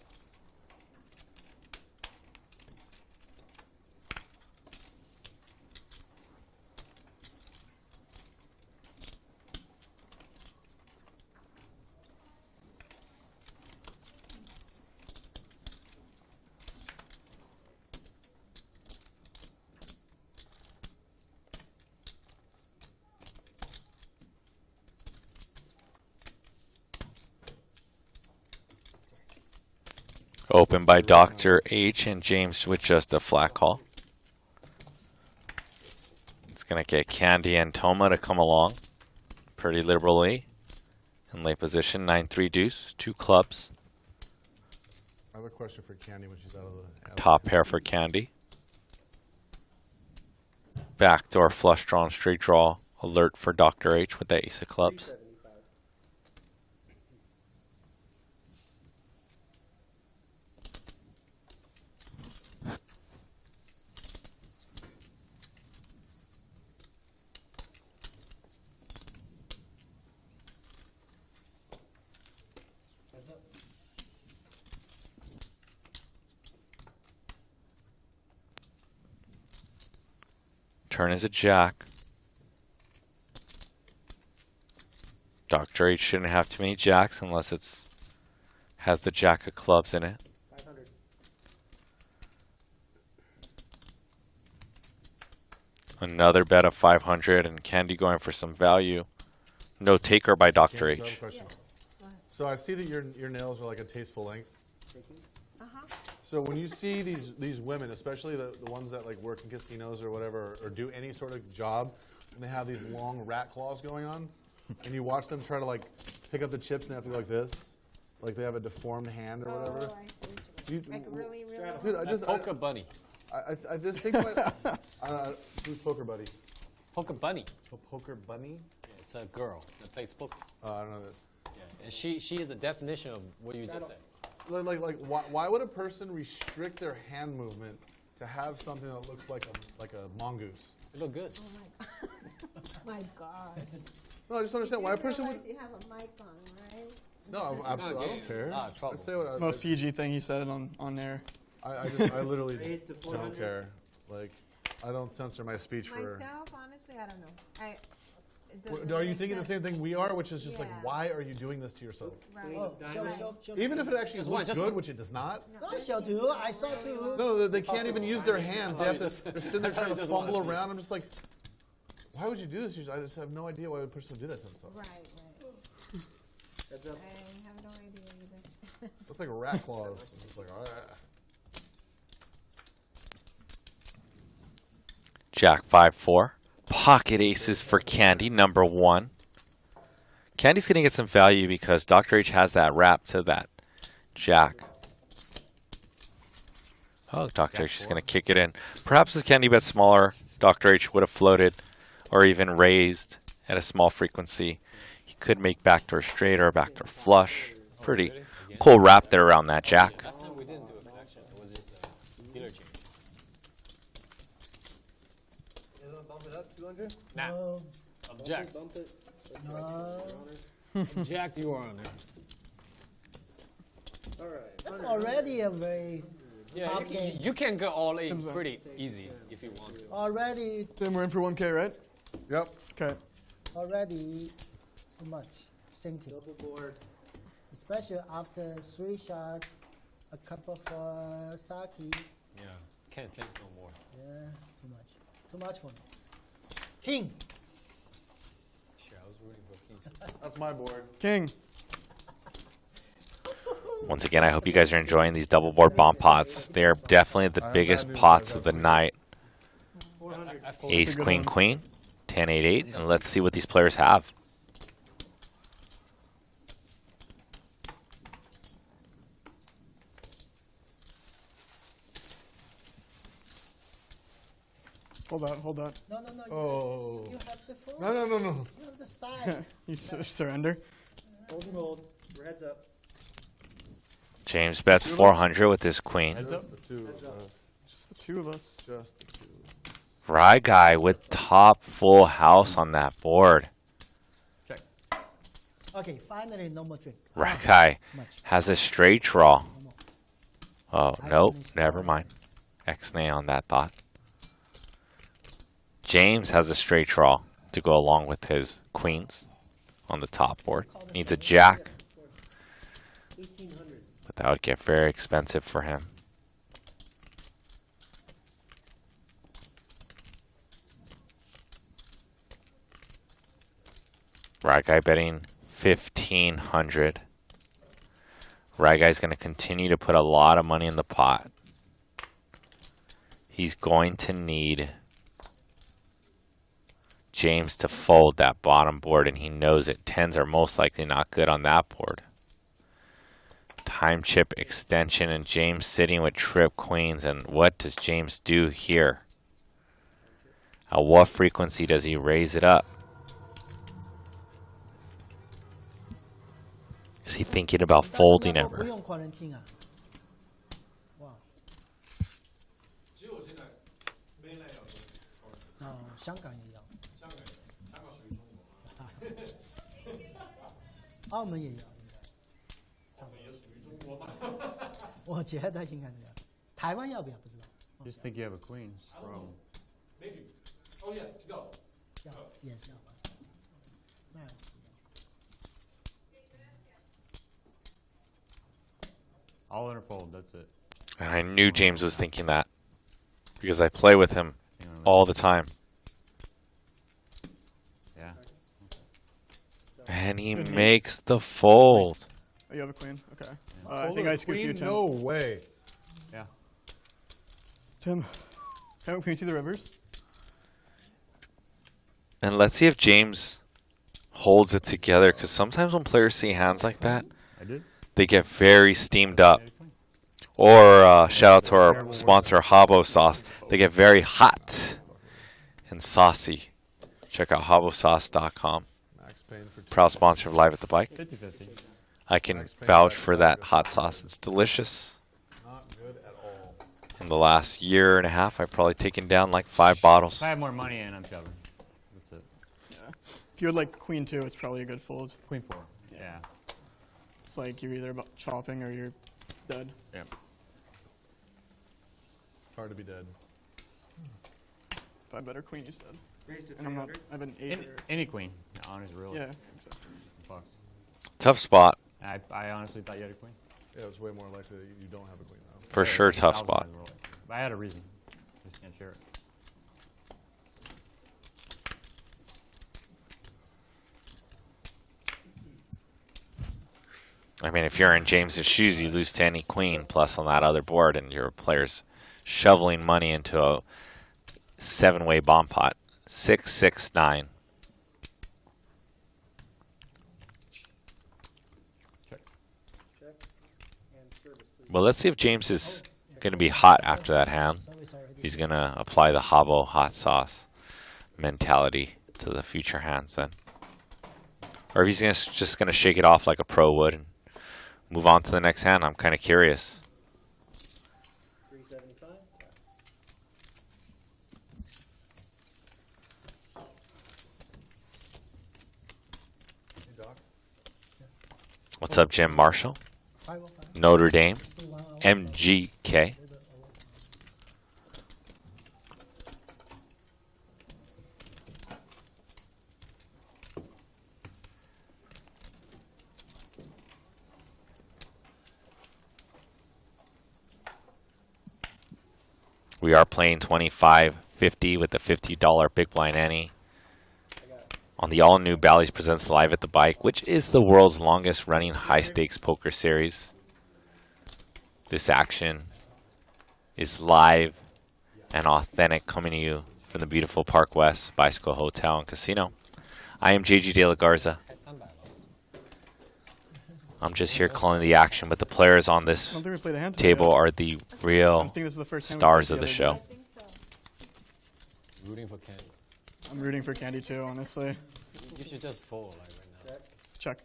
Open by Dr. H and James with just a flat call. It's going to get Candy and Toma to come along pretty liberally. In late position, 9-3 deuce, 2 clubs. I have a question for Candy when she's out of the. Top pair for Candy. Backdoor flush drawn straight draw alert for Dr. H with the ace of clubs. 375. Heads up. Turn is a jack. Dr. H shouldn't have too many jacks unless it's has the jack of clubs in it. 500. Another bet of 500, and Candy going for some value. No taker by Dr. Candy, so I have a H. question. Go ahead. So I see that your nails are like a tasteful length. Uh-huh. So when you see these women, especially the ones that like work in casinos or whatever, or do any sort of job, and they have these long rat claws going on, and you watch them try to like pick up the chips and they have to go like this, like they have a deformed hand or whatever. Oh, I see what you mean. Like really, really. Dude, I just Polka Bunny. I just think about who's Poker Buddy? Polka Bunny. Oh, Poker Bunny? Yeah, it's a girl that plays poker. Oh, I don't know this. Yeah. And she is a definition of what you just said. Like why would a person restrict their hand movement to have something that looks like a mongoose? It look good. Oh my God. No, I just don't understand why a person would. You have a mic on, right? No, absolutely, I don't care. Trouble. I say what I. Most PG thing he said on air. I literally Raised to don't 400. care. Like, I don't censor my speech for. Myself, honestly, I don't know. It doesn't Are you make thinking the sense. same thing we are, which is just like, Yeah. why are you doing this to yourself? Right. Oh, Diamond. show. Even if it actually Just one, looks just good, one. which it does not. No, show too. I saw too. No, they can't even use their hands. They have to. They're sitting there I thought trying you to just fumble wanted to see. around. I'm just like, why would you do this? I just have no idea why a person would do that to themselves. Right. Heads up. I have no idea either. Looks like rat claws. I'm just like, all right. Jack 5-4. Pocket aces for Candy, number 1. Candy's going to get some value because Dr. H has that wrap to that jack. Oh, Dr. H is going to kick it in. Perhaps if Candy bet smaller, Dr. H would have floated or even raised at a small frequency. He could make backdoor straight or backdoor flush. Pretty cool wrap there around that jack. Last time we didn't do a connection. It was just a dealer change. You want to bump it up 200? Nah. No, Object. Bump it. no. Object, you are on there. All right. That's already a very Yeah, Top game. you can go all in pretty easy if you want to. already Then we're in for 1K, right? Yep. Okay. already too much thinking, Double board. especially after 3 shots, a couple for Saki. Yeah, can't think no more. Yeah, too much for me. King. Sure, I was rooting for King too. That's my board. King. Once again, I hope you guys are enjoying these double board bomb pots. They are definitely the biggest pots of the night. 400. I folded. Ace, good queen, one. queen, 10, 8, 8, and let's see what these players have. Hold on. No. Oh. You have to fold. No. You have to side. You surrender. Hold and hold. We're heads up. James bets 400 with his queen. Heads up. Just the two of us. Just the two of us. Just the two of us. Rye guy with top full house on that board. Check. Okay, finally no more drink. Rye guy Much. has a straight draw. No more. Oh, nope, never mind. X-nay on that thought. James has a straight draw to go along with his queens on the top board. Needs a jack, 1800. but that would get very expensive for him. Right guy betting 1,500. Right guy's going to continue to put a lot of money in the pot. He's going to need James to fold that bottom board, and he knows it. Tens are most likely not good on that board. Time chip extension, and James sitting with trip queens. And what does James do here? At what frequency does he raise it up? Is he thinking about folding ever? 不用 quarantine 啊。哇。哦，香港也要。澳门也要，应该。差不多。我觉得应该这样。台湾要不要不知道。 Just think you have a queen from. 要也是要。那 All in or fold, that's it. And I knew James was thinking that because I play with him all the time. Yeah. And he makes the fold. Oh, you have a queen? Okay. I think I scooped you, Tim. No way. Yeah. Tim, can you see the rivers? And let's see if James holds it together, because sometimes when players see hands like that, they get very steamed up. Or shout out to our sponsor, Habbo Sauce. They get very hot and saucy. Check out habosauce.com. Proud sponsor of Live at the Bike. 50-50. I can vouch for that hot sauce. It's delicious. Not good at all. In the last year and a half, I've probably taken down like 5 bottles. If I have more money in, I'm shoving. That's it. Yeah. If you had like queen 2, it's probably a good fold. Queen 4. Yeah. It's like you're either about chopping or you're dead. Yeah. Hard to be dead. If I had better queen, he's dead. And I'm not. I have an 8. Any queen. Honestly, really. Yeah, exactly. Fuck. Tough spot. I honestly thought you had a queen. Yeah, it's way more likely that you don't have a queen now. For sure, tough spot. I had a reason. Just can't share it. I mean, if you're in James's shoes, you lose to any queen plus on that other board, and your player's shoveling money into a 7-way bomb pot. 6, 6, 9. Well, let's see if James is going to be hot after that hand. He's going to apply the Habbo hot sauce mentality to the future hands then. Or if he's just going to shake it off like a pro would and move on to the next hand. I'm kind of curious. 375. What's up, Jim Marshall? Notre Dame. MGK. We are playing 25.50 with the $50 Big Blind Ante on the all-new Bally's Presents Live at the Bike, which is the world's longest running high-stakes poker series. This action is live and authentic, coming to you from the beautiful Park West Bicycle Hotel and Casino. I am JG De La Garza. I'm just here calling the action, but the players on this table are the real stars of the show. Rooting for Candy. I'm rooting for Candy too, honestly. You should just fold like right now. Check.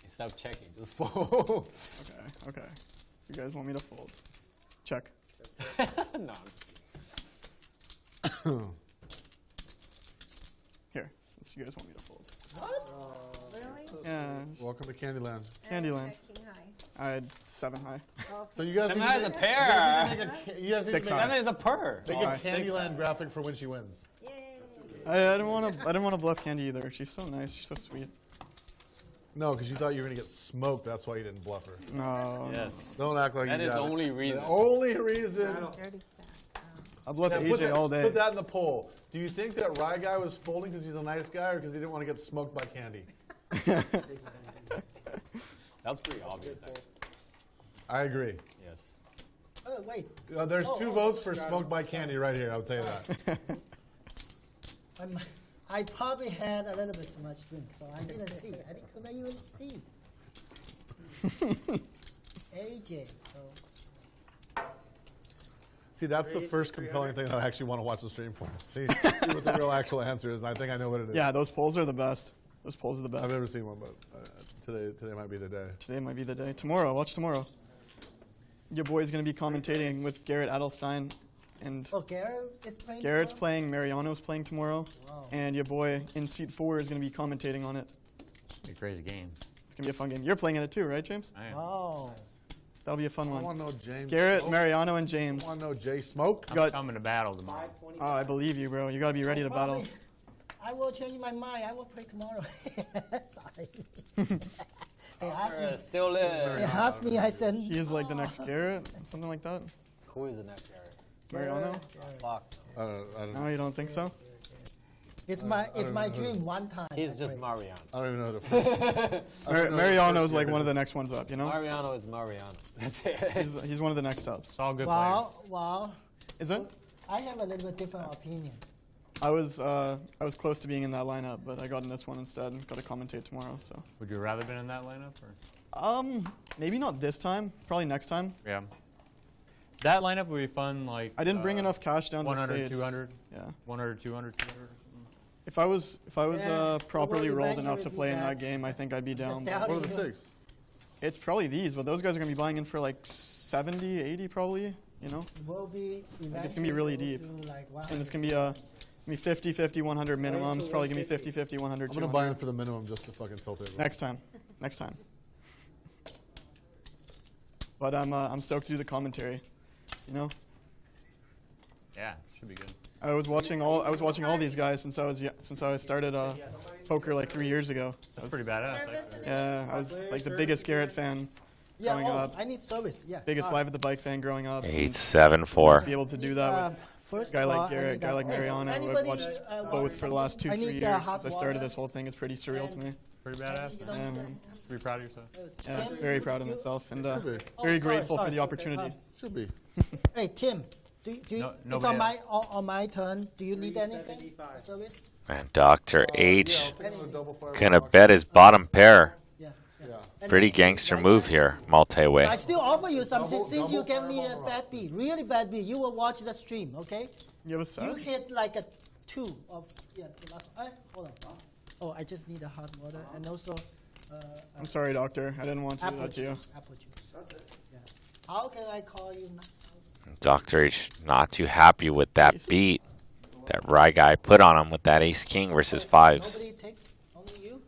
Stop checking, just fold. Okay. If you guys want me to fold, check. No. Here, since you guys want me to fold. Really? Yeah. Welcome to Candyland. Candyland. King high. I had 7 high. So you guys. 7 high is a pair. You guys 6 high. 7 is a per. Make a Candyland graphic for when she wins. I didn't want to bluff Candy either. She's so nice. She's so sweet. No, because you thought you were gonna get smoked. That's why you didn't bluff her. No. Yes. Don't act like that you is got the it. only reason. The only reason. Dirty stack. I'll bluff Put AJ that- all day. Put that in the poll. Do you think that Rye guy was folding because he's a nice guy, or because he didn't want to get smoked by Candy? That's pretty obvious, actually. I agree. Yes. Oh, wait. There's 2 votes for smoked by Candy right here. I'll tell you that. I probably had a little bit too much drink, so I didn't see. I couldn't even see. AJ, so. See, that's the first compelling thing that I actually want to watch the stream for. See what the real actual answer is, and I think I know what it is. Yeah, those polls are the best. Those polls are the best. I've never seen one, but today might be the day. Today might be the day. Tomorrow, watch tomorrow. Your boy's going to be commentating with Garrett Adelstein. And Oh, Garrett is playing Garrett's tomorrow? playing, Mariano's playing tomorrow. Wow. And your boy in seat 4 is going to be commentating on it. It's a crazy game. It's going to be a fun game. You're playing in it too, right, James? I am. Oh. That'll be a fun I one. want to know James. Garrett, Smoke. Mariano, and James. I want to know Jay Smoke. I'm coming to battle tomorrow. Oh, I believe you, bro. You got to be ready to battle. I will change my mind. I will play tomorrow. Sorry. They asked me. Still live. They asked me. I said. He is like the next Garrett, something like that. Who is the next Garrett? Mariano? Fuck. I don't No, you don't think so? It's my dream one time. He's I just pray. Mariano. I don't even know the Mariano is like one of the next ones up, you know? Mariano is Mariano. That's it. He's one of the next ups. It's all good Wow. Is it? I have a little bit different opinion. I was close to being in that lineup, but I got in this one instead and got to commentate tomorrow. So. players. Would you rather been in that lineup or? Maybe not this time. Probably next time. Yeah. That lineup would be fun. Like I didn't bring enough cash down 100, to the States. 200. Yeah. 100, 200, 200. If I was Yeah, properly well, rolled eventually enough to do play in that. that game, I think I'd be down. down but What are the stakes? it's probably these, but those guys are gonna be buying in for like 70, 80 probably. You know, Will be. Like, it's gonna be really deep. Like and it's gonna be 50, 50, 100 minimum. It's probably gonna be 50, 50, 100. I'm gonna buy in for the minimum just to fucking tilt it. Next time. But I'm stoked to do the commentary. You know, Yeah, should be good. I was watching all these guys since I started poker like 3 years ago. That's pretty badass. Actually. Yeah, I was like the biggest Garrett fan growing up. I need service. Yeah. Biggest Live at the Bike fan growing up. 874. Be able to do that with First a guy of all, like Garrett, guy like Mariano, who I've watched both for the last 2-3 need, years hot since I started water. this whole thing. It's pretty surreal to me. Pretty badass. Man. Yeah, man. Be proud of yourself. Yeah, very proud of myself and Should be. very sorry, grateful for sorry. the opportunity. Should be. Hey Tim, do you, No- it's nobody on my turn. Do you need anything? 375. Service? And Dr. Yeah, H I'll take another double fire gonna rock. bet his bottom pair. Yeah. Yeah. Pretty gangster move here, multi-way. I still offer you something Double- since you double gave me a fireball bad beat, really bad beat. You will watch the stream, okay? You have a You set? hit like a 2 of the last. Hold on. Oh, I just need a hot water and also. I'm sorry, doctor. I didn't want to do Apple that to you. juice. Apple juice. That's it. Yeah. How can I call you now? Dr. H not too happy with that beat that Rye guy put on him with that ace king versus fives. Nobody take, only you?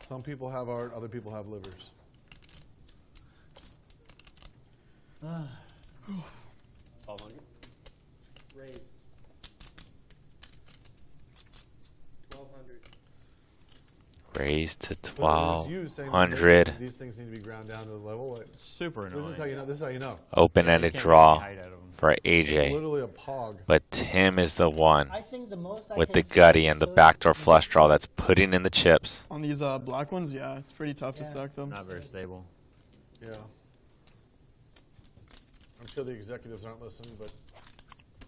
Some people have art, other people have livers. 1200. Raise. 1200. Raised to But it was you saying that 1200. These things need to be ground down to the level. Like, Super this annoying. is how you know. This is how you know. Open-ended You can't draw get any height out of 'em. for AJ. Literally a pog. But Tim is the one I think the most I with can the say gutty is and the so- backdoor flush draw that's putting in the chips. On these black ones, yeah, it's pretty tough to Yeah. stack them. Not very stable. Yeah. I'm sure the executives aren't listening, but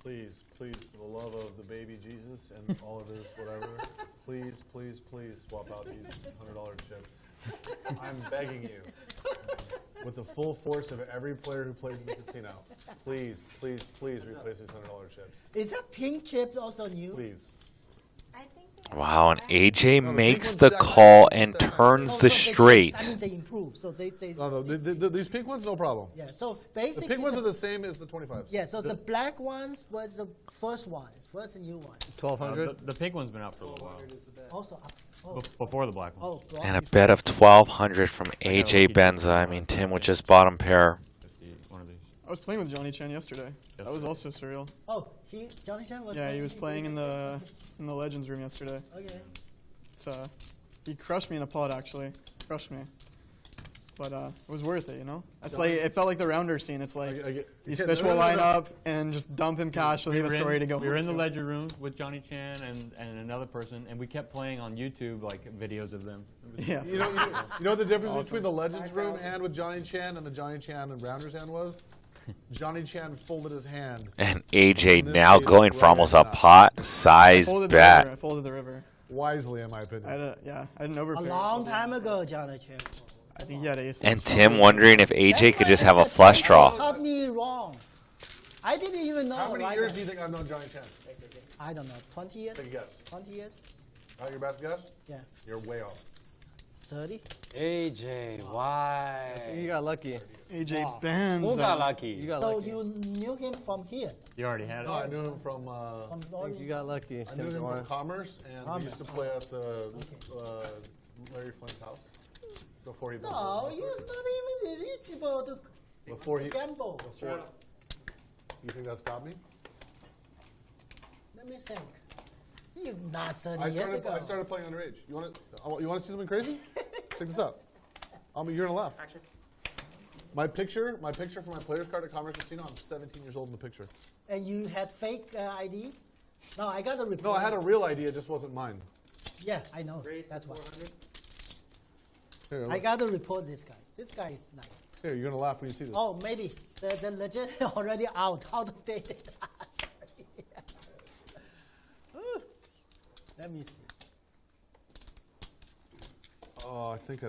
please, please, for the love of the baby Jesus and all of his whatever, please, please, please swap out these $100 chips. I'm begging you, with the full force of every player who plays in the casino, please, please, please replace these $100 chips. Is that pink chip also new? Please. I think they Wow, and AJ No, the makes pink the one's stacked call right. and Stacked right. turns Oh, the so they changed. straight. I mean, they improve. So they No, these pink ones, no problem. yeah. So The basically, pink ones are the same as the 25s. yeah. So the black ones was the first new one. 1200. The pink one's been out for a little while. Also, oh, Before the black one. oh, And a before- bet of 1200 from AJ Benza. I mean, Tim with just bottom pair. 50, one of these. I was playing with Johnny Chen yesterday. That was also surreal. Oh, Johnny Chan was. Yeah, he was playing in the Legends room yesterday. Okay. So he crushed me in a pot actually. Crushed me. But it was worth it, you know? It's like it felt like the rounder scene. It's like these fish will line up and just dump him cash so they have a story to go. We were in the home to. ledger room with Johnny Chan and another person, and we kept playing on YouTube like videos of them. It was- Yeah. You know the difference between the Legends room hand with Johnny Chan and the Johnny Chan and Rounders hand was? Johnny Chan folded his hand. And AJ In this now case, going for right almost a now. pot size I folded the river. I bet. folded the river. Wisely, in my opinion. I had an A overpair. long time ago, Johnny Chan. I think he had aces. And Tim wondering if AJ That's could why just I have a said flush Tim draw. Taught me wrong. I didn't even know. How many right years now. do you think I've known Johnny Chan? I don't know. 20 years. Take a guess. 20 years. Your best guess? Yeah. You're way off. 30. AJ, why? You got lucky. AJ Benz. Who got lucky? You got So lucky. you knew him from here. You already had it. No, I knew him from. From I think you got lucky. I knew him from Commerce, and we used to play at the Larry Flynn's house before he. No, you're not even eligible to Before he. gamble. You think that stopped me? Let me think. You not 30 I years ago. started playing underage. You want to see something crazy? Check this out. You're gonna laugh. My picture for my player's card at Commerce Casino. I'm 17 years old in the picture. And you had fake ID? No, I got a report. No, I had a real ID. It just wasn't mine. Yeah, I know. That's why. Here, I look. got to report this guy. This guy is nice. Here, you're gonna laugh when you see this. Oh, maybe the legit already out of date. Sorry. Ooh. Let me see. Oh, I think I.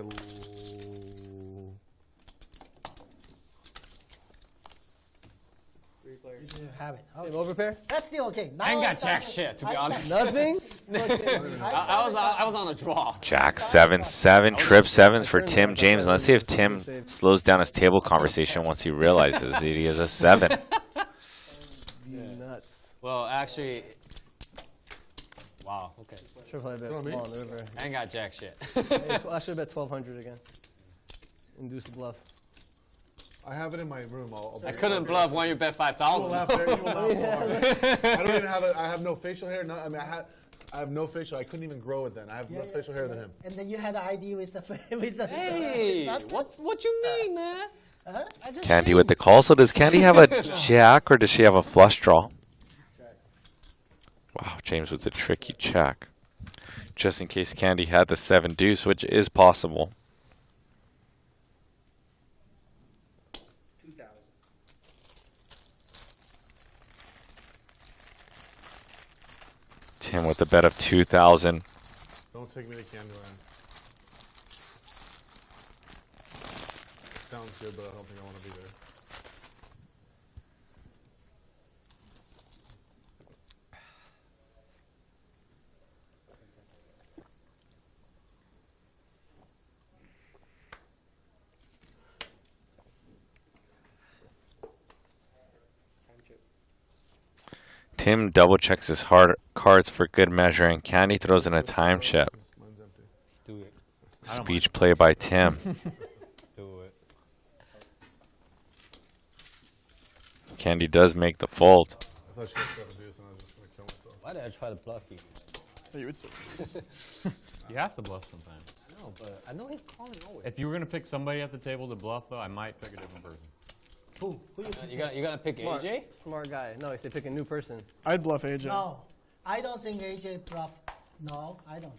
You didn't have it. Game over, pair? That's still okay. Now I ain't got started- jack shit, to be I honest. Nothing? I was on a draw. Jack 7-7, trip 7s for Tim James. And let's see if Tim slows down his table conversation once he realizes that he is a 7. Nuts. Well, actually, wow. Okay. Should probably bet Come on, small me. on the river. I ain't got jack shit. Hey, I should bet 1,200 again. Induce a bluff. I have it in my room. I'll I couldn't bluff when you bet 5,000. You will laugh there. You will laugh so hard. I don't even have it. I have no facial hair. No, I mean, I have no facial. I couldn't even grow it then. I have less facial hair than him. And then you had the ID with the Hey, what you mean, man? Uh-huh. I just Candy showed with the call. So does Candy have a jack or does she have a flush draw? Wow, James with a tricky check. Just in case Candy had the 7 deuce, which is possible. 2,000. Tim with a bet of 2,000. Don't take me to Candyland. Sounds good, but I don't think I want to be there. Tim double checks his cards for good measure, and Candy throws in a time chip. Mine's empty. Do it. Speech play by Tim. Do it. Candy does make the fold. I thought she had 7 deuce and I was just going to kill myself. Why did I try to bluff you? Hey, you would still. You have to bluff sometimes. No, but I know he's calling always. If you were gonna pick somebody at the table to bluff, though, I might pick a different person. Who you You gonna pick Smart. AJ? Smart guy. No, he said pick a new person. I'd bluff AJ. No, I don't think AJ bluff. No, I don't.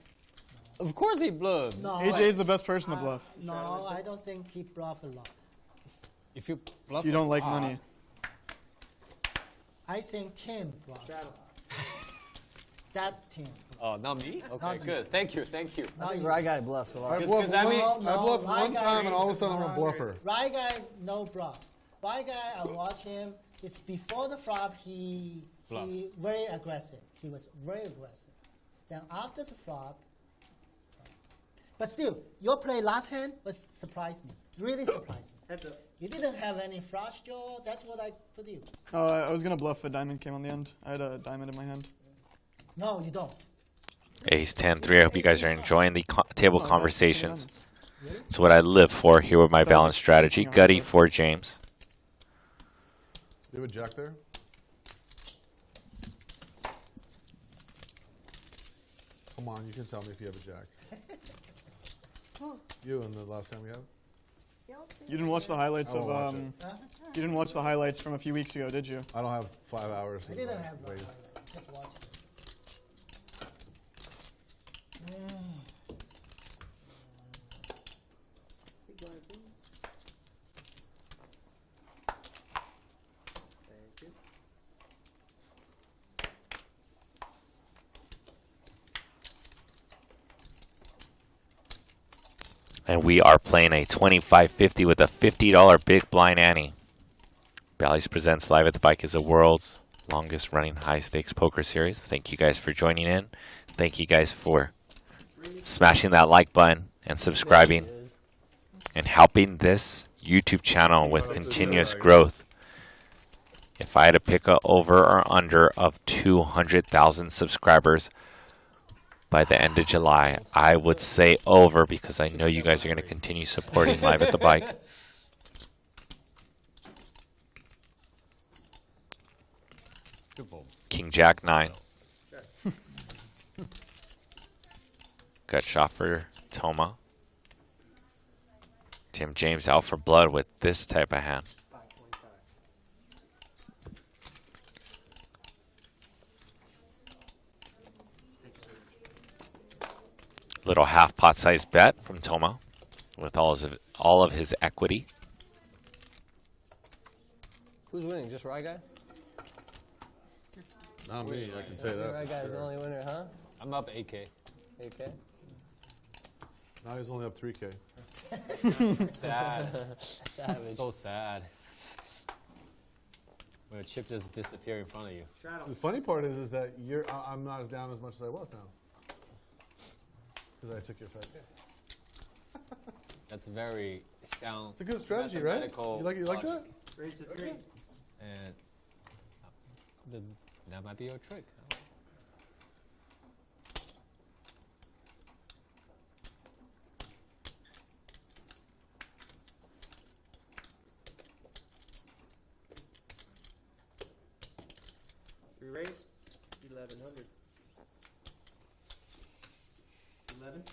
Of course he bluffs. No, AJ is the best person to bluff. No, I don't think he bluff a lot. If you bluff, You don't like a lot, money. I think Tim bluff. That Tim. Oh, not me. Okay, Not you. good. Thank you. Thank you. I think Right guy bluffs a lot. I Because bluffed I one, mean- I bluffed right one guy time and all of a is sudden I'm a 100. bluffer. Right guy, no bluff. Right guy, I watch him. It's before the flop, he Bluffs. very aggressive. He was very aggressive. Then after the flop, but still, your play last hand was surprised me. Really surprised me. Heads up. You didn't have any flush draw. That's what I put you. Oh, I was gonna bluff. A diamond came on the end. I had a diamond in my hand. No, you don't. Ace 10-3. I hope you guys are enjoying the table Oh, that's conversations. diamonds. It's what I live for here with my balanced strategy. Gutty for James. You have a jack there? Come on, you can tell me if you have a jack. You and the last time we had? You didn't watch the highlights I of won't watch you didn't watch the highlights from a few weeks ago, did you? I don't have 5 hours I to didn't have waste. just watch it. And we are playing a 25-50 with a $50 big blind ante. Bally's presents live at the bike is the world's longest running high stakes poker series. Thank you guys for joining in. Thank you guys for smashing that like button and subscribing and helping this YouTube channel with continuous growth. If I had to pick a over or under of 200,000 subscribers by the end of July, I would say over because I know you guys are going to continue supporting Live at the Bike. Good fold. King Jack 9. Gut shot for Toma. Tim James out for blood with this type of hand. Little half pot size bet from Toma with all of his equity. Who's winning? Just Rye Guy? Not me, I can tell you that. Rye for Guy is sure. the only winner, huh? I'm up 8K. Okay. Now he's only up 3K. Sad. Savage. So sad. When a chip just disappear in front of you. The funny part is that I'm not as down as much as I was now. Because I took your 5K. That's very sound. It's a good strategy, right? mathematical You like logic. that? Raise to 3. And that might be your trick. We raise 1100. 11.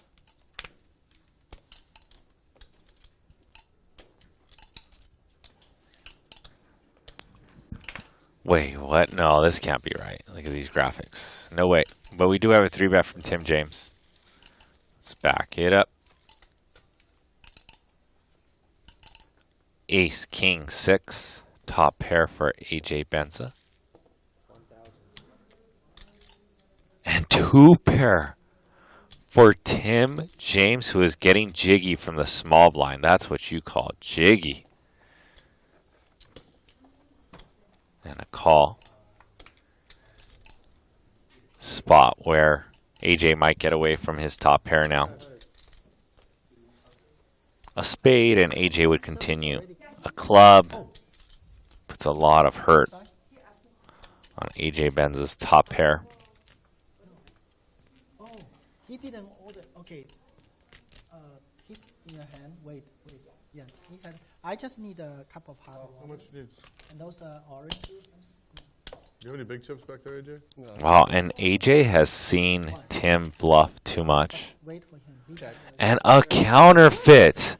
Wait, what? No, this can't be right. Look at these graphics. No way. But we do have a 3-bet from Tim James. Let's back it up. Ace, King, 6. Top pair for AJ Benza. 1000. And 2 pair for Tim James, who is getting jiggy from the small blind. That's what you call jiggy. And a call. Spot where AJ might get away from his top pair now. A spade and AJ would continue. A club puts a lot of hurt on AJ Benza's top pair. Oh, he didn't order. Okay. He's in your hand. Wait. Yeah, he had. I just need a cup of hot water. How much you need? And those are orange. Do you have any big chips back there, AJ? Wow, and AJ has seen Tim bluff too much. Wait for him. He And a counterfeit.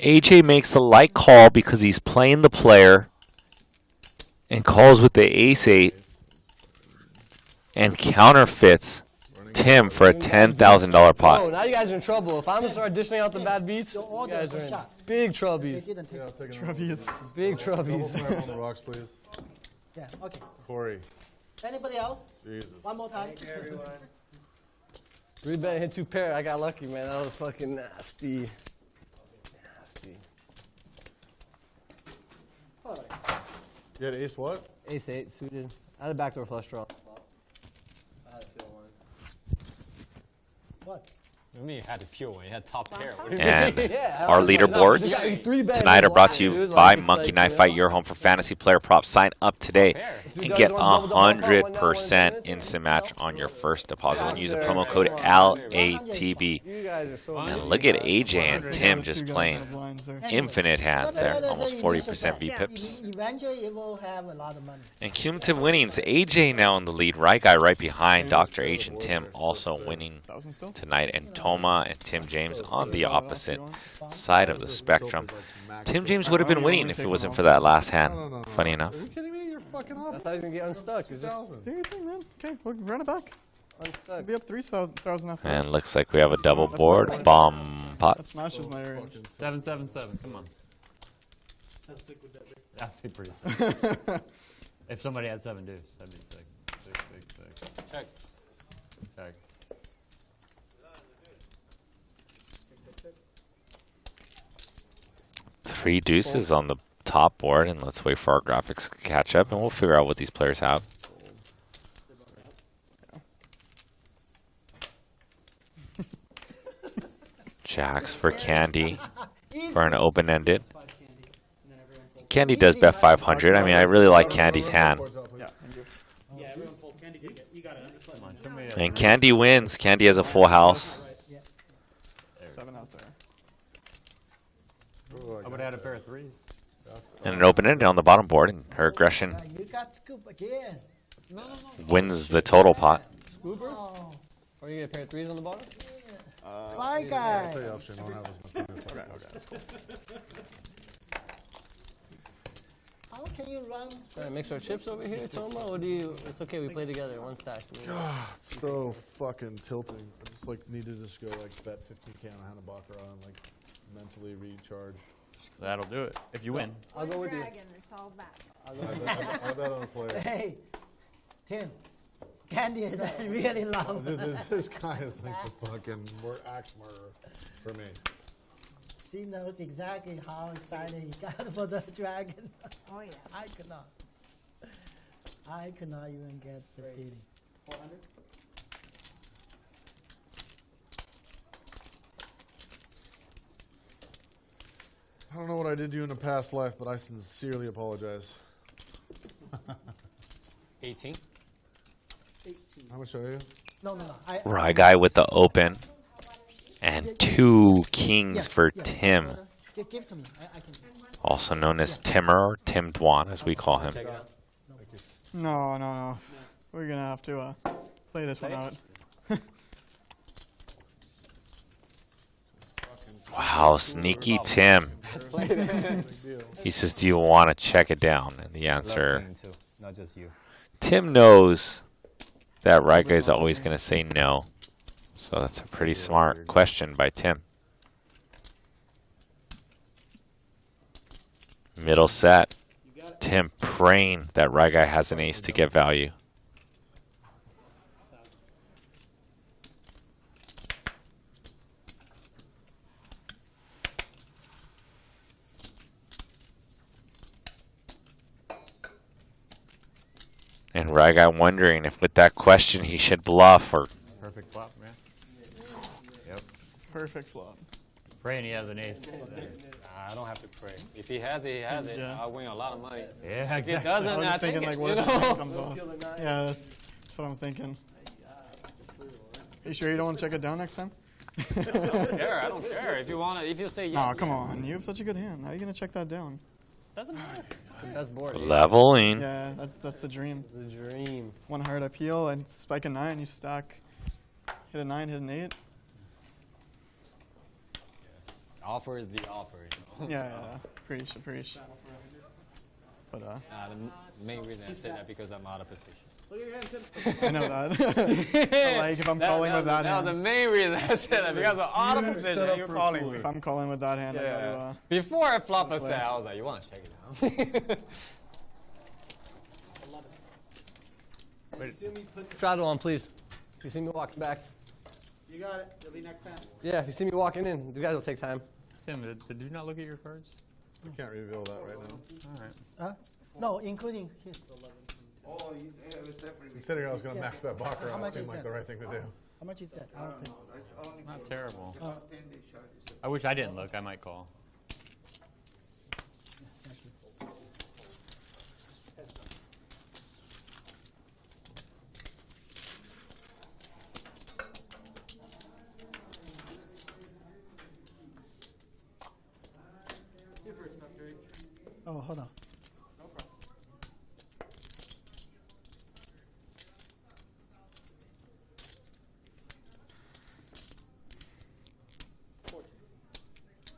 AJ makes the light call because he's playing the player and calls with the ace-8 and counterfeits Tim for a $10,000 Oh, pot. now you guys are in trouble. If I'm gonna start dishing out the bad beats, you order guys for are in shots. big They troubles. didn't take Yeah, I'll it. take another one. Big Double troubles. flip on the rocks, please. Yeah, okay. Corey. Anybody else? Jesus. One more time. Everyone. 3-bet hit 2 pair. I got lucky, man. That was fucking nasty. Nasty. You had ace what? Ace-8 suited. I had a backdoor flush draw. I had a feel one. What? I mean, you had the pure one. You had top pair. What do you And Yeah, our no, leaderboards you got 3-bet tonight are brought to live, you dude. by Like, it's Monkey like, Knife you Fight, know? your home for fantasy player props. Sign up today pair. and guys get want double 100% minutes? instant match on your first deposit when you use the Yes, promo sir. code Come on. LATB. You guys are so And mean, look at guys. AJ and Tim just Two guys playing have blinds there. infinite hands there, almost 40% Yeah, VPIPs. eventually it will have a lot of money. And cumulative winnings, AJ now in the lead, right guy right behind Dr. H and Tim also winning 1000 still? tonight, and Toma and Tim James on the opposite side of the spectrum. Tim James would have been winning if it wasn't for that last hand, funny enough. Are you kidding me? You're fucking up. That's how he's gonna get unstuck. Is just 2,000. Do your thing, man. Okay, we'll run it back. unstuck. Be up 3,000 after. And looks like we have a double board, bomb pot. That smashes my range. 777. Come on. Let's stick with that. That'd be pretty sick. If somebody had 7 deuce, that'd be sick. Sick. Check. Check. Three deuces on the top board, and let's wait for our graphics to catch up, and we'll figure out what these players have. Jacks for Candy for an open-ended. Candy does bet 500. I mean, I really like Candy's hand. Yeah, thank you. Yeah, everyone full candy ticket. You got it. Come on, show me a- And Candy wins. Candy has a full house. 7 out there. I would have had a pair of 3s. And an open-ended on the bottom board, and her aggression You got scoop again. wins the total pot. Oh, Are you gonna pair threes on the bottom? Bye, I'll guys. tell you option. I don't have as much money. Okay, that's cool. How can you run? Trying to mix our chips over here, Toma, or do you? It's okay, we play together, one stack. It's so fucking tilting. I just like need to just go like bet 15K on a hand of baccarat and like mentally recharge. That'll do it. If you win. I'll go with you. Dragon, it's all back. I bet on a player. Hey, Tim. Candy is really loud. This guy is like the fucking axe murderer for me. She knows exactly how excited he got for the dragon. Oh, yeah. I could not even get the feeling. 400. I don't know what I did to you in a past life, but I sincerely apologize. 18. How much are you? No. Rye guy with the open. And 2 kings for Tim. Give to me. I can. Also known as Timmer or Tim Dwan, as we call him. No. We're gonna have to play this one out. Wow, sneaky Tim. He says, do you want to check it down? And the answer, Not just you. Tim knows that Rye guy is always going to say no. So that's a pretty smart question by Tim. Middle set. Tim praying that Rye guy has an ace to get value. And Rye guy wondering if with that question he should bluff or... Perfect flop, man. Yep. Perfect flop. Praying he has an ace. I don't have to pray. If he has it, he has it. Yeah. I'll win a lot of money. Yeah, If he exactly. doesn't, I was I just take thinking, it. like, what You if the know? hand comes off? Yeah, that's what I'm thinking. Are you sure you don't want to check it down next time? I don't care. If you say yes. Oh, come on. You have such a good hand. How are you going to check that down? Doesn't matter. Best board. Leveling. Yeah, that's the dream. The dream. One hard appeal and spike a 9, you stack. Hit a 9, hit an 8. Offer is the offer. You know? Yeah. Preach. But The main reason I say that because I'm out of position. Look at your hand, Tim. I know that. But, like if I'm calling with that That was the hand, main reason I said that because I'm out of position. You're calling me. if I'm calling with that hand, I gotta, Before I flop a set, I was like, you want to check it out? Straddle on, please. If you see me walking back. You got it. It'll be next time. Yeah, if you see me walking in, these guys will take time. Tim, did you not look at your cards? I can't reveal that right now. All right. Huh? No, including his. Considering I was going to max bet How baccarat, much it seemed is like that? the right thing to do. How much is that? Okay. Not terrible. I wish I didn't look. I might call. Thank you. Oh, hold on. No problem.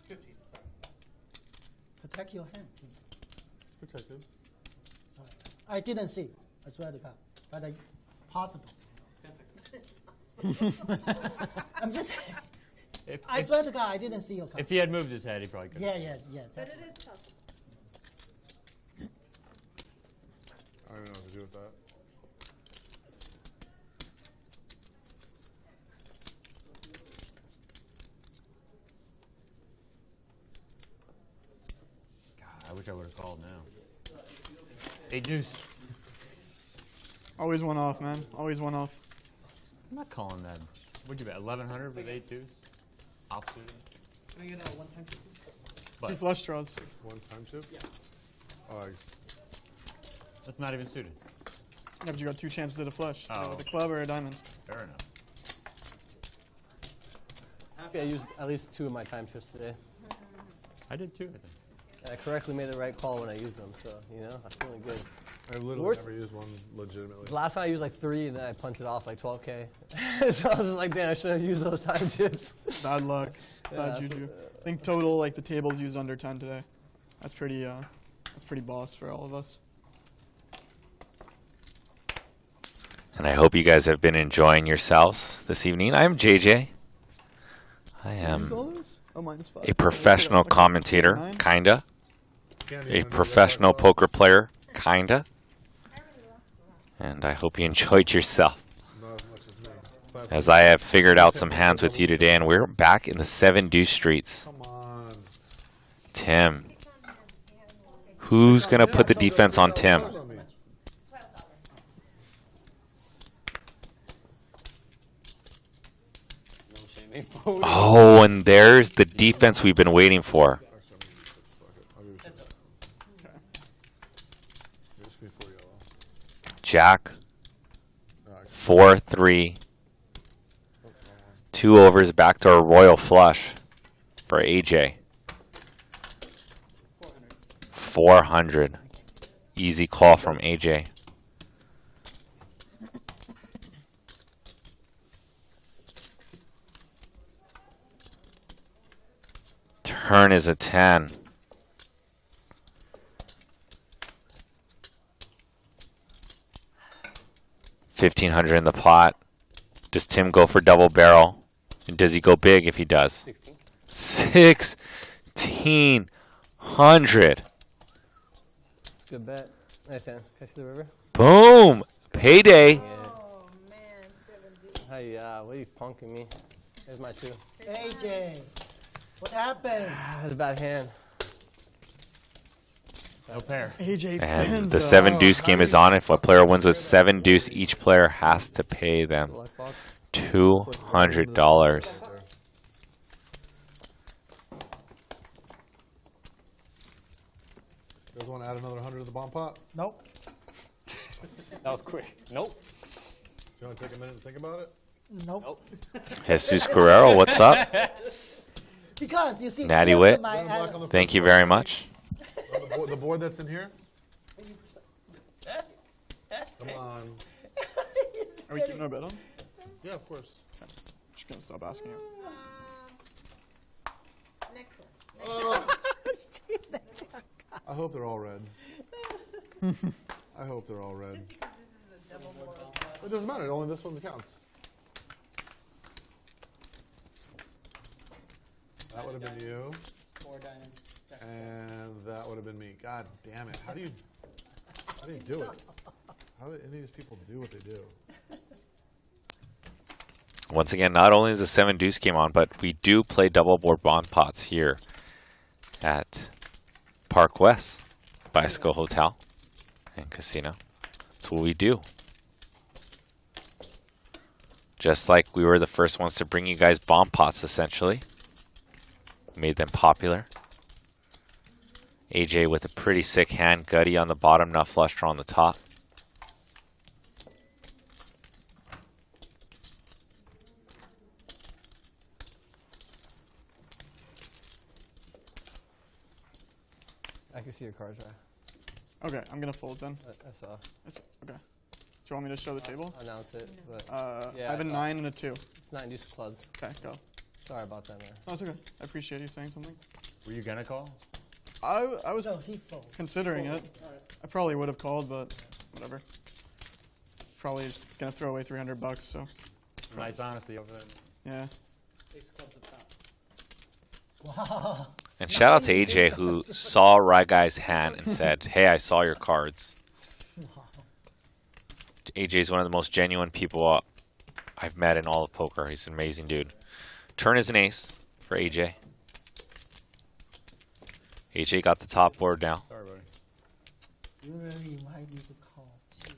15. Protect your hand. Protected. I didn't see. I swear to God. But possible. 10 seconds. I'm just. If, I swear to God, I didn't see your card. if he had moved his head, he probably could. Yeah. But it Definitely. is possible. I don't know what to do with that. God, I wish I would have called now. Hey, deuce. always one off, man. Always one off. I'm not calling that. What'd you bet? 1100 with 8 deuce? Offsuit. Can I get a one-time chip? Two flush draws. One time chip? Yeah. Oh, That's not even suited. Yeah, but you got 2 chances at a flush. Oh. With a club or a diamond. Fair enough. Happy I used at least 2 of my time shifts today. I did too, I think. And I correctly made the right call when I used them, so, you know, I'm feeling good. I've literally Worst- never used one legitimately. The last time I used like 3, and then I punted off like 12K. So I was just like, damn, I shouldn't have used those time chips. Bad luck. Yeah, Bad so, juju. I think total, like, the tables used under 10 today. That's pretty boss for all of us. And I hope you guys have been enjoying yourselves this evening. I'm JJ. I am Oh, -5. a professional commentator, kinda. A professional poker player, kinda. And I hope you enjoyed yourself. Not as much as me. As I have figured out some hands with you today, and we're back in the 7 deuce streets. Come on. Tim. Who's going to put the defense on Tim? Oh, and there's the defense we've been waiting for. Jack. 4-3. 2 overs, backdoor royal flush for AJ. 400. Easy call from AJ. Turn is a 10. $1,500 in the pot. Does Tim go for double barrel? And does he go big if he does? 1,600. Good bet. Nice hand. Can I see the river? Boom! Payday. Oh, man. 7 deuce. Hey, what are you punking me? There's my 2. AJ, what happened? That's a bad hand. No pair. AJ And the 7 deuce game is on. If a player wins with 7 deuce, each player has to pay them $200. You guys want to add another 100 to the bomb pot? Nope. That was quick. Nope. You want to take a minute and think about it? Nope. Jesus Guerrero, what's up? Because you see, Natty here's Wit, my Red and black ad- on the thank first you board. very much. The board that's in here? Come on. Are we keeping our bet on? Yeah, of course. Just gonna stop asking you. Next one. Oh, I hope they're all red. I hope they're all red. It doesn't matter. Only this one counts. That would have been you, 4 diamonds. and that would have been me. God damn it! How do you do it? How do any of these people do what they do? Once again, not only is the 7 deuce game on, but we do play double board bond pots here at Park West Bicycle Hotel and Casino. That's what we do. Just like we were the first ones to bring you guys bomb pots, essentially. Made them popular. AJ with a pretty sick hand, gutty on the bottom, nut flush draw on the top. I can see your cards, right? Okay, I'm gonna fold then. I saw. Okay. Do you want me to show the table? Announce it, but I have a 9 and a 2. it's 9 deuce clubs. Okay, go. Sorry about that, man. No, it's okay. I appreciate you saying something. Were you gonna call? I was No, he folded. considering it. I probably would have called, but whatever. Probably just gonna throw away $300, so Nice honesty over there. yeah. Ace of clubs at the top. Wow. And shout out to AJ who saw Rye Guy's hand and said, "Hey, I saw your cards." AJ is one of the most genuine people I've met in all of poker. He's an amazing dude. Turn is an ace for AJ. AJ got the top board now. Sorry, buddy. You really might need to call. Jeez.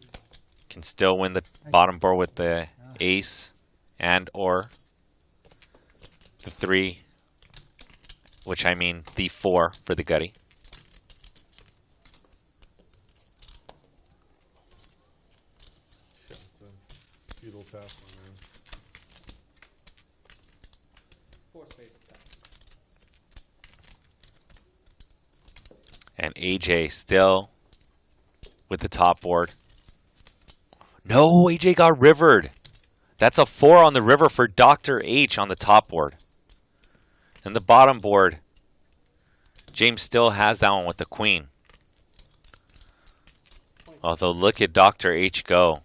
Can still win the bottom board with the ace and or the 3, which I mean the 4 for the gutty. Shit, it's a futile task, my man. 4 spades at the top. And AJ still with the top board. No, AJ got rivered. That's a 4 on the river for Dr. H on the top board. And the bottom board, James still has that one with the queen. Although look at Dr. H go.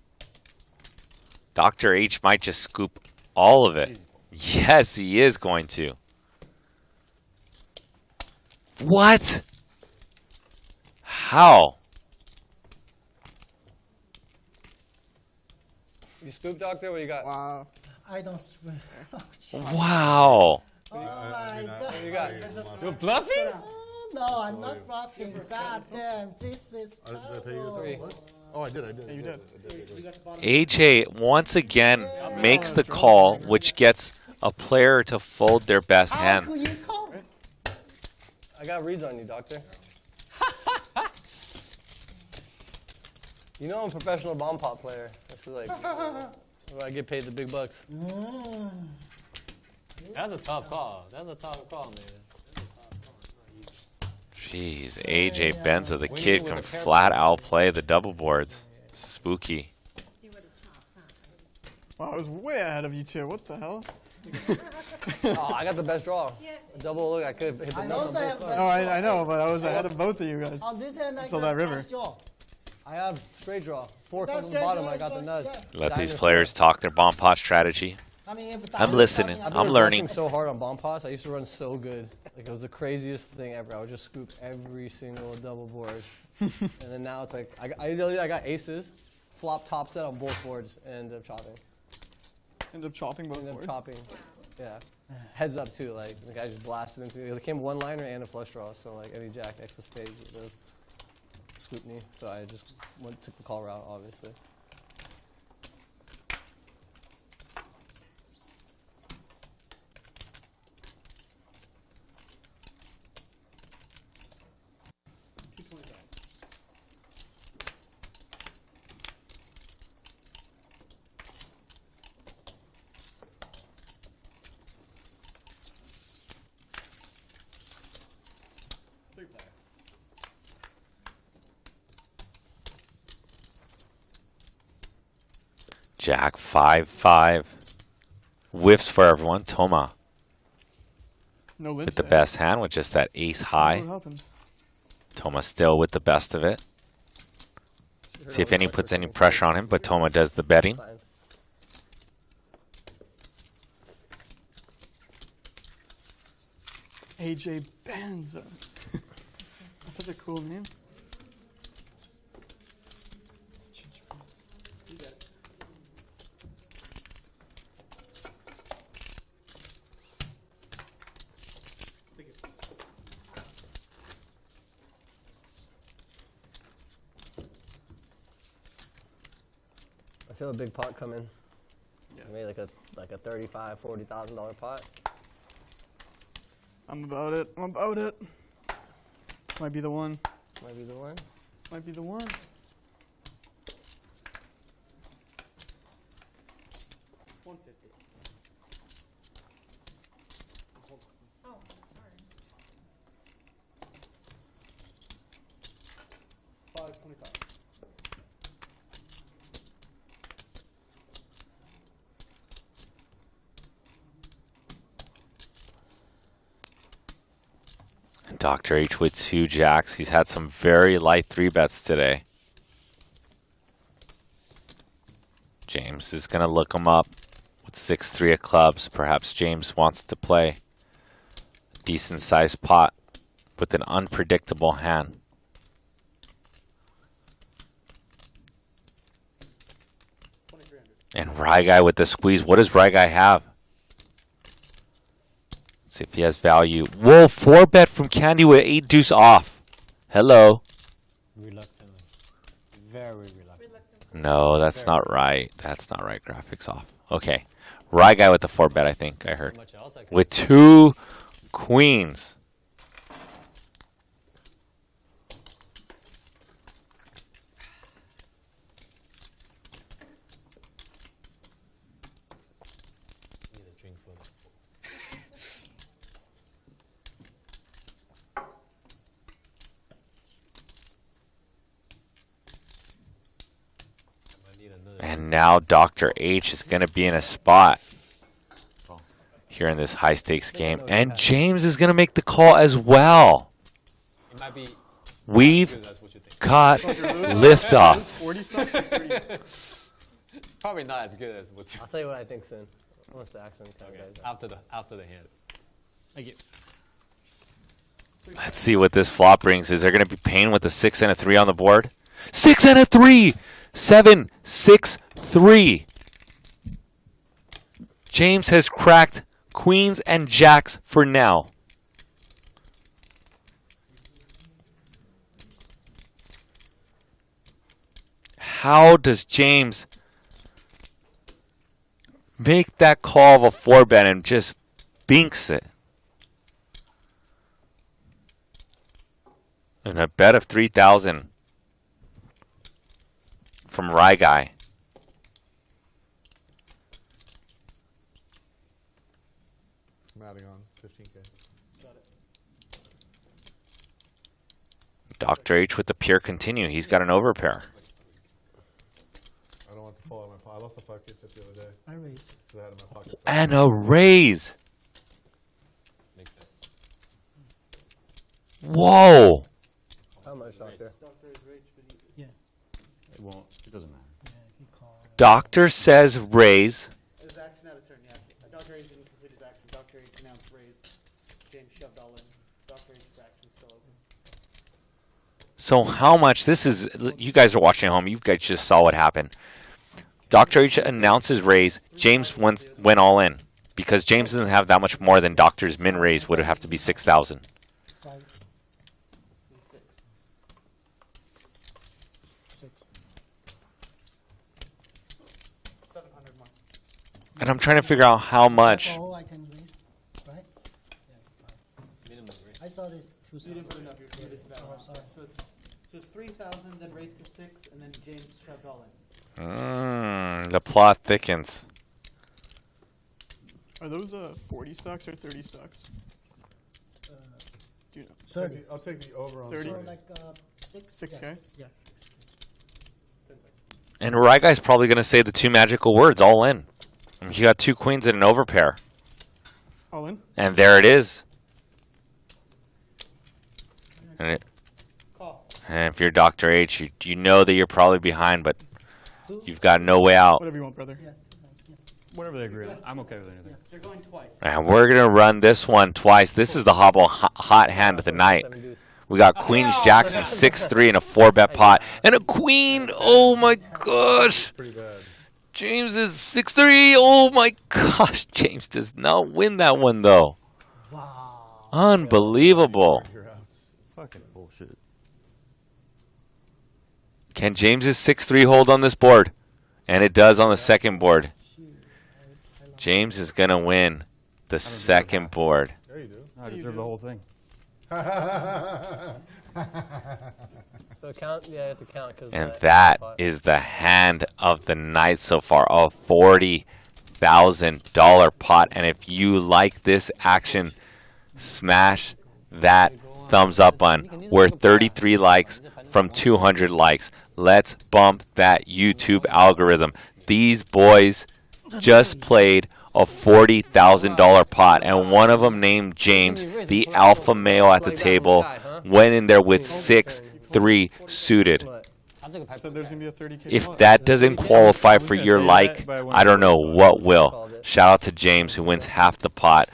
Dr. H might just scoop all of it. Yes, he is going to. What? How? You scoop, Doctor? What do you got? Wow. I don't swear. Wow. Oh my God. What do you got? You're bluffing? Oh, no, I'm not bluffing. God damn, this is Did I pay you the terrible. $1,000? Oh, I did. Yeah, you did. AJ once again makes the call, which gets a player to fold their best How hand. could you call? I got reads on you, Doctor. You know I'm a professional bomb pot player. That's like where I get paid the big bucks. That's a tough call. That's a tough call, man. Jeez, AJ Benza, the Winning kid, with can a pair flat outplay the double boards. Spooky. Wow, I was way ahead of you two. What the hell? Oh, I got the best draw. A double look, I could have hit the I nuts on also have both best cards. No, I know, but I was ahead of both of you guys. On this end, I Until got that river. flush draw. I have straight draw. 4 That's comes from the straight bottom, draw, I got the flush, nuts. yeah. Let these Dinosaur. players talk their bomb pot strategy. I mean, if I'm listening. I've I'm been learning. regressing so hard on bomb pots. I used to run so good. Like it was the craziest thing ever. I would just scoop every single double board. And then now it's like I got aces, flop top set on both boards, and ended up chopping. End up chopping both Ended up boards. chopping. Yeah. Heads up too. Like the guy just blasted into me. It came one liner and a flush draw. So like any jack next to spades would have scooped me. So I just took the call route, obviously. Jack 5-5. Whiffs for everyone. Toma No limp with the there. best hand with just that ace high. What happened? Toma still with the best of it. See if any puts any pressure on him, but Toma does the betting. Fine. AJ Benza. That's such a cool name. I feel a big pot coming. Yeah. I made like a $35,000, $40,000 pot. I'm about it. I'm about it. Might be the one. Might be the one. Might be the one. Dr. H with 2 jacks. He's had some very light 3-bets today. James is going to look him up with 6-3 of clubs. Perhaps James wants to play a decent-sized pot with an unpredictable hand. And Rye Guy with the squeeze. What does Rye Guy have? See if he has value. Whoa, 4-bet from Candy with 8 deuce off. Hello. Reluctantly. Very reluctant. No, that's not right. That's not right. Graphics off. Okay. Rye Guy with the 4-bet, I think I heard. Much else I could With 2 queens. need a drink for that. And now Dr. H is going to be in a spot here in this high-stakes game. And James is going to make the call as well. It might be We've good, that's what you think. got liftoff. 40 stocks or 30? It's probably not as good as what you I'll tell you what I think soon. Once the action kind of dies out. after the hand. Thank you. Let's see what this flop brings. Is there going to be pain with the 6 and a 3 on the board? 6 and a 3! 7, 6, 3. James has cracked queens and jacks for now. How does James make that call of a 4-bet and just binks it? And a bet of 3,000 from Rye Guy. I'm adding on 15K. Dr. H with the pure continue. He's got an overpair. I don't want to fall out of my pocket. I lost a 5K tip the other day. I raise. So I had it in my pocket. And a raise. Makes sense. Whoa. How much, Doctor? Yeah. It won't. It doesn't matter. Yeah, he called. Doctor says raise. It was action out of turn, yeah. Dr. H didn't complete his action. Dr. H announced raise. James shoved all in. Dr. H's action still open. So how much? This is, you guys are watching at home. You guys just saw what happened. Dr. H announces raise. James went all in. Because James doesn't have that much more than Doctor's min raise would have to be 6,000. And I'm trying to figure out how much. That's all I can raise, right? Yeah, fine. Minimum raise. I saw this two You didn't put cents. enough, you're committed to that Oh, round. sorry. So it's 3,000, then raised to 6, and then James shoved all in. The plot thickens. Are those 40 stocks or 30 stocks? Do you know? 30. I'll take the over on 30. So 30. like 6? 6K? Yeah. And Rye Guy's probably going to say the two magical words, all in. I mean, he got 2 queens and an overpair. All in? And there it is. And, Call. and if you're Dr. H, you know that you're probably behind, but you've got no way out. Whatever you want, brother. Yeah. Whatever they agree on. I'm okay with anything. They're going twice. And we're going to run this one twice. This is the hobble hot hand of the night. We got Queens, Jacks, and 6-3 in a 4-bet pot. And a queen. Oh, my gosh. Pretty bad. James is 6-3. Oh, my gosh. James does not win that one, though. Wow. Unbelievable. You're out. Fucking bullshit. Can James's 6-3 hold on this board? And it does on the second board. James is going to win the second board. There you do. I deserve the whole thing. So count, yeah, you have to count. Cause And that is the hand of the night so far, a $40,000 pot. And if you like this action, smash that thumbs up button. We're 33 likes from 200 likes. Let's bump that YouTube algorithm. These boys just played a $40,000 pot, and one of them named James, the alpha male at the table, went in there with 6-3 suited. So there's going to be a 30K If pot. that doesn't qualify for your like, I don't know what will. Shout out to James, who wins half the pot.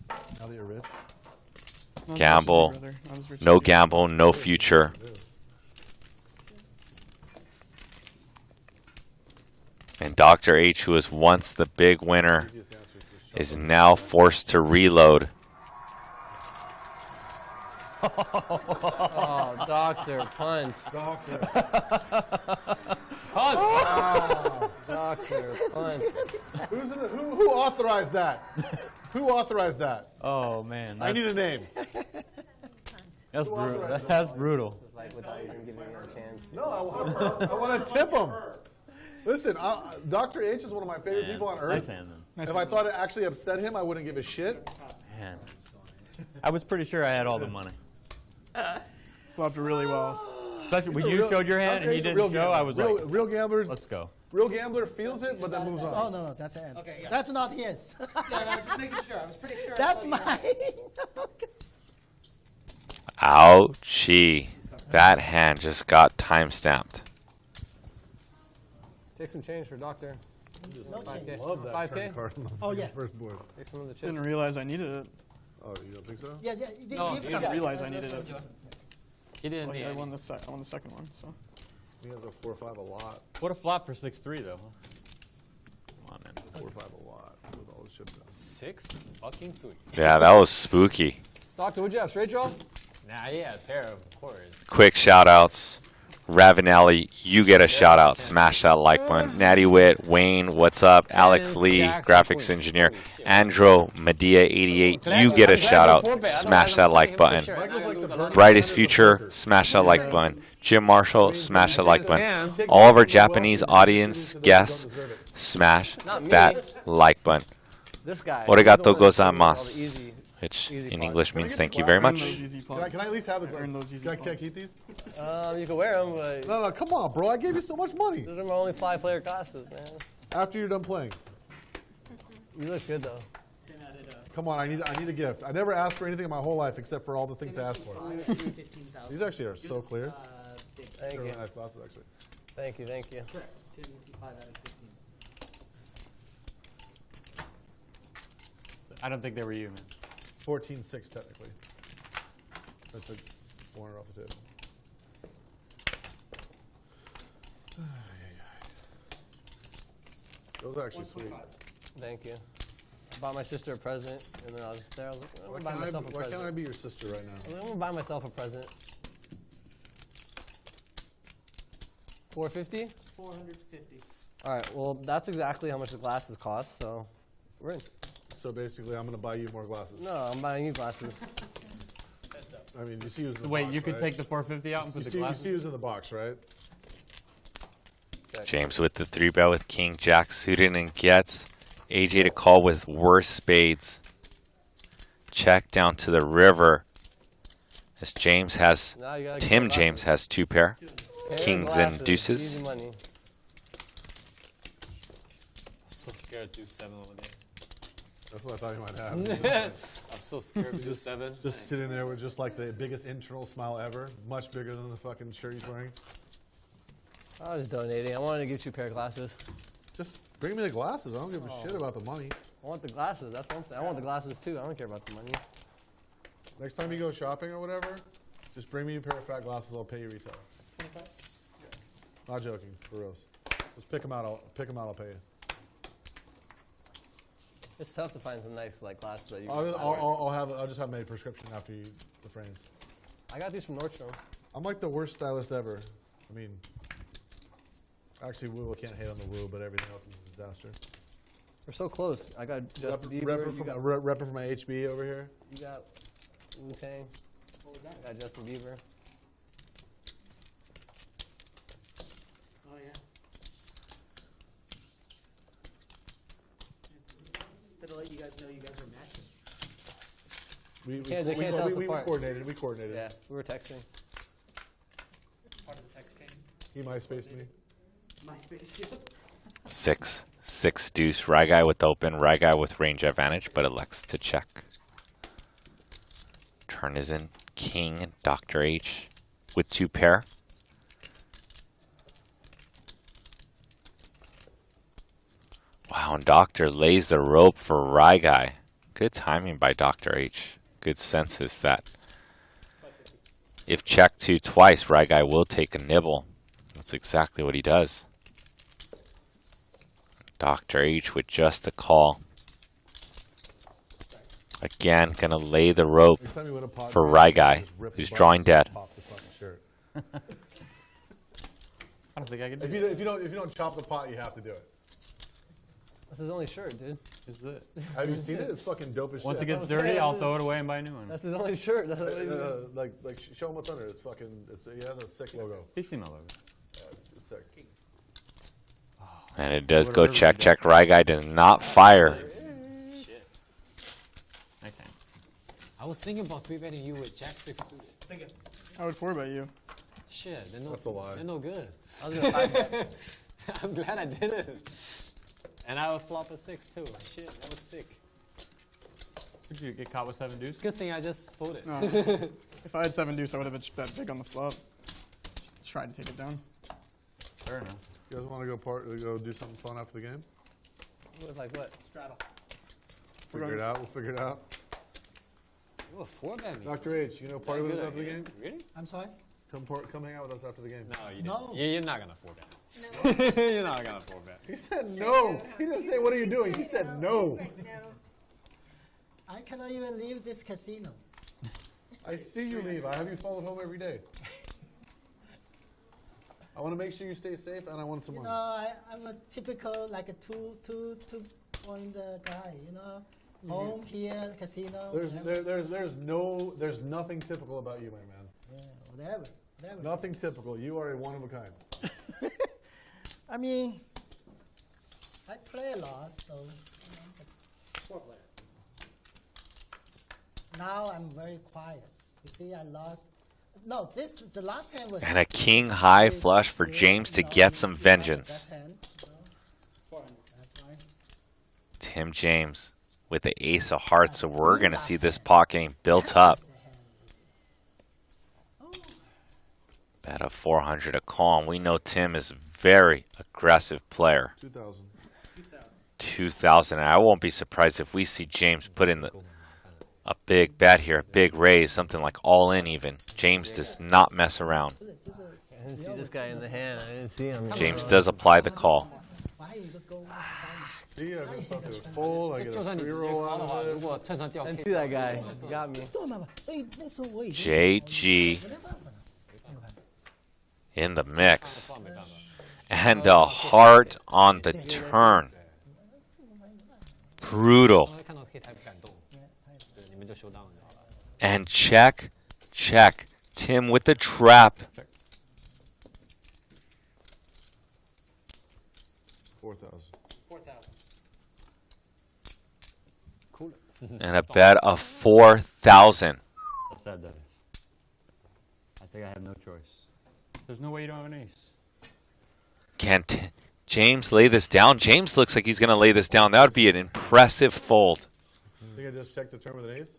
Now that you're rich. Not as rich as Gamble. my brother. Not as rich No as you. gamble, no future. And Dr. H, who was once the big winner, Easiest answer is just is now forced to reload. Oh, Doctor, punt. Doctor. Doctor, punt. Who authorized that? Who authorized that? Oh, man. I need a name. That's brutal. That's brutal. Like without even giving him a chance. No, I want to tip him. Listen, Dr. H is one of my favorite Man, people on nice earth. hand, then. Nice If I thought it actually upset him, I wouldn't give a shit. Man. I was pretty sure I had all the money. Flopped really well. Especially when you showed your hand and he didn't show, I was like, real gambler. let's go. Real gambler feels it, but then moves on. Oh, no, that's the end. Okay, yeah. That's not his. Yeah, I was just making sure. I was pretty sure. I That's saw you. mine. Ouchie. That hand just got time stamped. Take some change for doctor. No change. 5K. Love that 5K? turn card on the Oh, yeah. first board. Take some of the chips. Didn't realize I needed it. Oh, you don't think so? Yeah, yeah. They No, give you some. Didn't realize I needed it. He didn't Well, need I it. won the second one, so. He has a 4-5 a lot. What a flop for 6-3 though. Come on, man. 4-5 a lot with all the chips in. 6 fucking 3. Yeah, that was spooky. Doctor, what'd you have? Straight draw? Nah, yeah, a pair of course. Quick shout outs. Ravenelli, you get a shout out. Smash that like button. Natty Wit, Wayne, what's up? Alex Lee, graphics engineer. Andro Medea 88, you get a shout out. Smash that like button. Michael's like the Bernie Brightest Sanders Future, of poker. smash that like button. Jim Marshall, smash that like button. All of our Japanese audience guests, smash that like button. This guy. Origato He's the one gozaimasu. that all the easy- Which Easy in part. English Can I means get thank the you very glasses? much. Can I at least have the Earn those easy Can I points. keep these? You can wear them, but No, come on, bro. I gave you so much money. those are my only 5-player classes, man. After you're done playing. You look good though. Tim added Come on, I need a gift. I never asked for anything in my whole life except for all the things I asked for. 15,000. These actually are so clear. Big. Thank They're you. really nice glasses, actually. Thank you, thank you. Correct. Tim is 5 out of 15. I don't think they were you, man. 14-6 technically. That's a 400 off the table. Those are actually sweet. Thank you. I bought my sister a present, and then I was just there. I was like, I'm Why gonna buy myself a can't I present. be your sister right I now? was like, I'm gonna buy myself a present. $450? 450. All right. Well, that's exactly how much the glasses cost. So, we're in. So basically, I'm gonna buy you more glasses. No, I'm buying you glasses. I mean, you see who's in the Wait, box, you could right? take the 450 out and You put the see glasses? who's in the box, right? James with the 3-bet with King Jack suited and gets AJ to call with worse spades. Check down to the river. As James has, Now you gotta get Tim your James glasses. has 2 pair. Pair of Kings glasses, and deuces. Easy money. So scared to do 7 one day. That's what I thought you might have. I'm so scared to do 7. Just sitting there with just like the biggest internal smile ever, much bigger than the fucking shirt he's wearing. I was donating. I wanted to get you a pair of glasses. Just bring me the glasses. I don't give a shit about the money. I want the glasses. That's what I'm saying. I want the glasses too. I don't care about the money. Next time you go shopping or whatever, just bring me a pair of fat glasses. I'll pay you retail. Not joking, for reals. Just pick them out. I'll pay you. It's tough to find some nice like glasses that you. I'll just have my prescription after you the frames. I got these from Nordstrom. I'm like the worst stylist ever. I mean, actually, Woo, I can't hate on the Woo, but everything else is a disaster. We're so close. I got Justin Bieber. Repping from my HB over here. You got Wu-Tang. What was that? I got Justin Bieber. Oh, yeah. Better let you guys know you guys are matching. We tell us apart. coordinated. Yeah, we were texting. Part of the text game. He MySpaced me. MySpace. 6 deuce. Ryguy with open. Ryguy with range advantage, but elects to check. Turn is in. King, Dr. H with 2 pair. Wow, and Doctor lays the rope for Ryguy. Good timing by Dr. H. Good senses that if checked to twice, Ryguy will take a nibble. That's exactly what he does. Dr. H with just a call. Again, gonna lay the rope Next time you win a pot, for just Ryguy, rip the who's buttons drawing and dead. pop the fucking shirt. I don't think I can do If you don't chop the pot, you have to do it. That's his only shirt, dude. Is it? Have you seen it? It's fucking dope as shit. Once it gets I'm dirty, saying. I'll throw it away and buy a new one. That's his only shirt. That's what he's like show him what's under it. It's fucking. It has a sick logo. He's seen my logo. Yeah, it's sick. And it does go check, check. Ryguy does not fire. I was thinking about 3-betting you with Jack 6 suited. I would 4-bet you. Shit, they're no. That's a lie. They're no good. I was gonna 5-bet. I'm glad I did it. And I would flop a 6 too. Shit, that was sick. Did you get caught with 7 deuce? Good thing I just folded. No. If I had 7 deuce, I would have bet big on the flop. Tried to take it down. Fair enough. You guys want to go do something fun after the game? Like what? Straddle. Figure it out. We'll figure it out. You 4-bet me. Dr. H, you know, party with us after the game? Really? I'm sorry? Come hang out with us after the game. No, you No. didn't. You're not gonna 4-bet. No. You're not gonna 4-bet. He said no. He didn't say, what are you doing? He said no. No. I cannot even leave this casino. I see you leave. I have you followed home every day. I want to make sure you stay safe, and I want some You money. know, I'm a typical like a two point guy. You know, home here, casino. There's nothing typical about you, my man. Yeah, whatever. Nothing typical. You are a one of a kind. I mean, I play a lot, so. You know, Four player. now I'm very quiet. You see, I lost. No, the last hand was. And a king high flush for James to get some vengeance. Best hand, so 400. that's why. Tim James with the ace of hearts, so we're going to see this pot game built up. Bet of 400 a call. And we know Tim is a very aggressive player. 2,000. 2,000. And I won't be surprised if we see James put in a big bet here, a big raise, something like all in even. James does not mess around. I didn't see this guy in the hand. I didn't see him. James does apply the call. See, I just thought they would fold. I get a free roll out of it. I didn't see that guy. He got me. JG in the mix. And a heart on the turn. Brutal. And check, check. Tim with the trap. 4,000. 4,000. Cool. And a bet of 4,000. How sad that is. I think I have no choice. There's no way you don't have an ace. Can James lay this down? James looks like he's going to lay this down. That would be an impressive fold. Think I just checked the turn with an ace?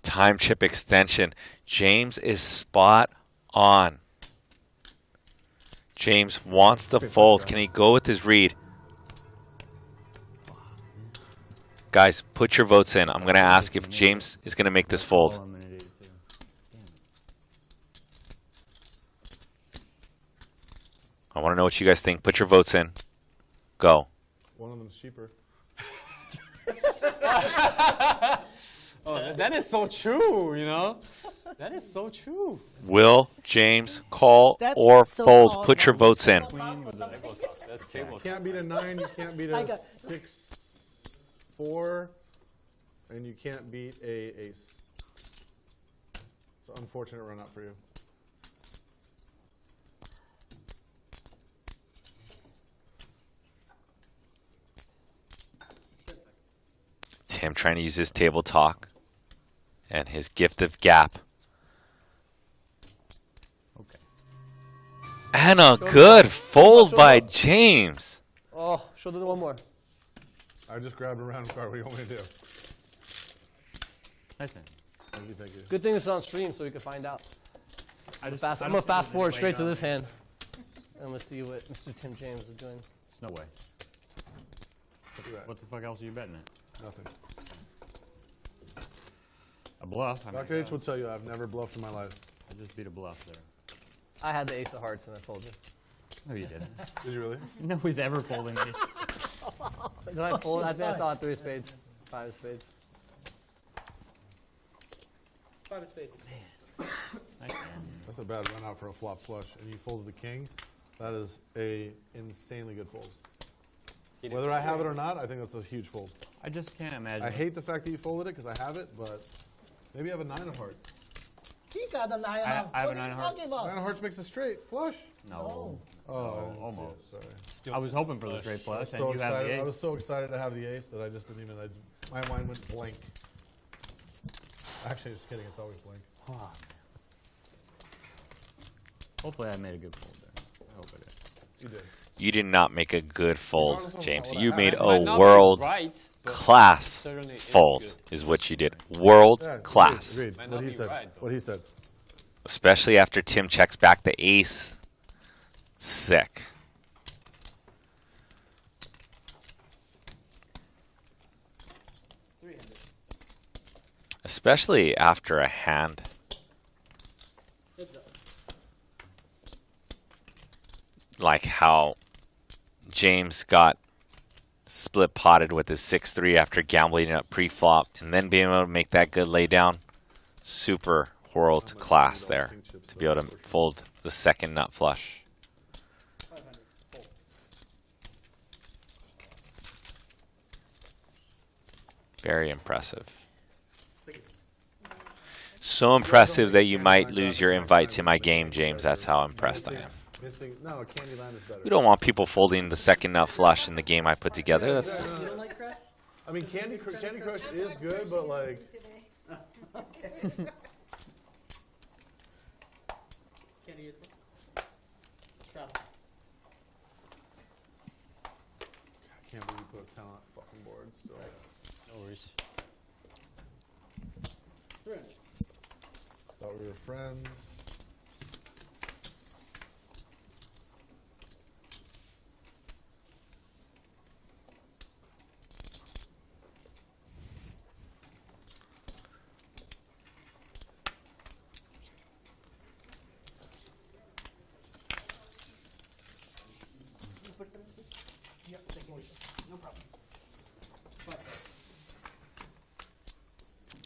Time chip extension. James is spot on. James wants to fold. Can he go with his read? Guys, put your votes in. I'm going to ask if James is going to make this fold. I want to know what you guys think. Put your votes in. Go. One of them's cheaper. Oh, that is so true, you know? That is so true. Will James call That's or so fold? card. Put your votes in. That's table You can't beat a 9, you can't beat a 6-4, and you can't beat a ace. It's an unfortunate run out for you. Tim trying to use his table talk and his gift of gap. Okay. And a good fold by James. Oh, show them one more. I just grabbed a round card. What do you want me to do? Nice man. Thank you, thank you. Good thing it's on stream so we can find out. I'm I gonna don't fast think forward there's straight to any way this hand. I'm gonna see what Mr. Tim James is doing. There's no way. Look at that. What the fuck else are you betting at? Nothing. A bluff. I mean, Dr. H will tell you I've never bluffed in my life. I just beat a bluff there. I had the ace of hearts and I folded. No, you didn't. Did you really? No one's ever folding ace. Did I fold? I think I saw 3 spades, 5 spades. 5 of spades. Nice man. That's a bad run out for a flop flush, and you folded the king. That is a insanely good fold. Whether I have it or not, I think that's a huge fold. I just can't imagine. I hate the fact that you folded it because I have it, but maybe you have a 9 of hearts. He got a 9 of I have What a are 9 you of hearts. talking about? 9 of hearts makes a straight flush. No. Oh, I didn't see almost. it, Sorry. I was hoping for the straight I was flush, and so you have the excited. I ace. was so excited to have the ace that I just didn't even. My mind went blank. Actually, just kidding. It's always blink. Hopefully I made a good fold there. I hope I did. You did. You did not make a good fold, Regardless of James. what You I made have. a Might not be world right, but class certainly is fold, good. is what you did. World Yeah, class. Agreed. Might What not he be said. right, though. What he said. Especially after Tim checks back the ace. Sick. Especially after a hand. Like how James got split potted with his 6-3 after gambling up pre-flop and then being able to make that good lay down. Super world class there to be able to fold the second nut flush. Very impressive. So impressive that you might lose your invite to my game, James. That's how impressed I am. Missing. No, Candyland is better. We don't want people folding the second nut flush in the game I put together. That's You don't like Crush? I mean, Candy Crush is good, but like. Candy, travel. I can't believe you put a 10 on that fucking board still. No worries. 300. Thought we were friends.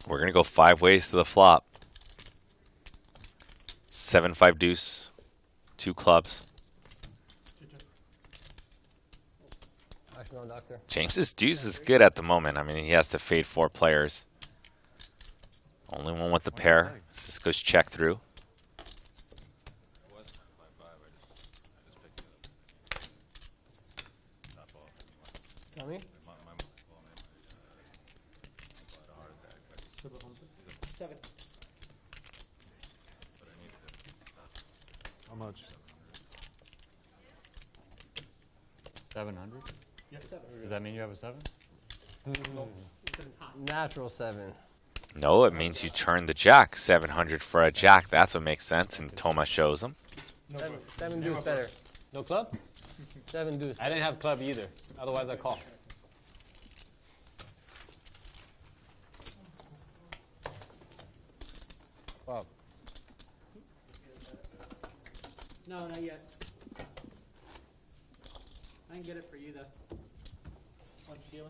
We're going to go 5 ways to the flop. 7-5 deuce, 2 clubs. Excellent, doctor. James's deuce is good at the moment. I mean, he has to fade 4 players. Only one with the pair. This goes check through. Tommy? 7. How much? 700? Yeah, 7. Does that mean you have a 7? Natural 7. No, it means you turn the jack. 700 for a jack. That's what makes sense. And Toma shows him. Seven deuce better. No club? 7 deuce. I didn't have club either. Otherwise, I call. Wow. No, not yet. I can get it for you though. One Sheila.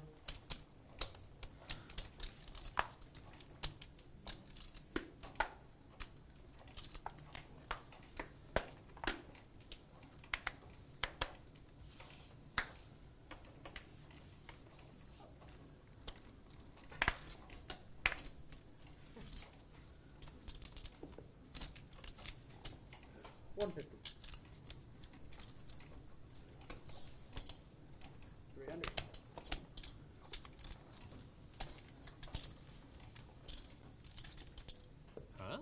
$150. 300. Huh?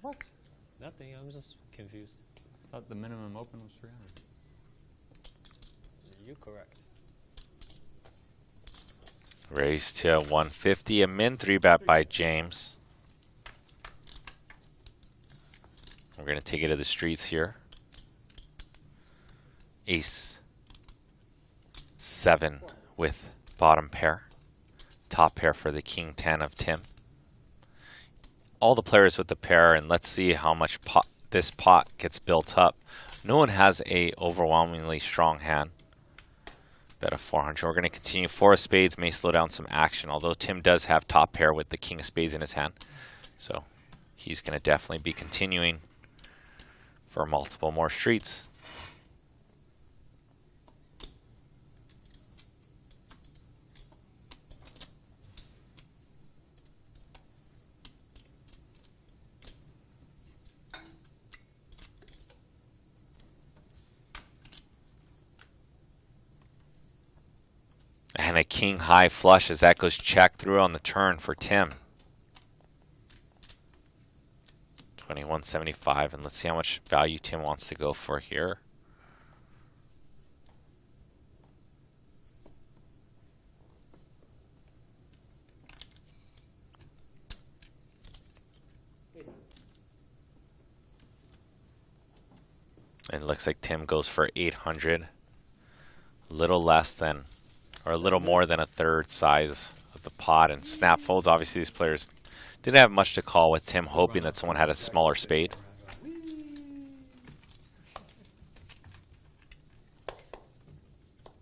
What? Nothing. I'm just confused. I thought the minimum open was 300. You're correct. Raise to 150. A min 3-bet by James. We're going to take it to the streets here. Ace 7 with bottom pair. Top pair for the king 10 of Tim. All the players with the pair, and let's see how much this pot gets built up. No one has a overwhelmingly strong hand. Bet of 400. We're going to continue. 4 of spades may slow down some action, although Tim does have top pair with the king of spades in his hand. So he's going to definitely be continuing for multiple more streets. And a king high flush as that goes check through on the turn for Tim. 21.75, and let's see how much value Tim wants to go for here. And it looks like Tim goes for 800. A little less than, or a little more than a third size of the pot. And snap folds, obviously these players didn't have much to call, with Tim hoping that someone had a smaller spade.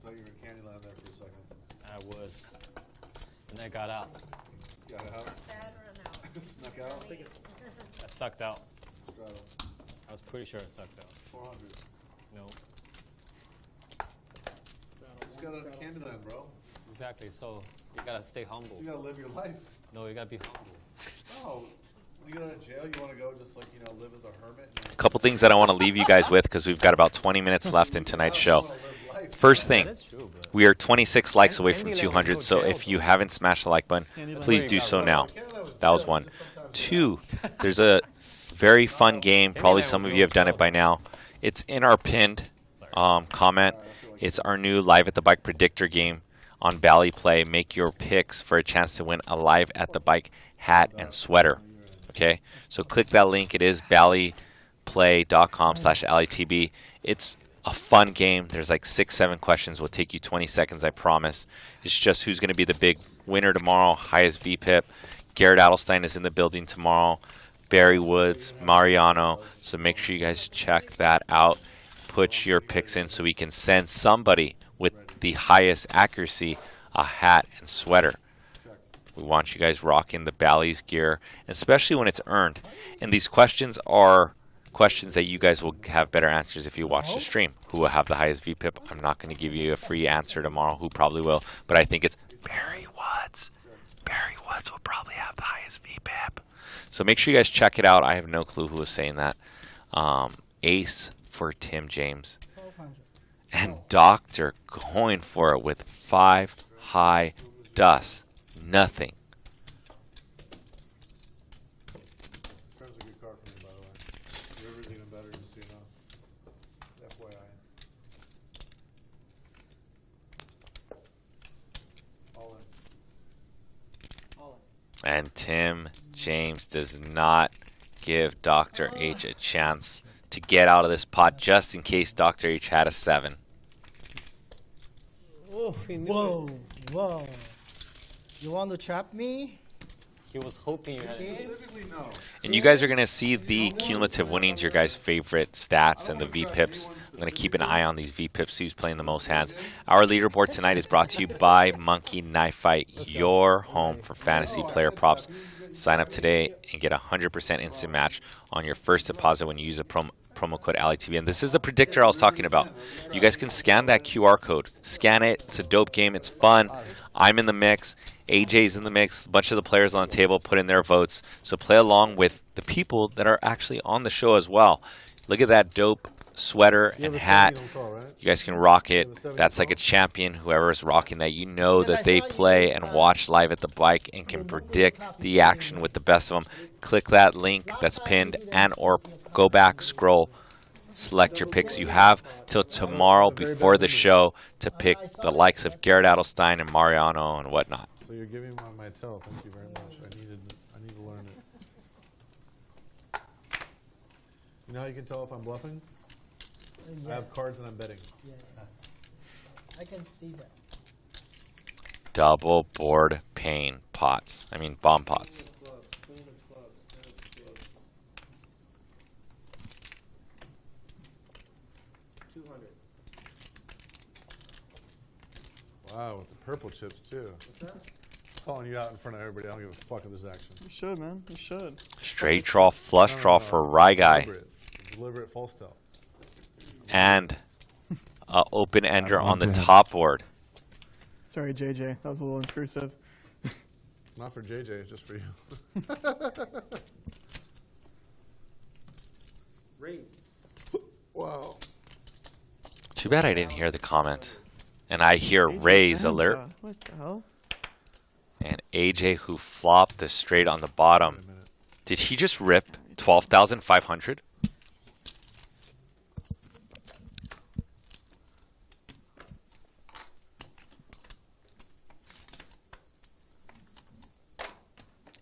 Thought you were in Candyland there for a second. I was. And I got out. Got it out? Bad run out. Snuck out? I sucked out. Straddle. I was pretty sure I sucked out. 400. No. Just got out of Candyland, bro. Exactly. So you gotta stay humble. You gotta live your life. No, you gotta be humble. No. When you go to jail, you want to go just like, live as a hermit? A couple things that I want to leave you guys with, because we've got about 20 minutes left in tonight's show. First thing, we are 26 likes away from 200, so if you haven't smashed the like button, please do so now. That was one. Two, there's a very fun game. Probably some of you have done it by now. It's in our pinned comment. It's our new Live at the Bike predictor game on Bally Play. Make your picks for a chance to win a Live at the Bike hat and sweater. Okay, so click that link. It is ballyplay.com/LATB. It's a fun game. There's like 6-7 questions. Will take you 20 seconds, I promise. It's just who's going to be the big winner tomorrow. Highest VPIP. Garrett Adelstein is in the building tomorrow. Barry Woods, Mariano. So make sure you guys check that out. Put your picks in so we can send somebody with the highest accuracy a hat and sweater. We want you guys rocking the Bally's gear, especially when it's earned. And these questions are questions that you guys will have better answers if you watch the stream. Who will have the highest VPIP? I'm not going to give you a free answer tomorrow. Who probably will? But I think it's Barry Woods. Barry Woods will probably have the highest VPIP. So make sure you guys check it out. I have no clue who was saying that. Ace for Tim James. And Doctor going for it with 5 high dust. Nothing. Turns a good card for me, by the way. River's even better, just so you know. FYI. All in. And Tim James does not give Dr. H a chance to get out of this pot, just in case Dr. H had a 7. Oh, Whoa, whoa. You want to trap me? He was hoping you had. Specifically, no. And you guys are going to see the cumulative winnings, your guys' favorite stats, and the VPIPs. I'm going to keep an eye on these VPIPs, who's playing the most hands. Our leaderboard tonight is brought to you by Monkey Knife Fight, your home for fantasy player props. Sign up today and get a 100% instant match on your first deposit when you use a promo code LATB. And this is the predictor I was talking about. You guys can scan that QR code. Scan it. It's a dope game. It's fun. I'm in the mix. AJ's in the mix. A bunch of the players on the table put in their votes. So play along with the people that are actually on the show as well. Look at that dope sweater and hat. You guys can rock it. That's like a champion. Whoever is rocking that, you know that they play and watch Live at the Bike and can predict the action with the best of them. Click that link that's pinned and or go back, scroll, select your picks. You have till tomorrow before the show to pick the likes of Garrett Adelstein and Mariano and whatnot. So you're giving me my tell. Thank you very much. I need to learn it. You know how you can tell if I'm bluffing? I have cards and I'm betting. Yeah. I can see that. Double board pain pots. I mean bomb pots. Wow, with the purple chips too. Calling you out in front of everybody. I don't give a fuck if there's action. You should, man. You should. Straight draw, flush draw for Rye Guy. Deliberate false tell. And an open ender on the top board. Sorry, JJ. That was a little intrusive. Not for JJ, it's just for you. Raise. Wow. Too bad I didn't hear the comment. And I hear raise alert. What the hell? And AJ, who flopped the straight on the bottom. Did he just rip 12,500.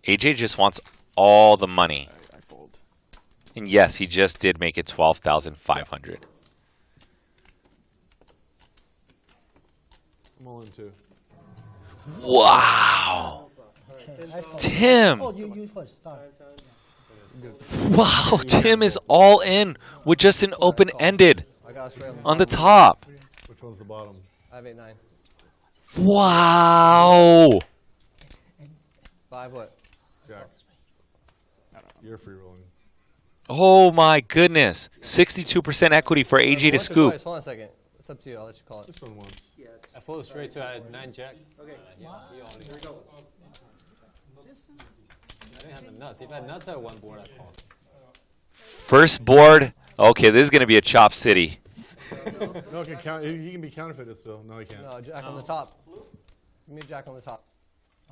AJ just wants all the money. I fold. And yes, he just did make it 12,500. I'm all in too. Wow. Okay, I fold. Tim. Oh, you first. Sorry. Wow, Tim is all in with just an open-ended I got a straight on the top. Which one's the bottom? I have 8-9. Wow. 5 what? Jack. You're free rolling. Oh my goodness. 62% equity for AJ to Once or scoop. twice. Hold on a second. It's up to you. I'll let you call it. This one once. I fold straight to a 9 jack. Okay. Yeah, he all in. Here we go. I didn't have the nuts. If I had nuts, I had one board. I called. First board. Okay, this is going to be a chop city. No, it can count. He can be counterfeited still. No, he can't. No, jack on the top. Give me a jack on the top.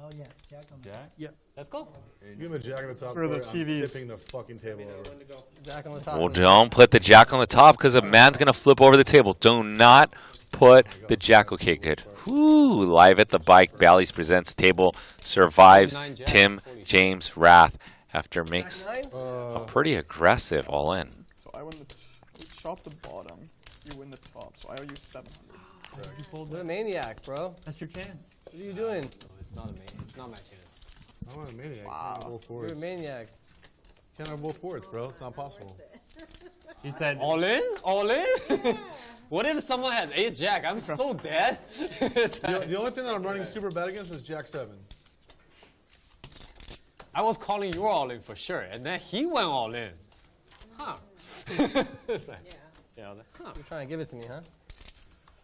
Oh yeah, Jack on Jack? Yeah. Let's go. Give him a jack on the top. For the I'm TVs. tipping the fucking table over. Jack on the top. Well, don't put the jack on the top because a man's going to flip over the table. Do not put the jack. Okay, good. Woo, live at the bike. Bally's presents table. Survives. Tim James Rath after makes a pretty aggressive all in. So I win the we shop the bottom. You win the top. So I owe you 700. You're a maniac, bro. That's your chance. What are you doing? It's not a man. It's not my chance. I'm not a maniac. Wow. Can't have both You're boards. a maniac. Can't have both boards, bro. It's not possible. He said, All in? All in? What if someone has ace jack? I'm so dead. The only thing that I'm running super bad against is jack 7. I was calling you all in for sure, and then he went all in. Huh. It's like, yeah, I was like, huh. You're trying to give it to me, huh?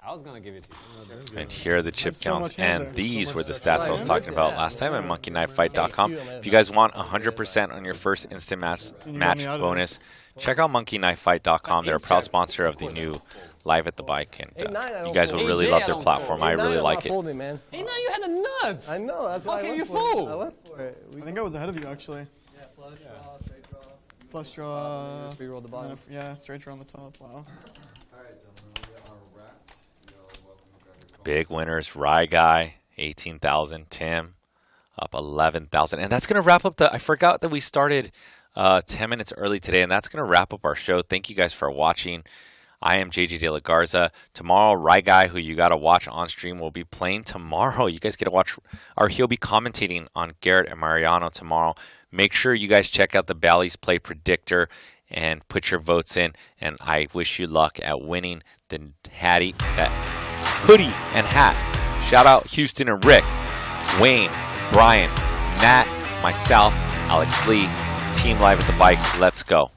I was gonna give it to you. And here are the chip That's so counts, much hand and there. these So were much the stuff. stats I was Right. talking about Yeah. last time at monkeyknifefight.com. If you guys want 100% on your first instant match bonus, check out monkeyknifefight.com. They're a proud sponsor of the new Live at the Bike, and 8-9, I you don't guys will fold. really AJ, love I their don't platform. I fold. really I'm like not it. folding, man. Hey, now you had the nuts. I know. That's How why I can went you for it. fold? I went for it. I think I was ahead of you actually. Yeah, flush draw, straight draw. Flush draw. Free roll the bottom. Yeah, straight draw on the top. Wow. Big winners, Rye Guy, 18,000. Tim, up 11,000. And that's going to wrap up I forgot that we started 10 minutes early today, and that's going to wrap up our show. Thank you guys for watching. I am JJ De La Garza. Tomorrow, Rye Guy, who you got to watch on stream, will be playing tomorrow. You guys get to watch, or he'll be commentating on Garrett and Mariano tomorrow. Make sure you guys check out the Bally's Play Predictor and put your votes in. And I wish you luck at winning the hoodie and hat. Shout out Houston and Rick, Wayne, Brian, Matt, myself, Alex Lee, Team Live at the Bike. Let's go.